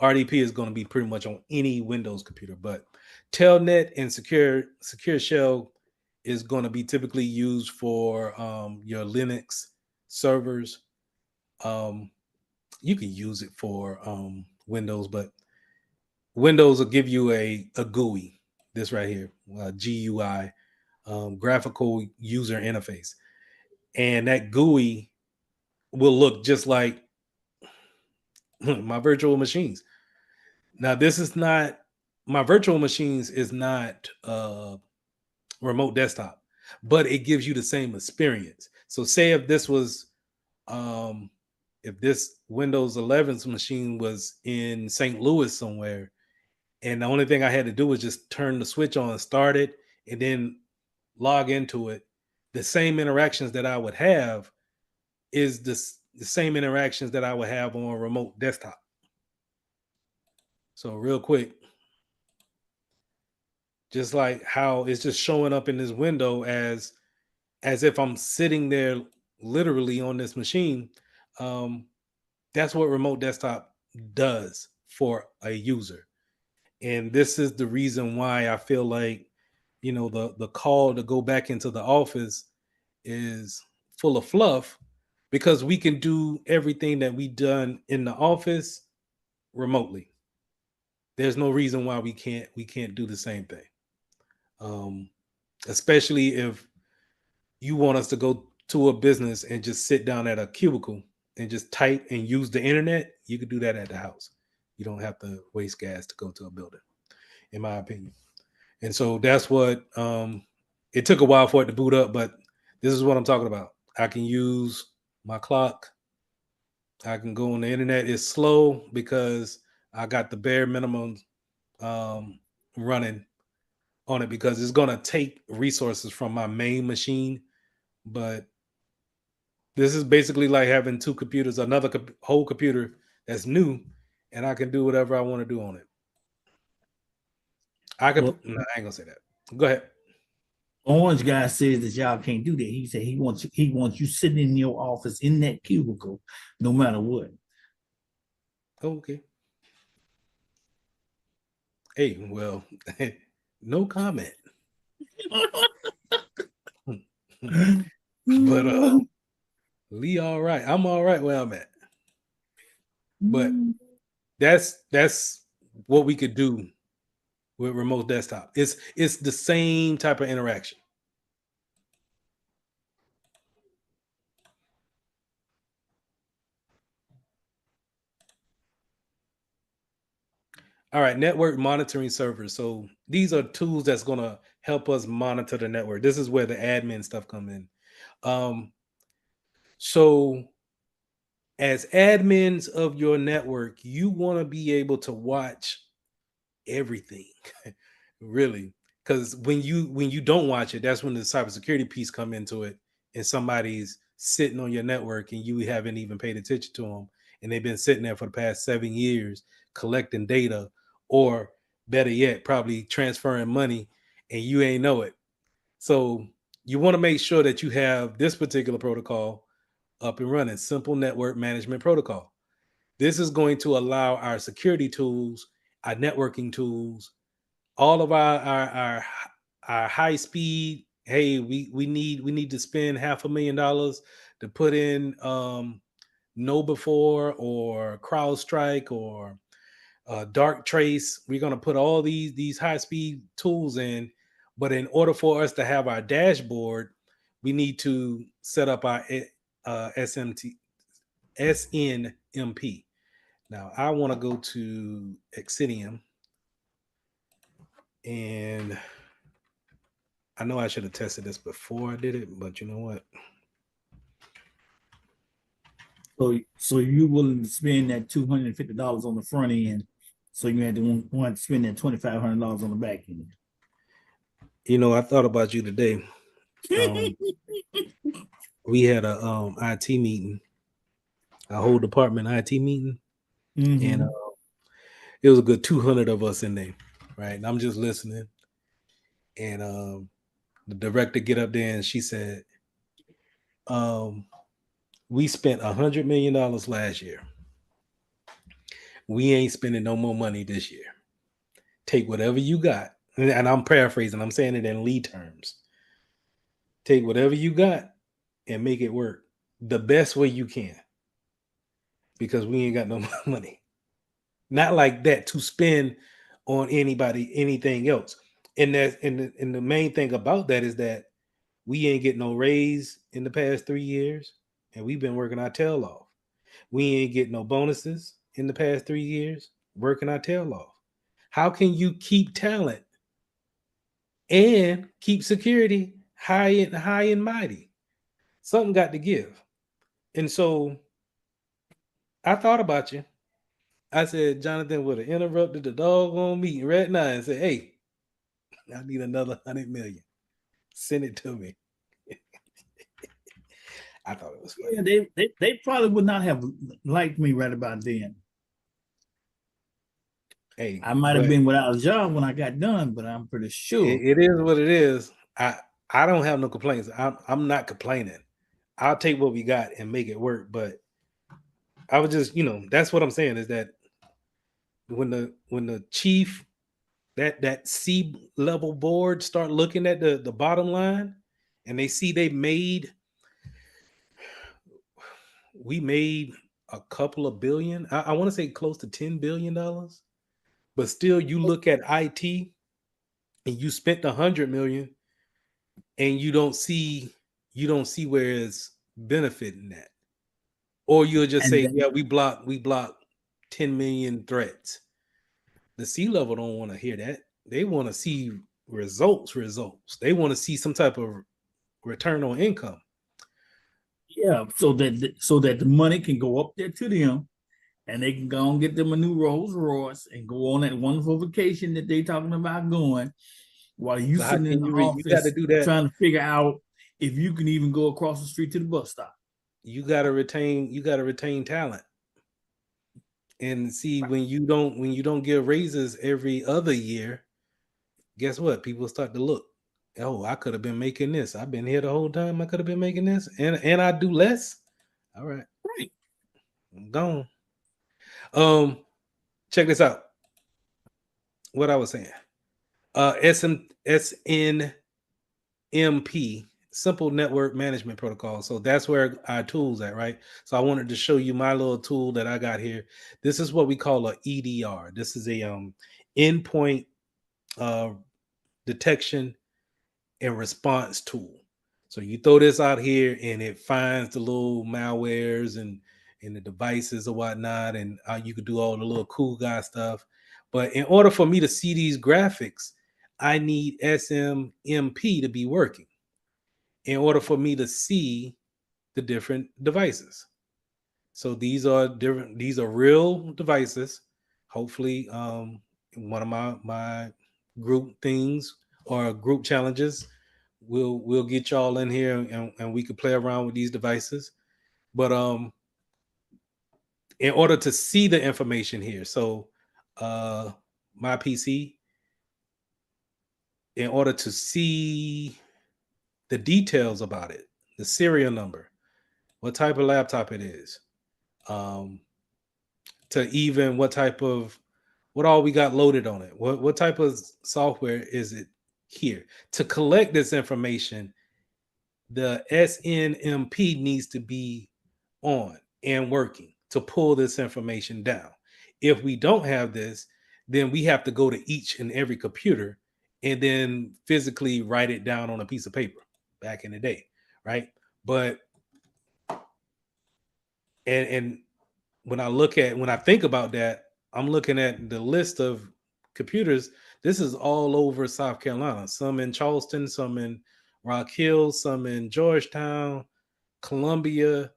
RDP is going to be pretty much on any Windows computer, but Telnet and Secure Shell is going to be typically used for your Linux servers. You can use it for Windows, but Windows will give you a GUI, this right here, GUI, graphical user interface. And that GUI will look just like my virtual machines. Now, this is not my virtual machines is not remote desktop, but it gives you the same experience. So say if this was if this Windows 11's machine was in St. Louis somewhere, and the only thing I had to do was just turn the switch on, start it, and then log into it, the same interactions that I would have is the same interactions that I would have on a remote desktop. So real quick, just like how it's just showing up in this window as if I'm sitting there literally on this machine. That's what remote desktop does for a user. And this is the reason why I feel like, the call to go back into the office is full of fluff, because we can do everything that we done in the office remotely. There's no reason why we can't do the same thing. Especially if you want us to go to a business and just sit down at a cubicle and just type and use the internet, you could do that at the house. You don't have to waste gas to go to a building, in my opinion. And so that's what it took a while for it to boot up, but this is what I'm talking about. I can use my clock. I can go on the internet. It's slow because I got the bare minimum running on it, because it's going to take resources from my main machine. But this is basically like having two computers, another whole computer that's new, and I can do whatever I want to do on it. I could. Well, No, I ain't gonna say that. Go ahead. Orange guy says that y'all can't do that. He said he wants you sitting in your office in that cubicle, no matter what. Okay. Hey, well, no comment. But Lee, all right. I'm all right where I'm at. But that's what we could do with remote desktop. It's the same type of interaction. All right, network monitoring servers. So these are tools that's going to help us monitor the network. This is where the admin stuff come in. So as admins of your network, you want to be able to watch everything, really, because when you don't watch it, that's when the cybersecurity piece come into it, and somebody's sitting on your network and you haven't even paid attention to them, and they've been sitting there for the past 7 years collecting data, or better yet, probably transferring money, and you ain't know it. So you want to make sure that you have this particular protocol up and running, simple network management protocol. This is going to allow our security tools, our networking tools, all of our high speed. Hey, we need to spend $500,000 to put in know before or CrowdStrike or Dark Trace. We're going to put all these high speed tools in, but in order for us to have our dashboard, we need to set up our SNMP. Now I want to go to Exidium, and I know I should have tested this before I did it, but you know what? So you willing to spend that $250 on the front end, so you had to want to spend that $2,500 on the back end. You know, I thought about you today. We had a IT meeting, a whole department IT meeting, and it was a good 200 of us in there, right? And I'm just listening, and the director get up there and she said, we spent $100 million last year. We ain't spending no more money this year. Take whatever you got, and I'm paraphrasing, I'm saying it in lead terms. Take whatever you got and make it work the best way you can, because we ain't got no money. Not like that to spend on anybody, anything else. And the main thing about that is that we ain't getting no raise in the past 3 years, and we've been working our tail off. We ain't getting no bonuses. in the past 3 years working our tail off. How can you keep talent and keep security high and mighty? Something got to give. And so I thought about you. I said Jonathan would have interrupted the doggone meeting right now and said, "Hey, I need another 100 million. Send it to me." I thought it was funny. Yeah, they probably would not have liked me right about then. Hey, I might have but been without a job when I got done, but I'm pretty sure. it is what it is. I don't have no complaints. I'm not complaining. I'll take what we got and make it work. But I was just, that's what I'm saying is that when the chief that C level board start looking at the bottom line and they see we made a couple of billion. I want to say close to $10 billion. But still you look at IT and you spent 100 million and you don't see where it's benefiting that. Or you'll just And say, then, yeah, we block 10 million threats. The C level don't want to hear that. They want to see results. They want to see some type of return on income. yeah, so that the money can go up there to them, and they can go and get them a new Rolls Royce and go on that wonderful vacation that they talking about going, while you So how sitting in can the you got to office do that? trying to figure out if you can even go across the street to the bus stop. You got to retain talent. And see, when you don't give raises every other year, guess what? People start to look. Oh, I could have been making this. I've been here the whole time. I could have been making this, and I do less. All right, Right. I'm gone. Check this out. What I was saying. SNMP, Simple Network Management Protocol. So that's where our tools at, right? So I wanted to show you my little tool that I got here. This is what we call a EDR. This is a endpoint detection and response tool. So you throw this out here and it finds the little malwares and the devices or whatnot, and you could do all the little cool guy stuff. But in order for me to see these graphics, I need SMMP to be working in order for me to see the different devices. So these are different. These are real devices. Hopefully, one of my group things or group challenges we'll get y'all in here and we can play around with these devices. But in order to see the information here, so my PC, in order to see the details about it, the serial number, what type of laptop it is, to even what all we got loaded on it, what type of software is it here, to collect this information, the SNMP needs to be on and working to pull this information down. If we don't have this, then we have to go to each and every computer and then physically write it down on a piece of paper back in the day, right? But and when I think about that, I'm looking at the list of computers. This is all over South Carolina. Some in Charleston, some in Rock Hill, some in Georgetown, Columbia.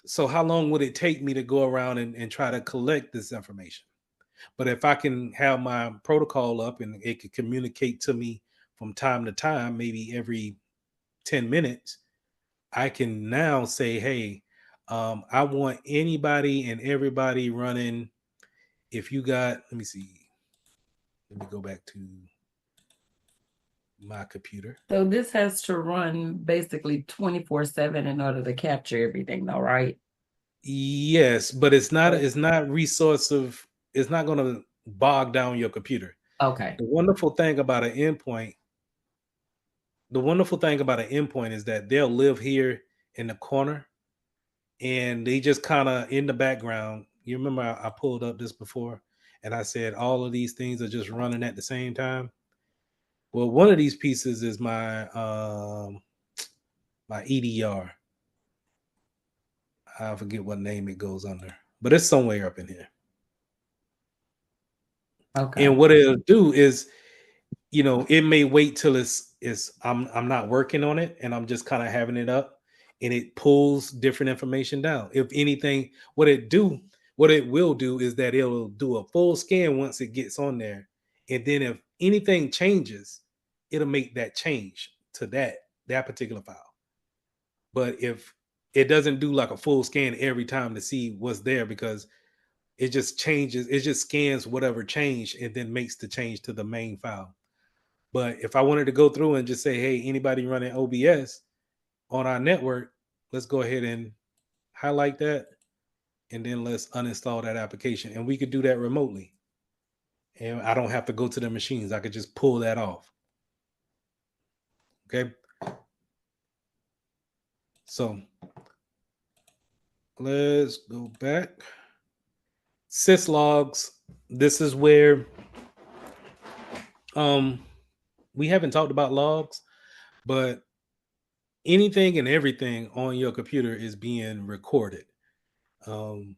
So how long would it take me to go around and try to collect this information? But if I can have my protocol up and it could communicate to me from time to time, maybe every 10 minutes, I can now say, hey, I want anybody and everybody running. If you got, let me see, let me go back to my computer. So this has to run basically 24/7 in order to capture everything, though, right? Yes, but it's not resource of, it's not going to bog down your computer. Okay. The wonderful thing about an endpoint is that they'll live here in the corner and they just kind of in the background. You remember I pulled up this before and I said all of these things are just running at the same time. Well, one of these pieces is my my EDR. I forget what name it goes under. but it's somewhere up in here. Okay. And what it'll do is, it may wait till it's I'm not working on it and I'm just kind of having it up, and it pulls different information down. If anything, what it will do is that it'll do a full scan once it gets on there, and then if anything changes, it'll make that change to that particular file. But if it doesn't do like a full scan every time to see what's there, because it just scans whatever changed and then makes the change to the main file. But if I wanted to go through and just say, hey, anybody running OBS on our network, let's go ahead and highlight that, and then let's uninstall that application. And we could do that remotely. And I don't have to go to the machines. I could just pull that off. Okay. So let's go back. Syslogs. This is where we haven't talked about logs, but anything and everything on your computer is being recorded. And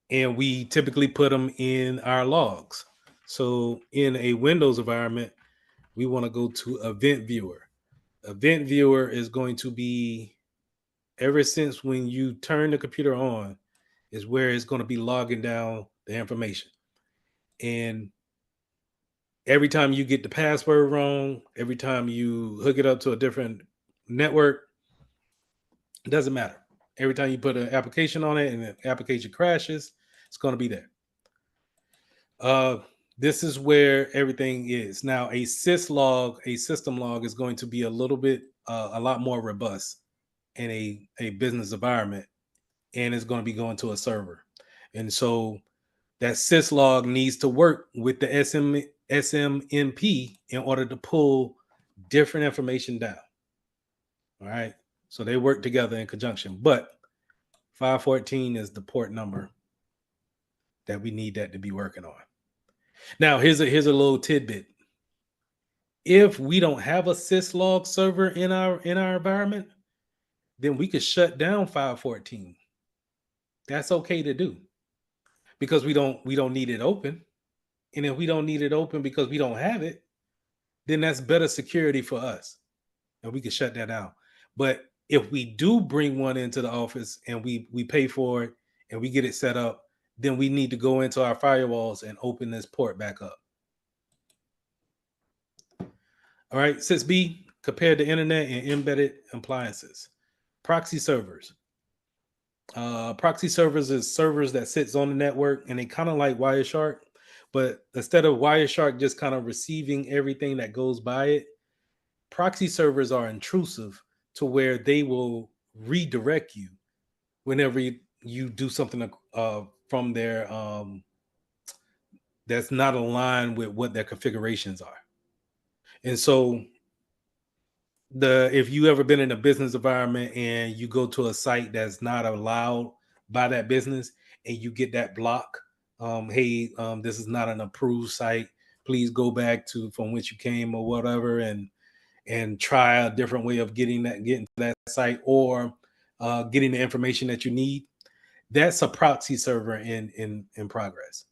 we typically put them in our logs. So in a Windows environment, we want to go to Event Viewer. Event Viewer is going to be, ever since when you turn the computer on, is where it's going to be logging down the information. And every time you get the password wrong, every time you hook it up to a different network, it doesn't matter. Every time you put an application on it and the application crashes, it's going to be there. This is where everything is. Now, a syslog, a system log, is going to be a lot more robust in a business environment, and it's going to be going to a server. And so that syslog needs to work with the SMNP in order to pull different information down. All right. So they work together in conjunction, but 514 is the port number that we need that to be working on. Now, here's a little tidbit. If we don't have a syslog server in our environment, then we could shut down 514. That's okay to do, because we don't need it open. And if we don't need it open because we don't have it, then that's better security for us, and we can shut that down. But if we do bring one into the office and we pay for it and we get it set up, then we need to go into our firewalls and open this port back up. All right, 6B, compared to internet and embedded appliances. Proxy servers. Proxy servers is servers that sits on the network, and they kind of like Wireshark, but instead of Wireshark just kind of receiving everything that goes by it, proxy servers are intrusive to where they will redirect you whenever you do something from their that's not aligned with what their configurations are. And so if you ever been in a business environment and you go to a site that's not allowed by that business and you get that block, hey, this is not an approved site, please go back to from which you came or whatever, and try a different way of getting to that site, or getting the information that you need. That's a proxy server in progress.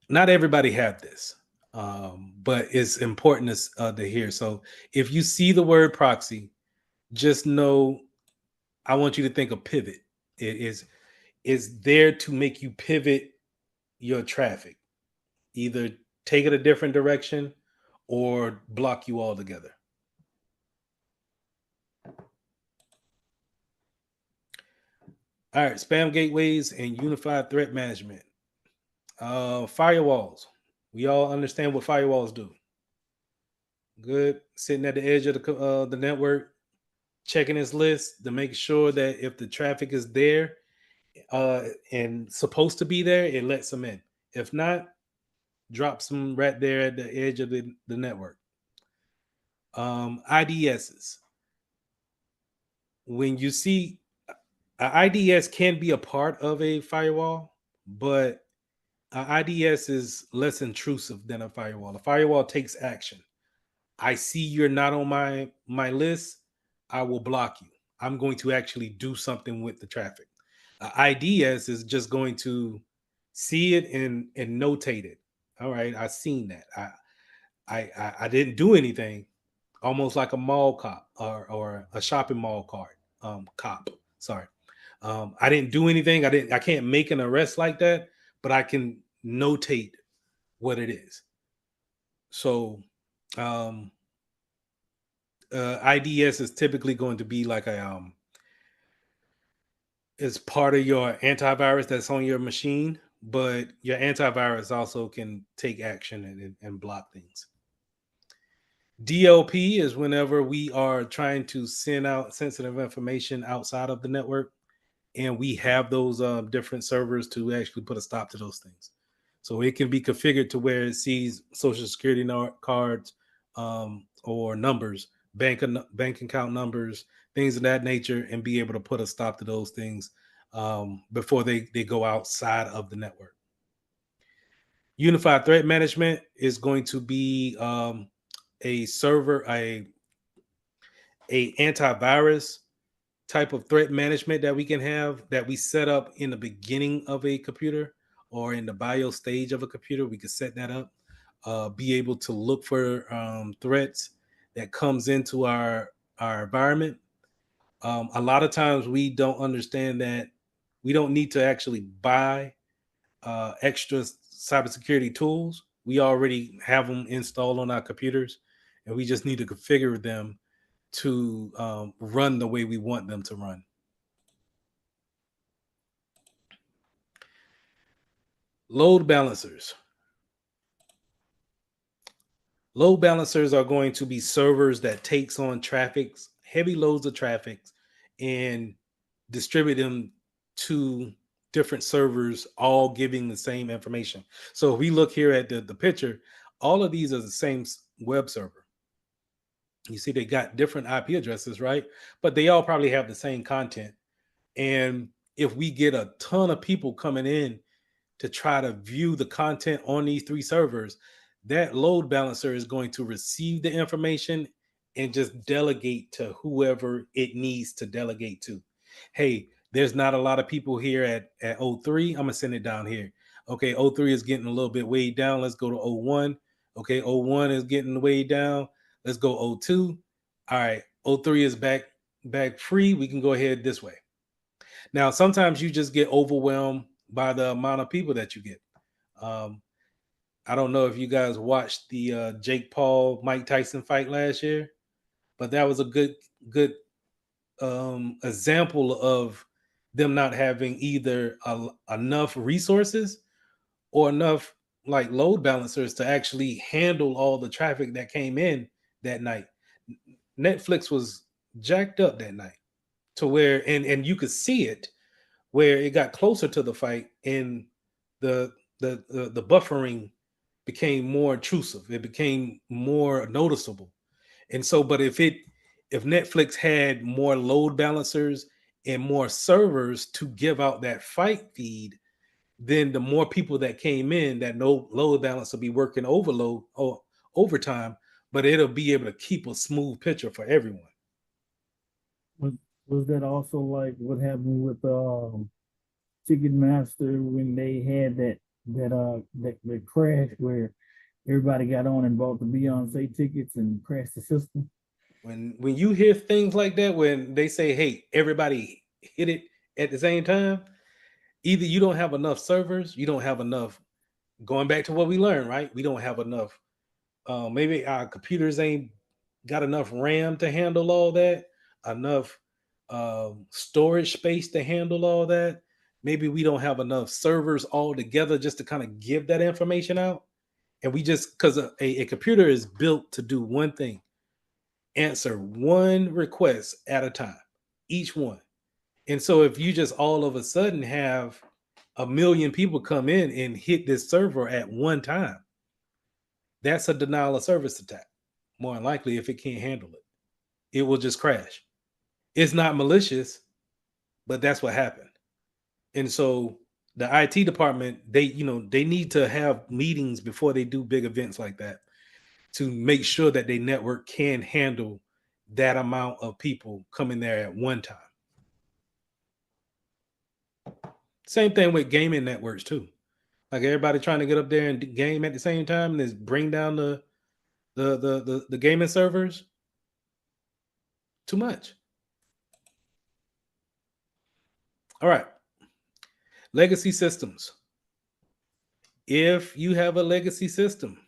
Not everybody have this, but it's important to hear. So if you see the word proxy, just know, I want you to think of pivot. It is there to make you pivot your traffic, either take it a different direction or block you altogether. All right, spam gateways and unified threat management. Firewalls. We all understand what firewalls do. Good. Sitting at the edge of the network, checking its list to make sure that if the traffic is there and supposed to be there, it lets them in. If not, drops them right there at the edge of the network. IDSs. When you see IDS can be a part of a firewall, but IDS is less intrusive than a firewall. A firewall takes action. I see you're not on my list, I will block you. I'm going to actually do something with the traffic. IDS is just going to see it and notate it. All right, I seen that. I didn't do anything. Almost like a mall cop or a shopping mall card cop. Sorry, I didn't do anything. I can't make an arrest like that, but I can notate what it is. So, IDS is typically going to be like a is part of your antivirus that's on your machine, but your antivirus also can take action and block things. DLP is whenever we are trying to send out sensitive information outside of the network, and we have those different servers to actually put a stop to those things. So it can be configured to where it sees social security cards or numbers, bank account numbers, things of that nature, and be able to put a stop to those things before they go outside of the network. Unified threat management is going to be a server, a antivirus type of threat management that we can have that we set up in the beginning of a computer or in the BIOS stage of a computer. We could set that up, be able to look for threats that comes into our environment. A lot of times we don't understand that we don't need to actually buy extra cybersecurity tools. We already have them installed on our computers, and we just need to configure them to run the way we want them to run. Load balancers. Load balancers are going to be servers that takes on traffic, heavy loads of traffic, and distribute them to different servers, all giving the same information. So if we look here at the picture, all of these are the same web server. You see they got different IP addresses, right? But they all probably have the same content. And if we get a ton of people coming in to try to view the content on these three servers, that load balancer is going to receive the information and just delegate to whoever it needs to delegate to. Hey, there's not a lot of people here at O3. I'm going to send it down here. Okay, O3 is getting a little bit weighed down. Let's go to O1. Okay, O1 is getting weighed down. Let's go O2. All right, O3 is back free. We can go ahead this way. Now, sometimes you just get overwhelmed by the amount of people that you get. I don't know if you guys watched the Jake Paul Mike Tyson fight last year, but that was a good example of them not having either enough resources or enough like load balancers to actually handle all the traffic that came in that night. Netflix was jacked up that night to where and you could see it where it got closer to the fight and the buffering became more intrusive. It became more noticeable. And so, but if Netflix had more load balancers and more servers to give out that fight feed, then the more people that came in, that no load balance will be working overload or overtime, but it'll be able to keep a smooth picture for everyone. Was that also like what happened with Ticketmaster when they had that crash where everybody got on and bought the Beyonce tickets and crashed the system? When you hear things like that, when they say, "Hey, everybody hit it at the same time," either you don't have enough servers, you don't have enough. Going back to what we learned, right? We don't have enough. Maybe our computers ain't got enough RAM to handle all that, enough storage space to handle all that. Maybe we don't have enough servers all together just to kind of give that information out. And we just, because a computer is built to do one thing, answer one request at a time, each one. And so if you just all of a sudden have 1 million people come in and hit this server at one time, that's a denial of service attack. More than likely, if it can't handle it, it will just crash. It's not malicious, but that's what happened. And so the IT department, they need to have meetings before they do big events like that to make sure that their network can handle that amount of people coming there at one time. Same thing with gaming networks too. Like everybody trying to get up there and game at the same time and just bring down the gaming servers. Too much. All right. Legacy systems. If you have a legacy system,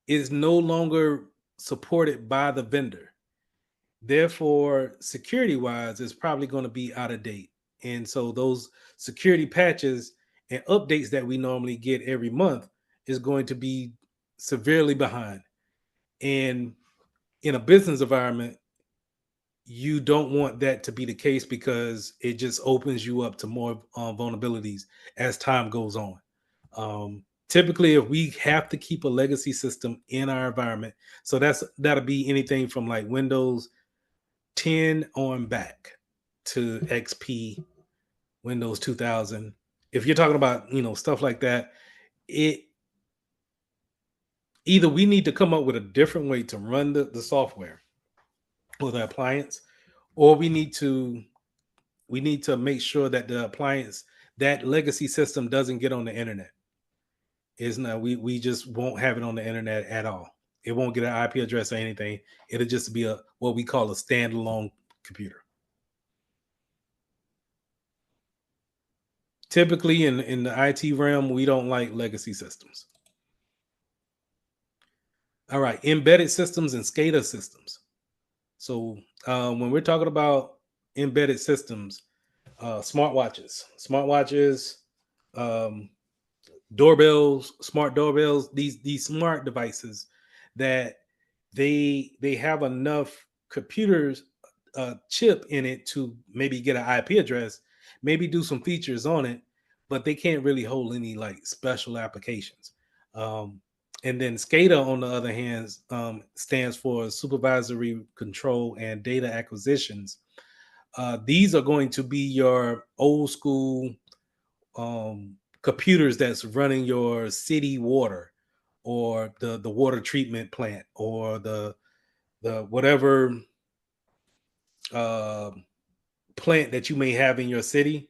is no longer supported by the vendor. Therefore, security wise, it's probably going to be out of date. And so those security patches and updates that we normally get every month is going to be severely behind. And in a business environment, you don't want that to be the case because it just opens you up to more vulnerabilities as time goes on. Typically, if we have to keep a legacy system in our environment, so that'll be anything from like Windows 10 on back to XP, Windows 2000. If you're talking about stuff like that, it either we need to come up with a different way to run the software or the appliance, or we need to make sure that the appliance, that legacy system, doesn't get on the internet. Is not we just won't have it on the internet at all. It won't get an IP address or anything. It'll just be a what we call a standalone computer. Typically in the IT realm, we don't like legacy systems. All right, embedded systems and SCADA systems. So when we're talking about embedded systems, smartwatches, doorbells, smart doorbells, these smart devices that they have enough computers chip in it to maybe get an IP address, maybe do some features on it, but they can't really hold any like special applications. And then SCADA, on the other hand, stands for supervisory control and data acquisitions. These are going to be your old school computers that's running your city water or the water treatment plant or the whatever plant that you may have in your city.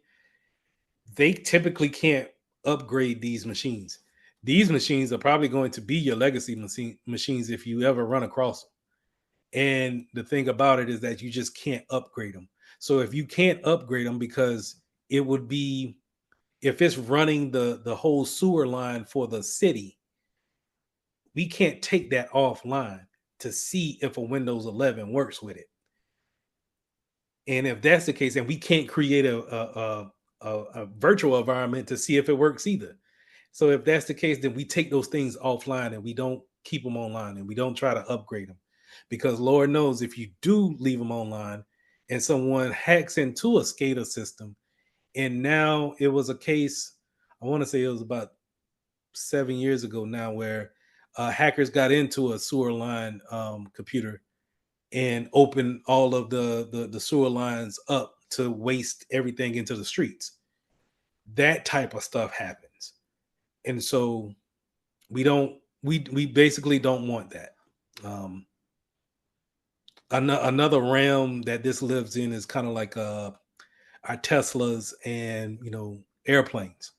They typically can't upgrade these machines. These machines are probably going to be your legacy machines if you ever run across them. And the thing about it is that you just can't upgrade them. So if you can't upgrade them, because it would be, if it's running the whole sewer line for the city, we can't take that offline to see if a Windows 11 works with it. And if that's the case, and we can't create a virtual environment to see if it works either. So if that's the case, then we take those things offline and we don't keep them online and we don't try to upgrade them. Because Lord knows if you do leave them online and someone hacks into a SCADA system, and now it was a case, I want to say it was about 7 years ago now, where hackers got into a sewer line computer and opened all of the sewer lines up to waste everything into the streets. That type of stuff happens. And so we basically don't want that. Another realm that this lives in is kind of like our Teslas and airplanes.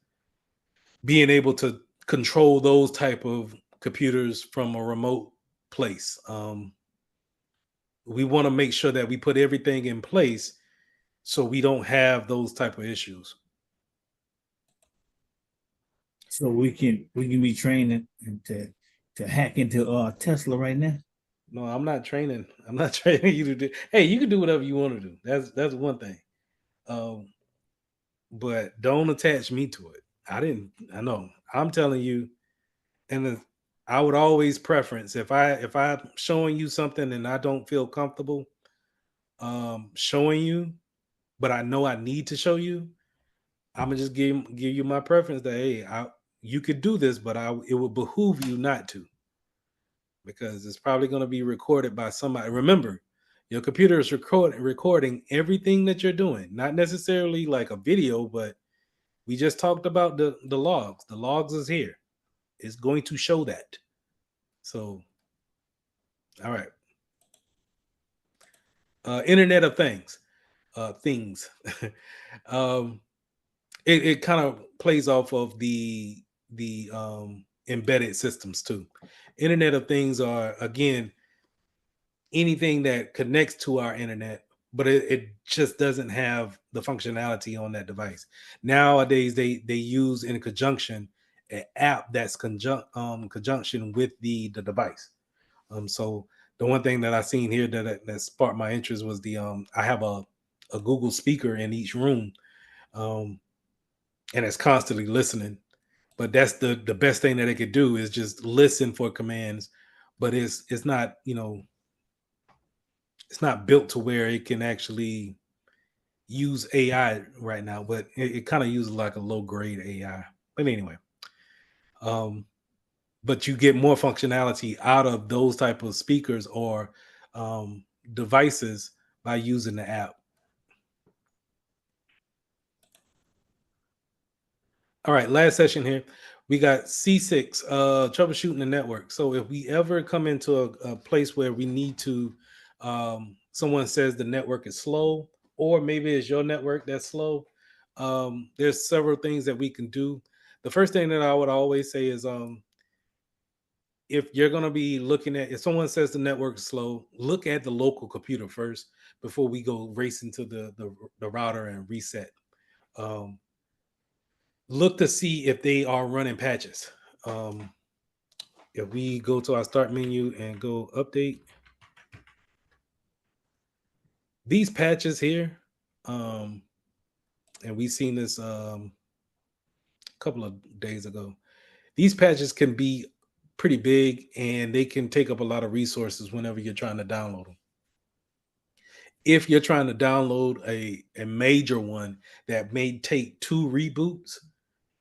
Being able to control those type of computers from a remote place. We want to make sure that we put everything in place so we don't have those type of issues. So we can be training to hack into Tesla right now. No, I'm not training. I'm not training you to do. Hey, you can do whatever you want to do. That's one thing. But don't attach me to it. I know. I'm telling you, and I would always preference if I'm showing you something and I don't feel comfortable showing you, but I know I need to show you, I'm gonna just give you my preference that hey, you could do this, but it would behoove you not to, because it's probably going to be recorded by somebody. Remember, your computer is recording everything that you're doing, not necessarily like a video, but we just talked about the logs. The logs is here. It's going to show that. So, all right. Internet of Things. things. um, it kind of plays off of the embedded systems too. Internet of Things are, again, anything that connects to our internet, but it just doesn't have the functionality on that device. Nowadays, they use in conjunction an app that's conjunction with the device. So the one thing that I seen here that sparked my interest was I have a Google speaker in each room, um, and it's constantly listening. But that's the best thing that it could do is just listen for commands. But it's not, it's not built to where it can actually use AI right now, but it kind of uses like a low grade AI. But anyway, um, but you get more functionality out of those type of speakers or devices by using the app. All right, last session here. We got C6, troubleshooting the network. So if we ever come into a place where we need to, someone says the network is slow, or maybe it's your network that's slow, there's several things that we can do. The first thing that I would always say is, if you're going to be looking at, if someone says the network is slow, look at the local computer first before we go racing to the router and reset. Um, Look to see if they are running patches. Um, if we go to our start menu and go update, these patches here, and we seen this a couple of days ago. These patches can be pretty big and they can take up a lot of resources whenever you're trying to download them. If you're trying to download a major one that may take 2 reboots,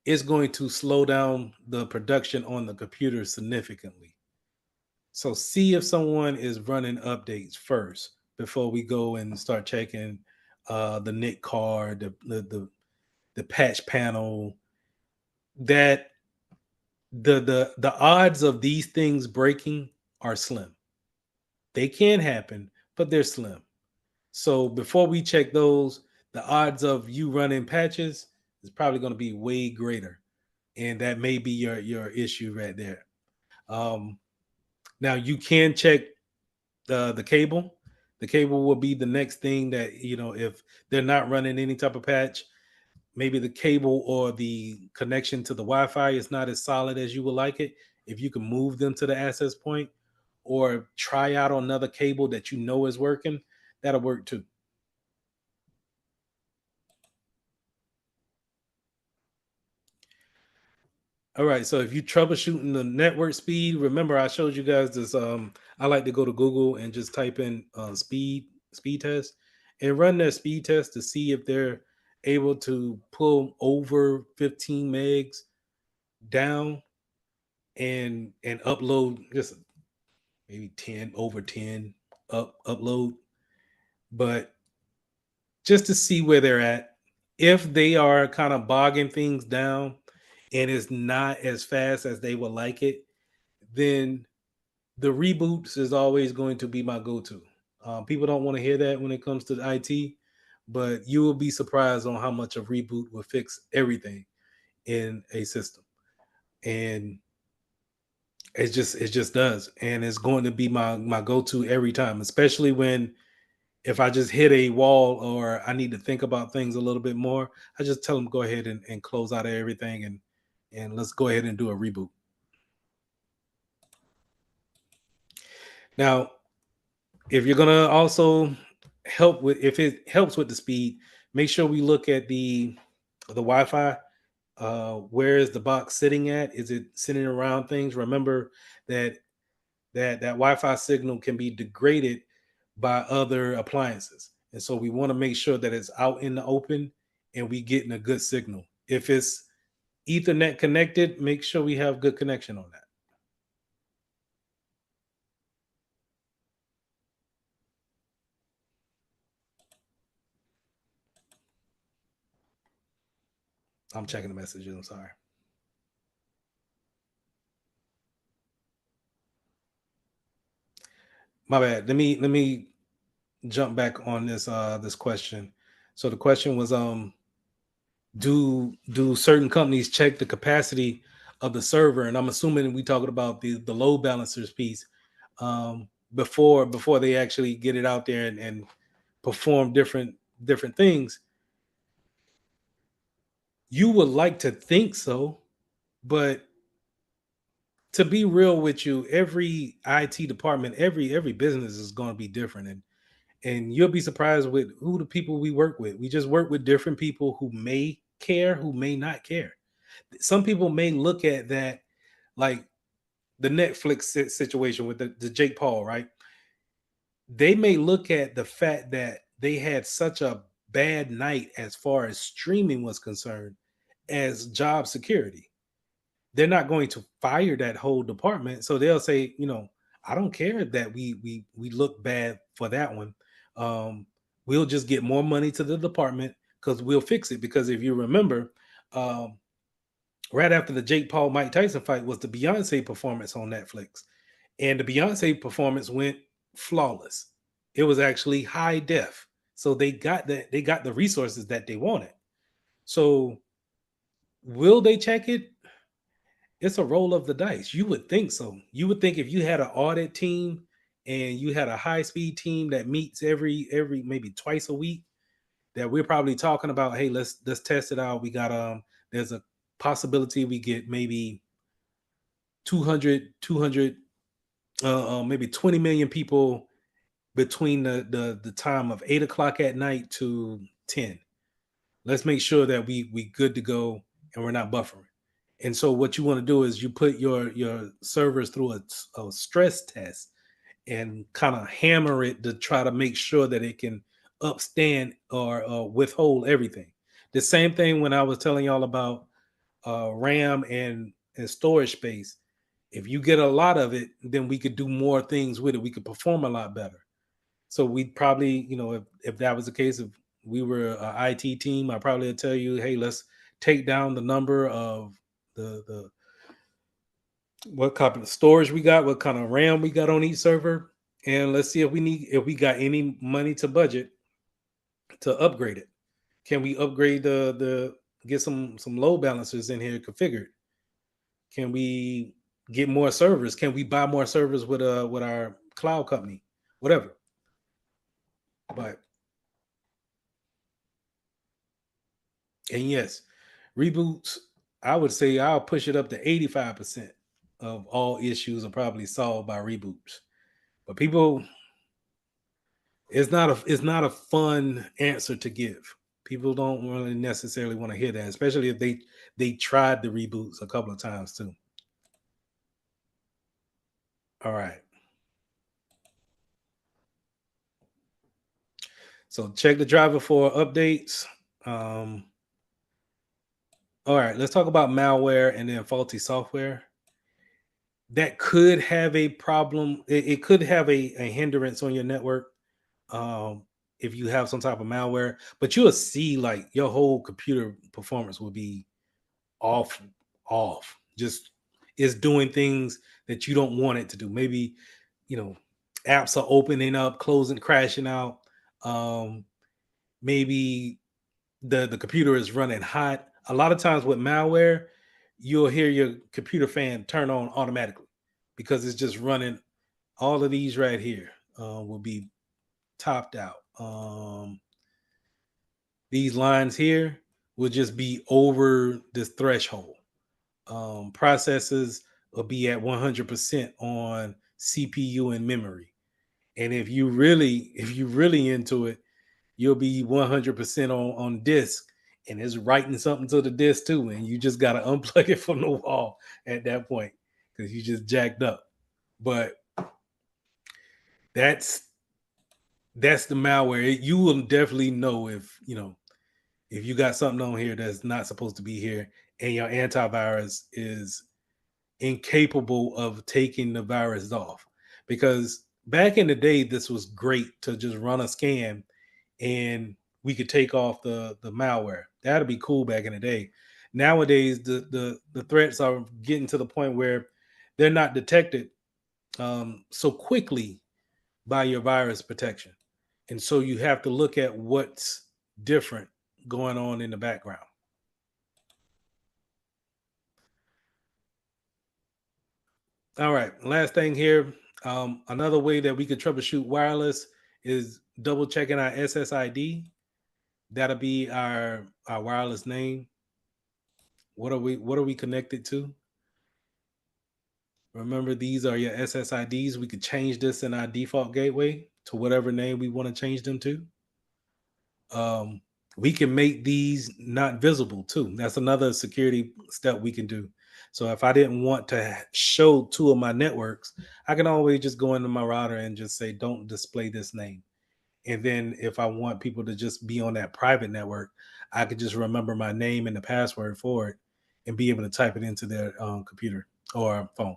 it's going to slow down the production on the computer significantly. So see if someone is running updates first before we go and start checking the NIC card, the patch panel. That the odds of these things breaking are slim. They can happen, but they're slim. So before we check those, the odds of you running patches is probably going to be way greater, and that may be your issue right there. Um, Now you can check the cable. The cable will be the next thing that, if they're not running any type of patch, maybe the cable or the connection to the Wi-Fi is not as solid as you would like it. If you can move them to the access point or try out another cable that you know is working, that'll work too. All right, so if you troubleshooting the network speed, remember I showed you guys this. I like to go to Google and just type in speed test and run their speed test to see if they're able to pull over 15 megs down and upload just maybe 10 over 10 upload, but just to see where they're at. If they are kind of bogging things down and it's not as fast as they would like it, then the reboots is always going to be my go-to. People don't want to hear that when it comes to the IT, but you will be surprised on how much a reboot will fix everything in a system. And it just does. And it's going to be my go-to every time, especially when if I just hit a wall or I need to think about things a little bit more, I just tell them go ahead and close out everything and let's go ahead and do a reboot. Now, if you're gonna also help with, if it helps with the speed, make sure we look at the Wi-Fi. Where is the box sitting at? Is it sitting around things? Remember that that Wi-Fi signal can be degraded by other appliances, and so we want to make sure that it's out in the open and we getting a good signal. If it's Ethernet connected, make sure we have good connection on that. I'm checking the messages. I'm sorry. My bad. Let me jump back on this question. So the question was, do certain companies check the capacity of the server? And I'm assuming we talking about the load balancers piece, before they actually get it out there and perform different things. You would like to think so, but to be real with you, every IT department, every business is going to be different, and you'll be surprised with who the people we work with. We just work with different people who may care, who may not care. Some people may look at that like the Netflix situation with the Jake Paul, right? They may look at the fact that they had such a bad night as far as streaming was concerned as job security. They're not going to fire that whole department, so they'll say, I don't care that we look bad for that one. We'll just get more money to the department because we'll fix it. Because if you remember, right after the Jake Paul Mike Tyson fight was the Beyonce performance on Netflix, and the Beyonce performance went flawless. It was actually high def, so they got the resources that they wanted. So will they check it? It's a roll of the dice. You would think so. You would think if you had an audit team and you had a high speed team that meets every maybe twice a week, that we're probably talking about, hey, let's test it out. We got there's a possibility we get maybe 200 maybe 20 million people between the time of 8 o'clock at night to 10. Let's make sure that we good to go and we're not buffering. And so what you want to do is you put your servers through a stress test and kind of hammer it to try to make sure that it can upstand or withhold everything. The same thing when I was telling y'all about RAM and storage space. If you get a lot of it, then we could do more things with it. We could perform a lot better. So we'd probably, if that was the case, if we were an IT team, I probably would tell you, hey, let's take down the number of the what kind of storage we got, what kind of RAM we got on each server, and let's see if we got any money to budget to upgrade it. Can we upgrade the get some load balancers in here configured? Can we get more servers? Can we buy more servers with our cloud company? Whatever. But and yes, reboots, I would say I'll push it up to 85% of all issues are probably solved by reboots. But people, it's not a fun answer to give. People don't really necessarily want to hear that, especially if they tried the reboots a couple of times too. All right. So check the driver for updates. All right, let's talk about malware and then faulty software. That could have a problem. It could have a hindrance on your network if you have some type of malware, but you'll see like your whole computer performance will be off. Just it's doing things that you don't want it to do. Maybe, apps are opening up, closing, crashing out. Maybe the computer is running hot. A lot of times with malware, you'll hear your computer fan turn on automatically because it's just running. All of these right here will be topped out. These lines here will just be over this threshold. Processes will be at 100% on CPU and memory. And if you really into it, you'll be 100% on disk, and it's writing something to the disk too, and you just got to unplug it from the wall at that point because you just jacked up. But that's the malware. You will definitely know if you got something on here that's not supposed to be here, and your antivirus is incapable of taking the virus off. Because back in the day, this was great to just run a scan and we could take off the malware. That'd be cool back in the day. Nowadays, the threats are getting to the point where they're not detected so quickly by your virus protection. And so you have to look at what's different going on in the background. All right, last thing here. Another way that we could troubleshoot wireless is double checking our SSID. That'll be our wireless name. What are we connected to? Remember, these are your SSIDs. We could change this in our default gateway to whatever name we want to change them to. We can make these not visible too. That's another security step we can do. So if I didn't want to show two of my networks, I can always just go into my router and just say, don't display this name. And then if I want people to just be on that private network, I could just remember my name and the password for it and be able to type it into their computer or phone.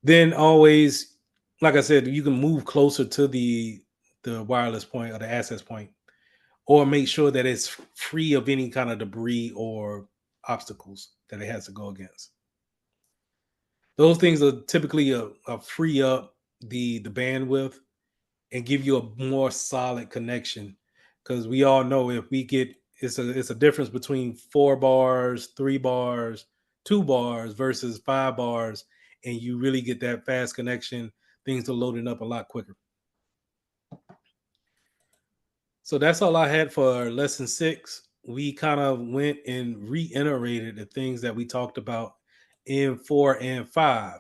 Then always, like I said, you can move closer to the wireless point or the access point, or make sure that it's free of any kind of debris or obstacles that it has to go against. Those things are typically free up the bandwidth and give you a more solid connection, because we all know if we get it's a difference between 4 bars, 3 bars, 2 bars versus 5 bars, and you really get that fast connection. Things are loading up a lot quicker. So that's all I had for lesson 6. We kind of went and reiterated the things that we talked about in 4 and 5.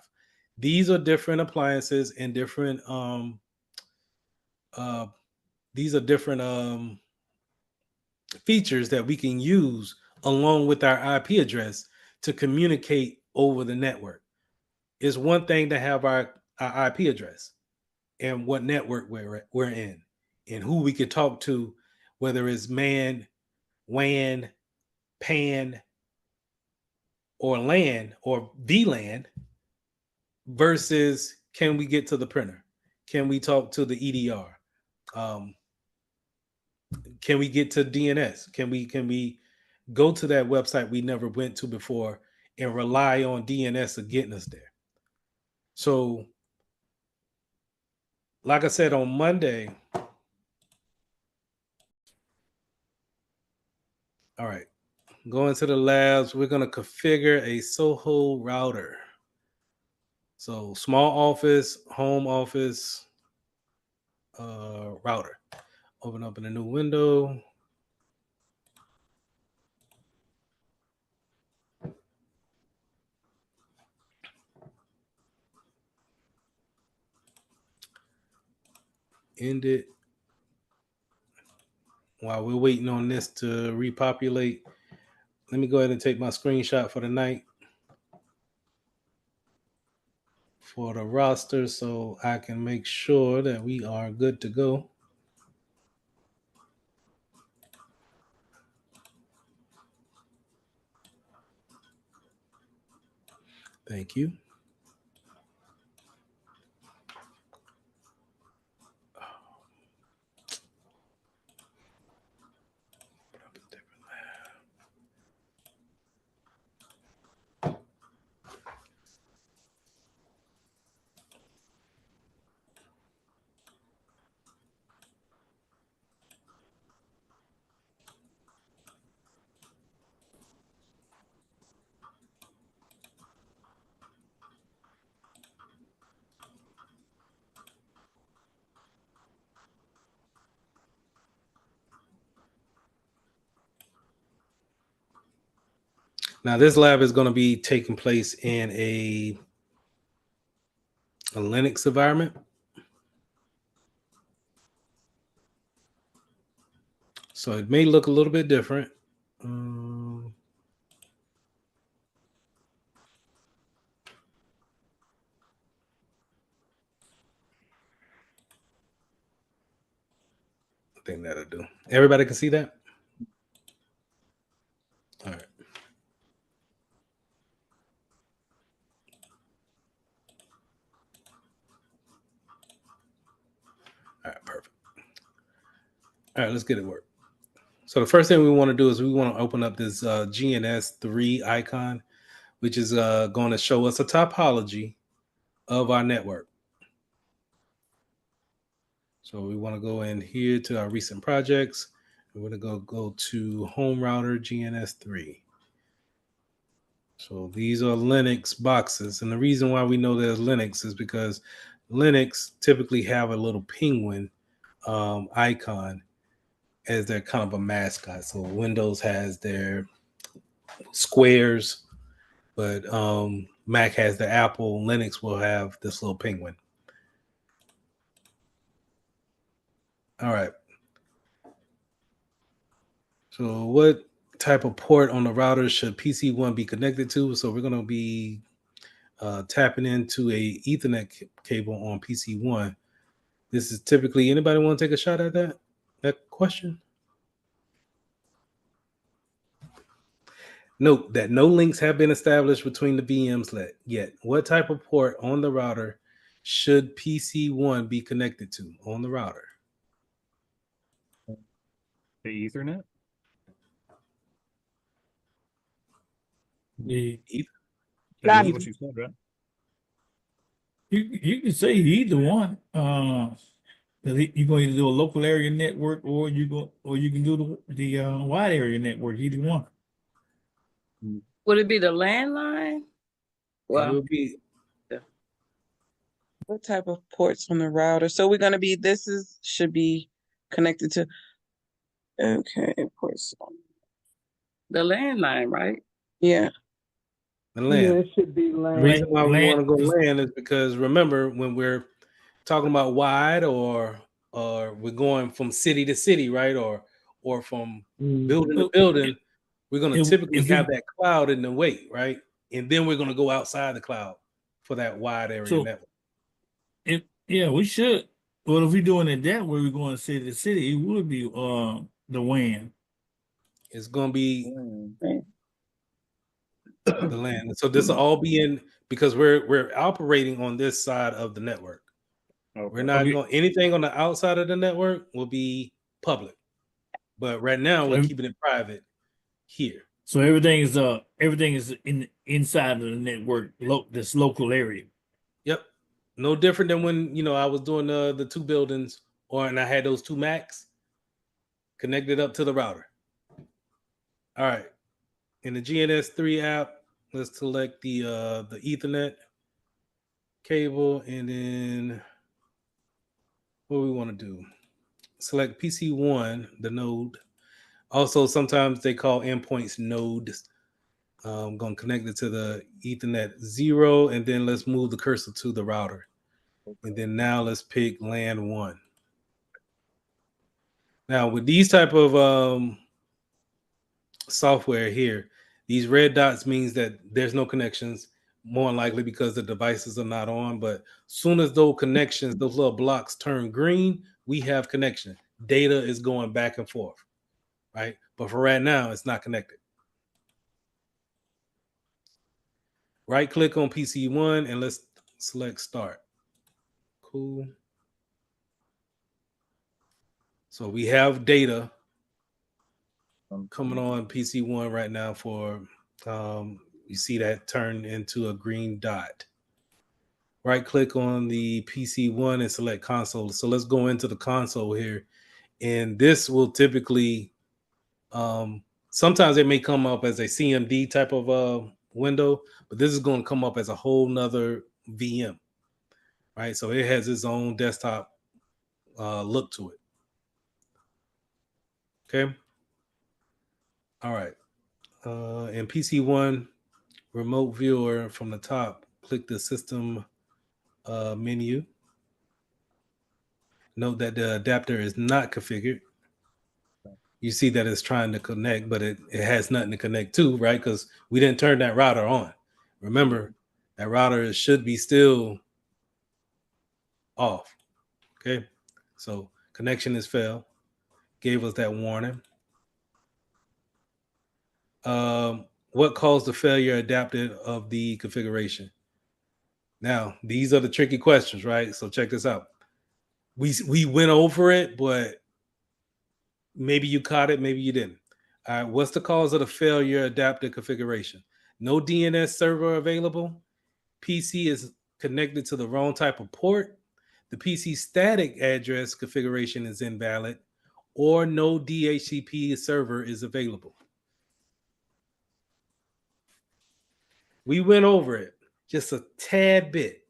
These are different appliances and different these are different features that we can use along with our IP address to communicate over the network. It's one thing to have our IP address and what network we're in and who we could talk to, whether it's MAN, WAN, PAN, or LAN or VLAN, versus can we get to the printer? Can we talk to the EDR? Can we get to DNS? Can we go to that website we never went to before and rely on DNS to getting us there? So, like I said, on Monday, all right, going to the labs, we're going to configure a Soho router. So small office, home office, router. Open up in a new window. End it. While we're waiting on this to repopulate, let me go ahead and take my screenshot for the night for the roster so I can make sure that we are good to go. Thank you. Now, this lab is going to be taking place in a Linux environment. So it may look a little bit different. I think that'll do. Everybody can see that? All right. All right, perfect. All right, let's get it work. So the first thing we want to do is we want to open up this GNS3 icon, which is going to show us a topology of our network. So we want to go in here to our recent projects. We're going to go to home router GNS3. So these are Linux boxes. And the reason why we know there's Linux is because Linux typically have a little penguin icon as their kind of a mascot. So Windows has their squares, but Mac has the apple. Linux will have this little penguin. All right. So what type of port on the router should PC1 be connected to? So we're going to be tapping into a Ethernet cable on PC1. This is typically, anybody want to take a shot at that question? Note that no links have been established between the VMs yet. What type of port on the router should PC1 be connected to on the router? The Ethernet? That's what you said, right? You can say either one. You're going to do a local area network, or you can do the wide area network. Either one. Would it be the landline? Well, it would be. What type of ports on the router? So we're going to be, should be connected to, okay, ports. The landline, right? Yeah. The LAN. Yeah, it should be LAN. The reason why we want to go LAN is because remember when we're talking about wide or we're going from city to city, right? Or from building to building, we're going to typically have that cloud in the way, right? And then we're going to go outside the cloud for that wide area network. Yeah, we should. Well, if we're doing it that way, we're going city to city. It would be the WAN. It's going to be the LAN. So this will all be in because we're operating on this side of the network. Okay. We're not going anything on the outside of the network will be public, but right now we're keeping it private here. So everything is inside of the network, this local area. Yep. No different than when I was doing the two buildings, and I had those two Macs connected up to the router. All right. In the GNS3 app, let's select the Ethernet cable, and then what we want to do? Select PC1, the node. Also, sometimes they call endpoints nodes. I'm going to connect it to the Ethernet 0, and then let's move the cursor to the router. And then now let's pick LAN 1. Now, with these type of software here, these red dots means that there's no connections, more than likely because the devices are not on. But soon as those connections, those little blocks turn green, we have connection. Data is going back and forth, right? But for right now, it's not connected. Right click on PC1 and let's select start. Cool. So we have data coming on PC1 right now for, you see that turn into a green dot. Right click on the PC1 and select console. So let's go into the console here. And this will typically, sometimes it may come up as a CMD type of window, but this is going to come up as a whole nother VM, right? So it has its own desktop look to it. Okay. All right. In PC1 remote viewer from the top, click the system menu. Note that the adapter is not configured. You see that it's trying to connect, but it has nothing to connect to, right? Because we didn't turn that router on. Remember, that router should be still off. Okay. So connection is failed. Gave us that warning. What caused the failure adapted of the configuration? Now, these are the tricky questions, right? So check this out. We went over it, but maybe you caught it, maybe you didn't. All right, what's the cause of the failure adapted configuration? No DNS server available. PC is connected to the wrong type of port. the PC static address configuration is invalid, or no DHCP server is available. We went over it just a tad bit.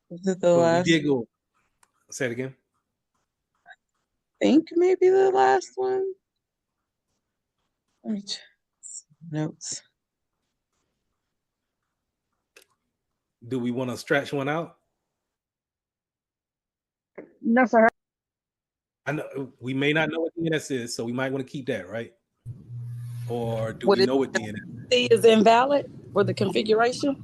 Is it the But last? we did go. Say it again. I think maybe the last one. Let me check notes. Do we want to stretch one out? No, sir. I know we may not know what DNS is, so we might want to keep that, right? Or do What we is know what DNS is invalid for the configuration?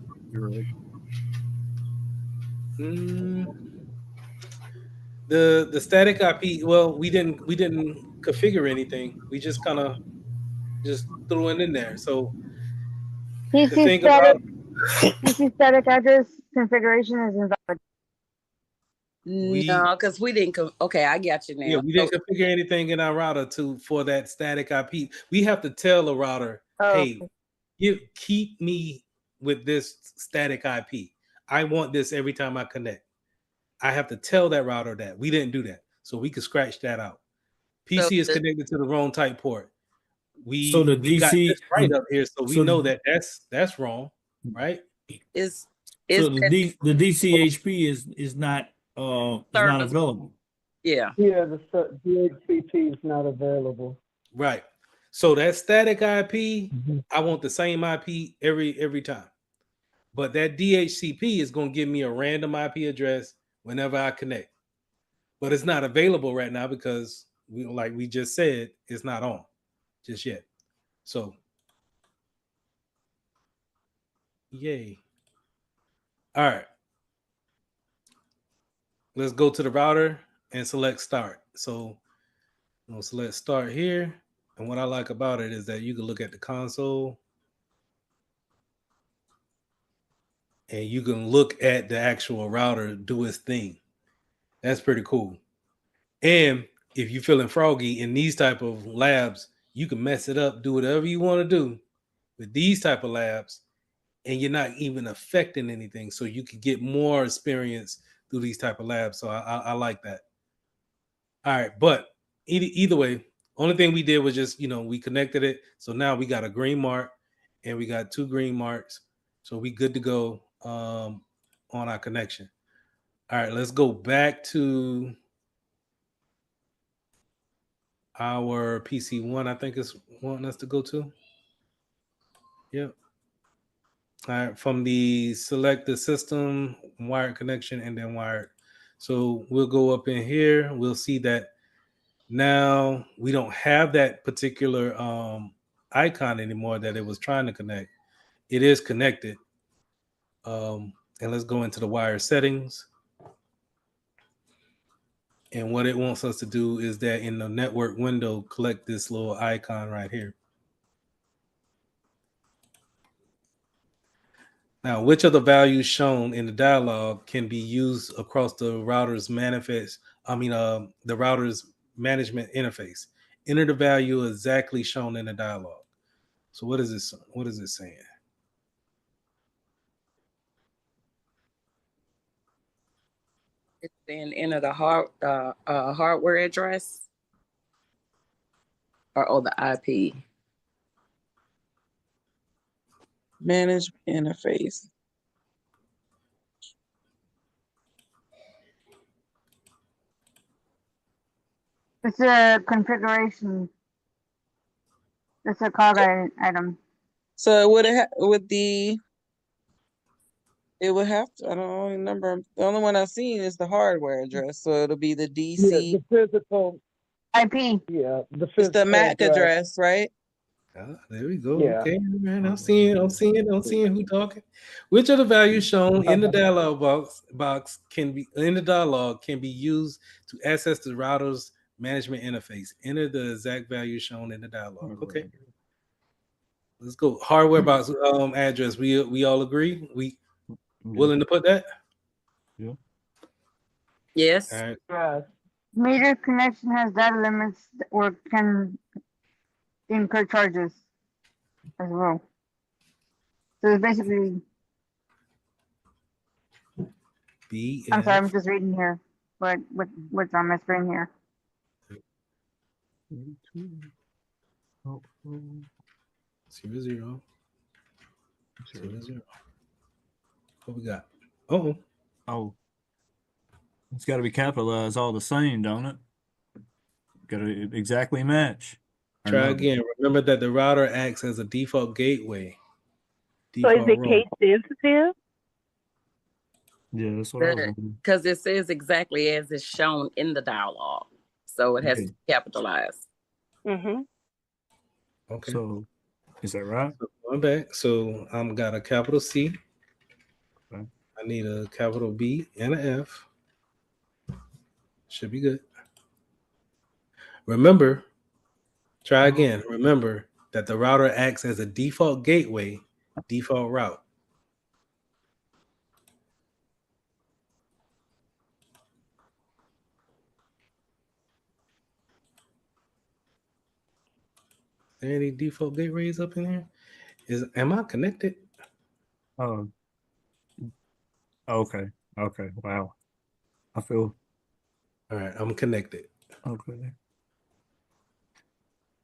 The static IP. Well, we didn't configure anything. We just kind of just threw it in there. So the PC thing static, about PC static address configuration is invalid. No, because we didn't. Okay, I got you yeah, now. we didn't configure anything in our router for that static IP. We have to tell the router, hey, keep me with this static IP. I want this every time I connect. I have to tell that router that. We didn't do that. So we could scratch that out. PC is connected to the wrong type port. We got this right up here, so we know that that's wrong, right? So the DCHP is not available. Yeah. Yeah, the DHCP is not available. Right. So that static IP, I want the same IP every time. But that DHCP is going to give me a random IP address whenever I connect. But it's not available right now because like we just said, it's not on just yet. So yay. All right. Let's go to the router and select start. So I'm gonna select start here. And what I like about it is that you can look at the console and you can look at the actual router do its thing. That's pretty cool. And if you're feeling froggy in these type of labs, you can mess it up, do whatever you want to do with these type of labs, and you're not even affecting anything. So you can get more experience through these type of labs. So I like that. All right, but either way, only thing we did was just we connected it. So now we got a green mark, and we got 2 green marks. So we good to go on our connection. All right, let's go back to our PC1. I think it's wanting us to go to. Yep. All right, from the select the system, wired connection, and then wired. So we'll go up in here. We'll see that now we don't have that particular icon anymore that it was trying to connect. It is connected. And let's go into the wire settings. And what it wants us to do is that in the network window, collect this little icon right here. Now, which of the values shown in the dialog can be used across the router's manifest? The router's management interface. Enter the value exactly shown in the dialog. So what is this? What is it saying? It's saying enter the hardware address or the IP. Management interface. It's a configuration. It's a call item. So would it it would have to, I don't remember. The only one I've seen is the hardware address. So it'll be the DC. Yeah, the physical IP. Yeah, the It's the MAC address, right? There we go. Yeah. Okay, man. I'm seeing who talking. Which of the values shown in the dialog box can be used to access the router's management interface. Enter the exact value shown in the dialog. Okay. Let's go. Hardware box address. We all agree? We willing to put that? Yeah. Yes. All right. Yes. Meter connection has data limits or can incur charges as well. So it's basically I'm sorry, I'm just reading here. What's on my screen here? Zero, zero. Zero, zero. What we got? Oh. It's got to be capitalized all the same, don't it? Got to exactly match. Or Try no? again. Remember that the router acts as a default gateway. So is it room. case sensitive? Yeah, that's what I was wondering. Because it says exactly as it's shown in the dialogue. So it has to be capitalized. Mm-hmm. Okay. So, is that right? So going back. So I'm got a capital C. Okay. I need a capital B and an F. Should be good. Remember, try again. Remember that the router acts as a default gateway, default route. Any default gateways up in here? Am I connected? Oh. Okay. Okay. Wow. I feel. All right. I'm connected. Okay.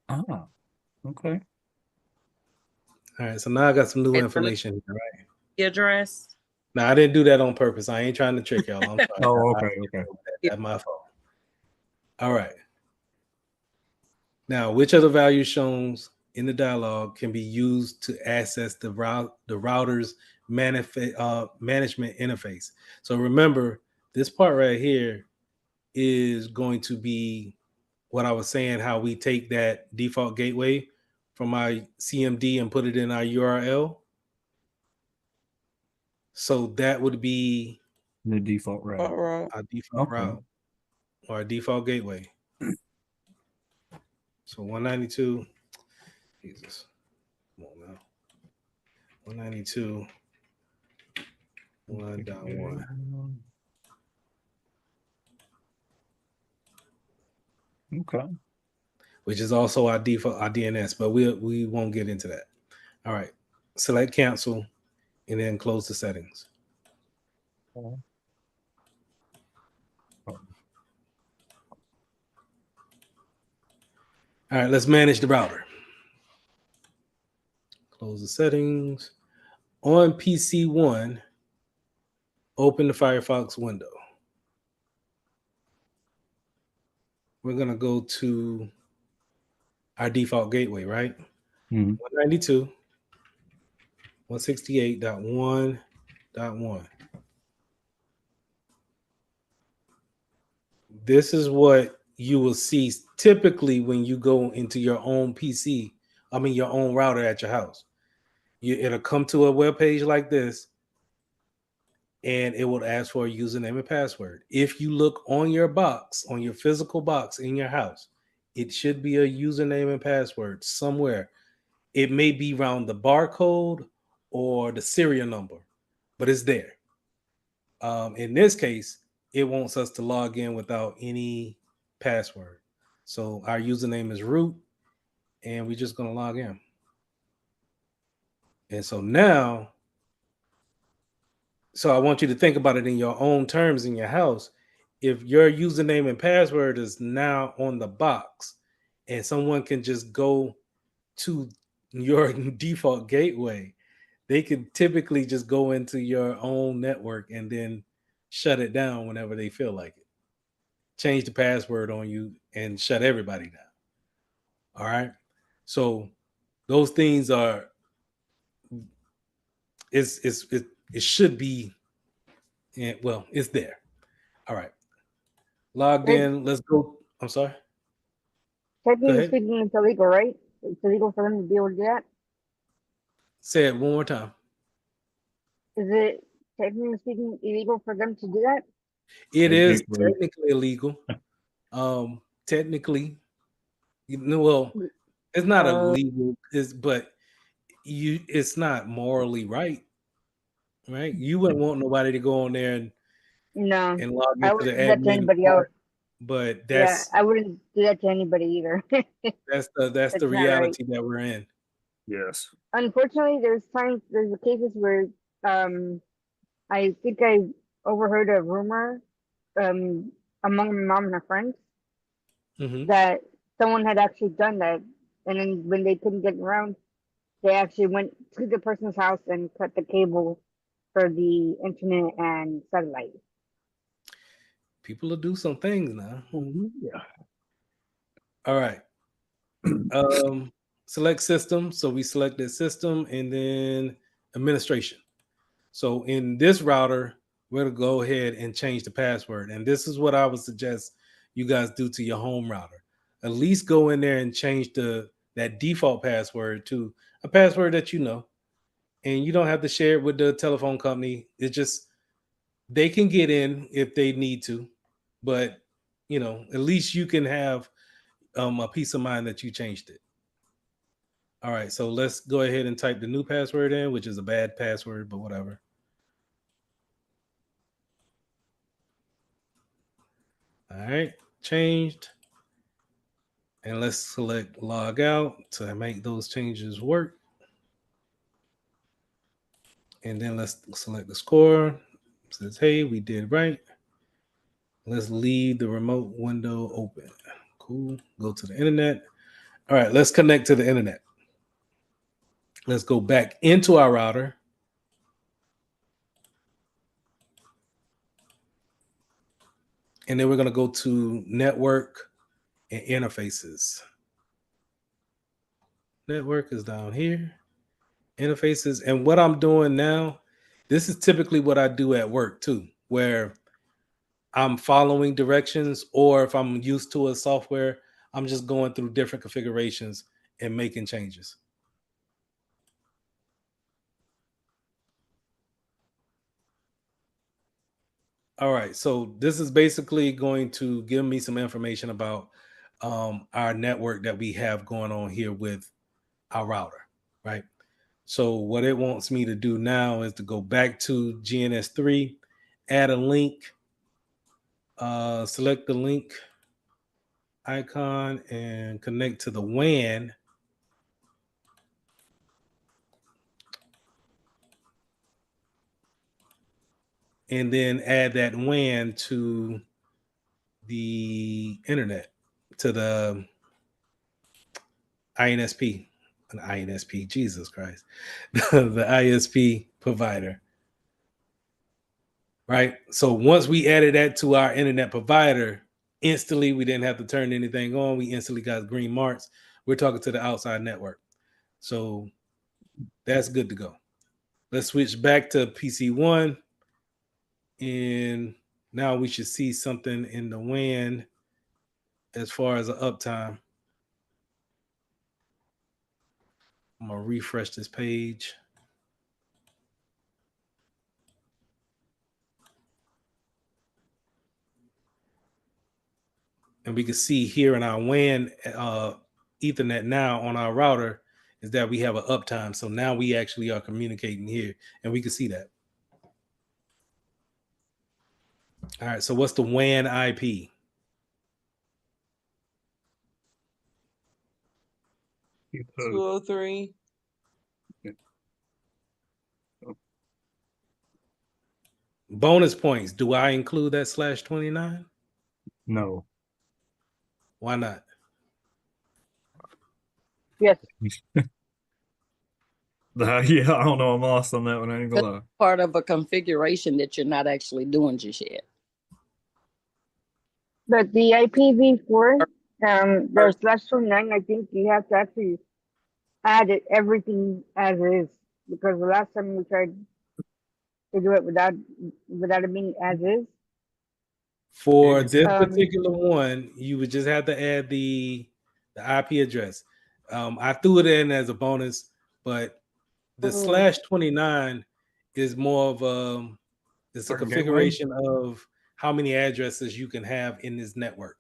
Ah. Okay. All right. So now I got some new information here, right? The address. No, I didn't do that on purpose. I ain't trying to trick y'all. I'm sorry. Oh, okay. Okay. That's my fault. All right. Now, which of the values shown in the dialog can be used to access the router's management interface? So remember, this part right here is going to be what I was saying, how we take that default gateway from our CMD and put it in our URL. So that would be the default route. Our default route or our default gateway. So 192. Jesus. Come on now. 192. 1.1. Okay. Which is also our default, our DNS, but we won't get into that. All right. Select cancel and then close the settings. All right, let's manage the router. Close the settings. On PC1, open the Firefox window. We're going to go to our default gateway, right? 192, 168.1.1. This is what you will see typically when you go into your own PC, your own router at your house. It'll come to a web page like this, and it will ask for a username and password. If you look on your box, on your physical box in your house, it should be a username and password somewhere. It may be around the barcode or the serial number, but it's there. In this case, it wants us to log in without any password. So our username is root, and we're just going to log in. And so now, I want you to think about it in your own terms in your house. If your username and password is now on the box and someone can just go to your default gateway, they could typically just go into your own network and then shut it down whenever they feel like it. Change the password on you and shut everybody down. All right. So those things are, it should be, well, it's there. All right. Logged in. Let's go. I'm sorry. Technically speaking, it's illegal, right? It's illegal for them to be able to do that. Say it one more time. Is it technically speaking illegal for them to do that? It is technically illegal. Technically, well, it's not illegal. But it's not morally right. Right? You wouldn't want nobody to go on there and log I into the wouldn't do that to admin anybody else. But that's I wouldn't do that to anybody either. that's the reality that we're in. Yes. Unfortunately, there's the cases where I think overheard a rumor among my mom and her friends Mm-hmm. that someone had actually done that, and then when they couldn't get around, they actually went to the person's house and cut the cable for the internet and satellite. People will do some things now. Yeah. All right. Select system. So we selected system and then administration. So in this router, we're going to go ahead and change the password. And this is what I would suggest you guys do to your home router. At least go in there and change that default password to a password that you know. And you don't have to share it with the telephone company. It's just they can get in if they need to. But at least you can have a peace of mind that you changed it. All right, so let's go ahead and type the new password in, which is a bad password, but whatever. All right, changed. And let's select log out to make those changes work. And then let's select the score. It says, hey, we did right. Let's leave the remote window open. Cool. Go to the internet. All right, let's connect to the internet. Let's go back into our router. And then we're going to go to network and interfaces. Network is down here. Interfaces. And what I'm doing now, this is typically what I do at work too, where I'm following directions, or if I'm used to a software, I'm just going through different configurations and making changes. All right, so this is basically going to give me some information about our network that we have going on here with our router, right? So what it wants me to do now is to go back to GNS3, add a link, select the link icon and connect to the WAN. And then add that WAN to the internet, to the INSP, an INSP, Jesus Christ, the ISP provider, right? So once we added that to our internet provider, instantly we didn't have to turn anything on. We instantly got green marks. We're talking to the outside network. So that's good to go. Let's switch back to PC1. And now we should see something in the WAN as far as the uptime. I'm going to refresh this page. And we can see here in our WAN Ethernet now on our router is that we have an uptime. So now we actually are communicating here, and we can see that. All right, so what's the WAN IP? Two 203. Bonus points. Do I include that /29? No. Why not? Yes. Yeah, I don't know. I'm lost on that one. I ain't gonna lie. Part of a configuration that you're not actually doing just yet. But the IPv4, the /29, I think you have to actually add everything as is, because the last time we tried to do it without it being as is. For this particular one, you would just have to add the IP address. I threw it in as a bonus, but the /29 is more of it's a configuration of how many addresses you can have in this network.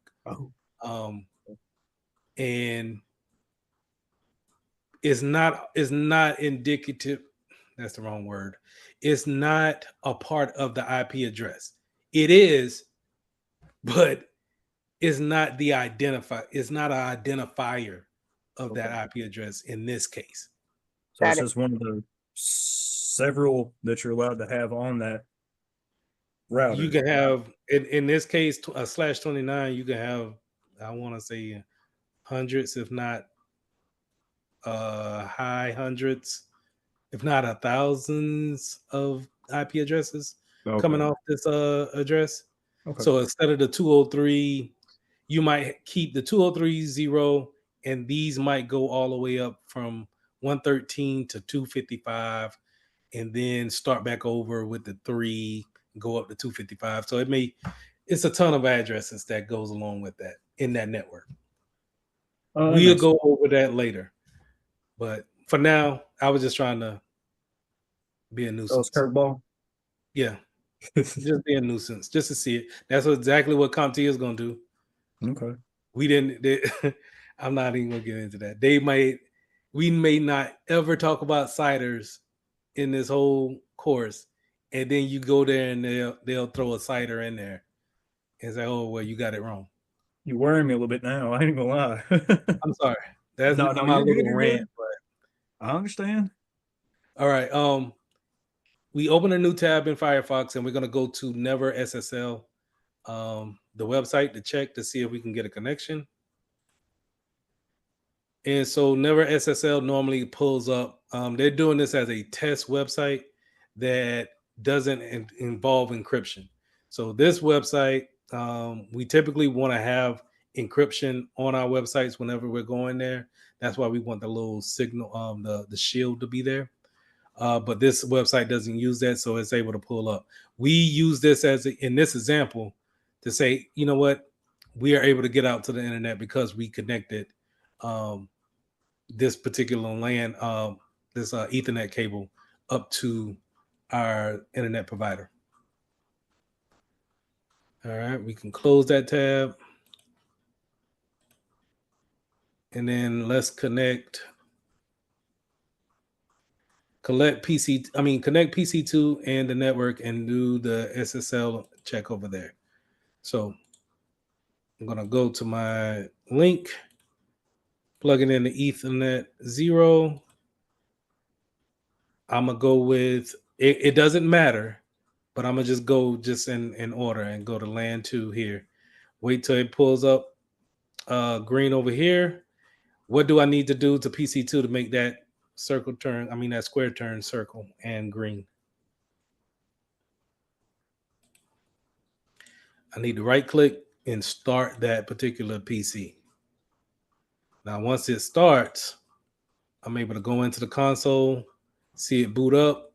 And it's not indicative. That's the wrong word. It's not a part of the IP address. It is, but it's not the it's not an identifier of that IP address in this case. So it's just one of the several that you're allowed to have on that. router. You can have in this case a /29. You can have, I want to say, hundreds, if not high hundreds, if not thousands of IP addresses coming off this address. Okay. So instead of the 203, you might keep the 203.0, and these might go all the way up from 113 to 255, and then start back over with the 3, go up to 255. So it's a ton of addresses that goes along with that in that network. We'll go over that later. But for now, I was just trying to be a nuisance. Curveball. Yeah. Just be a nuisance, just to see it. That's exactly what CompTIA is going to do. Okay. I'm not even going to get into that. We may not ever talk about CIDRs in this whole course, and then you go there and they'll throw a CIDR in there and say, "Oh, well, you got it wrong." You worry me a little bit now. I ain't gonna lie. I'm sorry. That's no, my you're little good, rant. good. But I understand. All right. We open a new tab in Firefox, and we're going to go to Never SSL, the website, to check to see if we can get a connection. And so Never SSL normally pulls up. They're doing this as a test website that doesn't involve encryption. So this website, we typically want to have encryption on our websites whenever we're going there. That's why we want the little signal, the shield to be there. But this website doesn't use that, so it's able to pull up. We use this in this example to say, you know what, we are able to get out to the internet because we connected this particular LAN, this Ethernet cable up to our internet provider. All right, we can close that tab. And then let's connect PC2 and the network and do the SSL check over there. So I'm going to go to my link, plugging in the Ethernet 0. I'm going to go with, it doesn't matter, but I'm going to just go in order and go to LAN 2 here. Wait till it pulls up green over here. What do I need to do to PC2 to make that that square turn circle and green? I need to right click and start that particular PC. Now, once it starts, I'm able to go into the console, see it boot up.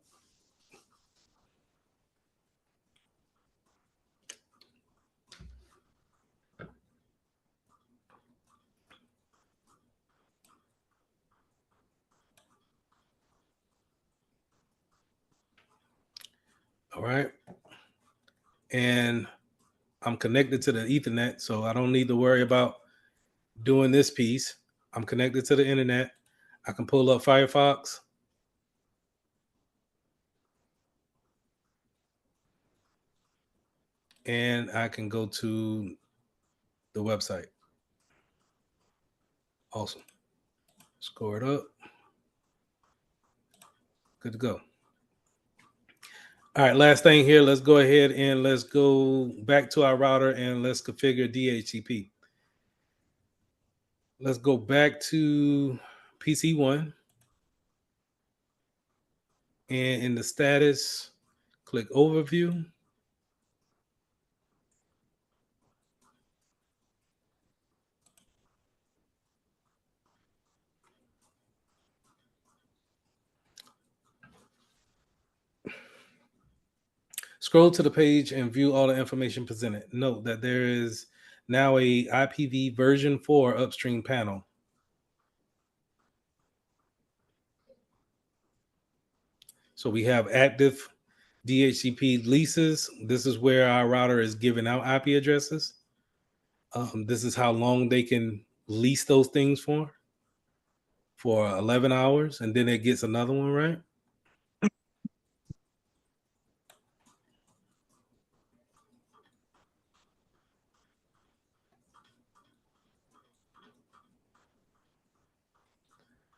All right. And I'm connected to the Ethernet, so I don't need to worry about doing this piece. I'm connected to the internet. I can pull up Firefox. And I can go to the website. Awesome. Score it up. Good to go. All right, last thing here. Let's go ahead and let's go back to our router and let's configure DHCP. Let's go back to PC1. And in the status, click Overview. Scroll to the page and view all the information presented. Note that there is now a IPv version 4 upstream panel. So we have active DHCP leases. This is where our router is giving out IP addresses. This is how long they can lease those things for 11 hours, and then it gets another one, right?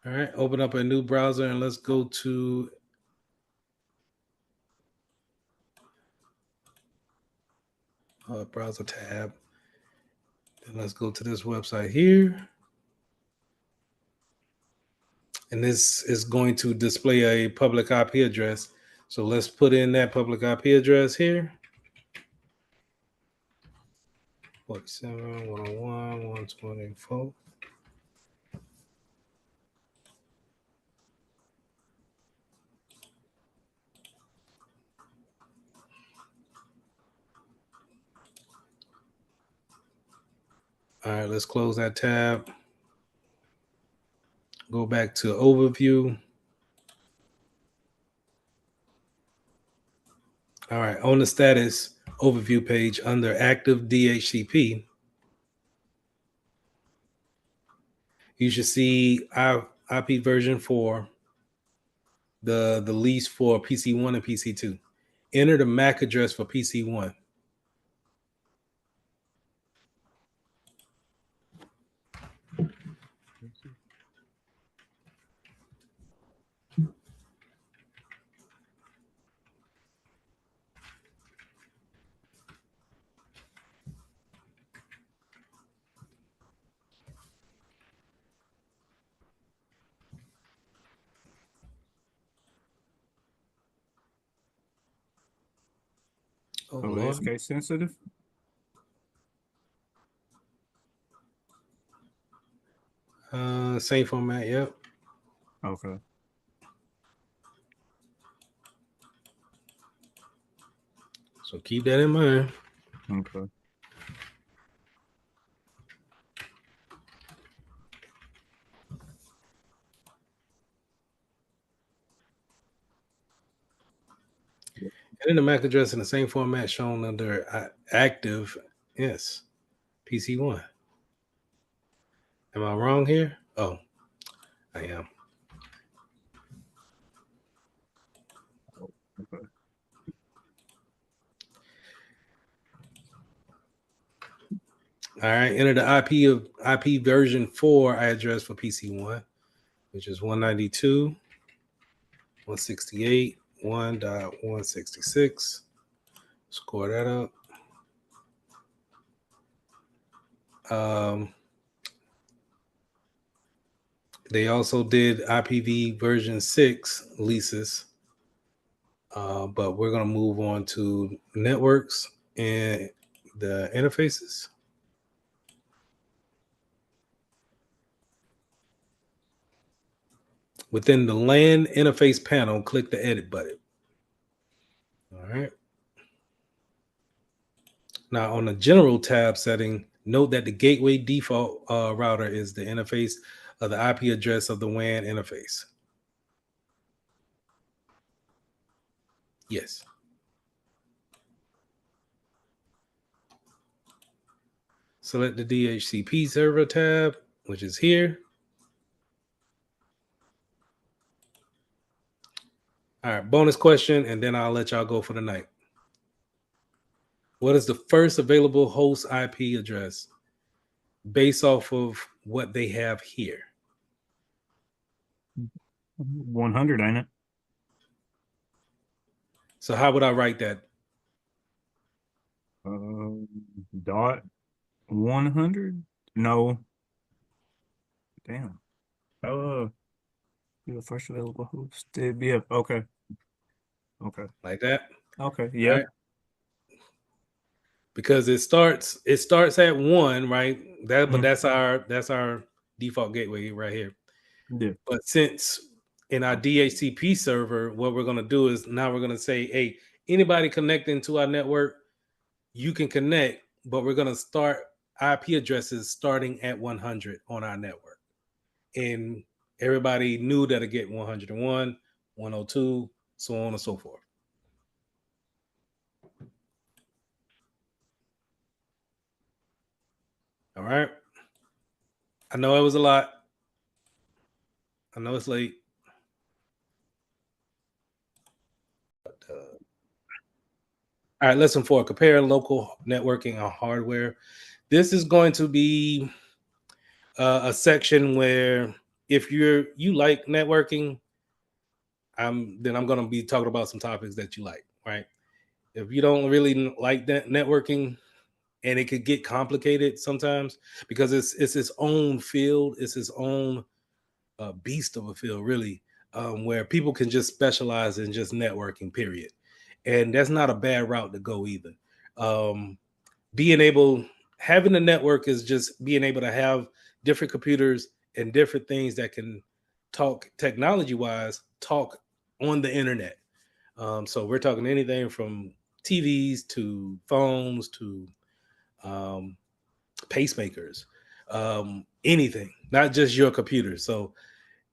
All right, open up a new browser and let's go to browser tab. Then let's go to this website here. And this is going to display a public IP address. So let's put in that public IP address here. 47, 101, 124. All right, let's close that tab. Go back to overview. All right, on the status overview page under active DHCP, you should see IP version 4, the lease for PC1 and PC2. Enter the MAC address for PC1. Oh, So it is case sensitive? Same format, yep. Okay. So keep that in mind. Okay. And then the MAC address in the same format shown under active, yes, PC1. Am I wrong here? Oh, I am. Okay. All right, enter the IP version 4 address for PC1, which is 192.168.1.166. Score that up. They also did IPv version 6 leases, but we're going to move on to networks and the interfaces. Within the LAN interface panel, click the edit button. All right. Now on the general tab setting, note that the gateway default router is the interface of the IP address of the WAN interface. Yes. Select the DHCP server tab, which is here. All right, bonus question, and then I'll let y'all go for the night. What is the first available host IP address based off of what they have here? 100, ain't it? So how would I write that? Dot 100? No. Damn. The first available host. Yeah. Okay. Okay. Like that? Okay. Yeah. Right. Because it starts at 1, right? But that's our default gateway right here. Yeah. But since in our DHCP server, what we're going to do is now we're going to say, hey, anybody connecting to our network, you can connect, but we're going to start IP addresses starting at 100 on our network. And everybody knew that to get 101, 102, so on and so forth. All right. I know it was a lot. I know it's late. But, all right, lesson 4, compare local networking and hardware. This is going to be a section where if you like networking, then I'm going to be talking about some topics that you like, right? If you don't really like that networking, and it could get complicated sometimes because it's its own field, it's its own beast of a field, really, where people can just specialize in just networking, period. And that's not a bad route to go either. Um, being able, having a network is just being able to have different computers and different things that can talk technology wise, talk on the internet. So we're talking anything from TVs to phones to um, pacemakers, anything, not just your computer. So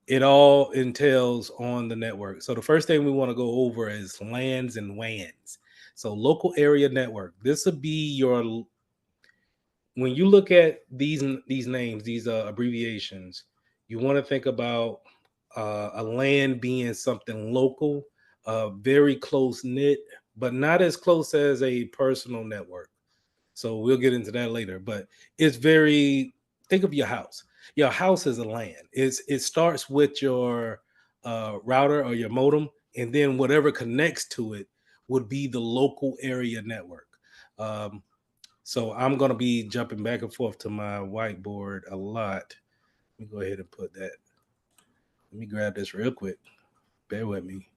it all entails on the network. So the first thing we want to go over is LANs and WANs. So local area network. This would be your, when you look at these names, these abbreviations, you want to think about a LAN being something local, very close knit, but not as close as a personal network. So we'll get into that later. But it's very, think of your house. Your house is a LAN. It starts with your router or your modem, and then whatever connects to it would be the local area network. Um, so I'm going to be jumping back and forth to my whiteboard a lot. Let me go ahead and put that. Let me grab this real quick. Bear with me.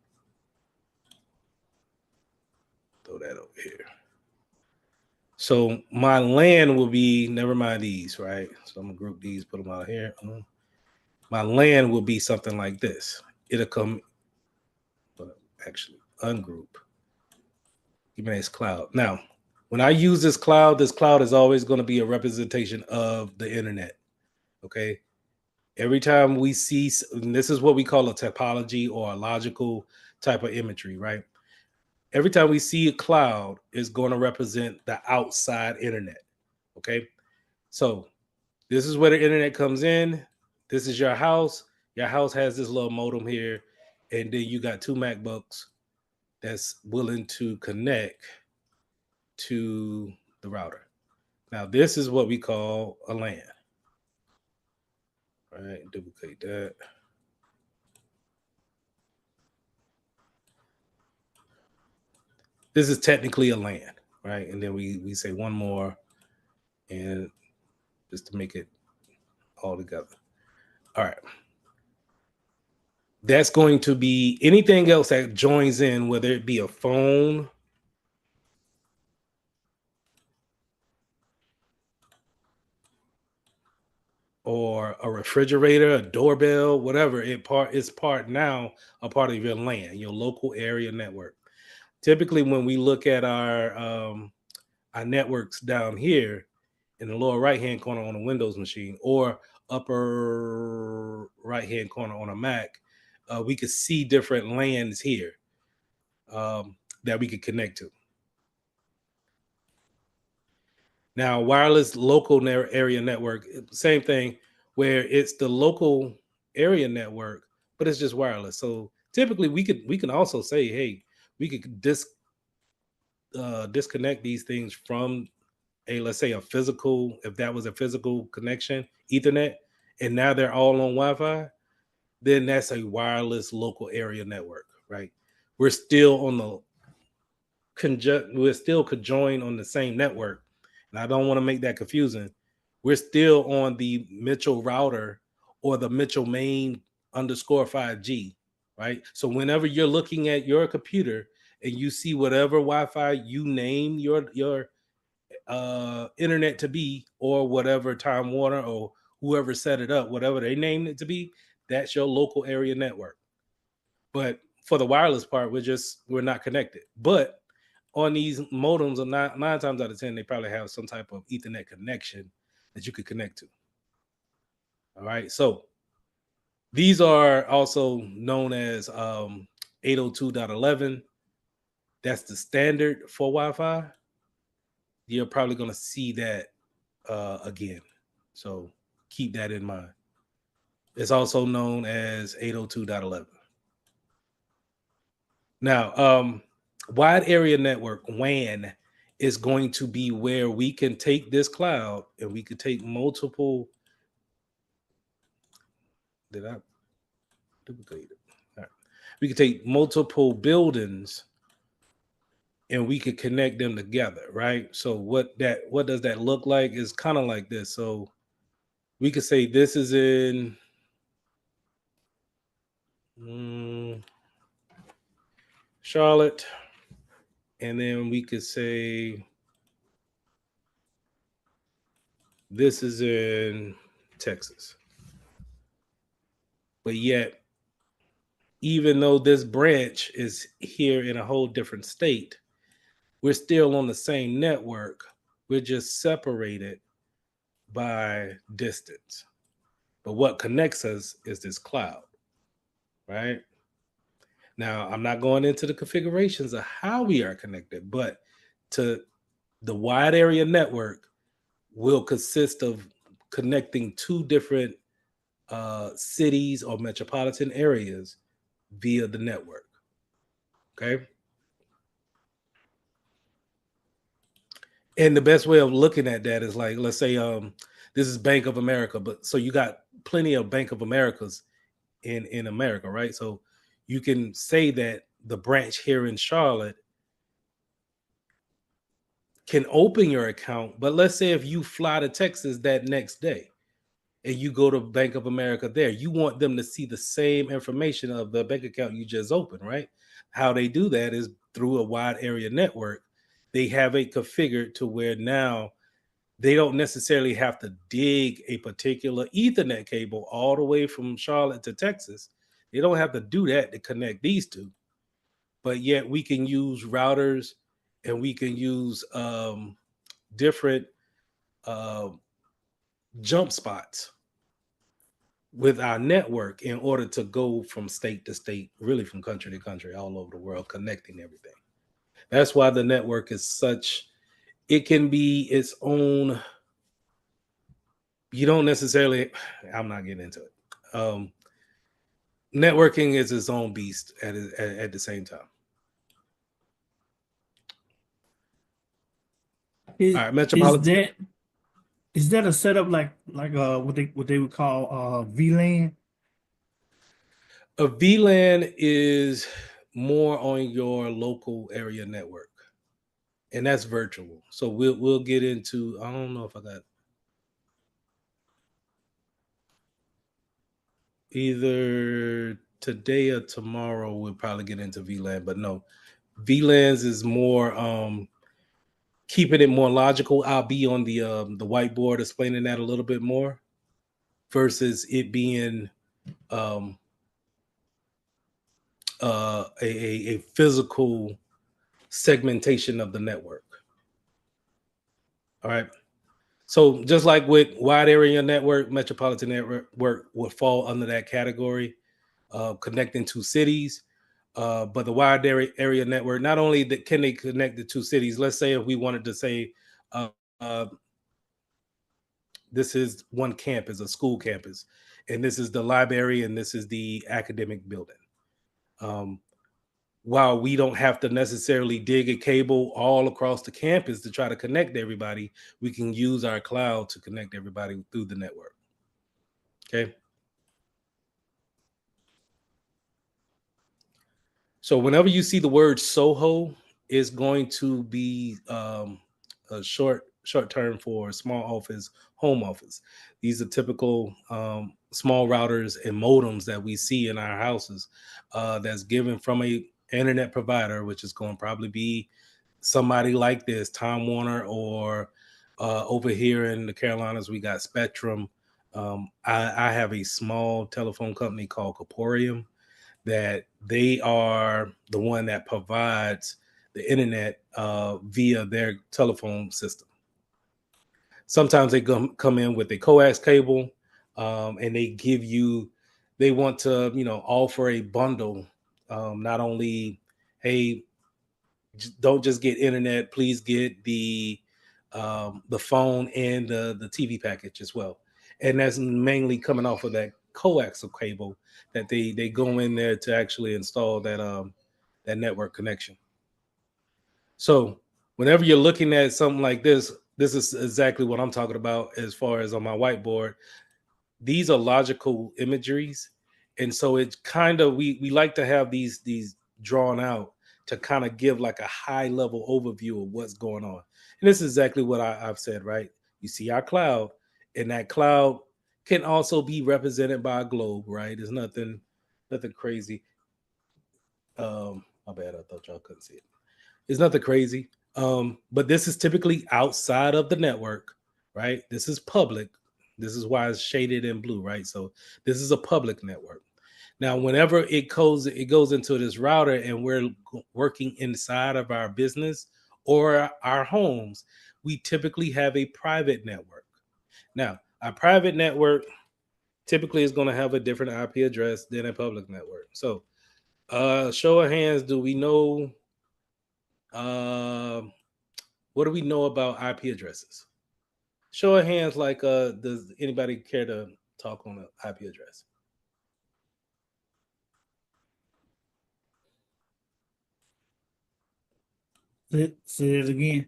Throw that over here. So my LAN will be, never mind these, right? So I'm going to group these, put them out here. My LAN will be something like this. It'll come, actually, ungroup. Give me this cloud. Now, when I use this cloud is always going to be a representation of the internet. Okay. Every time we see, and this is what we call a topology or a logical type of imagery, right? Every time we see a cloud, is going to represent the outside internet. Okay. So this is where the internet comes in. This is your house. Your house has this little modem here. And then you got two MacBooks that's willing to connect to the router. Now, this is what we call a LAN. All right, duplicate that. This is technically a LAN, right? And then we say one more, and just to make it all together. All right. That's going to be anything else that joins in, whether it be a phone, or a refrigerator, a doorbell, whatever. It's part now a part of your LAN, your local area network. Typically, when we look at our networks down here in the lower right hand corner on a Windows machine or upper right hand corner on a Mac, we could see different LANs here that we could connect to. Now, wireless local area network, same thing, where it's the local area network, but it's just wireless. So typically, we can also say, hey, we could disconnect these things from let's say a physical, if that was a physical connection, Ethernet, and now they're all on Wi-Fi, then that's a wireless local area network, right? We're still on the we're still conjoined on the same network. And I don't want to make that confusing. We're still on the Mitchell router or the Mitchell main underscore 5G, right? So whenever you're looking at your computer and you see whatever Wi-Fi you name your internet to be, or whatever Time Warner or whoever set it up, whatever they named it to be, that's your local area network. But for the wireless part, we're not connected. But on these modems, nine times out of 10, they probably have some type of Ethernet connection that you could connect to. All right. So these are also known as 802.11. That's the standard for Wi-Fi. You're probably going to see that again. So keep that in mind. It's also known as 802.11. Now, wide area network, WAN, is going to be where we can take this cloud and we could take multiple. Did I duplicate it? All right. We could take multiple buildings and we could connect them together, right? So what does that look like? Is kind of like this. So we could say this is in Charlotte, and then we could say this is in Texas. But yet, even though this branch is here in a whole different state, we're still on the same network. We're just separated by distance. But what connects us is this cloud, right? Now, I'm not going into the configurations of how we are connected, but to the wide area network will consist of connecting two different cities or metropolitan areas via the network. Okay. And the best way of looking at that is like, let's say this is Bank of America, but so you got plenty of Bank of Americas in America, right? So you can say that the branch here in Charlotte can open your account, but let's say if you fly to Texas that next day and you go to Bank of America there, you want them to see the same information of the bank account you just opened, right? How they do that is through a wide area network. They have it configured to where now they don't necessarily have to dig a particular Ethernet cable all the way from Charlotte to Texas. They don't have to do that to connect these two. But yet we can use routers and we can use different uh, jump spots with our network in order to go from state to state, really from country to country, all over the world, connecting everything. That's why the network is such, it can be its own. You don't necessarily, I'm not getting into it. Networking is its own beast at the same time. Is, All right, Metropolitan. Is that a setup like what they would call VLAN? A VLAN is more on your local area network, and that's virtual. So we'll get into. I don't know if I got either today or tomorrow. We'll probably get into VLAN, but no, VLANs is more keeping it more logical. I'll be on the whiteboard explaining that a little bit more, versus it being a physical segmentation of the network. All right. So just like with wide area network, metropolitan network would fall under that category of connecting two cities. But the wide area network, not only can they connect the two cities, let's say if we wanted to say this is one campus, a school campus, and this is the library and this is the academic building. While we don't have to necessarily dig a cable all across the campus to try to connect everybody, we can use our cloud to connect everybody through the network. Okay. So whenever you see the word Soho, it's going to be a short term for small office, home office. These are typical small routers and modems that we see in our houses that's given from a internet provider, which is going to probably be somebody like this, Time Warner, or over here in the Carolinas, we got Spectrum. I have a small telephone company called Corporeum that they are the one that provides the internet via their telephone system. Sometimes they come in with a coax cable and they want to, offer a bundle. Not only, hey, don't just get internet, please get the phone and the TV package as well. And that's mainly coming off of that coaxial cable that they go in there to actually install that network connection. So whenever you're looking at something like this is exactly what I'm talking about as far as on my whiteboard. These are logical imageries. And so it's kind of, we like to have these drawn out to kind of give like a high level overview of what's going on. And this is exactly what I've said, right? You see our cloud, and that cloud can also be represented by a globe, right? There's nothing crazy. My bad, I thought y'all couldn't see it. It's nothing crazy. But this is typically outside of the network, right? This is public. This is why it's shaded in blue, right? So this is a public network. Now, whenever it goes into this router and we're working inside of our business or our homes, we typically have a private network. Now, our private network typically is going to have a different IP address than a public network. So, show of hands, do we know what do we know about IP addresses? Show of hands, like does anybody care to talk on an IP address? Say it again.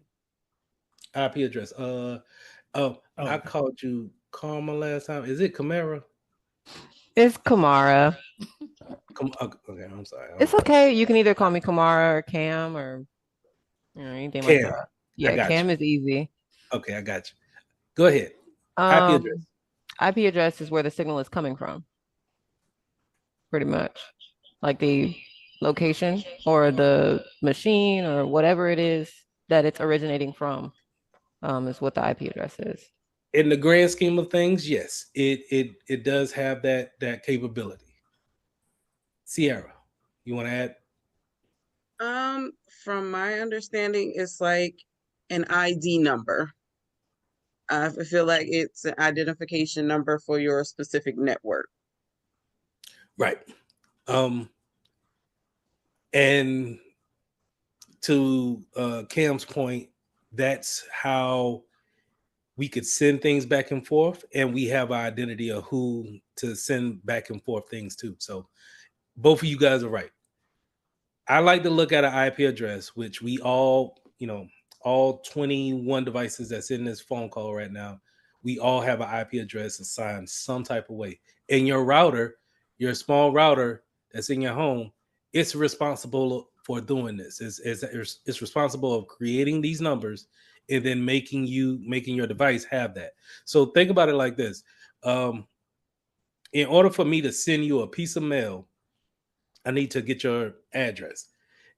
IP address. I called you Karma last time. Is it Camara? It's Kamara. Okay, I'm sorry. It's okay. You can either call me Kamara or Cam or anything like Cam. that. Yeah, Cam is easy. Okay, I got you. Go ahead. IP address. IP address is where the signal is coming from. Pretty much. Like the location or the machine or whatever it is that it's originating from is what the IP address is. In the grand scheme of things, yes, it does have that capability. Sierra, you want to add? From my understanding, it's like an ID number. I feel like it's an identification number for your specific network. Right. And to Cam's point, that's how we could send things back and forth, and we have our identity of who to send back and forth things to. So both of you guys are right. I like to look at an IP address, which we all, all 21 devices that's in this phone call right now, we all have an IP address assigned some type of way. In your router, your small router that's in your home, it's responsible for doing this. It's responsible of creating these numbers and then making your device have that. So think about it like this. In order for me to send you a piece of mail, I need to get your address.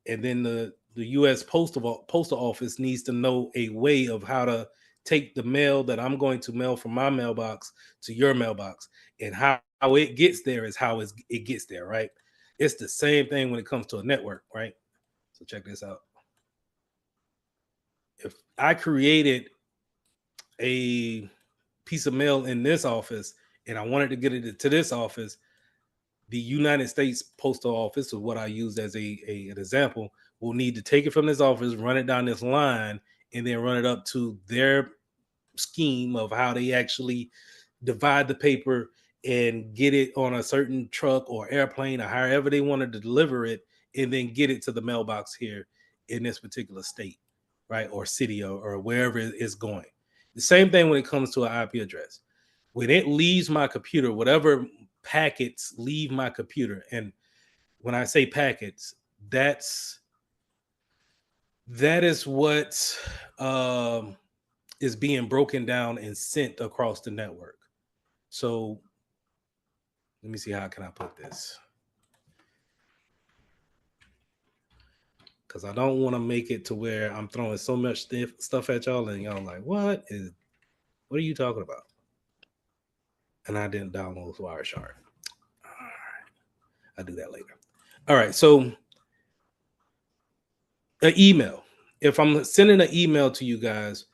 And then the U.S. Postal Office needs to know a way of how to take the mail that I'm going to mail from my mailbox to your mailbox. And how it gets there is how it gets there, right? It's the same thing when it comes to a network, right? So check this out. If I created a piece of mail in this office and I wanted to get it to this office, the United States Postal Office, is what I used as an example, will need to take it from this office, run it down this line, and then run it up to their scheme of how they actually divide the paper and get it on a certain truck or airplane or however they wanted to deliver it, and then get it to the mailbox here in this particular state, right? Or city or wherever it's going. The same thing when it comes to an IP address. When it leaves my computer, whatever packets leave my computer, and when I say packets, that is what is being broken down and sent across the network. So let me see, how can I put this? Because I don't want to make it to where I'm throwing so much stuff at y'all and y'all like, what are you talking about? And I didn't download Wireshark. All right, I'll do that later. All right, so an email. If I'm sending an email to you guys,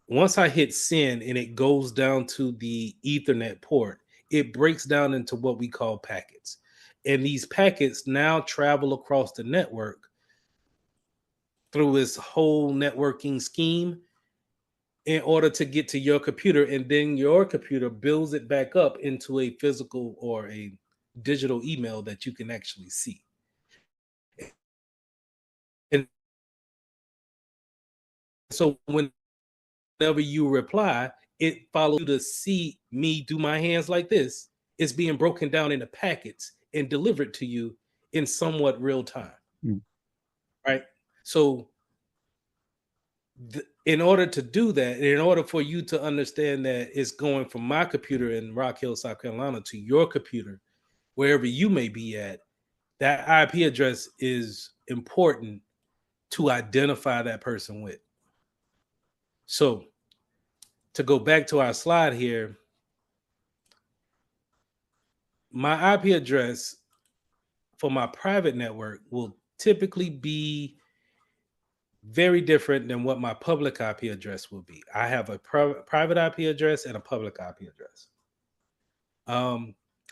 once I hit send and it goes down to the Ethernet port, it breaks down into what we call packets. And these packets now travel across the network through this whole networking scheme in order to get to your computer. And then your computer builds it back up into a physical or a digital email that you can actually see. And so whenever you reply, it follows you to see me do my hands like this. It's being broken down into packets and delivered to you in somewhat real time. right? So in order to do that, in order for you to understand that it's going from my computer in Rock Hill, South Carolina to your computer, wherever you may be at, that IP address is important to identify that person with. So to go back to our slide here, my IP address for my private network will typically be very different than what my public IP address will be. I have a private IP address and a public IP address.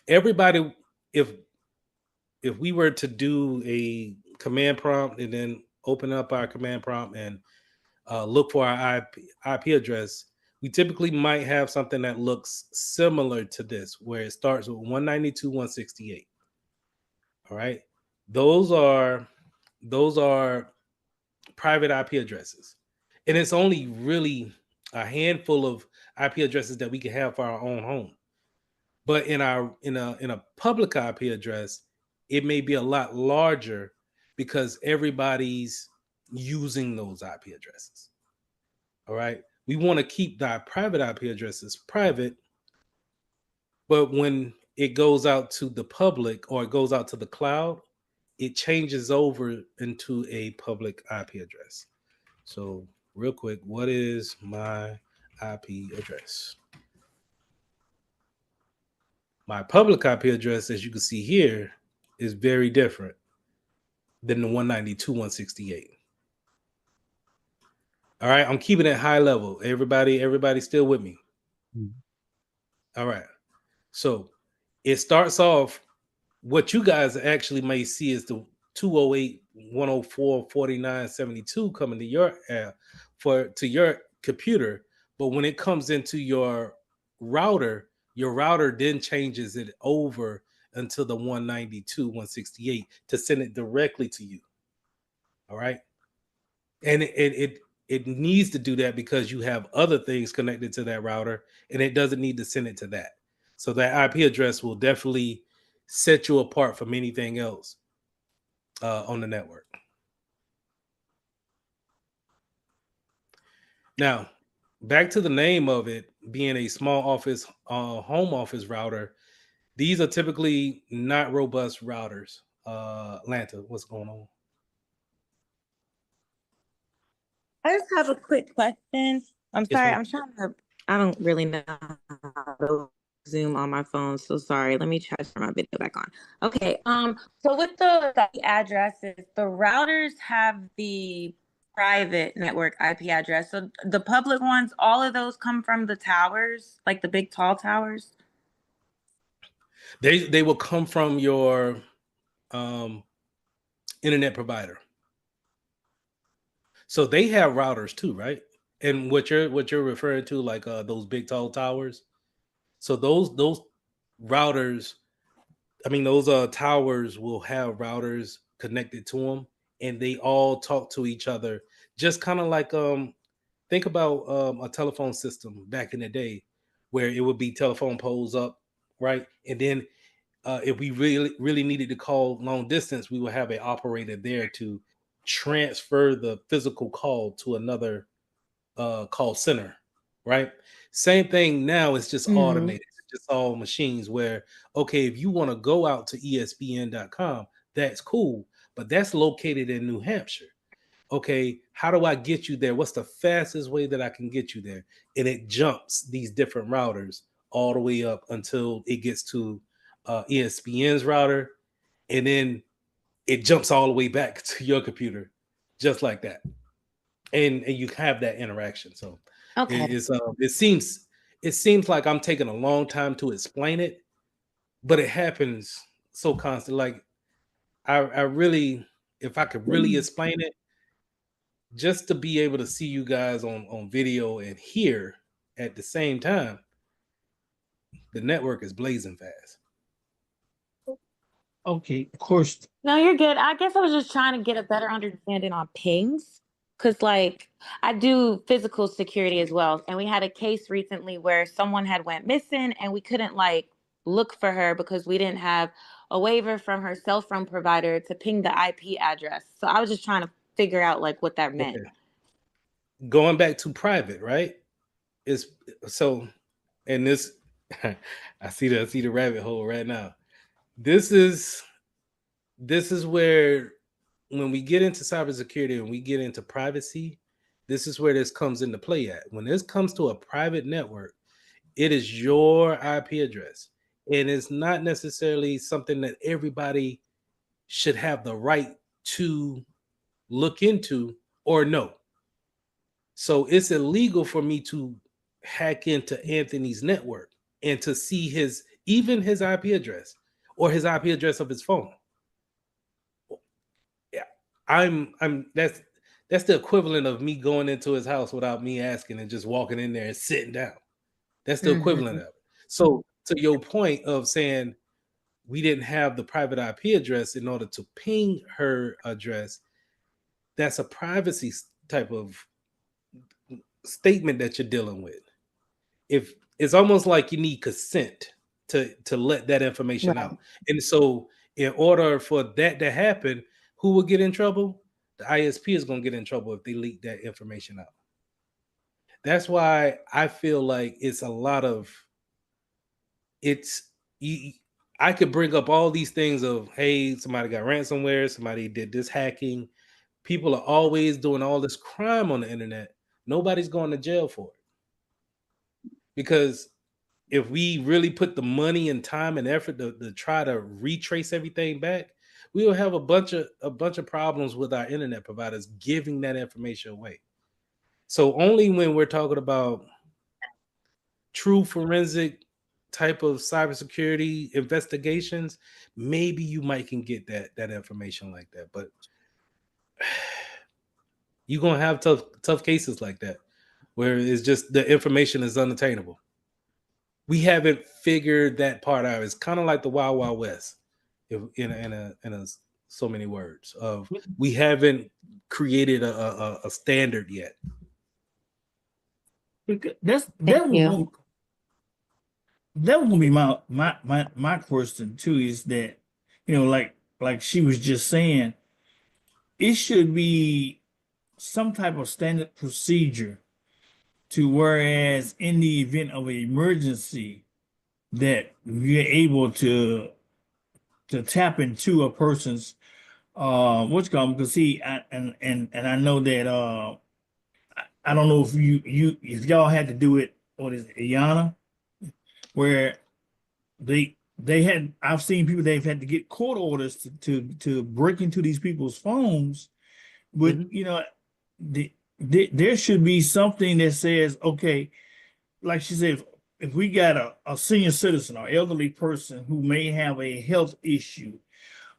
Everybody, if we were to do a command prompt and then open up our command prompt and look for our IP address, we typically might have something that looks similar to this, where it starts with 192.168. All right, those are private IP addresses, and it's only really a handful of IP addresses that we can have for our own home. But in a public IP address, it may be a lot larger because everybody's using those IP addresses. All right, we want to keep the private IP addresses private, but when it goes out to the public or it goes out to the cloud, it changes over into a public IP address. So, real quick, what is my IP address? My public IP address, as you can see here, is very different than the 192.168. All right, I'm keeping it high level. Everybody still with me? All right. So it starts off, what you guys actually may see is the 208.104.49.72 coming to your to your computer. But when it comes into your router then changes it over until the 192.168 to send it directly to you. All right. And it needs to do that because you have other things connected to that router, and it doesn't need to send it to that. So that IP address will definitely set you apart from anything else on the network. Now, back to the name of it being a small office, home office router. These are typically not robust routers. Atlanta, what's going on? I just have a quick question. I'm Yes, sorry, ma'am. I'm trying to, I don't really know how to Zoom on my phone, so sorry. Let me try to turn my video back on. Okay, so with the addresses, the routers have the private network IP address. So the public ones, all of those come from the towers, like the big tall towers? They will come from your internet provider. So they have routers too, right? And what you're referring to, like those big tall towers. So those routers, I mean, those towers will have routers connected to them, and they all talk to each other. Just kind of like think about a telephone system back in the day, where it would be telephone poles up, right? And then if we really needed to call long distance, we would have an operator there to transfer the physical call to another call center, right? Same thing now, it's just automated. It's just all machines where, okay, if you want to go out to espn.com, that's cool, but that's located in New Hampshire. Okay, how do I get you there? What's the fastest way that I can get you there? And it jumps these different routers all the way up until it gets to ESPN's router, and then it jumps all the way back to your computer, just like that. And you have that interaction. So Okay. it seems like I'm taking a long time to explain it, but it happens so constant. Like I really, if I could really explain it, just to be able to see you guys on video and hear at the same time, the network is blazing fast. Okay, of course. No, you're good. I guess I was just trying to get a better understanding on pings. Because, like, I do physical security as well. And we had a case recently where someone had went missing and we couldn't, like, look for her because we didn't have a waiver from her cell phone provider to ping the IP address. So I was just trying to figure out like what that meant. Okay. Going back to private, right? Is so, and this I see the rabbit hole right now. This is where, when we get into cybersecurity and we get into privacy, this is where this comes into play at. When this comes to a private network, it is your IP address, and it's not necessarily something that everybody should have the right to look into or know. So it's illegal for me to hack into Anthony's network and to see his IP address or his IP address of his phone. Yeah, that's the equivalent of me going into his house without me asking and just walking in there and sitting down. That's the equivalent of it. So to your point of saying we didn't have the private IP address in order to ping her address, that's a privacy type of statement that you're dealing with. If it's almost like you need consent to let that information out. And so in order for that to happen, who will get in trouble? The ISP is going to get in trouble if they leak that information out. That's why I feel like it's a lot of I could bring up all these things of, hey, somebody got ransomware, somebody did this hacking. People are always doing all this crime on the internet. Nobody's going to jail for it. Because if we really put the money and time and effort to try to retrace everything back, we will have a bunch of problems with our internet providers giving that information away. So only when we're talking about true forensic type of cybersecurity investigations, maybe you might can get that information like that. But you're gonna have tough cases like that where it's just the information is unattainable. We haven't figured that part out. It's kind of like the Wild Wild West, in so many words. Of we haven't created a standard yet. That was gonna be my question too. Is that, like she was just saying, it should be some type of standard procedure to, whereas in the event of an emergency, that you're able to tap into a person's what's called, because and I know that I don't know if if y'all had to do it, what is it, Iana, where I've seen people, they've had to get court orders to break into these people's phones. But there should be something that says, okay, like she said, if we got a senior citizen or elderly person who may have a health issue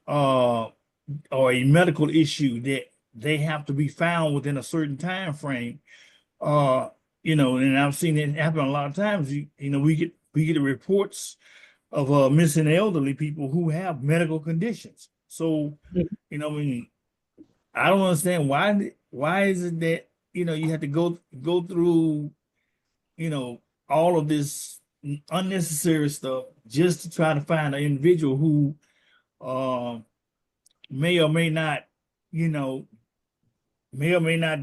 or a medical issue that they have to be found within a certain time frame, and I've seen it happen a lot of times. We get the reports of missing elderly people who have medical conditions. So, I mean, I don't understand why is it that you have to go through all of this unnecessary stuff just to try to find an individual who may or may not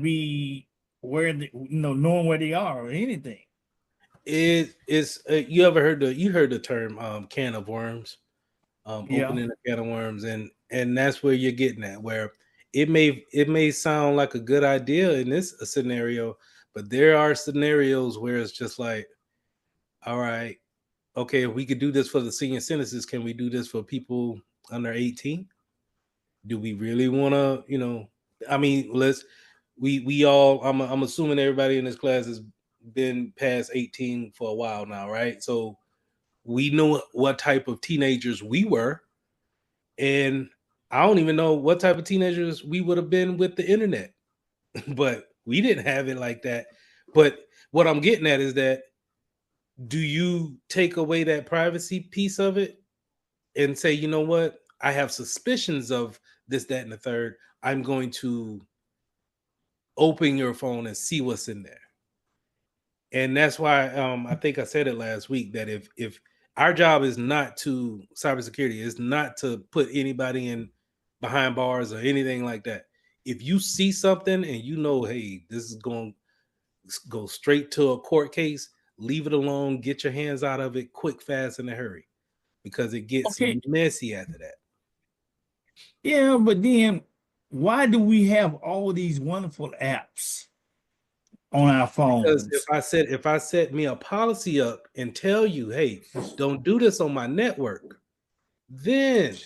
be where knowing where they are or anything. It is you ever heard the term can of worms, opening a can of worms, and that's where you're getting at, where it may sound like a good idea in this scenario, but there are scenarios where it's just like, all right, okay, if we could do this for the senior citizens, can we do this for people under 18? Do we really want to, I mean, we all, I'm assuming everybody in this class has been past 18 for a while now, right? So we know what type of teenagers we were, and I don't even know what type of teenagers we would have been with the internet, but we didn't have it like that. But what I'm getting at is that, do you take away that privacy piece of it and say, you know what, I have suspicions of this, that, and the third, I'm going to open your phone and see what's in there? And that's why I think I said it last week, that if our job is not to cybersecurity, is not to put anybody in behind bars or anything like that. if you see something and you know, hey, this is going to go straight to a court case, leave it alone, get your hands out of it quick, fast, in a hurry, because it gets messy after that. Yeah, but then why do we have all these wonderful apps on our phones? Because if I set me a policy up and tell you, hey, don't do this on my network, then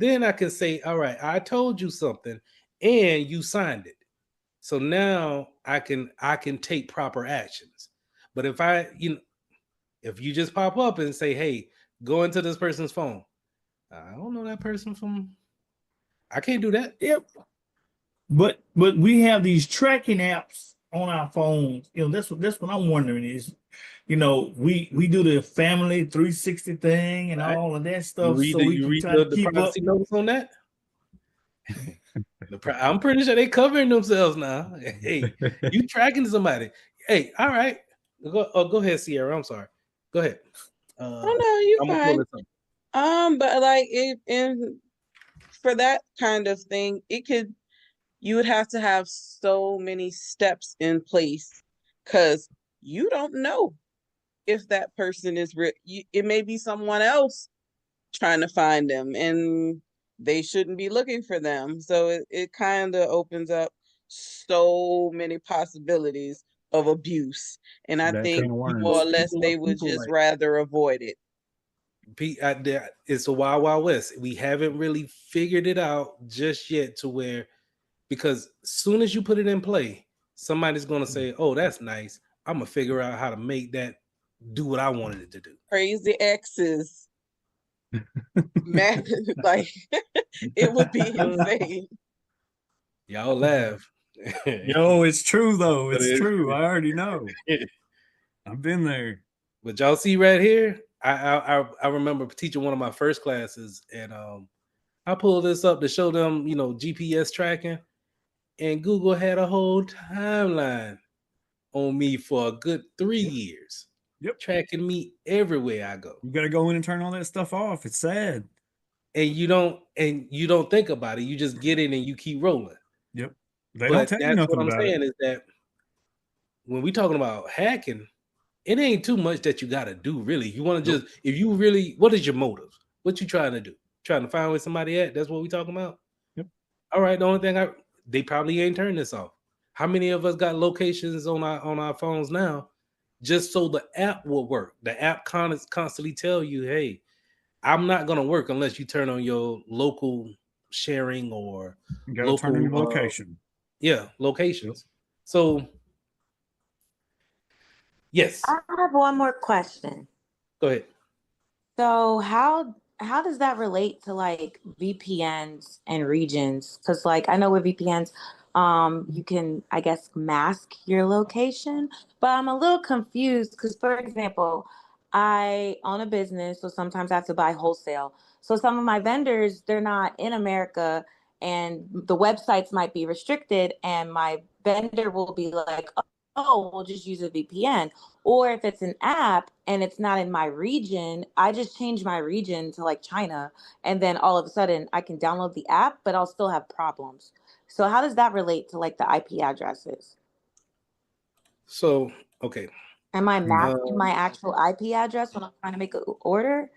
I can say, all right, I told you something and you signed it. So now I can take proper actions. But if you just pop up and say, hey, go into this person's phone, I don't know that person from, I can't do that. Yep. But we have these tracking apps on our phones. That's what I'm wondering is, we do the family 360 thing and all of that stuff, so we can try to keep up. Privacy notice on that. I'm pretty sure they covering themselves now. Hey, you tracking somebody? Hey, all right. Go ahead, Sierra. I'm sorry. Go ahead. Oh no, you fine. But like for that kind of thing, you would have to have so many steps in place because you don't know if that person is it may be someone else trying to find them and they shouldn't be looking for them. So it kind of opens up so many possibilities of abuse. And I think more or less they would just rather avoid it. It's a wild, wild west. We haven't really figured it out just yet to where, because as soon as you put it in play, somebody's going to say, oh, that's nice. I'm going to figure out how to make that do what I wanted it to do. Crazy exes. Man, like it would be insane. Y'all laugh. Yo, it's true though. It's true. I already know. I've been there. But y'all see right here, I remember teaching one of my first classes, and I pulled this up to show them, GPS tracking, and Google had a whole timeline on me for a good 3 years. Yep. Tracking me everywhere I go. You got to go in and turn all that stuff off. It's sad. And you don't think about it. You just get in and you keep rolling. Yep. They don't tell you nothing what I'm about saying it. is that when we talking about hacking, it ain't too much that you got to do, really. You want to just, if you really, what is your motive? What you trying to do? Trying to find where somebody at? That's what we talking about? Yep. All right, the only thing they probably ain't turned this off. How many of us got locations on our phones now just so the app will work? The app constantly tell you, hey, I'm not going to work unless you turn on your local sharing or you gotta turn on your location. Locations. Yep. So, yes. I have one more question. Go ahead. So how does that relate to like VPNs and regions? Because like I know with VPNs, you can, I guess, mask your location, but I'm a little confused because, for example, I own a business, so sometimes I have to buy wholesale. So some of my vendors, they're not in America, and the websites might be restricted, and my vendor will be like, oh, we'll just use a VPN. Or if it's an app and it's not in my region, I just change my region to like China, and then all of a sudden I can download the app, but I'll still have problems. So how does that relate to like the IP addresses? So, okay. Am I masking my actual IP address when I'm trying to make an order?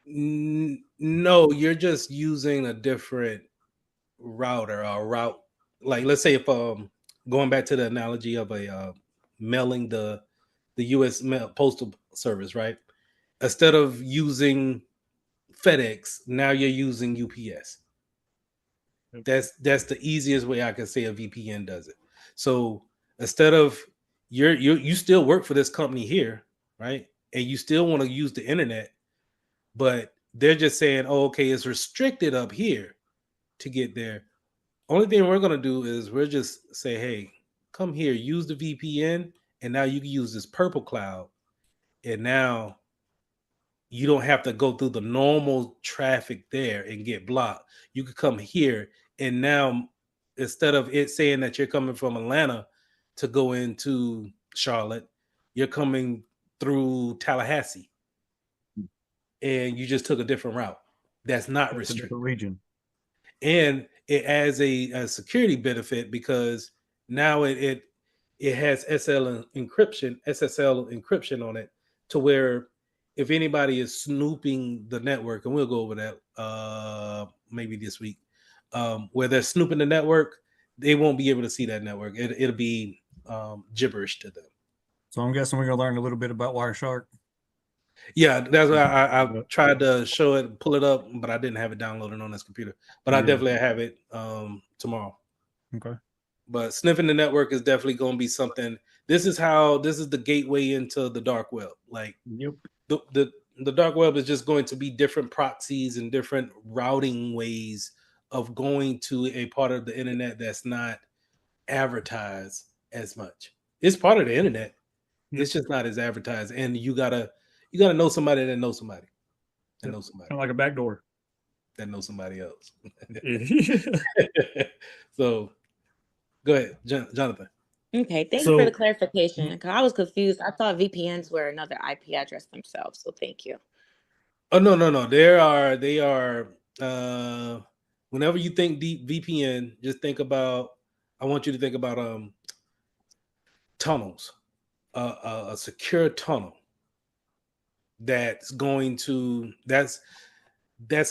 No, you're just using a different router or route. Like, let's say if going back to the analogy of a mailing the U.S. Postal Service, right? Instead of using FedEx, now you're using UPS. That's the easiest way I can say a VPN does it. So instead of you still work for this company here, right? And you still want to use the internet, but they're just saying, oh, okay, it's restricted up here to get there. Only thing we're gonna do is we're just say, hey, come here, use the VPN, and now you can use this purple cloud, and now you don't have to go through the normal traffic there and get blocked. You could come here, and now instead of it saying that you're coming from Atlanta to go into Charlotte, you're coming through Tallahassee, and you just took a different route. That's not restricted. Region. and it adds a security benefit because now it has SSL encryption on it, to where if anybody is snooping the network, and we'll go over that maybe this week, where they're snooping the network, they won't be able to see that network. It'll be gibberish to them. So I'm guessing we're gonna learn a little bit about Wireshark. Yeah, that's why I tried to show it, pull it up, but I didn't have it downloaded on this computer. But I definitely have it tomorrow. Okay. But sniffing the network is definitely going to be something. This is the gateway into the dark web. Like, the dark web is just going to be different proxies and different routing ways of going to a part of the internet that's not advertised as much. It's part of the internet. It's just not as advertised, and you gotta know somebody that knows somebody that knows somebody, kind of like a backdoor that knows somebody else. So, go ahead, Jonathan. Okay, thank you So for the clarification. Because I was confused. I thought VPNs were another IP address themselves. So thank you. Oh no. They are. Whenever you think deep VPN, just think about. I want you to think about tunnels, a secure tunnel. That's a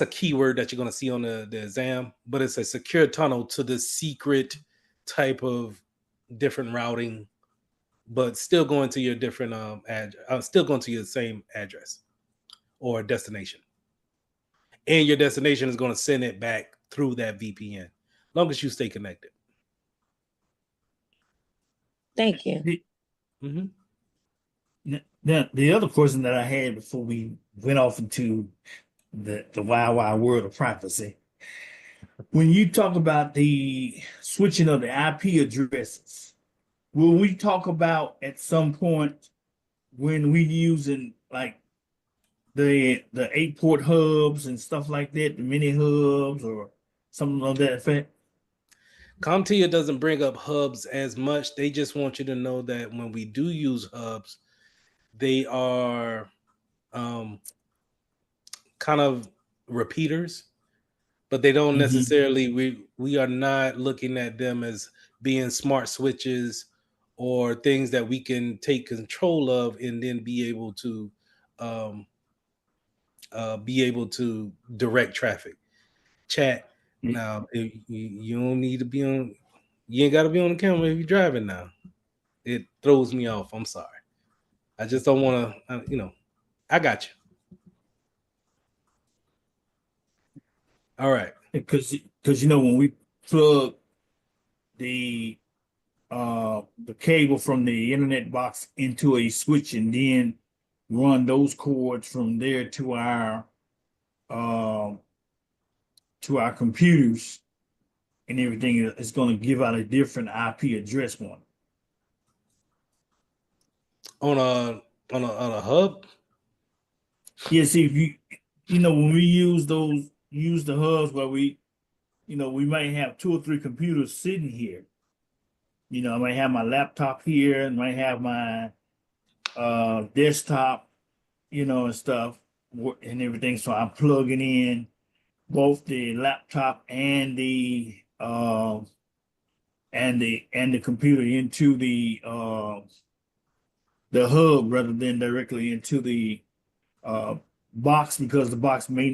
keyword that you're going to see on the exam, but it's a secure tunnel to the secret type of different routing, but still going to your different still going to your same address or destination, and your destination is going to send it back through that VPN, long as you stay connected. Thank you. Mm-hmm. Now, the other question that I had before we went off into the wild world of privacy, when you talk about the switching of the IP addresses, will we talk about at some point when we using like the 8-port hubs and stuff like that, the mini hubs or something of that effect? CompTIA doesn't bring up hubs as much. They just want you to know that when we do use hubs, they are kind of repeaters, but they don't necessarily, we are not looking at them as being smart switches or things that we can take control of and then be able to direct traffic. Chat. Now, if you don't need to be on, you ain't got to be on the camera if you're driving now. It throws me off. I'm sorry. I just don't want to, I got you. All right. Because when we plug the cable from the internet box into a switch and then run those cords from there to our computers and everything, is going to give out a different IP address one. On a hub? Yeah, see, if when we use the hubs where we might have 2 or 3 computers sitting here. I might have my laptop here and might have my desktop, and stuff and everything. So I'm plugging in both the laptop and the computer into the hub rather than directly into the box, because the box may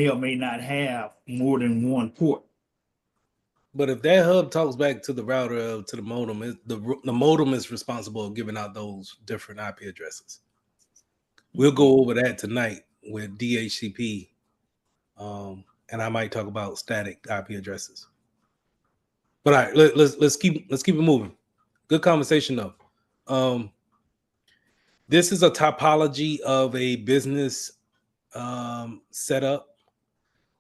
or may not have more than one port. But if that hub talks back to the router, to the modem, the modem is responsible for giving out those different IP addresses. We'll go over that tonight with DHCP, and I might talk about static IP addresses. But all right, let's keep it moving. Good conversation though. This is a topology of a business setup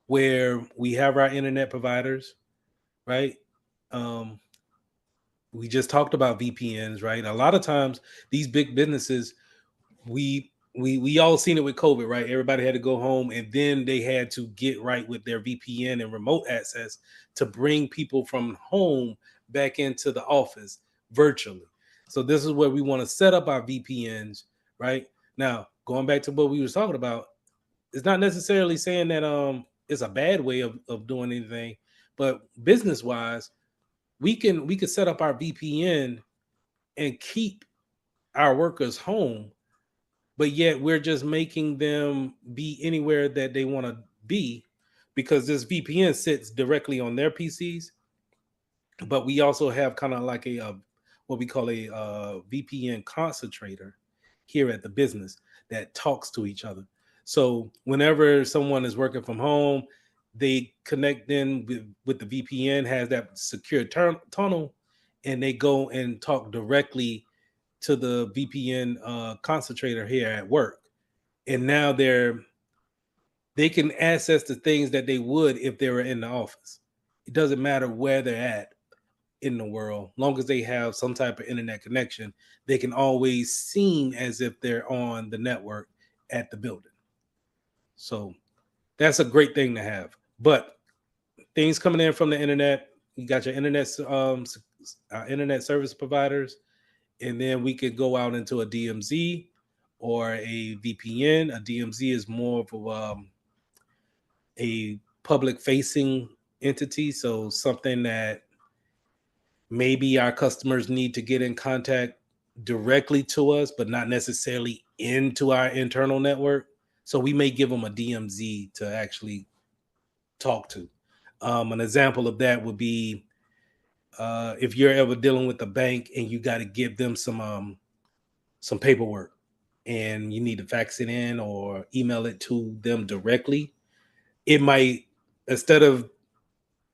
where we have our internet providers, right? We just talked about VPNs, right? A lot of times these big businesses, we all seen it with COVID, right? Everybody had to go home, and then they had to get right with their VPN and remote access to bring people from home back into the office virtually. So this is where we want to set up our VPNs, right? Now, going back to what we were talking about, it's not necessarily saying that it's a bad way of doing anything, but business wise, we could set up our VPN and keep our workers home, but yet we're just making them be anywhere that they want to be because this VPN sits directly on their PCs. But we also have kind of like a what we call a VPN concentrator here at the business that talks to each other. So whenever someone is working from home, they connect in with the VPN, has that secure tunnel, and they go and talk directly to the VPN concentrator here at work. And now they can access the things that they would if they were in the office. It doesn't matter where they're at in the world, long as they have some type of internet connection, they can always seem as if they're on the network at the building. So that's a great thing to have. But things coming in from the internet, you got your internet service providers, and then we could go out into a DMZ or a VPN. A DMZ is more of a public facing entity, so something that maybe our customers need to get in contact directly to us, but not necessarily into our internal network. So we may give them a DMZ to actually talk to. An example of that would be if you're ever dealing with a bank and you got to give them some paperwork and you need to fax it in or email it to them directly. It might, instead of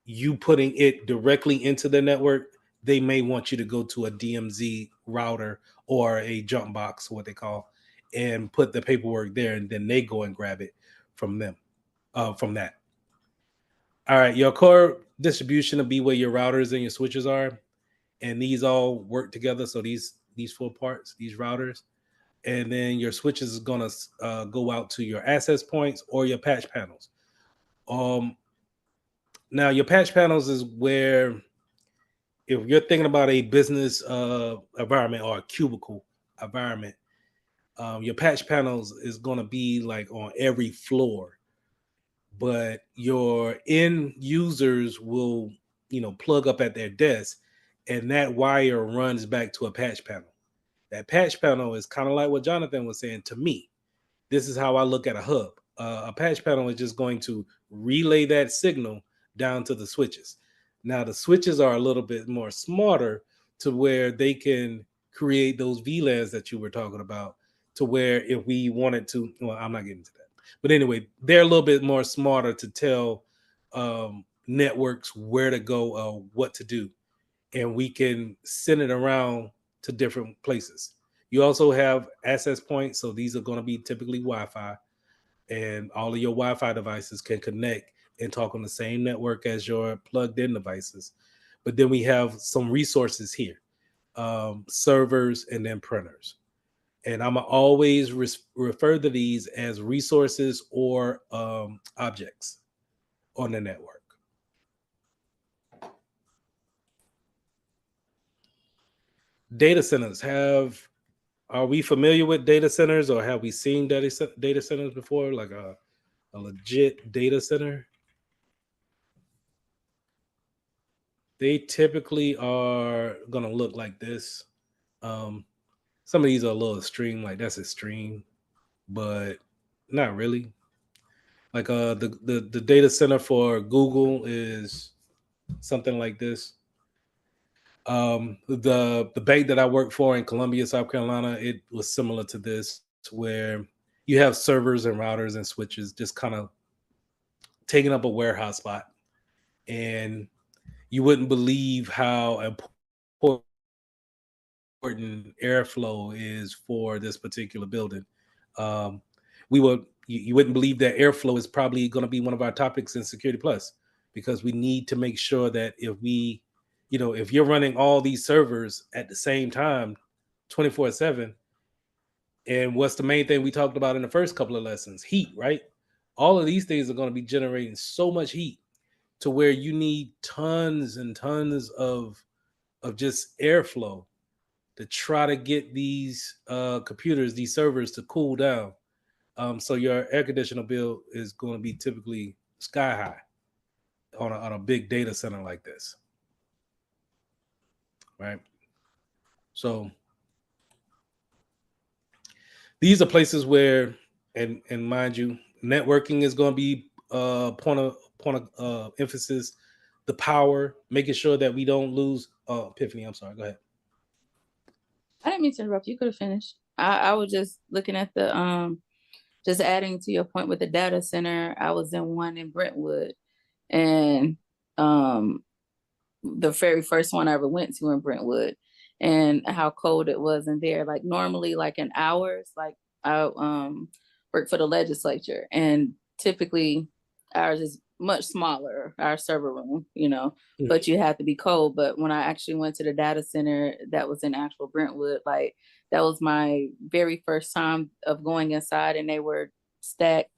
you putting it directly into the network, they may want you to go to a DMZ router or a jump box, what they call, and put the paperwork there, and then they go and grab it from them, from that. All right, your core distribution will be where your routers and your switches are, and these all work together. So these four parts, these routers, and then your switches is gonna go out to your access points or your patch panels. Um, Now your patch panels is where, if you're thinking about a business environment or a cubicle environment, your patch panels is going to be like on every floor, but your end users will, plug up at their desk, and that wire runs back to a patch panel. That patch panel is kind of like what Jonathan was saying to me. This is how I look at a hub. A patch panel is just going to relay that signal down to the switches. Now, the switches are a little bit more smarter to where they can create those VLANs that you were talking about, to where if we wanted to, well, I'm not getting to that. But anyway, they're a little bit more smarter to tell networks where to go, what to do. And we can send it around to different places. You also have access points. So these are going to be typically Wi-Fi, and all of your Wi-Fi devices can connect and talk on the same network as your plugged in devices. But then we have some resources here, servers and then printers. And I'm always refer to these as resources or objects on the network. Data centers are we familiar with data centers, or have we seen data centers before, like a legit data center? They typically are going to look like this. Some of these are a little extreme, like that's extreme, but not really. Like the data center for Google is something like this. The bank that I worked for in Columbia, South Carolina, it was similar to this, where you have servers and routers and switches just kind of taking up a warehouse spot, and you wouldn't believe how important airflow is for this particular building. Um, you wouldn't believe that airflow is probably going to be one of our topics in Security Plus, because we need to make sure that if you're running all these servers at the same time, 24/7, and what's the main thing we talked about in the first couple of lessons? Heat, right? All of these things are going to be generating so much heat to where you need tons and tons of just airflow to try to get these computers, these servers, to cool down. So your air conditioner bill is going to be typically sky high on a big data center like this, right? So these are places where, and mind you, networking is going to be point of emphasis. The power, making sure that we don't lose. Epiphany, I'm sorry. Go ahead. I didn't mean to interrupt. You could have finished. I was just looking at the just adding to your point with the data center. I was in one in Brentwood, and the very first one I ever went to in Brentwood, and how cold it was in there. Like normally, like in hours, like I work for the legislature, and typically ours is much smaller, our server room, but you have to be cold. But when I actually went to the data center that was in actual Brentwood, like that was my very first time of going inside, and they were stacked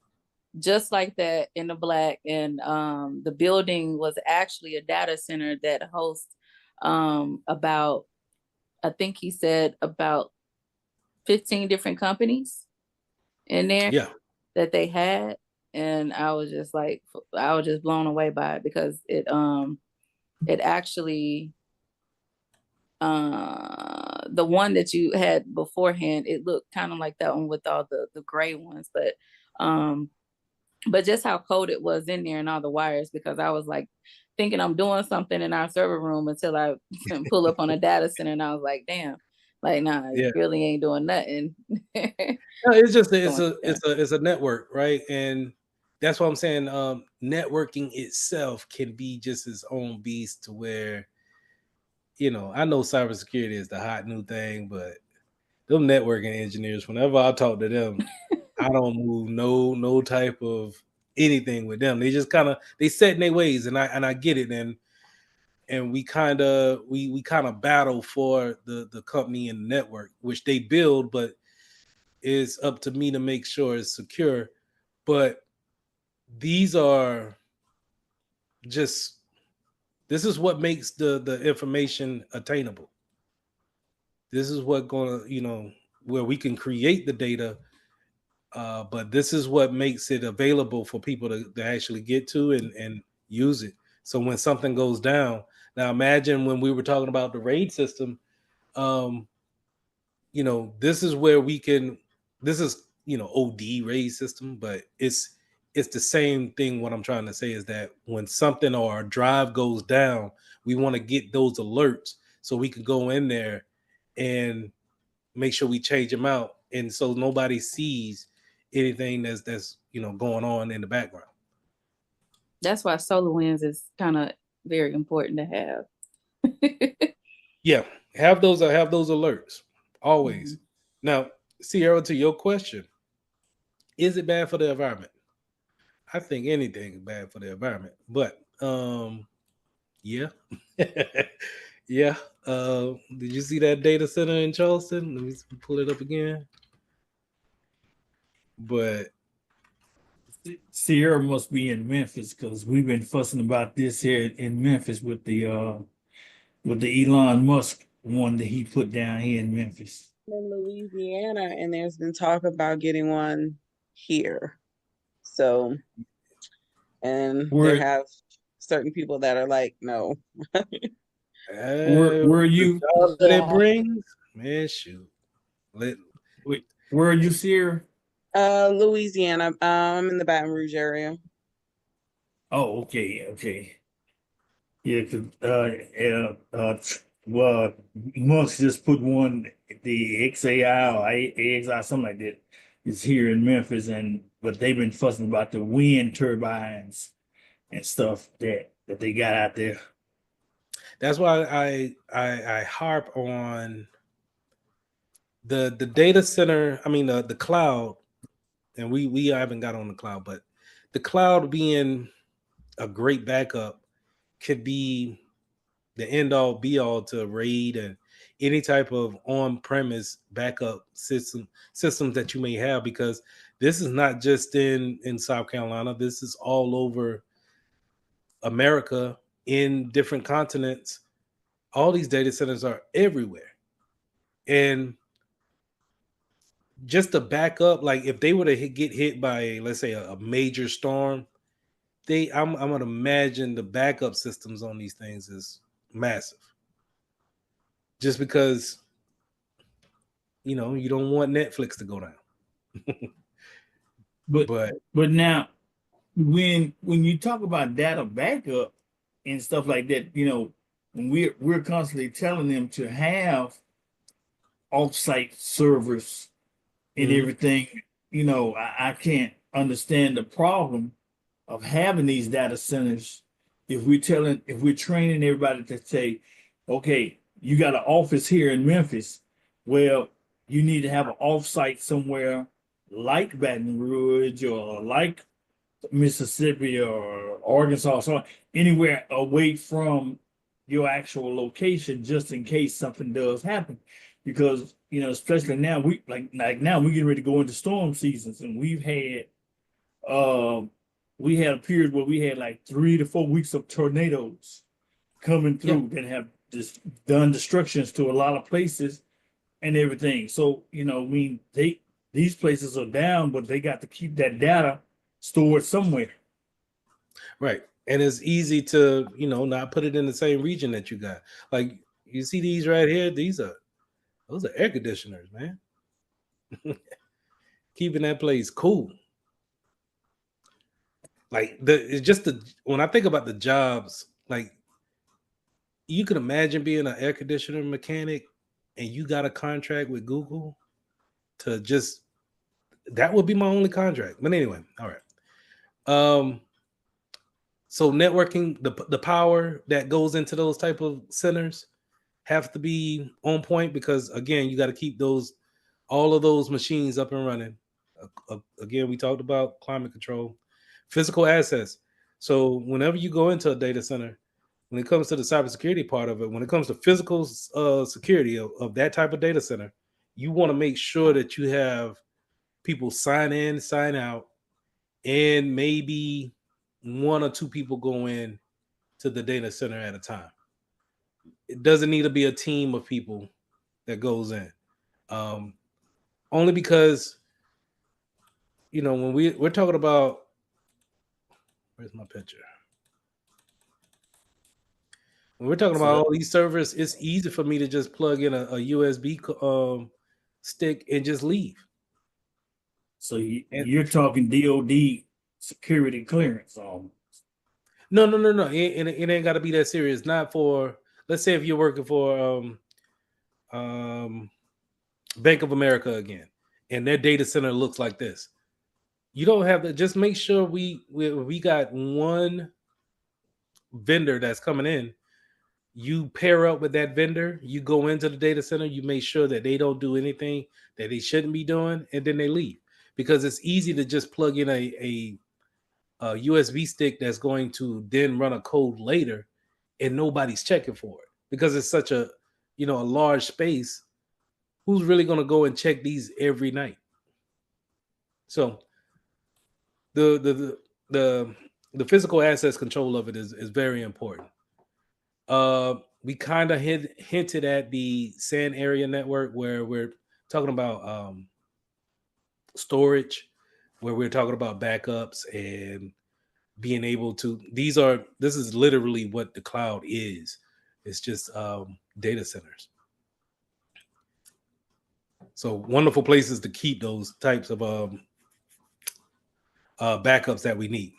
just like that in the black. And the building was actually a data center that hosts about, I think he said about 15 different companies in there that they had. And I was just blown away by it, because it actually, the one that you had beforehand, it looked kind of like that one with all the gray ones, but just how cold it was in there and all the wires, because I was like thinking I'm doing something in our server room until I pull up on a data center, and I was like, damn, like, nah, it really ain't doing nothing. No, it's just it's a network, right? And that's what I'm saying. Networking itself can be just its own beast, to where, I know cybersecurity is the hot new thing, but them networking engineers, whenever I talk to them, I don't move no type of anything with them. They just they set in their ways, and I get it, and we kind of battle for the company and the network which they build, but it's up to me to make sure it's secure. But these are just, this is what makes the information attainable. This is what where we can create the data, but this is what makes it available for people to actually get to and use it. So when something goes down, now imagine when we were talking about the RAID system, this is where this is, OD RAID system, but it's the same thing. What I'm trying to say is that when something or a drive goes down, we want to get those alerts so we can go in there and make sure we change them out, and so nobody sees anything that's going on in the background. That's why SolarWinds is kind of very important to have. Yeah, have those alerts always. Mm-hmm. Now, Sierra, to your question, is it bad for the environment? I think anything is bad for the environment, but yeah. Yeah. Did you see that data center in Charleston? Let me pull it up again. But Sierra must be in Memphis, because we've been fussing about this here in Memphis with the Elon Musk one that he put down here in Memphis. In Louisiana, and there's been talk about getting one here. So, and there have certain people that are like, no. Where you? That it brings, man, shoot. Wait, where are you, Sierra? Louisiana. I'm in the Baton Rouge area. Oh, okay. Yeah, well, Musk just put one, the XAI or AXI, something like that, is here in Memphis, but they've been fussing about the wind turbines and stuff that they got out there. That's why I harp on the data center. I mean the cloud, and we haven't got on the cloud, but the cloud being a great backup could be the end all be all to RAID and any type of on-premise backup systems that you may have, because this is not just in South Carolina. This is all over America, in different continents. All these data centers are everywhere. And just to back up, like if they were to get hit by, let's say, a major storm, I'm gonna imagine the backup systems on these things is massive. Just because you don't want Netflix to go down. But now when you talk about data backup and stuff like that, when we're constantly telling them to have offsite servers and everything, I can't understand the problem of having these data centers if we're training everybody to say, okay, you got an office here in Memphis. Well, you need to have an offsite somewhere like Baton Rouge or like Mississippi or Arkansas, so anywhere away from your actual location, just in case something does happen. Because especially now, we like now we're getting ready to go into storm seasons, and we had a period where we had like 3 to 4 weeks of tornadoes coming through that have just done destructions to a lot of places and everything. So these places are down, but they got to keep that data stored somewhere. Right. And it's easy to, not put it in the same region that you got. Like you see these right here, those are air conditioners, man. Keeping that place cool. Like when I think about the jobs, like you can imagine being an air conditioner mechanic and you got a contract with Google to that would be my only contract. But anyway, all right. So networking, the power that goes into those type of centers have to be on point because again, you got to keep all of those machines up and running. Again, we talked about climate control, physical assets. So whenever you go into a data center, when it comes to the cybersecurity part of it, when it comes to physical security of that type of data center, you want to make sure that you have people sign in, sign out, and maybe 1 or 2 people go in to the data center at a time. It doesn't need to be a team of people that goes in. Only because, when we're talking about, where's my picture? When we're talking about all these servers, it's easy for me to just plug in a USB stick and just leave. So you're talking DOD security clearance on. No. It ain't got to be that serious. Not for, let's say if you're working for Bank of America again, and their data center looks like this. You don't have to, just make sure we got one vendor that's coming in. You pair up with that vendor, you go into the data center, you make sure that they don't do anything that they shouldn't be doing, and then they leave. Because it's easy to just plug in a USB stick that's going to then run a code later, and nobody's checking for it because it's such a large space. Who's really going to go and check these every night? So the physical assets control of it is very important. We kind of hinted at the SAN area network where we're talking about storage, where we're talking about backups and being able to. This is literally what the cloud is. It's just data centers. So wonderful places to keep those types of backups that we need.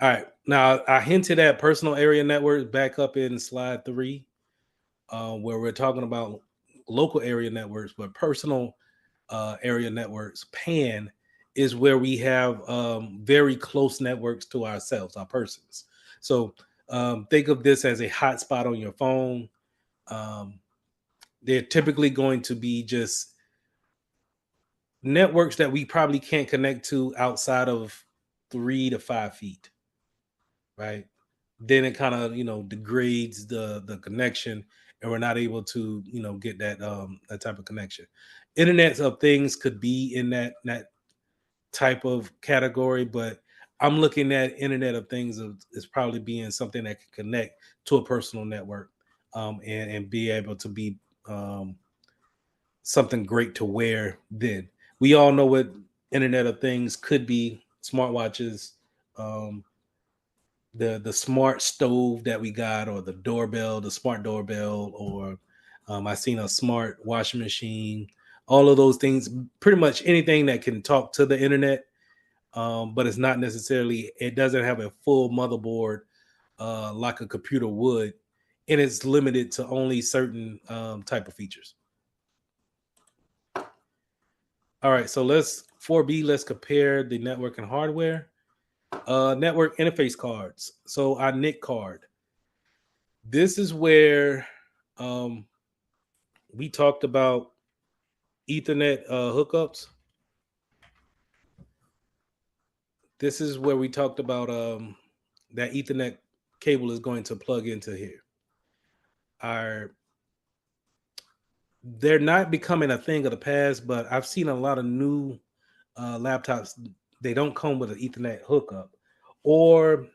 All right. Now, I hinted at personal area networks back up in slide 3, where we're talking about local area networks, but personal area networks, PAN, is where we have very close networks to ourselves, our persons. So think of this as a hotspot on your phone. They're typically going to be just networks that we probably can't connect to outside of 3 to 5 feet. Right. Then it kind of, degrades the connection and we're not able to, get that type of connection. Internet of things could be in that type of category, but I'm looking at Internet of things as probably being something that can connect to a personal network and be able to be something great to wear. Then we all know what Internet of things could be: smartwatches, the smart stove that we got, or the doorbell, the smart doorbell, or I seen a smart washing machine. All of those things, pretty much anything that can talk to the internet, but it's not necessarily. It doesn't have a full motherboard like a computer would, and it's limited to only certain type of features. All right, so let's 4B. Let's compare the network and hardware. Network interface cards. So our NIC card. This is where we talked about Ethernet hookups. This is where we talked about that Ethernet cable is going to plug into here. They're not becoming a thing of the past, but I've seen a lot of new laptops. They don't come with an Ethernet hookup, or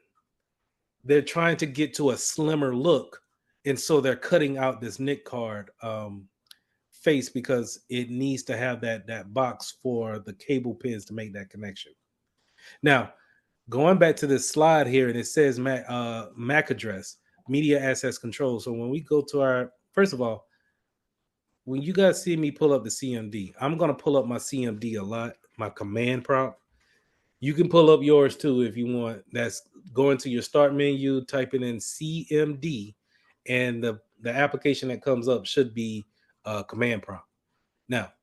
they're trying to get to a slimmer look, and so they're cutting out this NIC card face because it needs to have that box for the cable pins to make that connection. Now, going back to this slide here, and it says MAC address, media access control. So when we go to our, first of all, when you guys see me pull up the CMD, I'm going to pull up my CMD a lot, my command prompt. You can pull up yours too if you want. That's going to your start menu, typing in CMD, and the application that comes up should be command prompt. Now,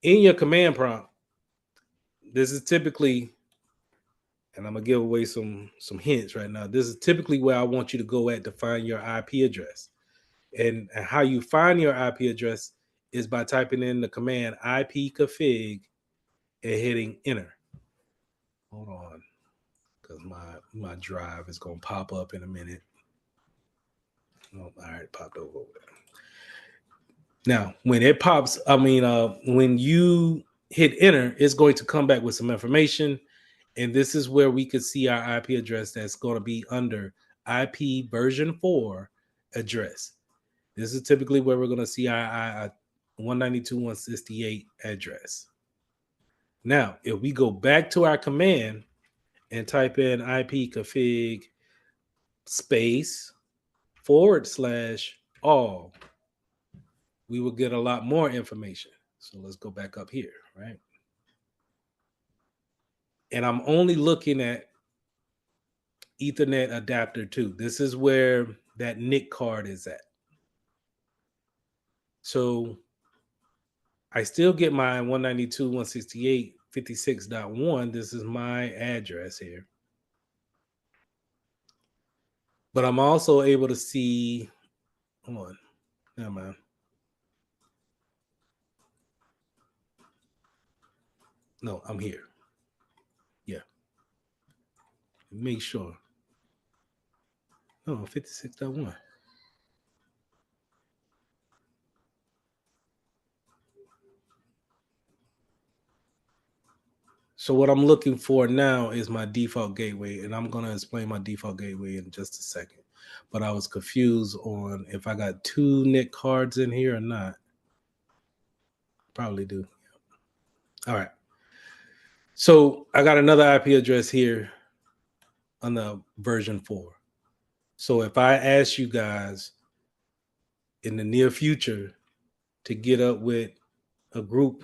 in your command prompt, this is typically, and I'm gonna give away some hints right now. This is typically where I want you to go at to find your IP address. And how you find your IP address is by typing in the command ipconfig and hitting enter. Hold on, because my drive is gonna pop up in a minute. Oh, all right, popped over there. Now, when it pops, when you hit enter, it's going to come back with some information. And this is where we could see our IP address that's going to be under IP version 4 address. This is typically where we're going to see our 192.168 address. Now, if we go back to our command and type in ipconfig space / all, we will get a lot more information. So let's go back up here, right? And I'm only looking at Ethernet adapter 2. This is where that NIC card is at. So I still get my 192.168.56.1. This is my address here. But I'm also able to see, hold on, never mind. No, I'm here. Yeah. Make sure. No, 56.1. So what I'm looking for now is my default gateway, and I'm going to explain my default gateway in just a second. But I was confused on if I got 2 NIC cards in here or not. Probably do. All right. So I got another IP address here on the version 4. So if I ask you guys in the near future to get up with a group,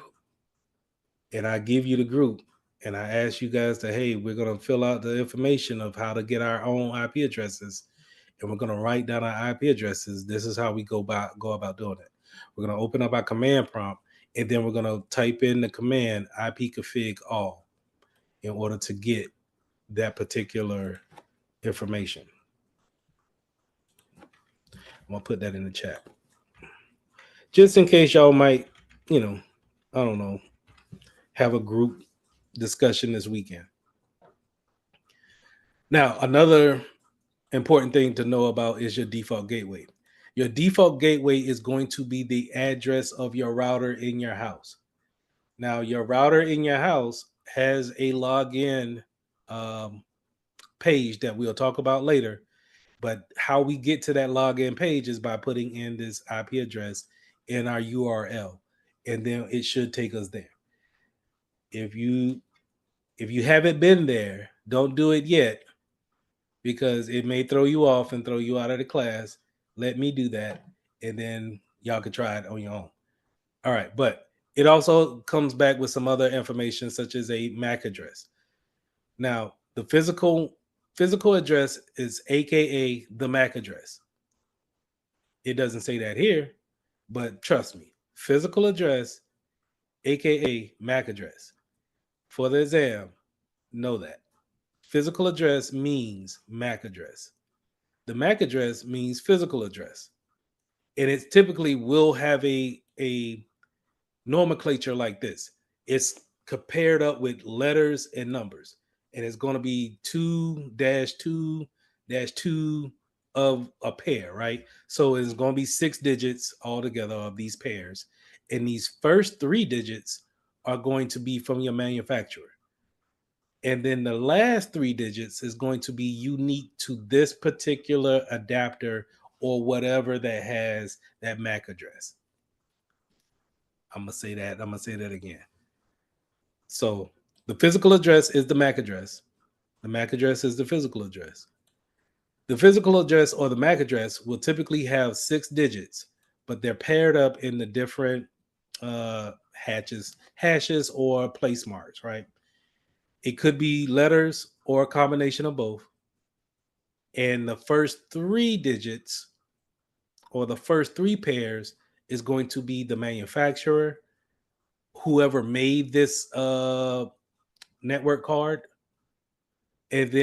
and I give you the group, and I ask you guys to, hey, we're going to fill out the information of how to get our own IP addresses, and we're going to write down our IP addresses. This is how we go about doing it. We're going to open up our command prompt, and then we're going to type in the command ipconfig all in order to get that particular information. I'm going to put that in the chat. Just in case y'all might, I don't know, have a group discussion this weekend. Now, another important thing to know about is your default gateway. Your default gateway is going to be the address of your router in your house. Now, your router in your house has a login page that we'll talk about later. But how we get to that login page is by putting in this IP address in our URL, and then it should take us there. If you haven't been there, don't do it yet, because it may throw you off and throw you out of the class. Let me do that, and then y'all can try it on your own. All right, but it also comes back with some other information, such as a MAC address. Now, the physical address is AKA the MAC address. It doesn't say that here, but trust me, physical address, AKA MAC address. For the exam, know that. Physical address means MAC address. The MAC address means physical address. And it typically will have a nomenclature like this. It's paired up with letters and numbers. And it's going to be 2-2-2 of a pair, right? So it's going to be 6 digits altogether of these pairs. And these first 3 digits are going to be from your manufacturer. And then the last 3 digits is going to be unique to this particular adapter or whatever that has that MAC address. I'm going to say that again. So the physical address is the MAC address. The MAC address is the physical address. The physical address or the MAC address will typically have 6 digits, but they're paired up in the different hashes or place marks, right? It could be letters or a combination of both. And the first 3 digits or the first 3 pairs is going to be the manufacturer, whoever made this network card, and then